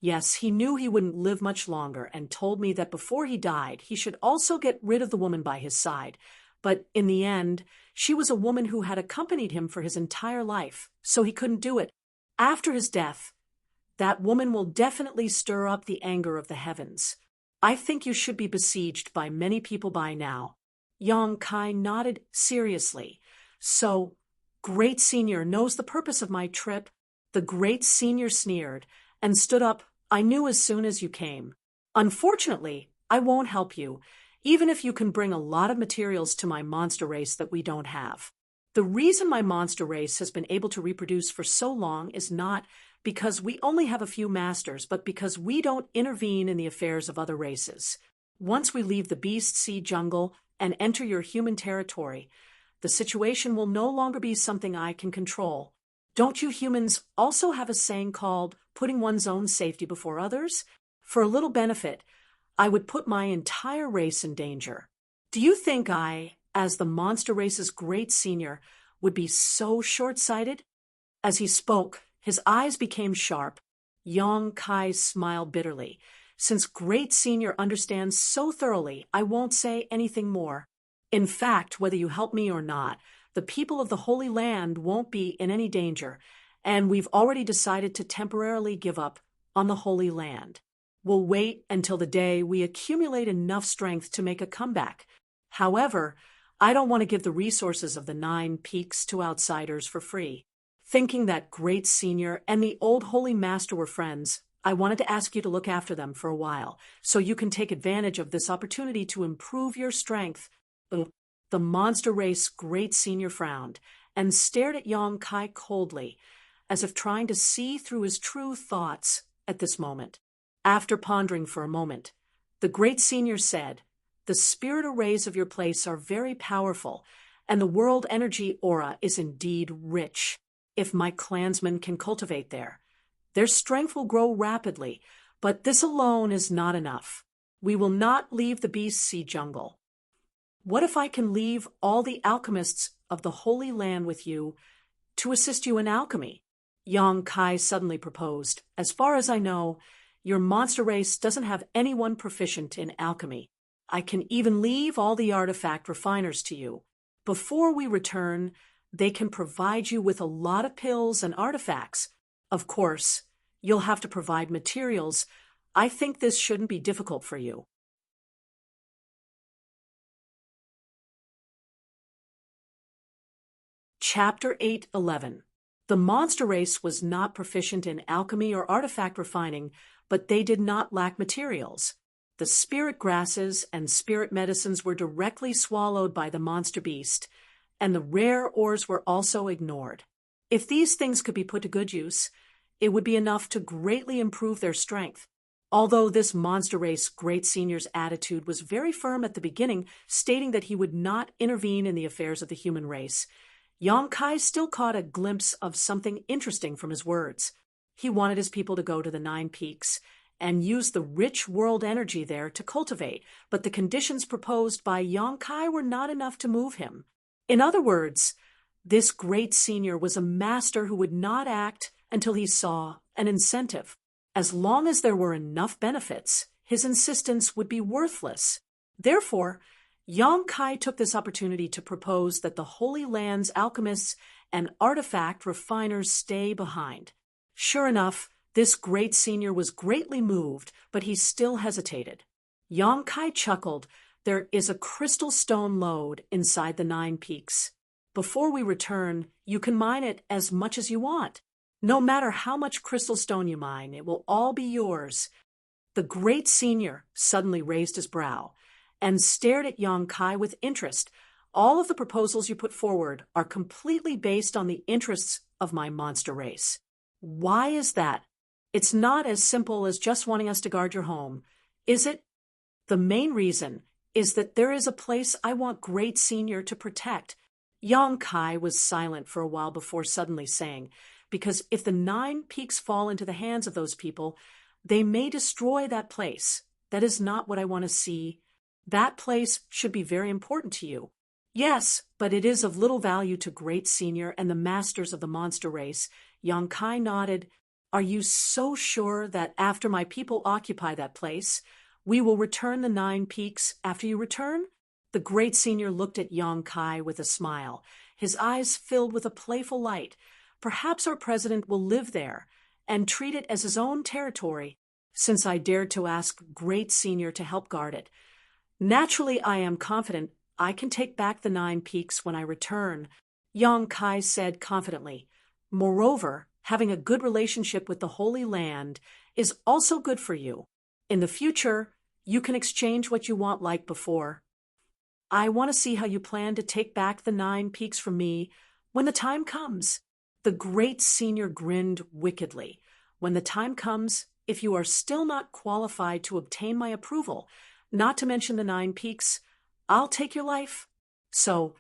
Yes, he knew he wouldn't live much longer and told me that before he died, he should also get rid of the woman by his side. But in the end, she was a woman who had accompanied him for his entire life, so he couldn't do it. After his death, that woman will definitely stir up the anger of the heavens. I think you should be besieged by many people by now. Yang Kai nodded seriously. So, Great Senior knows the purpose of my trip? The Great Senior sneered and stood up. I knew as soon as you came. Unfortunately, I won't help you, even if you can bring a lot of materials to my monster race that we don't have. The reason my monster race has been able to reproduce for so long is not because we only have a few masters, but because we don't intervene in the affairs of other races. Once we leave the Beast Sea jungle and enter your human territory, the situation will no longer be something I can control. Don't you humans also have a saying called putting one's own safety before others? For a little benefit, I would put my entire race in danger. Do you think I, as the monster race's Great Senior, would be so short-sighted? As he spoke, his eyes became sharp. Yang Kai smiled bitterly. Since Great Senior understands so thoroughly, I won't say anything more. In fact, whether you help me or not, the people of the Holy Land won't be in any danger, and we've already decided to temporarily give up on the Holy Land. We'll wait until the day we accumulate enough strength to make a comeback. However, I don't want to give the resources of the 9 Peaks to outsiders for free. Thinking that Great Senior and the old Holy Master were friends, I wanted to ask you to look after them for a while, so you can take advantage of this opportunity to improve your strength. The monster race Great Senior frowned and stared at Yang Kai coldly, as if trying to see through his true thoughts at this moment. After pondering for a moment, the Great Senior said, "The spirit arrays of your place are very powerful, and the world energy aura is indeed rich. If my clansmen can cultivate there, their strength will grow rapidly, but this alone is not enough. We will not leave the Beast Sea jungle. What if I can leave all the alchemists of the Holy Land with you to assist you in alchemy?" Yang Kai suddenly proposed. "As far as I know, your monster race doesn't have anyone proficient in alchemy. I can even leave all the artifact refiners to you. Before we return, they can provide you with a lot of pills and artifacts. Of course, you'll have to provide materials. I think this shouldn't be difficult for you." Chapter 8:11. The monster race was not proficient in alchemy or artifact refining, but they did not lack materials. The spirit grasses and spirit medicines were directly swallowed by the monster beast, and the rare ores were also ignored. If these things could be put to good use, it would be enough to greatly improve their strength. Although this monster race Great Senior's attitude was very firm at the beginning, stating that he would not intervene in the affairs of the human race, Yang Kai still caught a glimpse of something interesting from his words. He wanted his people to go to the 9 Peaks and use the rich world energy there to cultivate, but the conditions proposed by Yang Kai were not enough to move him. In other words, this Great Senior was a master who would not act until he saw an incentive. As long as there were enough benefits, his insistence would be worthless. Therefore, Yang Kai took this opportunity to propose that the Holy Land's alchemists and artifact refiners stay behind. Sure enough, this Great Senior was greatly moved, but he still hesitated. Yang Kai chuckled. "There is a crystal stone lode inside the 9 Peaks. Before we return, you can mine it as much as you want. No matter how much crystal stone you mine, it will all be yours." The Great Senior suddenly raised his brow and stared at Yang Kai with interest. "All of the proposals you put forward are completely based on the interests of my monster race. Why is that? It's not as simple as just wanting us to guard your home, is it? The main reason is that there is a place I want Great Senior to protect. Yang Kai was silent for a while before suddenly saying, because if the 9 peaks fall into the hands of those people, they may destroy that place. That is not what I want to see. That place should be very important to you. Yes, but it is of little value to Great Senior and the masters of the monster race. Yang Kai nodded. Are you so sure that after my people occupy that place, we will return the 9 peaks after you return? The Great Senior looked at Yang Kai with a smile, his eyes filled with a playful light. Perhaps our president will live there and treat it as his own territory, since I dared to ask Great Senior to help guard it. Naturally, I am confident I can take back the 9 peaks when I return, Yang Kai said confidently. Moreover, having a good relationship with the Holy Land is also good for you. In the future, you can exchange what you want like before. I want to see how you plan to take back the 9 peaks from me when the time comes. The Great Senior grinned wickedly. When the time comes, if you are still not qualified to obtain my approval, not to mention the 9 peaks, I'll take your life. So,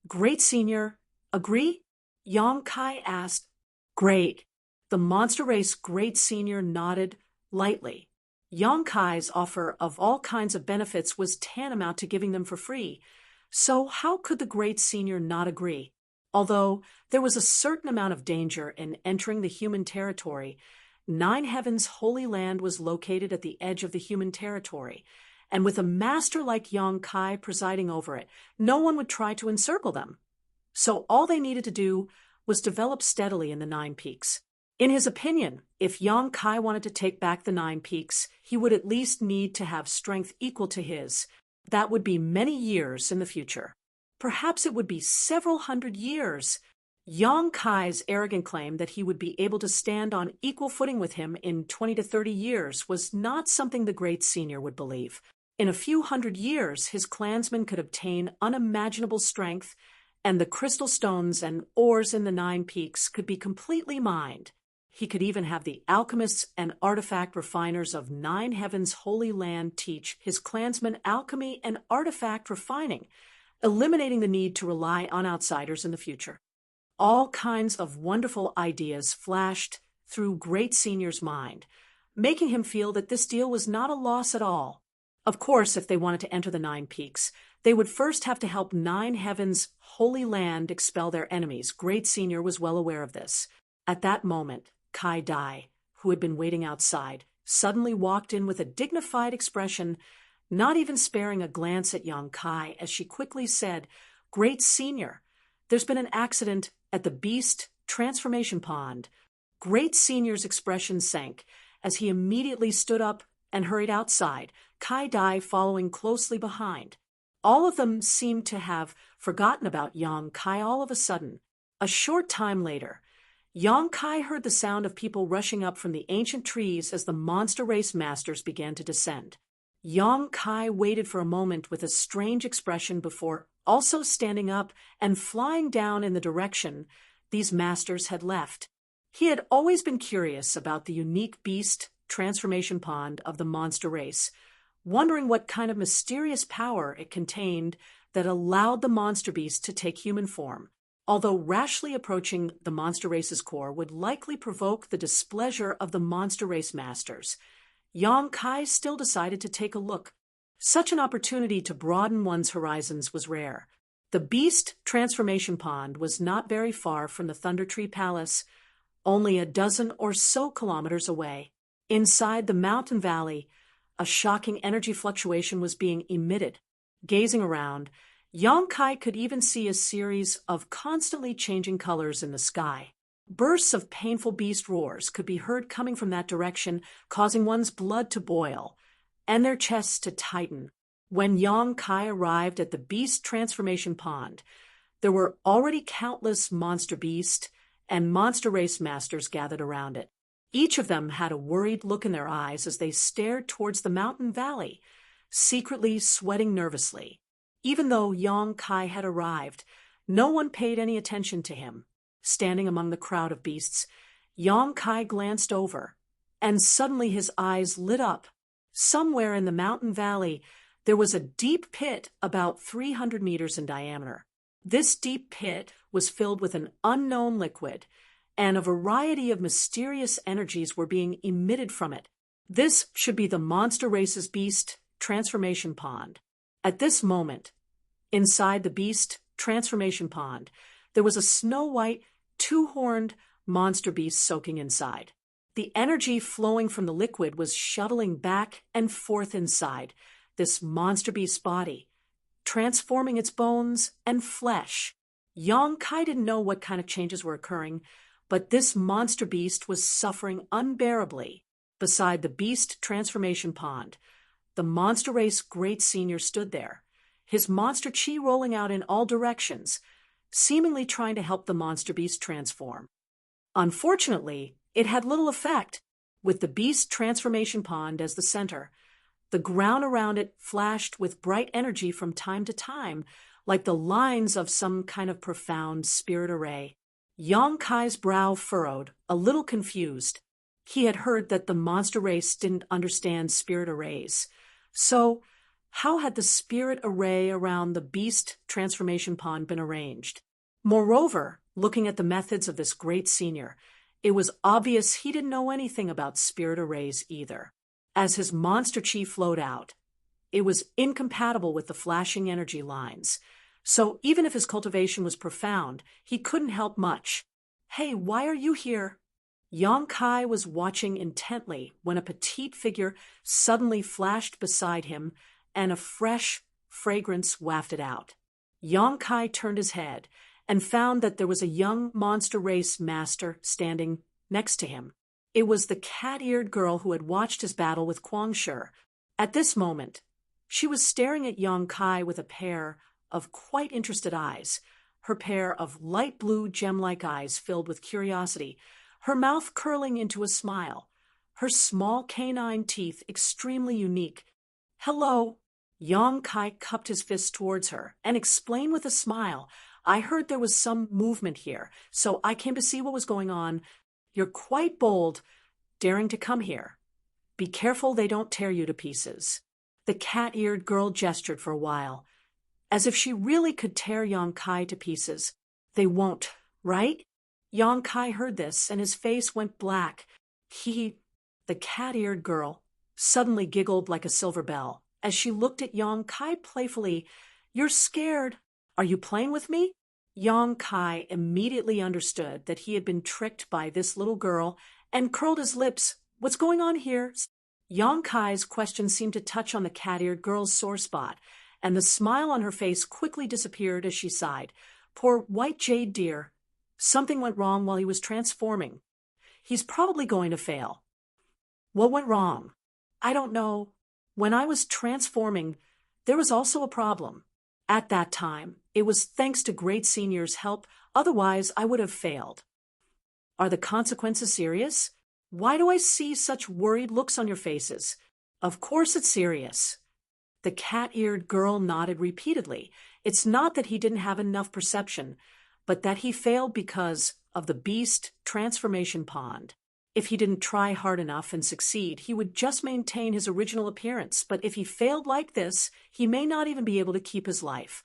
Great Senior, agree? Yang Kai asked. Great. The monster race Great Senior nodded lightly. Yang Kai's offer of all kinds of benefits was tantamount to giving them for free. So how could the Great Senior not agree? Although there was a certain amount of danger in entering the human territory, Nine Heaven's Holy Land was located at the edge of the human territory, and with a master like Yang Kai presiding over it, no one would try to encircle them. So all they needed to do was develop steadily in the 9 peaks. In his opinion, if Yang Kai wanted to take back the 9 peaks, he would at least need to have strength equal to his. That would be many years in the future. Perhaps it would be several hundred years. Yang Kai's arrogant claim that he would be able to stand on equal footing with him in 20 to 30 years was not something the Great Senior would believe. In a few hundred years, his clansmen could obtain unimaginable strength, and the crystal stones and ores in the 9 peaks could be completely mined. He could even have the alchemists and artifact refiners of Nine Heaven's Holy Land teach his clansmen alchemy and artifact refining, eliminating the need to rely on outsiders in the future. All kinds of wonderful ideas flashed through Great Senior's mind, making him feel that this deal was not a loss at all. Of course, if they wanted to enter the 9 peaks, they would first have to help Nine Heaven's Holy Land expel their enemies. Great Senior was well aware of this. At that moment, Kai Dai, who had been waiting outside, suddenly walked in with a dignified expression, not even sparing a glance at Yang Kai as she quickly said, Great Senior, there's been an accident at the Beast Transformation Pond. Great Senior's expression sank as he immediately stood up and hurried outside, Kai Dai following closely behind. All of them seemed to have forgotten about Yang Kai all of a sudden. A short time later, Yang Kai heard the sound of people rushing up from the ancient trees as the monster race masters began to descend. Yang Kai waited for a moment with a strange expression before also standing up and flying down in the direction these masters had left. He had always been curious about the unique beast transformation pond of the monster race, wondering what kind of mysterious power it contained that allowed the monster beast to take human form. Although rashly approaching the monster race's core would likely provoke the displeasure of the monster race masters, Yang Kai still decided to take a look. Such an opportunity to broaden one's horizons was rare. The Beast Transformation Pond was not very far from the Thunder Tree Palace, only a dozen or so kilometers away. Inside the mountain valley, a shocking energy fluctuation was being emitted. Gazing around, Yang Kai could even see a series of constantly changing colors in the sky. Bursts of painful beast roars could be heard coming from that direction, causing one's blood to boil and their chests to tighten. When Yang Kai arrived at the Beast Transformation Pond, there were already countless monster beast and monster race masters gathered around it. Each of them had a worried look in their eyes as they stared towards the mountain valley, secretly sweating nervously. Even though Yang Kai had arrived, no one paid any attention to him. Standing among the crowd of beasts, Yang Kai glanced over, and suddenly his eyes lit up. Somewhere in the mountain valley, there was a deep pit about 300 meters in diameter. This deep pit was filled with an unknown liquid, and a variety of mysterious energies were being emitted from it. This should be the monster race's beast transformation pond. At this moment, inside the beast transformation pond, there was a snow-white, two-horned monster beast soaking inside. The energy flowing from the liquid was shuttling back and forth inside this monster beast's body, transforming its bones and flesh. Young Kai didn't know what kind of changes were occurring, but this monster beast was suffering unbearably. Beside the beast transformation pond, the monster race great senior stood there, his monster chi rolling out in all directions, seemingly trying to help the monster beast transform. Unfortunately, it had little effect. With the beast transformation pond as the center, the ground around it flashed with bright energy from time to time, like the lines of some kind of profound spirit array. Yang Kai's brow furrowed, a little confused. He had heard that the monster race didn't understand spirit arrays. So, how had the spirit array around the beast transformation pond been arranged? Moreover, looking at the methods of this great senior, it was obvious he didn't know anything about spirit arrays either. As his monster chi flowed out, it was incompatible with the flashing energy lines. So even if his cultivation was profound, he couldn't help much. "Hey, why are you here?" Yang Kai was watching intently when a petite figure suddenly flashed beside him and a fresh fragrance wafted out. Yang Kai turned his head and found that there was a young monster race master standing next to him. It was the cat-eared girl who had watched his battle with Guangshi. At this moment, she was staring at Yang Kai with a pair of quite interested eyes, her pair of light blue gem-like eyes filled with curiosity, her mouth curling into a smile, her small canine teeth extremely unique. "Hello." Yang Kai cupped his fist towards her and explained with a smile, "I heard there was some movement here, so I came to see what was going on. You're quite bold, daring to come here. Be careful they don't tear you to pieces." The cat-eared girl gestured for a while, as if she really could tear Yang Kai to pieces. "They won't, right?" Yang Kai heard this, and his face went black. The cat-eared girl suddenly giggled like a silver bell as she looked at Yang Kai playfully. "You're scared. Are you playing with me?" Yang Kai immediately understood that he had been tricked by this little girl and curled his lips. "What's going on here?" Yang Kai's question seemed to touch on the cat-eared girl's sore spot, and the smile on her face quickly disappeared as she sighed. "Poor white jade dear. Something went wrong while he was transforming. He's probably going to fail." "What went wrong?" "I don't know. When I was transforming, there was also a problem. At that time, it was thanks to Great Senior's help, otherwise I would have failed." "Are the consequences serious? Why do I see such worried looks on your faces?" "Of course it's serious." The cat-eared girl nodded repeatedly. "It's not that he didn't have enough perception, but that he failed because of the beast transformation pond. If he didn't try hard enough and succeed, he would just maintain his original appearance, but if he failed like this, he may not even be able to keep his life.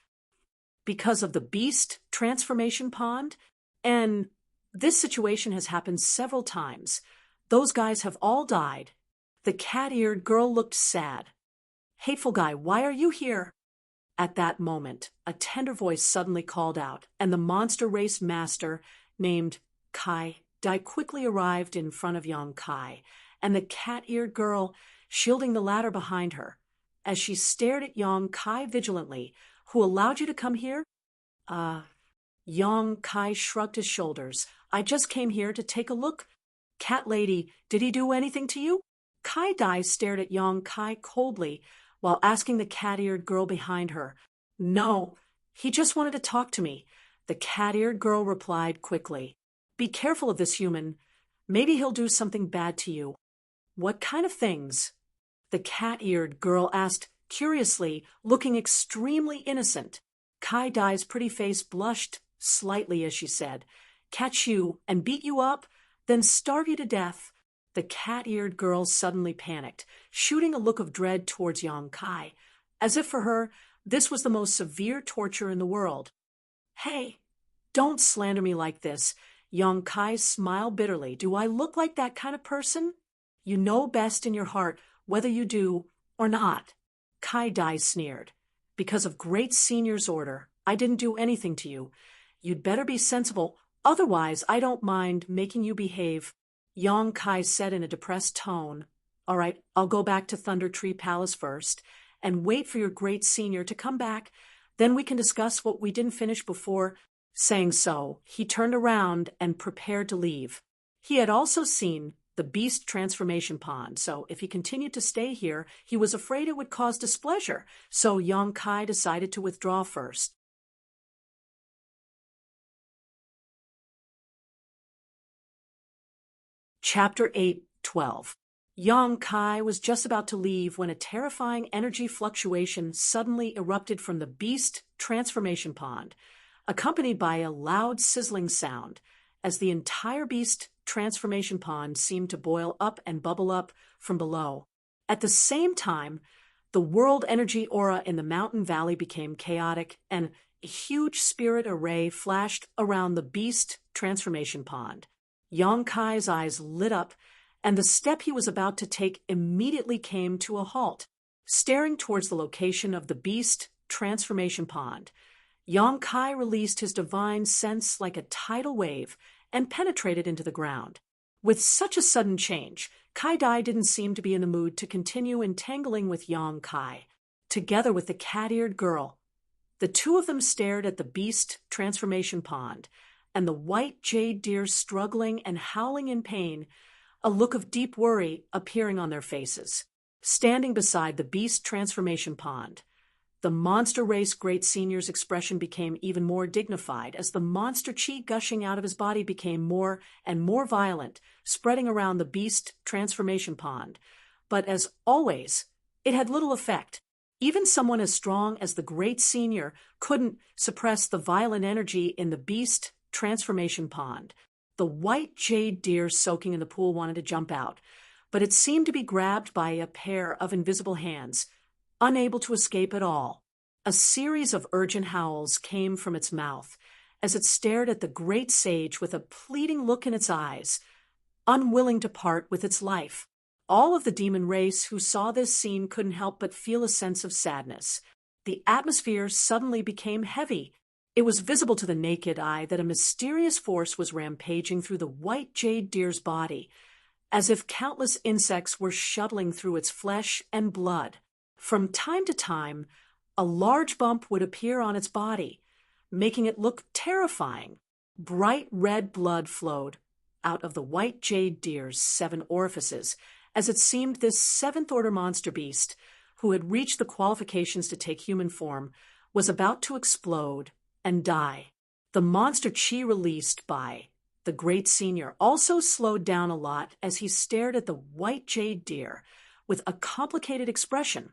Because of the beast transformation pond? And this situation has happened several times. Those guys have all died." The cat-eared girl looked sad. "Hateful guy, why are you here?" At that moment, a tender voice suddenly called out, and the monster race master, named Kai Dai, quickly arrived in front of Yang Kai, and the cat-eared girl, shielding the ladder behind her. As she stared at Yang Kai vigilantly, "Who allowed you to come here?" Yang Kai shrugged his shoulders. "I just came here to take a look." "Cat lady, did he do anything to you?" Kai Dai stared at Yang Kai coldly, while asking the cat-eared girl behind her. "No, he just wanted to talk to me," the cat-eared girl replied quickly. "Be careful of this human. Maybe he'll do something bad to you." "What kind of things?" the cat-eared girl asked curiously, looking extremely innocent. Kai Dai's pretty face blushed slightly as she said, "Catch you and beat you up, then starve you to death." The cat-eared girl suddenly panicked, shooting a look of dread towards Yang Kai, as if for her this was the most severe torture in the world. Hey, don't slander me like this. Young Kai smiled bitterly. Do I look like that kind of person? You know best in your heart whether you do or not. Kai Dai sneered. Because of Great Senior's order, I didn't do anything to you. You'd better be sensible, otherwise I don't mind making you behave. Yang Kai said in a depressed tone. All right, I'll go back to Thunder Tree Palace first and wait for your Great Senior to come back. Then we can discuss what we didn't finish before. Saying so, he turned around and prepared to leave. He had also seen the beast transformation pond, so if he continued to stay here, he was afraid it would cause displeasure, so Yang Kai decided to withdraw first. Chapter 8:12. Yang Kai was just about to leave when a terrifying energy fluctuation suddenly erupted from the beast transformation pond, accompanied by a loud sizzling sound, as the entire beast transformation pond seemed to boil up and bubble up from below. At the same time, the world energy aura in the mountain valley became chaotic, and a huge spirit array flashed around the beast transformation pond. Yang Kai's eyes lit up, and the step he was about to take immediately came to a halt. Staring towards the location of the beast transformation pond, Yang Kai released his divine sense like a tidal wave and penetrated into the ground. With such a sudden change, Kai Dai didn't seem to be in the mood to continue entangling with Yang Kai. Together with the cat-eared girl, the two of them stared at the beast transformation pond, and the white jade deer struggling and howling in pain, a look of deep worry appearing on their faces. Standing beside the beast transformation pond, the monster race Great Senior's expression became even more dignified as the monster chi gushing out of his body became more and more violent, spreading around the beast transformation pond. But as always, it had little effect. Even someone as strong as the Great Senior couldn't suppress the violent energy in the beast transformation pond. The white jade deer soaking in the pool wanted to jump out, but it seemed to be grabbed by a pair of invisible hands, unable to escape at all. A series of urgent howls came from its mouth as it stared at the great sage with a pleading look in its eyes, unwilling to part with its life. All of the demon race who saw this scene couldn't help but feel a sense of sadness. The atmosphere suddenly became heavy. It was visible to the naked eye that a mysterious force was rampaging through the white jade deer's body, as if countless insects were shuttling through its flesh and blood. From time to time, a large bump would appear on its body, making it look terrifying. Bright red blood flowed out of the white jade deer's 7 orifices, as it seemed this 7th-order monster beast, who had reached the qualifications to take human form, was about to explode and die. The monster chi released by the Great Senior also slowed down a lot as he stared at the white jade deer with a complicated expression,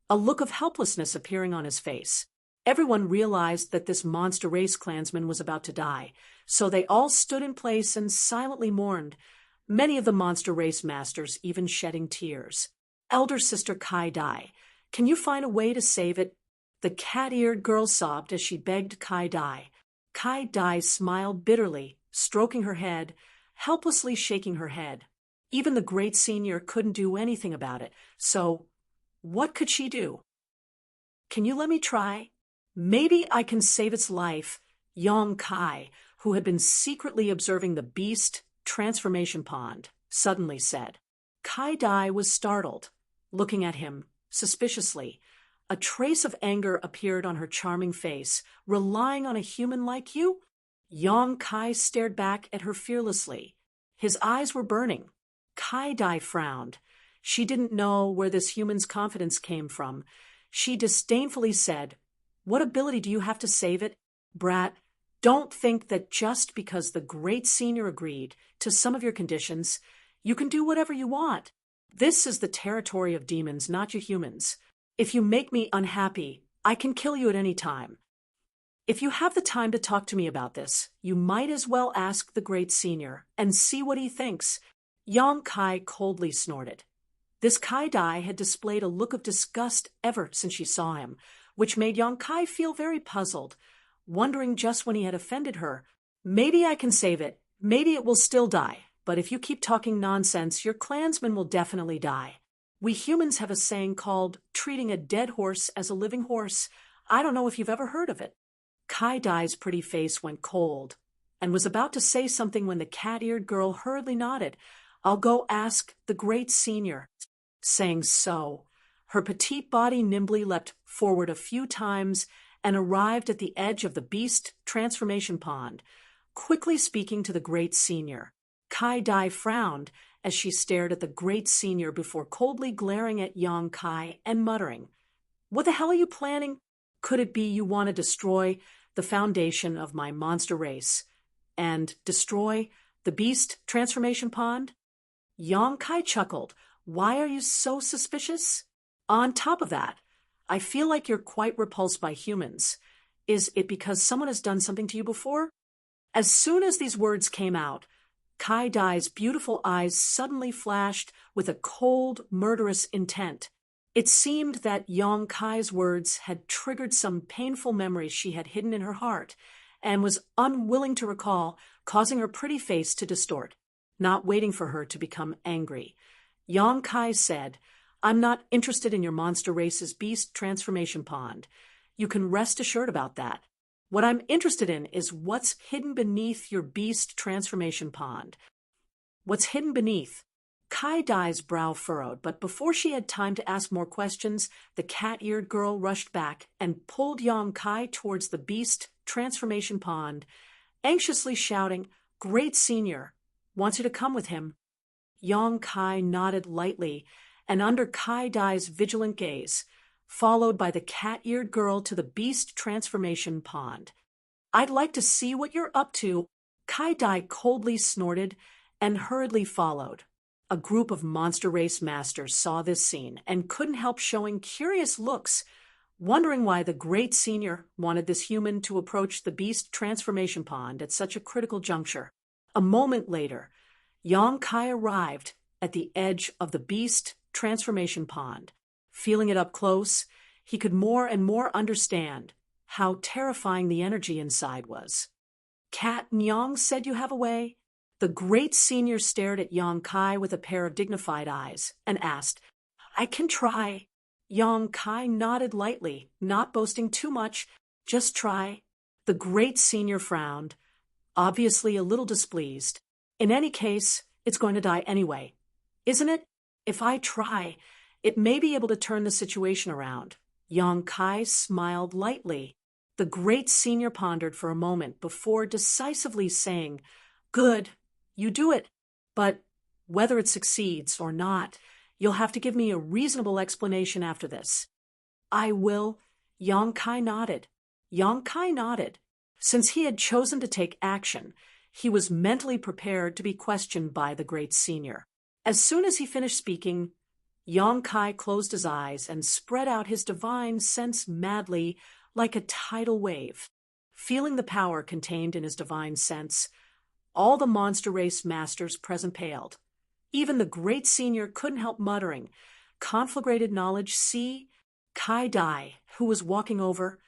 a look of helplessness appearing on his face. Everyone realized that this monster race clansman was about to die, so they all stood in place and silently mourned, many of the monster race masters even shedding tears. Elder Sister Kai Dai, can you find a way to save it? The cat-eared girl sobbed as she begged Kai Dai. Kai Dai smiled bitterly, stroking her head, helplessly shaking her head. Even the Great Senior couldn't do anything about it, so what could she do? Can you let me try? Maybe I can save its life. Yang Kai, who had been secretly observing the beast transformation pond, suddenly said. Kai Dai was startled, looking at him suspiciously. A trace of anger appeared on her charming face. Relying on a human like you? Yang Kai stared back at her fearlessly. His eyes were burning. Kai Dai frowned. She didn't know where this human's confidence came from. She disdainfully said, What ability do you have to save it? Brat, don't think that just because the Great Senior agreed to some of your conditions, you can do whatever you want. This is the territory of demons, not you humans. If you make me unhappy, I can kill you at any time. If you have the time to talk to me about this, you might as well ask the Great Senior and see what he thinks. Yang Kai coldly snorted. This Kai Dai had displayed a look of disgust ever since she saw him, which made Yang Kai feel very puzzled. wondering just when he had offended her. Maybe I can save it. Maybe it will still die. But if you keep talking nonsense, your clansmen will definitely die. We humans have a saying called treating a dead horse as a living horse. I don't know if you've ever heard of it. Kai Dai's pretty face went cold and was about to say something when the cat-eared girl hurriedly nodded. I'll go ask the great senior. Saying so, her petite body nimbly leapt forward a few times and arrived at the edge of the beast transformation pond, quickly speaking to the great senior. Kai Dai frowned as she stared at the great senior before coldly glaring at Yang Kai and muttering, "What the hell are you planning? Could it be you want to destroy the foundation of my monster race and destroy the beast transformation pond?" Yang Kai chuckled. "Why are you so suspicious? On top of that, I feel like you're quite repulsed by humans. Is it because someone has done something to you before?" As soon as these words came out, Kai Dai's beautiful eyes suddenly flashed with a cold, murderous intent. It seemed that Yang Kai's words had triggered some painful memories she had hidden in her heart and was unwilling to recall, causing her pretty face to distort. Not waiting for her to become angry, Yang Kai said, "I'm not interested in your monster race's beast transformation pond. You can rest assured about that. What I'm interested in is what's hidden beneath your beast transformation pond." What's hidden beneath? Kai Dai's brow furrowed, but before she had time to ask more questions, the cat-eared girl rushed back and pulled Yang Kai towards the beast transformation pond, anxiously shouting, "Great senior, wants you to come with him." Yang Kai nodded lightly, and under Kai Dai's vigilant gaze, followed by the cat-eared girl to the beast transformation pond. "I'd like to see what you're up to." Kai Dai coldly snorted and hurriedly followed. A group of monster race masters saw this scene and couldn't help showing curious looks, wondering why the great senior wanted this human to approach the beast transformation pond at such a critical juncture. A moment later, Yang Kai arrived at the edge of the beast transformation pond. Feeling it up close, he could more and more understand how terrifying the energy inside was. "Cat Nyang said you have a way?" The great senior stared at Yang Kai with a pair of dignified eyes and asked, "I can try." Yang Kai nodded lightly, not boasting too much. "Just try." The great senior frowned, obviously a little displeased. "In any case, it's going to die anyway, isn't it? If I try, it may be able to turn the situation around." Yang Kai smiled lightly. The great senior pondered for a moment before decisively saying, "Good, you do it. But whether it succeeds or not, you'll have to give me a reasonable explanation after this." "I will." Yang Kai nodded. Since he had chosen to take action, he was mentally prepared to be questioned by the great senior. As soon as he finished speaking, Yang Kai closed his eyes and spread out his divine sense madly like a tidal wave. Feeling the power contained in his divine sense, all the monster race masters present paled. Even the great senior couldn't help muttering, "Conflagrated knowledge, see?" Kai Dai, who was walking over,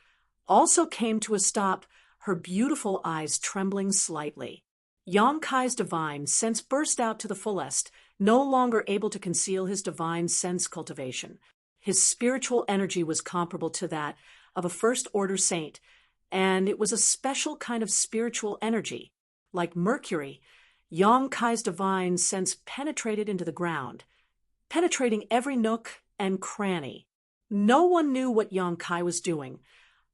also came to a stop, her beautiful eyes trembling slightly. Yang Kai's divine sense burst out to the fullest, no longer able to conceal his divine sense cultivation. His spiritual energy was comparable to that of a first-order saint, and it was a special kind of spiritual energy. Like Mercury, Yang Kai's divine sense penetrated into the ground, penetrating every nook and cranny. No one knew what Yang Kai was doing.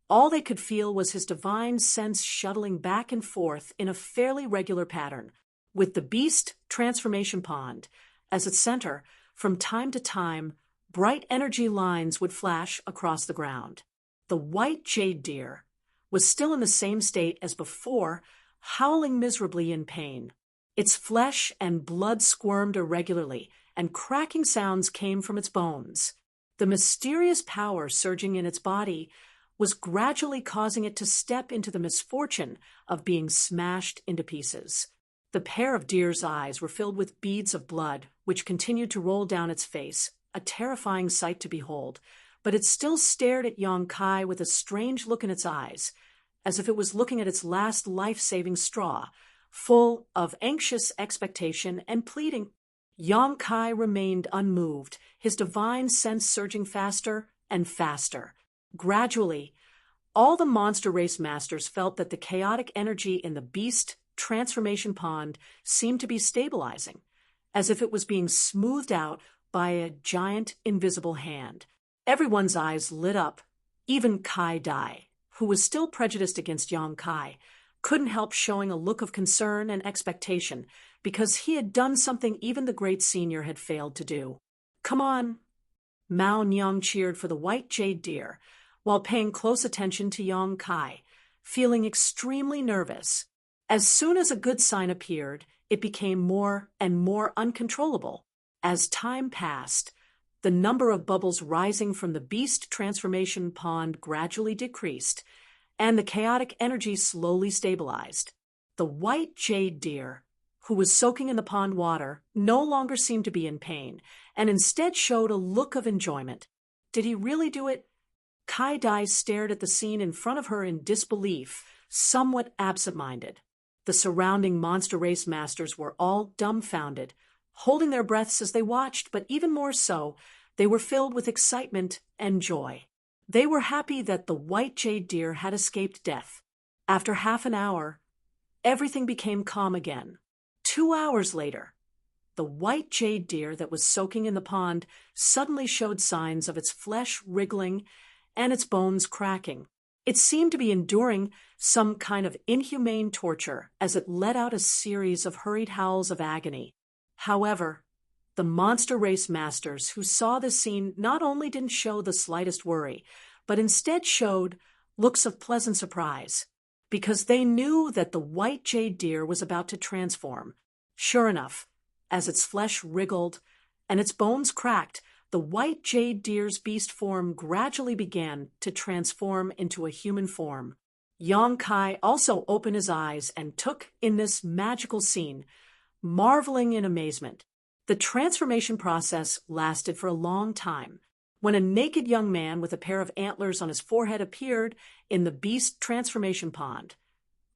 All they could feel was his divine sense shuttling back and forth in a fairly regular pattern, with the beast transformation pond as its center. From time to time, bright energy lines would flash across the ground. The white jade deer was still in the same state as before, howling miserably in pain. Its flesh and blood squirmed irregularly, and cracking sounds came from its bones. The mysterious power surging in its body was gradually causing it to step into the misfortune of being smashed into pieces. The pair of deer's eyes were filled with beads of blood, which continued to roll down its face, a terrifying sight to behold, but it still stared at Yang Kai with a strange look in its eyes. as if it was looking at its last life-saving straw, full of anxious expectation and pleading. Yang Kai remained unmoved, his divine sense surging faster and faster. Gradually, all the monster race masters felt that the chaotic energy in the beast transformation pond seemed to be stabilizing, as if it was being smoothed out by a giant invisible hand. Everyone's eyes lit up. Even Kai Dai, who was still prejudiced against Yang Kai, couldn't help showing a look of concern and expectation, because he had done something even the great senior had failed to do. "Come on!" Mao Nyang cheered for the white jade deer, while paying close attention to Yang Kai, feeling extremely nervous. As soon as a good sign appeared, it became more and more uncontrollable. As time passed, the number of bubbles rising from the beast transformation pond gradually decreased, and the chaotic energy slowly stabilized. The white jade deer, who was soaking in the pond water, no longer seemed to be in pain, and instead showed a look of enjoyment. Did he really do it? Kai Dai stared at the scene in front of her in disbelief, somewhat absent-minded. The surrounding monster race masters were all dumbfounded, holding their breaths as they watched, but even more so, they were filled with excitement and joy. They were happy that the white jade deer had escaped death. After half an hour, everything became calm again. 2 hours later, the white jade deer that was soaking in the pond suddenly showed signs of its flesh wriggling and its bones cracking. It seemed to be enduring some kind of inhumane torture as it let out a series of hurried howls of agony. However, the monster race masters who saw this scene not only didn't show the slightest worry, but instead showed looks of pleasant surprise, because they knew that the white jade deer was about to transform. Sure enough, as its flesh wriggled and its bones cracked, the white jade deer's beast form gradually began to transform into a human form. Yang Kai also opened his eyes and took in this magical scene, marveling in amazement. The transformation process lasted for a long time. When a naked young man with a pair of antlers on his forehead appeared in the beast transformation pond,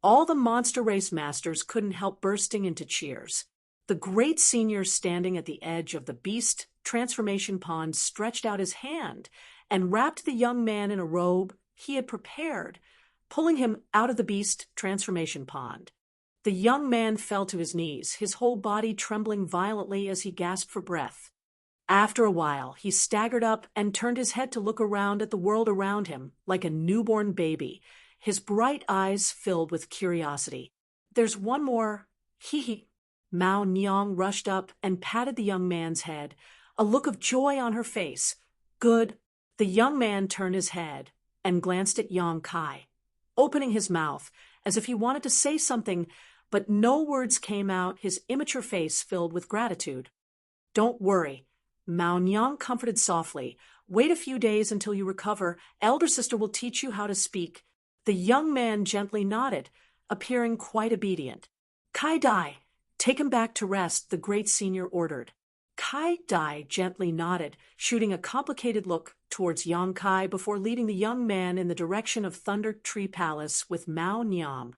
all the monster race masters couldn't help bursting into cheers. The great senior standing at the edge of the beast transformation pond stretched out his hand and wrapped the young man in a robe he had prepared, pulling him out of the beast transformation pond. The young man fell to his knees, his whole body trembling violently as he gasped for breath. After a while, he staggered up and turned his head to look around at the world around him like a newborn baby, his bright eyes filled with curiosity. "There's one more. Hee." Mao Nyang rushed up and patted the young man's head, a look of joy on her face. "Good." The young man turned his head and glanced at Yang Kai, opening his mouth as if he wanted to say something, but no words came out, his immature face filled with gratitude. "Don't worry," Mao Nyang comforted softly. "Wait a few days until you recover. Elder sister will teach you how to speak." The young man gently nodded, appearing quite obedient. "Kai Dai, take him back to rest," the great senior ordered. Kai Dai gently nodded, shooting a complicated look towards Yang Kai before leading the young man in the direction of Thunder Tree Palace with Mao Nyang.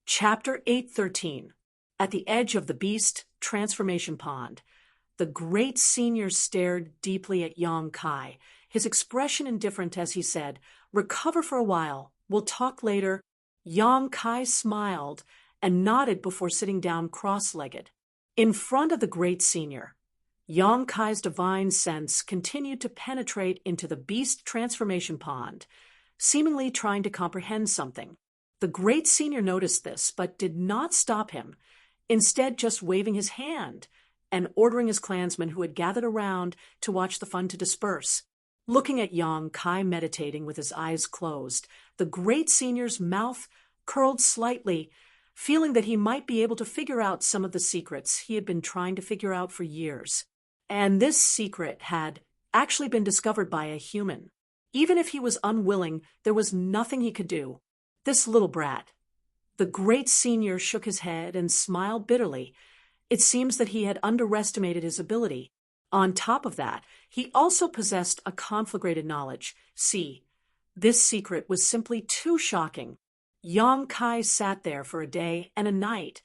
Chapter 813. At the edge of the beast transformation pond, the great senior stared deeply at Yang Kai, his expression indifferent as he said, "Recover for a while. We'll talk later." Yang Kai smiled and nodded before sitting down cross-legged. In front of the great senior, Yang Kai's divine sense continued to penetrate into the beast transformation pond, seemingly trying to comprehend something. The great senior noticed this, but did not stop him, instead just waving his hand and ordering his clansmen who had gathered around to watch the fun to disperse. Looking at Yang Kai meditating with his eyes closed, the great senior's mouth curled slightly, feeling that he might be able to figure out some of the secrets he had been trying to figure out for years. And this secret had actually been discovered by a human. Even if he was unwilling, there was nothing he could do. This little brat. The great senior shook his head and smiled bitterly. It seems that he had underestimated his ability. On top of that, he also possessed a conflagrated knowledge. See, this secret was simply too shocking. Yang Kai sat there for a day and a night,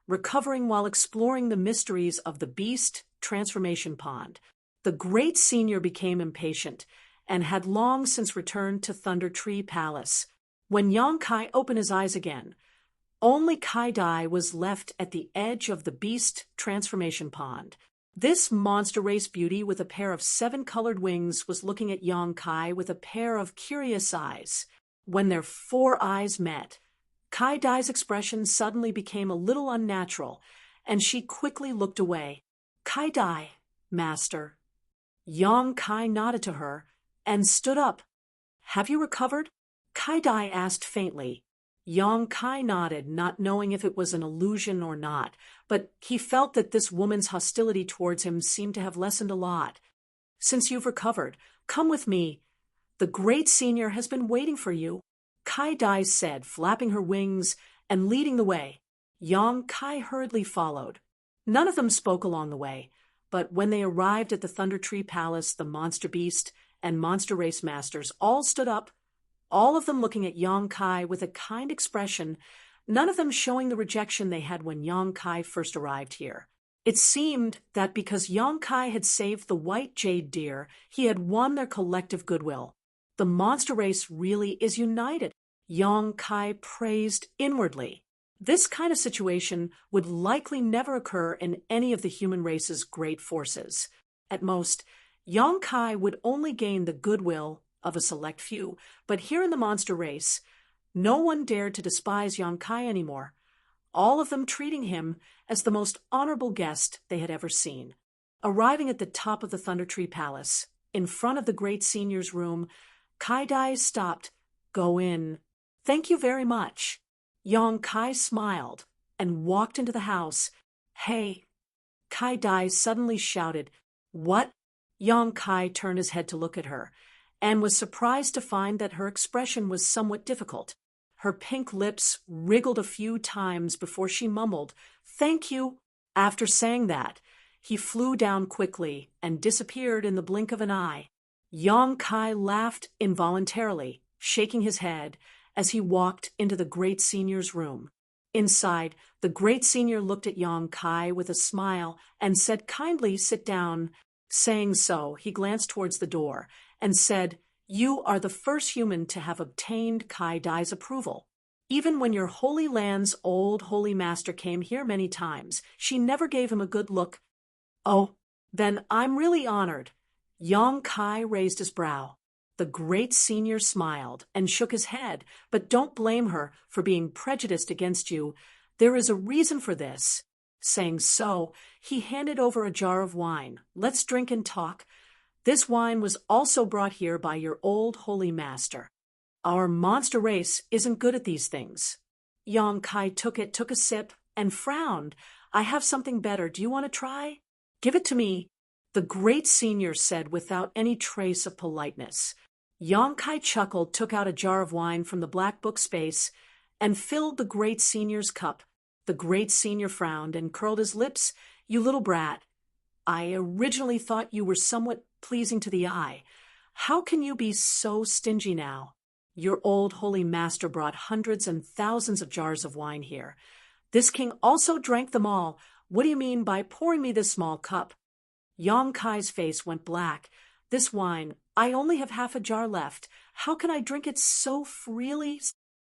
recovering while exploring the mysteries of the beast transformation pond. The great senior became impatient and had long since returned to Thunder Tree Palace. When Yang Kai opened his eyes again, only Kai Dai was left at the edge of the beast transformation pond. This monster race beauty with a pair of 7-colored wings was looking at Yang Kai with a pair of curious eyes. When their 4 eyes met, Kai Dai's expression suddenly became a little unnatural, and she quickly looked away. Kai Dai, master. Yang Kai nodded to her and stood up. Have you recovered? Kai Dai asked faintly. Yang Kai nodded, not knowing if it was an illusion or not, but he felt that this woman's hostility towards him seemed to have lessened a lot. Since you've recovered, come with me. The great senior has been waiting for you, Kai Dai said, flapping her wings and leading the way. Yang Kai hurriedly followed. None of them spoke along the way, but when they arrived at the Thunder Tree Palace, the Monster Beast and Monster Race Masters all stood up, all of them looking at Yang Kai with a kind expression, none of them showing the rejection they had when Yang Kai first arrived here. It seemed that because Yang Kai had saved the white jade deer, he had won their collective goodwill. The monster race really is united, Yang Kai praised inwardly. This kind of situation would likely never occur in any of the human race's great forces. At most, Yang Kai would only gain the goodwill of a select few, but here in the monster race, no one dared to despise Yang Kai anymore, all of them treating him as the most honorable guest they had ever seen. Arriving at the top of the Thunder Tree Palace, in front of the great senior's room, Kai Dai stopped. Go in. Thank you very much. Yang Kai smiled and walked into the house. Hey! Kai Dai suddenly shouted. What? Yang Kai turned his head to look at her, and was surprised to find that her expression was somewhat difficult. Her pink lips wriggled a few times before she mumbled, Thank you. After saying that, he flew down quickly and disappeared in the blink of an eye. Yang Kai laughed involuntarily, shaking his head, as he walked into the great senior's room. Inside, the great senior looked at Yang Kai with a smile and said kindly, Sit down. Saying so, he glanced towards the door and said, You are the first human to have obtained Kai Dai's approval. Even when your Holy Land's old holy master came here many times, she never gave him a good look. Oh, then I'm really honored. Yang Kai raised his brow. The great senior smiled and shook his head, but don't blame her for being prejudiced against you. There is a reason for this. Saying so, he handed over a jar of wine. Let's drink and talk. This wine was also brought here by your old holy master. Our monster race isn't good at these things. Yang Kai took a sip, and frowned. I have something better. Do you want to try? Give it to me, the great senior said without any trace of politeness. Yang Kai chuckled, took out a jar of wine from the black book space, and filled the great senior's cup. The great senior frowned and curled his lips. You little brat. I originally thought you were somewhat pleasing to the eye. How can you be so stingy now? Your old holy master brought hundreds and thousands of jars of wine here. This king also drank them all. What do you mean by pouring me this small cup? Yang Kai's face went black. This wine, I only have half a jar left. How can I drink it so freely?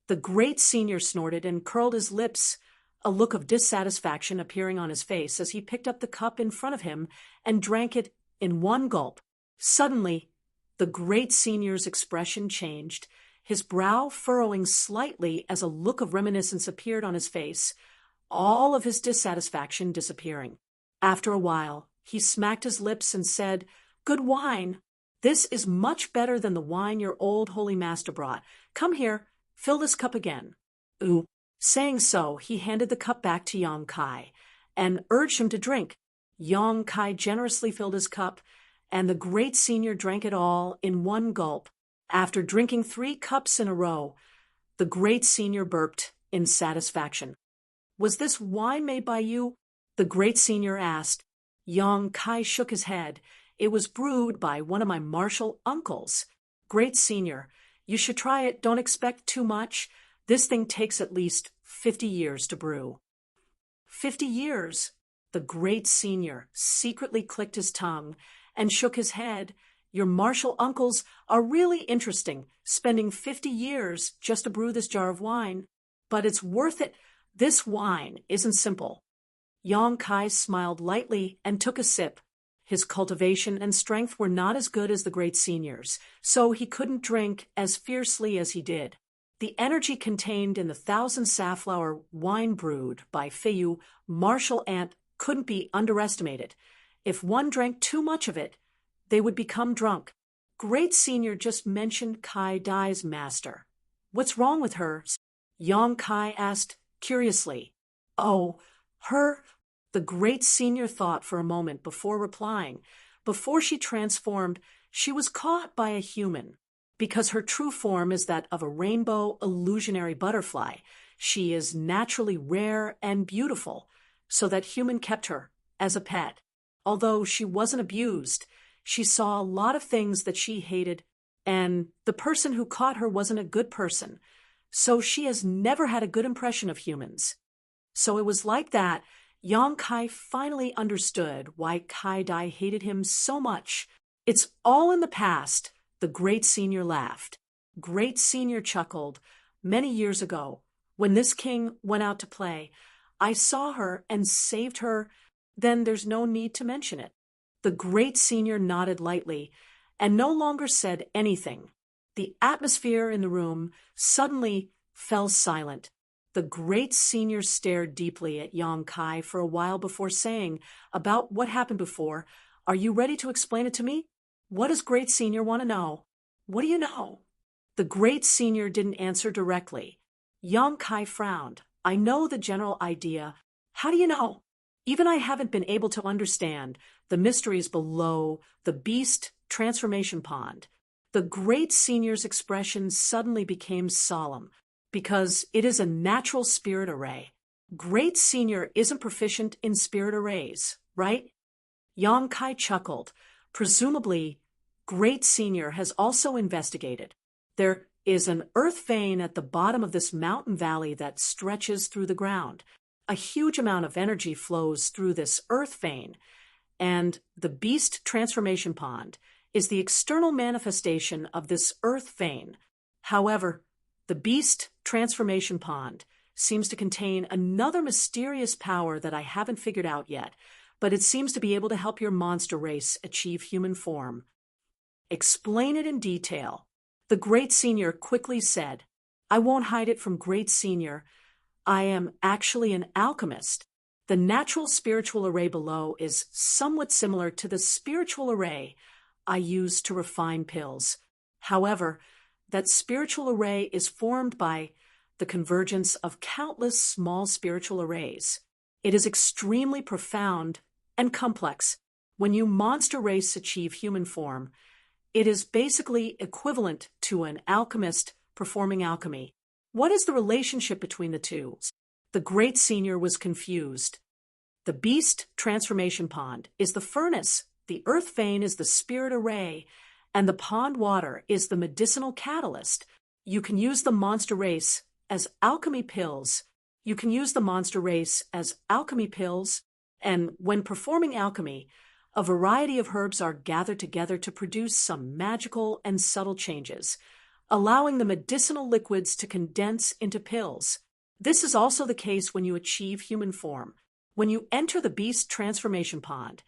The great senior snorted and curled his lips, a look of dissatisfaction appearing on his face as he picked up the cup in front of him and drank it in one gulp. Suddenly, the great senior's expression changed, his brow furrowing slightly as a look of reminiscence appeared on his face, all of his dissatisfaction disappearing. After a while, he smacked his lips and said, Good wine. This is much better than the wine your old holy master brought. Come here, fill this cup again. Ooh. Saying so, he handed the cup back to Yang Kai and urged him to drink. Yang Kai generously filled his cup, and the great senior drank it all in one gulp. After drinking 3 cups in a row, the great senior burped in satisfaction. Was this wine made by you? The great senior asked. Yang Kai shook his head. It was brewed by one of my martial uncles. Great Senior, you should try it. Don't expect too much. This thing takes at least 50 years to brew. 50 years? The Great Senior secretly clicked his tongue and shook his head. Your martial uncles are really interesting, spending 50 years just to brew this jar of wine. But it's worth it. This wine isn't simple. Yang Kai smiled lightly and took a sip. His cultivation and strength were not as good as the Great Senior's, so he couldn't drink as fiercely as he did. The energy contained in the 1,000 safflower wine brewed by Feiyu martial ant couldn't be underestimated. If one drank too much of it, they would become drunk. Great Senior just mentioned Kai Dai's master. What's wrong with her? Yang Kai asked curiously. Oh, her? The Great Senior thought for a moment before replying. Before she transformed, she was caught by a human. Because her true form is that of a rainbow illusionary butterfly, she is naturally rare and beautiful, so that human kept her as a pet. Although she wasn't abused, she saw a lot of things that she hated, and the person who caught her wasn't a good person, so she has never had a good impression of humans. So it was like that Yang Kai finally understood why Kai Dai hated him so much. It's all in the past, the Great Senior laughed. Great Senior chuckled. Many years ago, when this king went out to play, I saw her and saved her. Then there's no need to mention it. The Great Senior nodded lightly and no longer said anything. The atmosphere in the room suddenly fell silent. The Great Senior stared deeply at Yang Kai for a while before saying, about what happened before, are you ready to explain it to me? What does Great Senior want to know? What do you know? The Great Senior didn't answer directly. Yang Kai frowned. I know the general idea. How do you know? Even I haven't been able to understand the mysteries below the beast transformation pond. The Great Senior's expression suddenly became solemn, because it is a natural spirit array. Great Senior isn't proficient in spirit arrays, right? Yang Kai chuckled. Presumably, Great Senior has also investigated. There is an earth vein at the bottom of this mountain valley that stretches through the ground. A huge amount of energy flows through this earth vein, and the beast transformation pond is the external manifestation of this earth vein. However, the beast transformation pond seems to contain another mysterious power that I haven't figured out yet, but it seems to be able to help your monster race achieve human form. Explain it in detail. The Great Senior quickly said. I won't hide it from Great Senior. I am actually an alchemist. The natural spiritual array below is somewhat similar to the spiritual array I use to refine pills. However, that spiritual array is formed by the convergence of countless small spiritual arrays. It is extremely profound and complex. When you monster race achieve human form, it is basically equivalent to an alchemist performing alchemy. What is the relationship between the two? The Great Senior was confused. The beast transformation pond is the furnace, the earth vein is the spirit array, and the pond water is the medicinal catalyst. You can use the monster race as alchemy pills. And when performing alchemy, a variety of herbs are gathered together to produce some magical and subtle changes, allowing the medicinal liquids to condense into pills. This is also the case when you achieve human form. When you enter the beast transformation pond,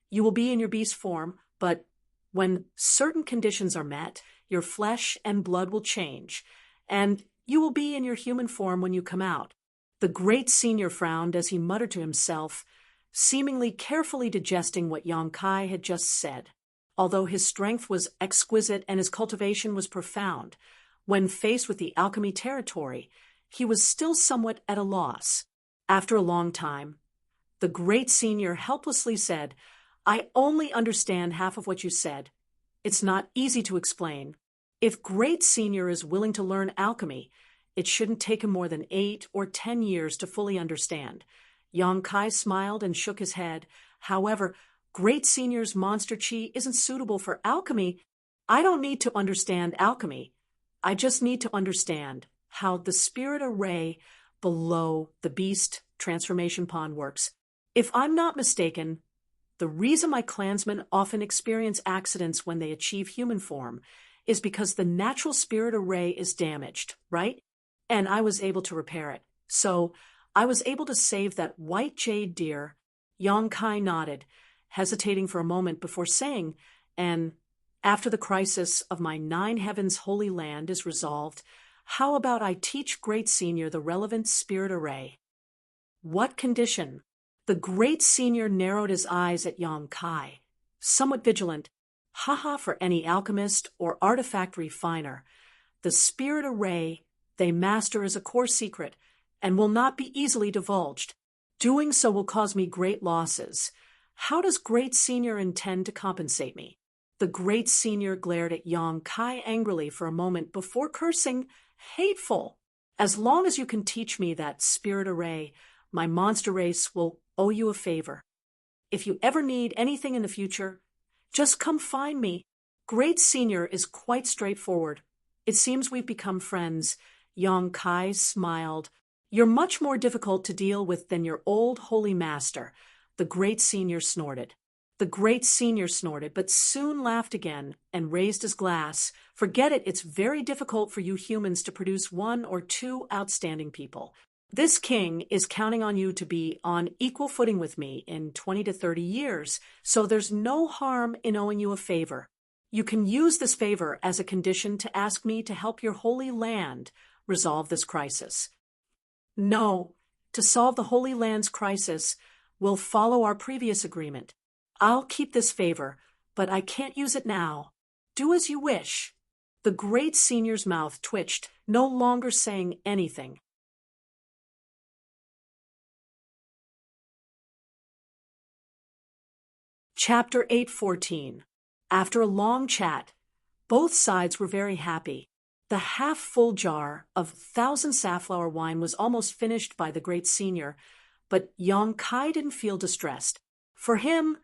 you will be in your beast form, but when certain conditions are met, your flesh and blood will change, and you will be in your human form when you come out. The Great Senior frowned as he muttered to himself, seemingly carefully digesting what Yang Kai had just said. Although his strength was exquisite and his cultivation was profound, when faced with the alchemy territory, he was still somewhat at a loss. After a long time, the Great Senior helplessly said, I only understand half of what you said. It's not easy to explain. If Great Senior is willing to learn alchemy, it shouldn't take him more than 8 or 10 years to fully understand. Yang Kai smiled and shook his head. However, Great Senior's monster chi isn't suitable for alchemy. I don't need to understand alchemy. I just need to understand how the spirit array below the beast transformation pond works. If I'm not mistaken, the reason my clansmen often experience accidents when they achieve human form is because the natural spirit array is damaged, right? And I was able to repair it. So I was able to save that white jade deer. Yang Kai nodded, hesitating for a moment before saying, and after the crisis of my 9 heavens holy land is resolved, how about I teach Great Senior the relevant spirit array? What condition? The Great Senior narrowed his eyes at Yang Kai, somewhat vigilant. Haha, for any alchemist or artifact refiner. The spirit array they master is a core secret and will not be easily divulged. Doing so will cause me great losses. How does Great Senior intend to compensate me? The Great Senior glared at Yang Kai angrily for a moment before cursing, hateful. As long as you can teach me that spirit array, my monster race will owe you a favor. If you ever need anything in the future, just come find me. Great Senior is quite straightforward. It seems we've become friends. Yang Kai smiled. You're much more difficult to deal with than your old holy master. The Great Senior snorted. The Great Senior snorted, but soon laughed again and raised his glass. Forget it, it's very difficult for you humans to produce 1 or 2 outstanding people. This king is counting on you to be on equal footing with me in 20 to 30 years, so there's no harm in owing you a favor. You can use this favor as a condition to ask me to help your holy land resolve this crisis. No, to solve the Holy Land's crisis, we'll follow our previous agreement. I'll keep this favor, but I can't use it now. Do as you wish. The Great Senior's mouth twitched, no longer saying anything. Chapter 8:14. After a long chat, both sides were very happy. The half-full jar of 1,000 safflower wine was almost finished by the Great Senior, but Yang Kai didn't feel distressed. For him,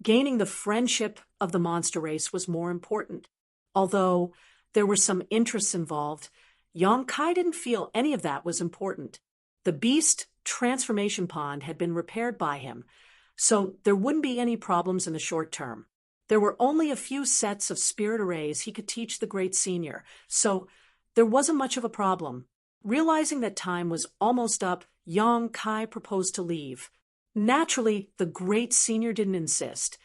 gaining the friendship of the monster race was more important. Although there were some interests involved, Yang Kai didn't feel any of that was important. The beast transformation pond had been repaired by him, so there wouldn't be any problems in the short term. There were only a few sets of spirit arrays he could teach the Great Senior, so there wasn't much of a problem. Realizing that time was almost up, Yang Kai proposed to leave. Naturally, the Great Senior didn't insist,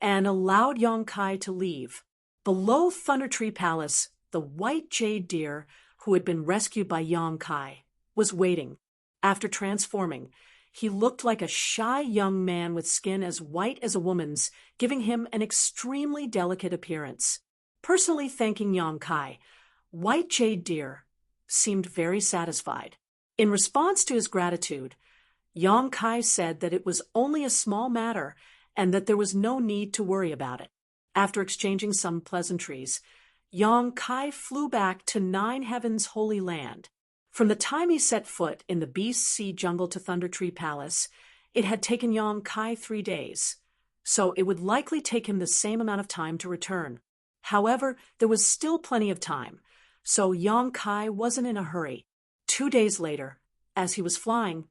and allowed Yang Kai to leave. Below Thunder Tree Palace, the white jade deer, who had been rescued by Yang Kai, was waiting. After transforming, he looked like a shy young man with skin as white as a woman's, giving him an extremely delicate appearance. Personally thanking Yang Kai, White Jade Deer seemed very satisfied. In response to his gratitude, Yang Kai said that it was only a small matter and that there was no need to worry about it. After exchanging some pleasantries, Yang Kai flew back to 9 Heavens Holy Land. From the time he set foot in the Beast Sea Jungle to Thunder Tree Palace, it had taken Yang Kai 3 days, so it would likely take him the same amount of time to return. However, there was still plenty of time, so Yang Kai wasn't in a hurry. 2 days later, as he was flying,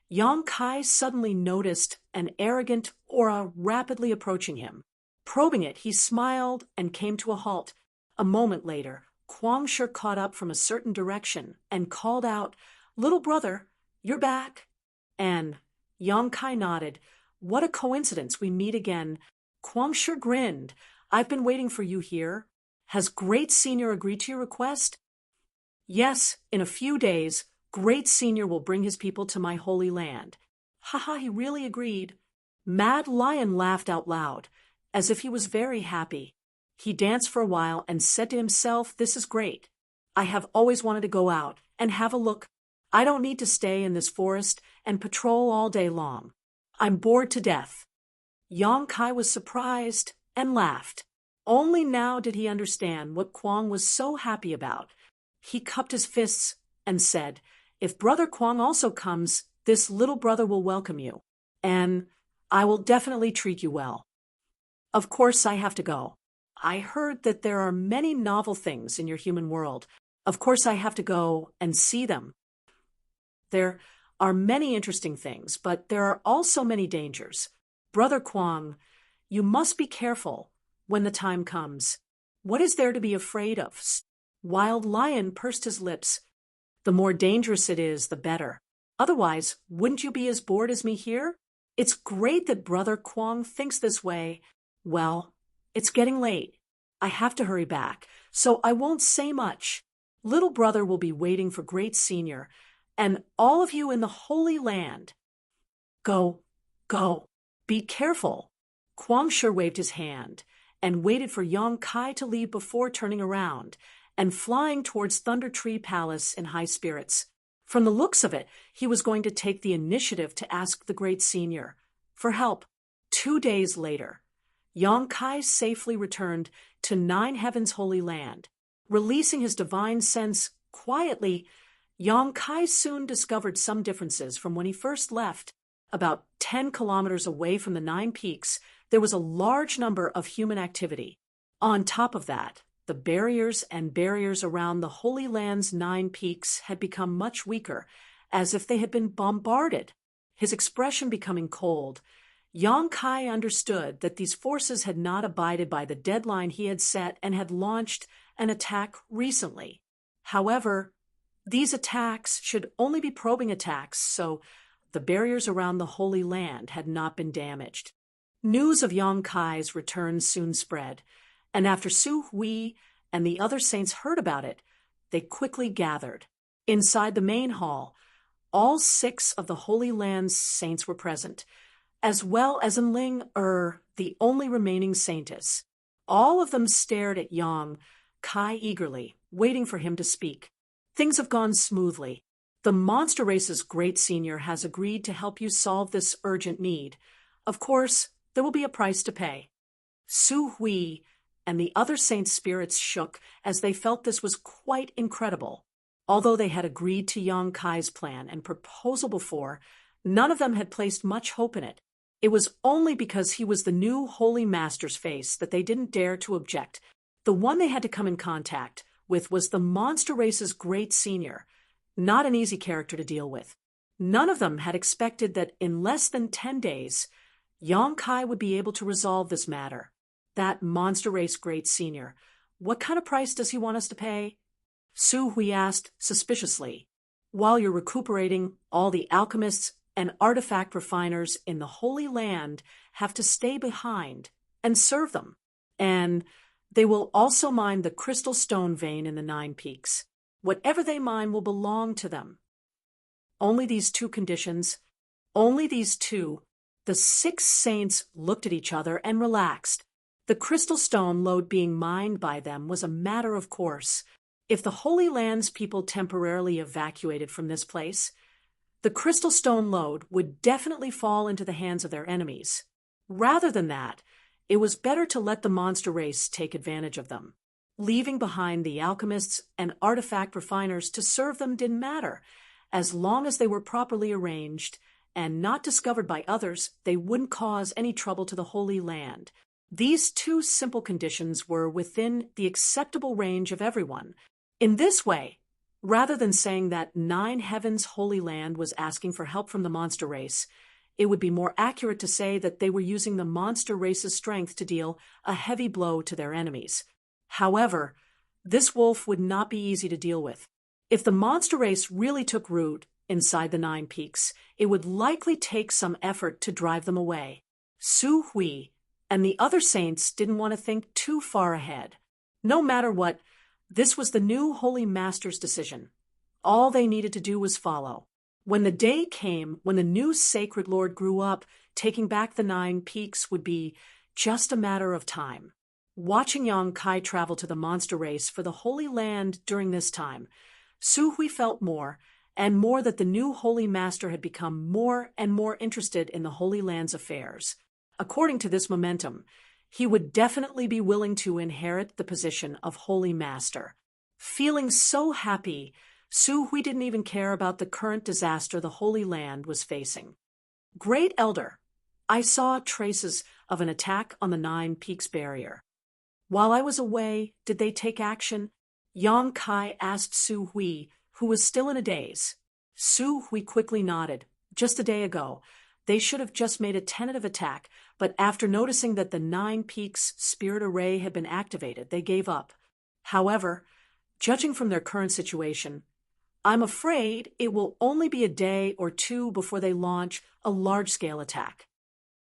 Yang Kai suddenly noticed an arrogant aura rapidly approaching him. Probing it, he smiled and came to a halt. A moment later, Kwang Shi caught up from a certain direction and called out, "Little brother, you're back." And Yang Kai nodded. "What a coincidence, we meet again." Kwang Shi grinned. "I've been waiting for you here. Has Great Senior agreed to your request?" "Yes, in a few days, Great Senior will bring his people to my holy land." Haha, he really agreed. Mad Lion laughed out loud, as if he was very happy. He danced for a while and said to himself, "This is great. I have always wanted to go out and have a look. I don't need to stay in this forest and patrol all day long. I'm bored to death." Yang Kai was surprised and laughed. Only now did he understand what Kwang was so happy about. He cupped his fists and said, "If Brother Kwang also comes, this little brother will welcome you." And I will definitely treat you well. Of course, I have to go. I heard that there are many novel things in your human world. Of course, I have to go and see them. There are many interesting things, but there are also many dangers. Brother Kwong, you must be careful when the time comes. What is there to be afraid of? Wild Lion pursed his lips. The more dangerous it is, the better. Otherwise, wouldn't you be as bored as me here? It's great that Brother Kwong thinks this way. Well, it's getting late. I have to hurry back, so I won't say much. Little brother will be waiting for Great Senior, and all of you in the Holy Land. Go, go, be careful. Kwang Shi waved his hand and waited for Yong Kai to leave before turning around and flying towards Thunder Tree Palace in high spirits. From the looks of it, he was going to take the initiative to ask the Great Senior for help. 2 days later, Yong Kai safely returned to Nine Heaven's Holy Land. Releasing his divine sense quietly, Yong Kai soon discovered some differences from when he first left. About 10 kilometers away from the Nine Peaks, there was a large number of human activity. On top of that, the barriers around the Holy Land's 9 peaks had become much weaker, as if they had been bombarded. His expression becoming cold, Yong Kai understood that these forces had not abided by the deadline he had set and had launched an attack recently. However, these attacks should only be probing attacks, so the barriers around the Holy Land had not been damaged. News of Yong Kai's return soon spread, and after Su Hui and the other saints heard about it, they quickly gathered. Inside the main hall, all 6 of the Holy Land's saints were present, as well as Enling the only remaining saintess. All of them stared at Yong Kai eagerly, waiting for him to speak. Things have gone smoothly. The Monster Race's Great Senior has agreed to help you solve this urgent need. Of course, there will be a price to pay. Su Hui and the other saints' spirits shook as they felt this was quite incredible. Although they had agreed to Yong Kai's plan and proposal before, none of them had placed much hope in it. It was only because he was the new Holy Master's face that they didn't dare to object. The one they had to come in contact with was the Monster Race's Great Senior, not an easy character to deal with. None of them had expected that in less than 10 days, Yong Kai would be able to resolve this matter. That Monster Race Great Senior, what kind of price does he want us to pay? Su Hui asked suspiciously. While you're recuperating, all the alchemists and artifact refiners in the Holy Land have to stay behind and serve them. And they will also mine the crystal stone vein in the 9 peaks. Whatever they mine will belong to them. Only these 2 conditions, only these 2. The 6 saints looked at each other and relaxed. The crystal stone lode being mined by them was a matter of course. If the Holy Land's people temporarily evacuated from this place, the crystal stone lode would definitely fall into the hands of their enemies. Rather than that, it was better to let the Monster Race take advantage of them. Leaving behind the alchemists and artifact refiners to serve them didn't matter. As long as they were properly arranged and not discovered by others, they wouldn't cause any trouble to the Holy Land. These 2 simple conditions were within the acceptable range of everyone. In this way, rather than saying that 9 Heaven's Holy Land was asking for help from the Monster Race, it would be more accurate to say that they were using the Monster Race's strength to deal a heavy blow to their enemies. However, this wolf would not be easy to deal with. If the Monster Race really took root inside the 9 peaks, it would likely take some effort to drive them away. Su Hui and the other saints didn't want to think too far ahead. No matter what, this was the new Holy Master's decision. All they needed to do was follow. When the day came when the new Sacred Lord grew up, taking back the 9 peaks would be just a matter of time. Watching Yong Kai travel to the Monster Race for the Holy Land during this time, Su Hui felt more and more that the new Holy Master had become more and more interested in the Holy Land's affairs. According to this momentum, he would definitely be willing to inherit the position of Holy Master. Feeling so happy, Su Hui didn't even care about the current disaster the Holy Land was facing. Great Elder, I saw traces of an attack on the Nine Peaks barrier. While I was away, did they take action? Yang Kai asked Su Hui, who was still in a daze. Su Hui quickly nodded. Just a day ago, they should have just made a tentative attack, but after noticing that the Nine Peaks spirit array had been activated, they gave up. However, judging from their current situation, I'm afraid it will only be a day or two before they launch a large-scale attack.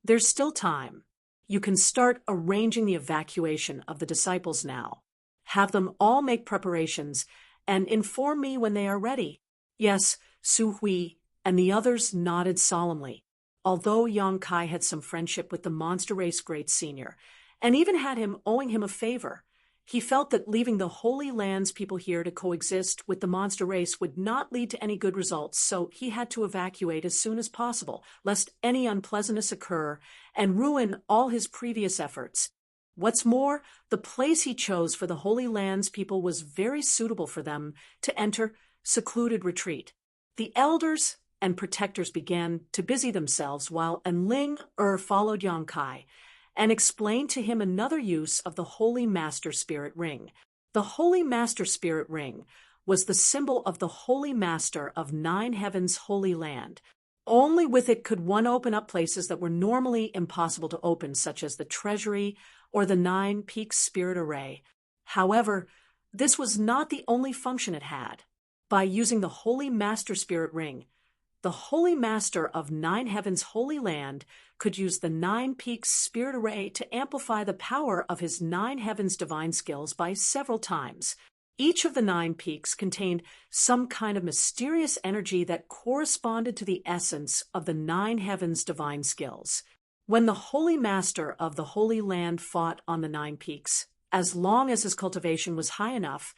There's still time. You can start arranging the evacuation of the disciples now. Have them all make preparations and inform me when they are ready. Yes, Su Hui and the others nodded solemnly. Although Yang Kai had some friendship with the monster race great senior, and even had him owing him a favor, he felt that leaving the Holy Land's people here to coexist with the monster race would not lead to any good results, so he had to evacuate as soon as possible, lest any unpleasantness occur and ruin all his previous efforts. What's more, the place he chose for the Holy Land's people was very suitable for them to enter secluded retreat. The elders and protectors began to busy themselves while Enling followed Yang Kai and explained to him another use of the Holy Master Spirit Ring. The Holy Master Spirit Ring was the symbol of the Holy Master of Nine Heavens' Holy Land. Only with it could one open up places that were normally impossible to open, such as the Treasury or the Nine Peaks Spirit Array. However, this was not the only function it had. By using the Holy Master Spirit Ring, the Holy Master of Nine Heavens' Holy Land could use the Nine Peaks Spirit Array to amplify the power of his Nine Heavens divine skills by several times. Each of the Nine Peaks contained some kind of mysterious energy that corresponded to the essence of the Nine Heavens divine skills. When the Holy Master of the Holy Land fought on the Nine Peaks, as long as his cultivation was high enough,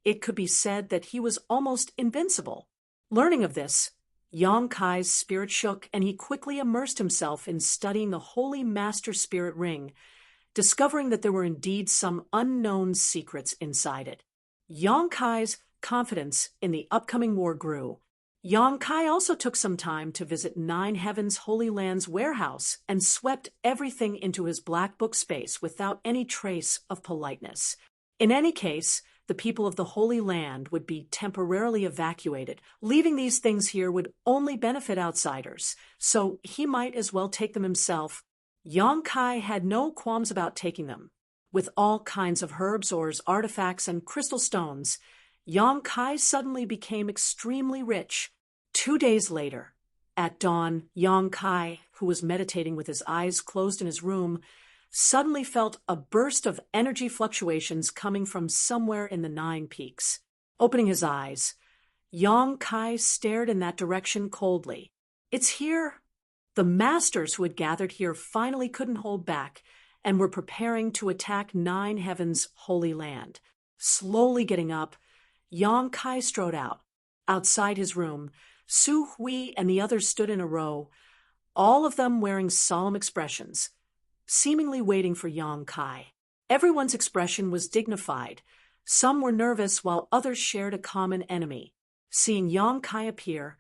it could be said that he was almost invincible. Learning of this, Yang Kai's spirit shook, and he quickly immersed himself in studying the Holy Master Spirit Ring, discovering that there were indeed some unknown secrets inside it. Yang Kai's confidence in the upcoming war grew. Yang Kai also took some time to visit Nine Heavens' Holy Land's warehouse and swept everything into his black book space without any trace of politeness. In any case, the people of the Holy Land would be temporarily evacuated. Leaving these things here would only benefit outsiders, so he might as well take them himself. Yang Kai had no qualms about taking them. With all kinds of herbs, ores, artifacts, and crystal stones, Yang Kai suddenly became extremely rich. 2 days later, at dawn, Yang Kai, who was meditating with his eyes closed in his room, suddenly felt a burst of energy fluctuations coming from somewhere in the Nine Peaks. Opening his eyes, Yang Kai stared in that direction coldly. It's here. The masters who had gathered here finally couldn't hold back and were preparing to attack Nine Heavens' Holy Land. Slowly getting up, Yang Kai strode out. Outside his room, Su Hui and the others stood in a row, all of them wearing solemn expressions, seemingly waiting for Yang Kai. Everyone's expression was dignified. Some were nervous while others shared a common enemy. Seeing Yang Kai appear,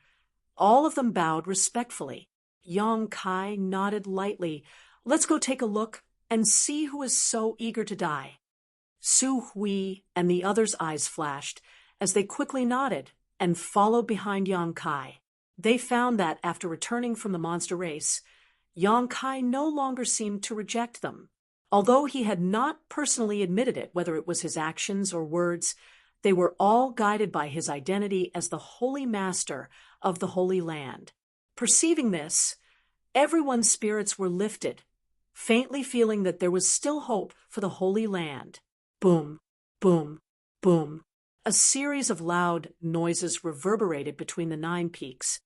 all of them bowed respectfully. Yang Kai nodded lightly. Let's go take a look and see who is so eager to die. Su Hui and the others' eyes flashed as they quickly nodded and followed behind Yang Kai. They found that after returning from the monster race, Yang Kai no longer seemed to reject them. Although he had not personally admitted it, whether it was his actions or words, they were all guided by his identity as the Holy Master of the Holy Land. Perceiving this, everyone's spirits were lifted, faintly feeling that there was still hope for the Holy Land. Boom, boom, boom. A series of loud noises reverberated between the Nine Peaks.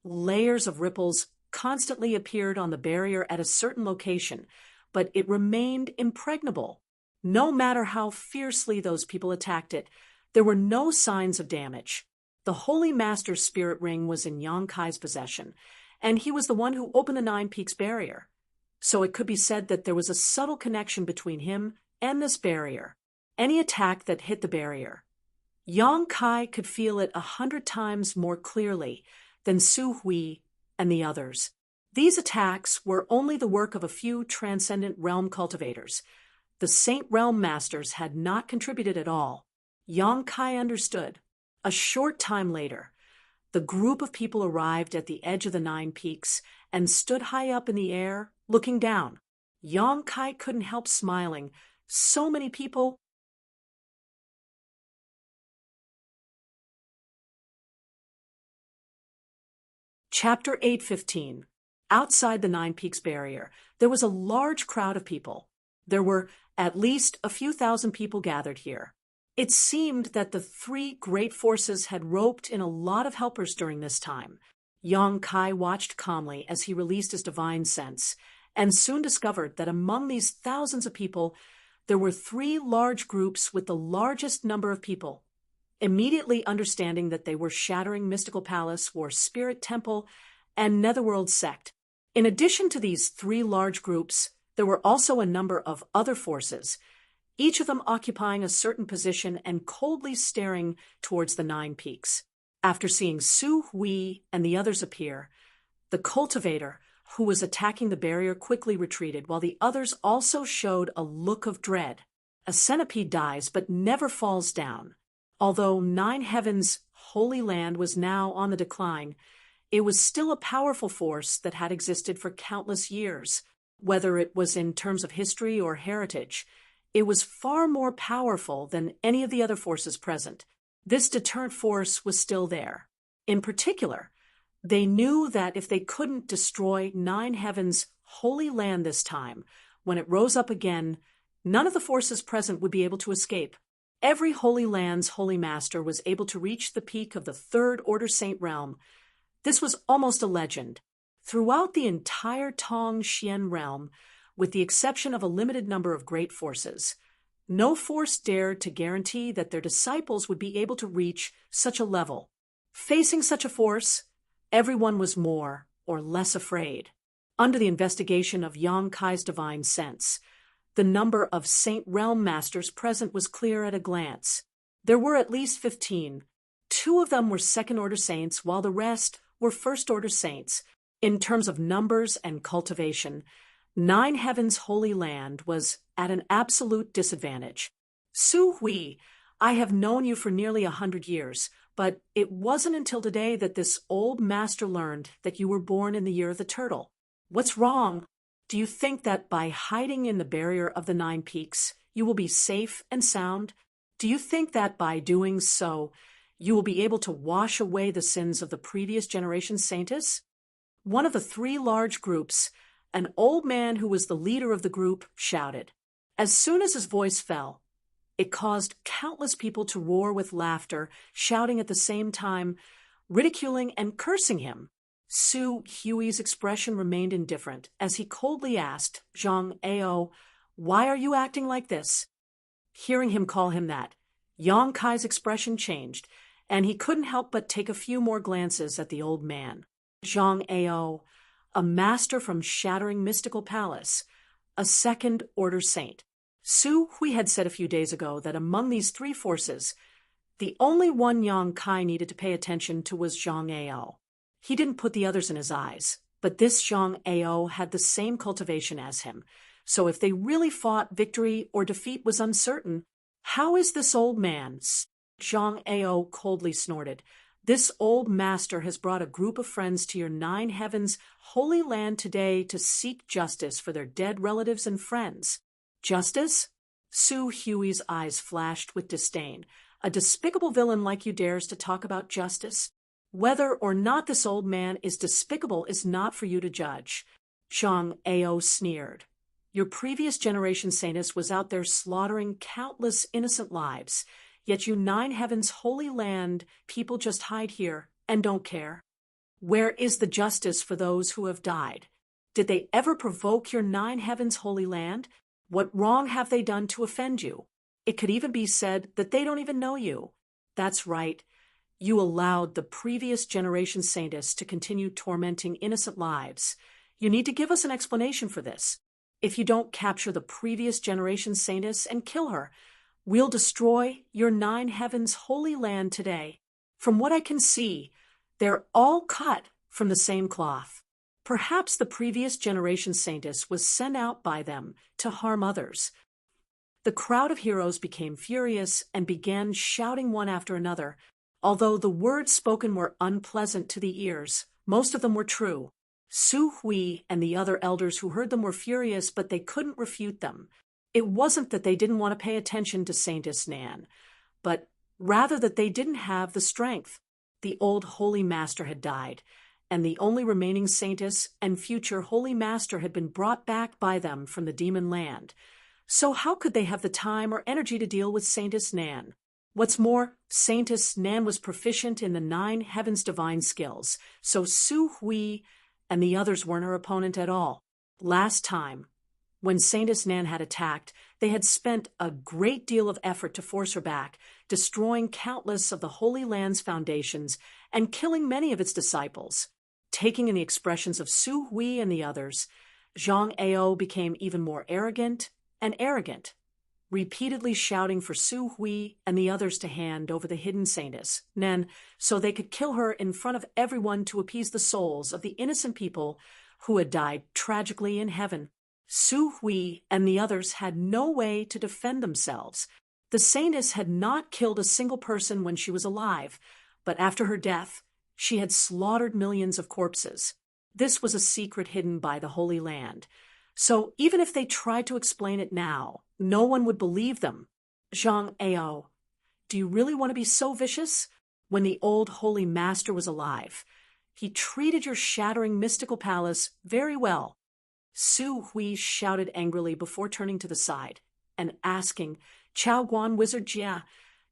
Layers of ripples constantly appeared on the barrier at a certain location, but it remained impregnable. No matter how fiercely those people attacked it, there were no signs of damage. The Holy Master's Spirit Ring was in Yang Kai's possession, and he was the one who opened the Nine Peaks barrier. So it could be said that there was a subtle connection between him and this barrier. Any attack that hit the barrier, Yang Kai could feel it 100 times more clearly than Su Hui and the others. These attacks were only the work of a few transcendent realm cultivators. The Saint Realm Masters had not contributed at all. Yang Kai understood. A short time later, the group of people arrived at the edge of the 9 peaks and stood high up in the air, looking down. Yang Kai couldn't help smiling. So many people. Chapter 8:15. Outside the 9 Peaks barrier, there was a large crowd of people. There were at least a few thousand people gathered here. It seemed that the 3 great forces had roped in a lot of helpers during this time. Yang Kai watched calmly as he released his divine sense, and soon discovered that among these thousands of people, there were 3 large groups with the largest number of people. Immediately understanding that they were Shattering Mystical Palace, War Spirit Temple, and Netherworld Sect. In addition to these 3 large groups, there were also a number of other forces, each of them occupying a certain position and coldly staring towards the 9 peaks. After seeing Su Hui and the others appear, the cultivator who was attacking the barrier quickly retreated, while the others also showed a look of dread. A centipede dies but never falls down. Although 9 Heavens' holy land was now on the decline, it was still a powerful force that had existed for countless years. Whether it was in terms of history or heritage, it was far more powerful than any of the other forces present. This deterrent force was still there. In particular, they knew that if they couldn't destroy 9 Heavens' holy land this time, when it rose up again, none of the forces present would be able to escape. Every Holy Land's Holy Master was able to reach the peak of the 3rd Order Saint Realm. This was almost a legend. Throughout the entire Tong Xian realm, with the exception of a limited number of great forces, no force dared to guarantee that their disciples would be able to reach such a level. Facing such a force, everyone was more or less afraid. Under the investigation of Yang Kai's divine sense, the number of Saint Realm Masters present was clear at a glance. There were at least 15. 2 of them were Second-Order Saints, while the rest were First-Order Saints. In terms of numbers and cultivation, 9 Heavens' holy land was at an absolute disadvantage. Su Hui, I have known you for nearly 100 years, but it wasn't until today that this old master learned that you were born in the year of the turtle. What's wrong? Do you think that by hiding in the barrier of the 9 peaks, you will be safe and sound? Do you think that by doing so, you will be able to wash away the sins of the previous generation's saintess? One of the 3 large groups, an old man who was the leader of the group, shouted. As soon as his voice fell, it caused countless people to roar with laughter, shouting at the same time, ridiculing and cursing him. Su Hui's expression remained indifferent as he coldly asked Zhang Ao, "Why are you acting like this?" Hearing him call him that, Yang Kai's expression changed, and he couldn't help but take a few more glances at the old man. Zhang Ao, a master from Shattering Mystical Palace, a Second-Order Saint. Su Hui had said a few days ago that among these 3 forces, the only one Yang Kai needed to pay attention to was Zhang Ao. He didn't put the others in his eyes, but this Zhang Ao had the same cultivation as him, so if they really fought, victory or defeat was uncertain. How is this old man? Zhang Ao coldly snorted. This old master has brought a group of friends to your 9 Heavens' holy land today to seek justice for their dead relatives and friends. Justice? Su Hui's eyes flashed with disdain. A despicable villain like you dares to talk about justice? Whether or not this old man is despicable is not for you to judge. Zhang Ao sneered. Your previous generation saintess was out there slaughtering countless innocent lives, yet you 9 Heavens' holy land people just hide here and don't care. Where is the justice for those who have died? Did they ever provoke your 9 Heavens' holy land? What wrong have they done to offend you? It could even be said that they don't even know you. That's right. You allowed the previous generation saintess to continue tormenting innocent lives. You need to give us an explanation for this. If you don't capture the previous generation saintess and kill her, we'll destroy your 9 Heavens' holy land today. From what I can see, they're all cut from the same cloth. Perhaps the previous generation saintess was sent out by them to harm others. The crowd of heroes became furious and began shouting one after another. Although the words spoken were unpleasant to the ears, most of them were true. Su Hui and the other elders who heard them were furious, but they couldn't refute them. It wasn't that they didn't want to pay attention to Saintess Nan, but rather that they didn't have the strength. The old Holy Master had died, and the only remaining Saintess and future Holy Master had been brought back by them from the demon land. So how could they have the time or energy to deal with Saintess Nan? What's more, Saintess Nan was proficient in the 9 heavens divine skills, so Su Hui and the others weren't her opponent at all. Last time, when Saintess Nan had attacked, they had spent a great deal of effort to force her back, destroying countless of the Holy Land's foundations and killing many of its disciples. Taking in the expressions of Su Hui and the others, Zhang Ao became even more arrogant and arrogant, repeatedly shouting for Su Hui and the others to hand over the hidden Saintess Nan so they could kill her in front of everyone to appease the souls of the innocent people who had died tragically in heaven. Su Hui and the others had no way to defend themselves. The Saintess had not killed a single person when she was alive, but after her death, she had slaughtered millions of corpses. This was a secret hidden by the Holy Land. So even if they tried to explain it now, no one would believe them. Zhang Ao, do you really want to be so vicious? When the old Holy Master was alive, he treated your shattering mystical palace very well. Su Hui shouted angrily before turning to the side and asking, Chao Guan, Wizard Jia,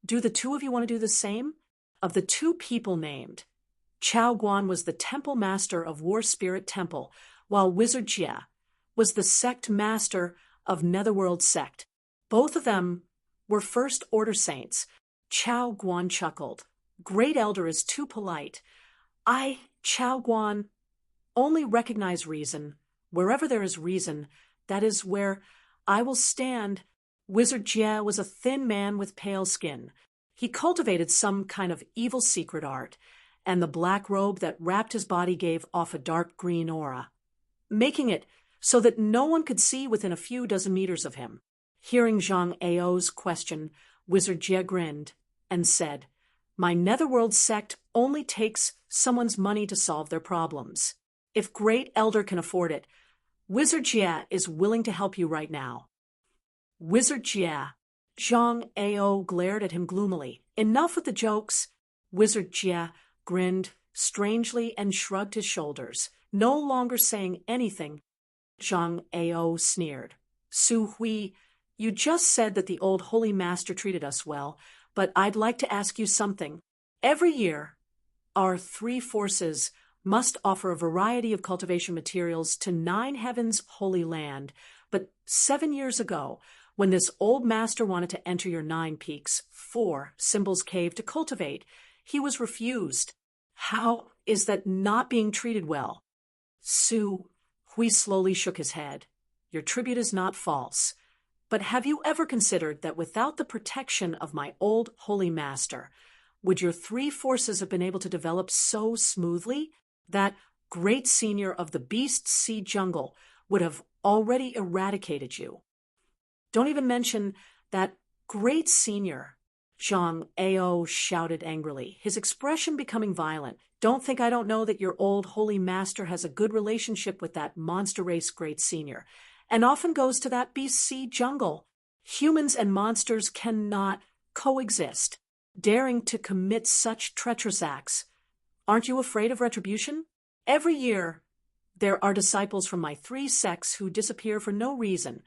do the two of you want to do the same? Of the 2 people named, Chao Guan was the temple master of War Spirit Temple, while Wizard Jia was the sect master of Netherworld Sect. Both of them were First Order saints. Chao Guan chuckled. Great Elder is too polite. I, Chao Guan, only recognize reason. Wherever there is reason, that is where I will stand. Wizard Jia was a thin man with pale skin. He cultivated some kind of evil secret art, and the black robe that wrapped his body gave off a dark green aura, making it so that no one could see within a few dozen meters of him. Hearing Zhang Ao's question, Wizard Jia grinned and said, My Netherworld sect only takes someone's money to solve their problems. If Great Elder can afford it, Wizard Jia is willing to help you right now. Wizard Jia. Zhang Ao glared at him gloomily. Enough with the jokes. Wizard Jia grinned strangely and shrugged his shoulders, no longer saying anything. Zhang Ao sneered. Su Hui, you just said that the old Holy Master treated us well, but I'd like to ask you something. Every year, our 3 forces must offer a variety of cultivation materials to 9 heavens' holy land, but 7 years ago, when this old master wanted to enter your 9 peaks, 4 symbols cave to cultivate, he was refused. How is that not being treated well? Su Hui slowly shook his head. Your tribute is not false. But have you ever considered that without the protection of my old holy master, would your 3 forces have been able to develop so smoothly that great senior of the beast sea jungle would have already eradicated you? Don't even mention that great senior. Zhang Ao shouted angrily, his expression becoming violent. Don't think I don't know that your old holy master has a good relationship with that monster race great senior, and often goes to that beast sea jungle. Humans and monsters cannot coexist, daring to commit such treacherous acts. Aren't you afraid of retribution? Every year, there are disciples from my 3 sects who disappear for no reason,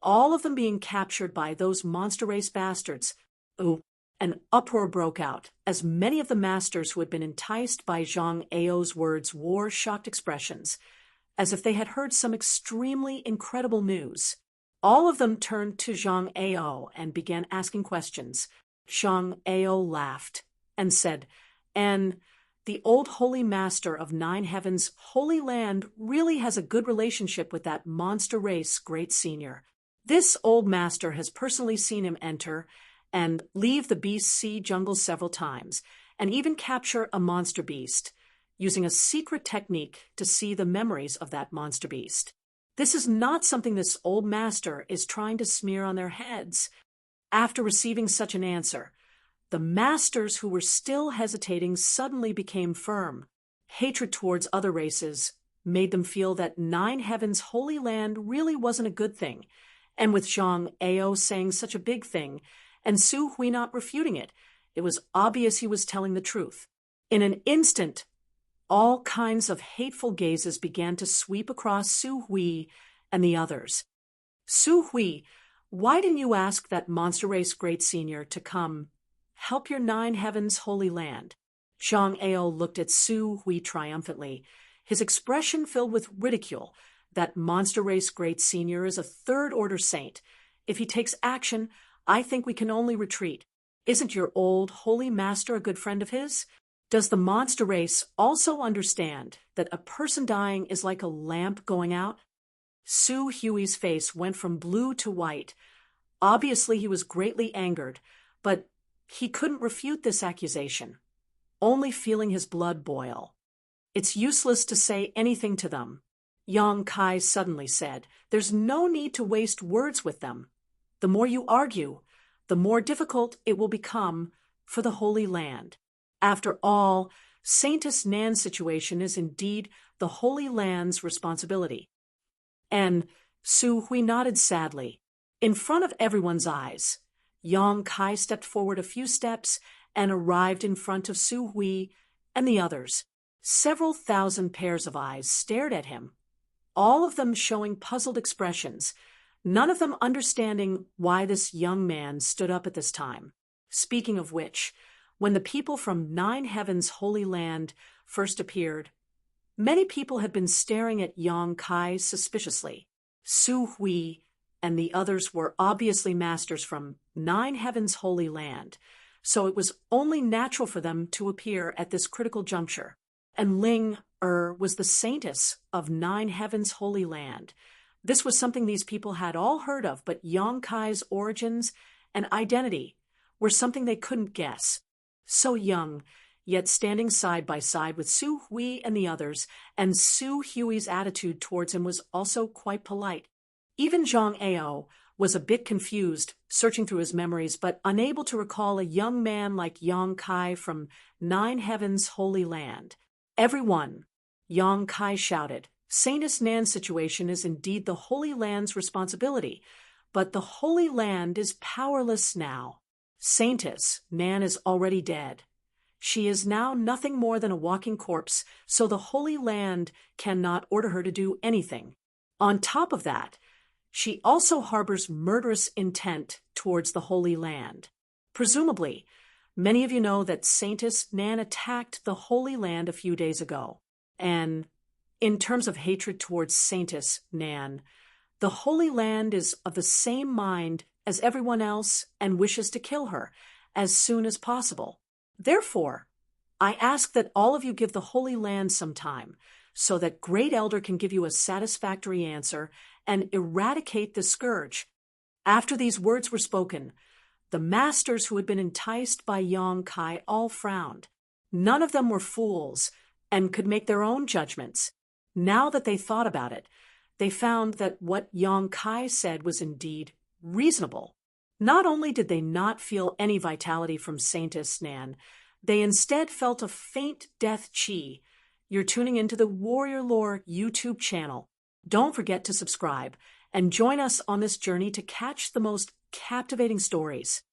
all of them being captured by those monster race bastards. Ooh, an uproar broke out, as many of the masters who had been enticed by Zhang Ao's words wore shocked expressions, as if they had heard some extremely incredible news. All of them turned to Zhang Ao and began asking questions. Zhang Ao laughed and said, And the old holy master of 9 heavens' holy land really has a good relationship with that monster race great senior. This old master has personally seen him enter and leave the beast sea jungle several times, and even capture a monster beast. using a secret technique to see the memories of that monster beast. This is not something this old master is trying to smear on their heads. After receiving such an answer, the masters who were still hesitating suddenly became firm. Hatred towards other races made them feel that Nine Heavens' Holy Land really wasn't a good thing. And with Zhang Ao saying such a big thing, and Su Hui not refuting it, it was obvious he was telling the truth. In an instant, all kinds of hateful gazes began to sweep across Su Hui and the others. Su Hui, why didn't you ask that monster race great senior to come help your Nine Heavens Holy Land? Zhang Ao looked at Su Hui triumphantly, his expression filled with ridicule. That monster race great senior is a third-order saint. If he takes action, I think we can only retreat. Isn't your old holy master a good friend of his? Does the monster race also understand that a person dying is like a lamp going out? Su Hui's face went from blue to white. Obviously, he was greatly angered, but he couldn't refute this accusation, only feeling his blood boil. It's useless to say anything to them, Yang Kai suddenly said. There's no need to waste words with them. The more you argue, the more difficult it will become for the Holy Land. After all, Saintess Nan's situation is indeed the Holy Land's responsibility. And Su Hui nodded sadly. In front of everyone's eyes, Yang Kai stepped forward a few steps and arrived in front of Su Hui and the others. Several thousand pairs of eyes stared at him, all of them showing puzzled expressions, none of them understanding why this young man stood up at this time. Speaking of which, when the people from Nine Heavens Holy Land first appeared, many people had been staring at Yang Kai suspiciously. Su Hui and the others were obviously masters from Nine Heavens Holy Land, so it was only natural for them to appear at this critical juncture. And Ling was the saintess of Nine Heavens Holy Land. This was something these people had all heard of, but Yang Kai's origins and identity were something they couldn't guess. So young, yet standing side by side with Su Hui and the others, and Su Hui's attitude towards him was also quite polite. Even Zhang Ao was a bit confused, searching through his memories, but unable to recall a young man like Yang Kai from Nine Heavens Holy Land. Everyone, Yang Kai shouted, Saintess Nan's situation is indeed the Holy Land's responsibility, but the Holy Land is powerless now. Saintess Nan is already dead. She is now nothing more than a walking corpse, so the Holy Land cannot order her to do anything. On top of that, she also harbors murderous intent towards the Holy Land. Presumably, many of you know that Saintess Nan attacked the Holy Land a few days ago. And in terms of hatred towards Saintess Nan, the Holy Land is of the same mind as everyone else and wishes to kill her as soon as possible. Therefore, I ask that all of you give the Holy Land some time so that Great Elder can give you a satisfactory answer and eradicate the scourge. After these words were spoken, the masters who had been enticed by Yang Kai all frowned. None of them were fools and could make their own judgments. Now that they thought about it, they found that what Yang Kai said was indeed reasonable. Not only did they not feel any vitality from Saintess Nan, they instead felt a faint death chi. You're tuning into the Warrior Lore YouTube channel. Don't forget to subscribe and join us on this journey to catch the most captivating stories.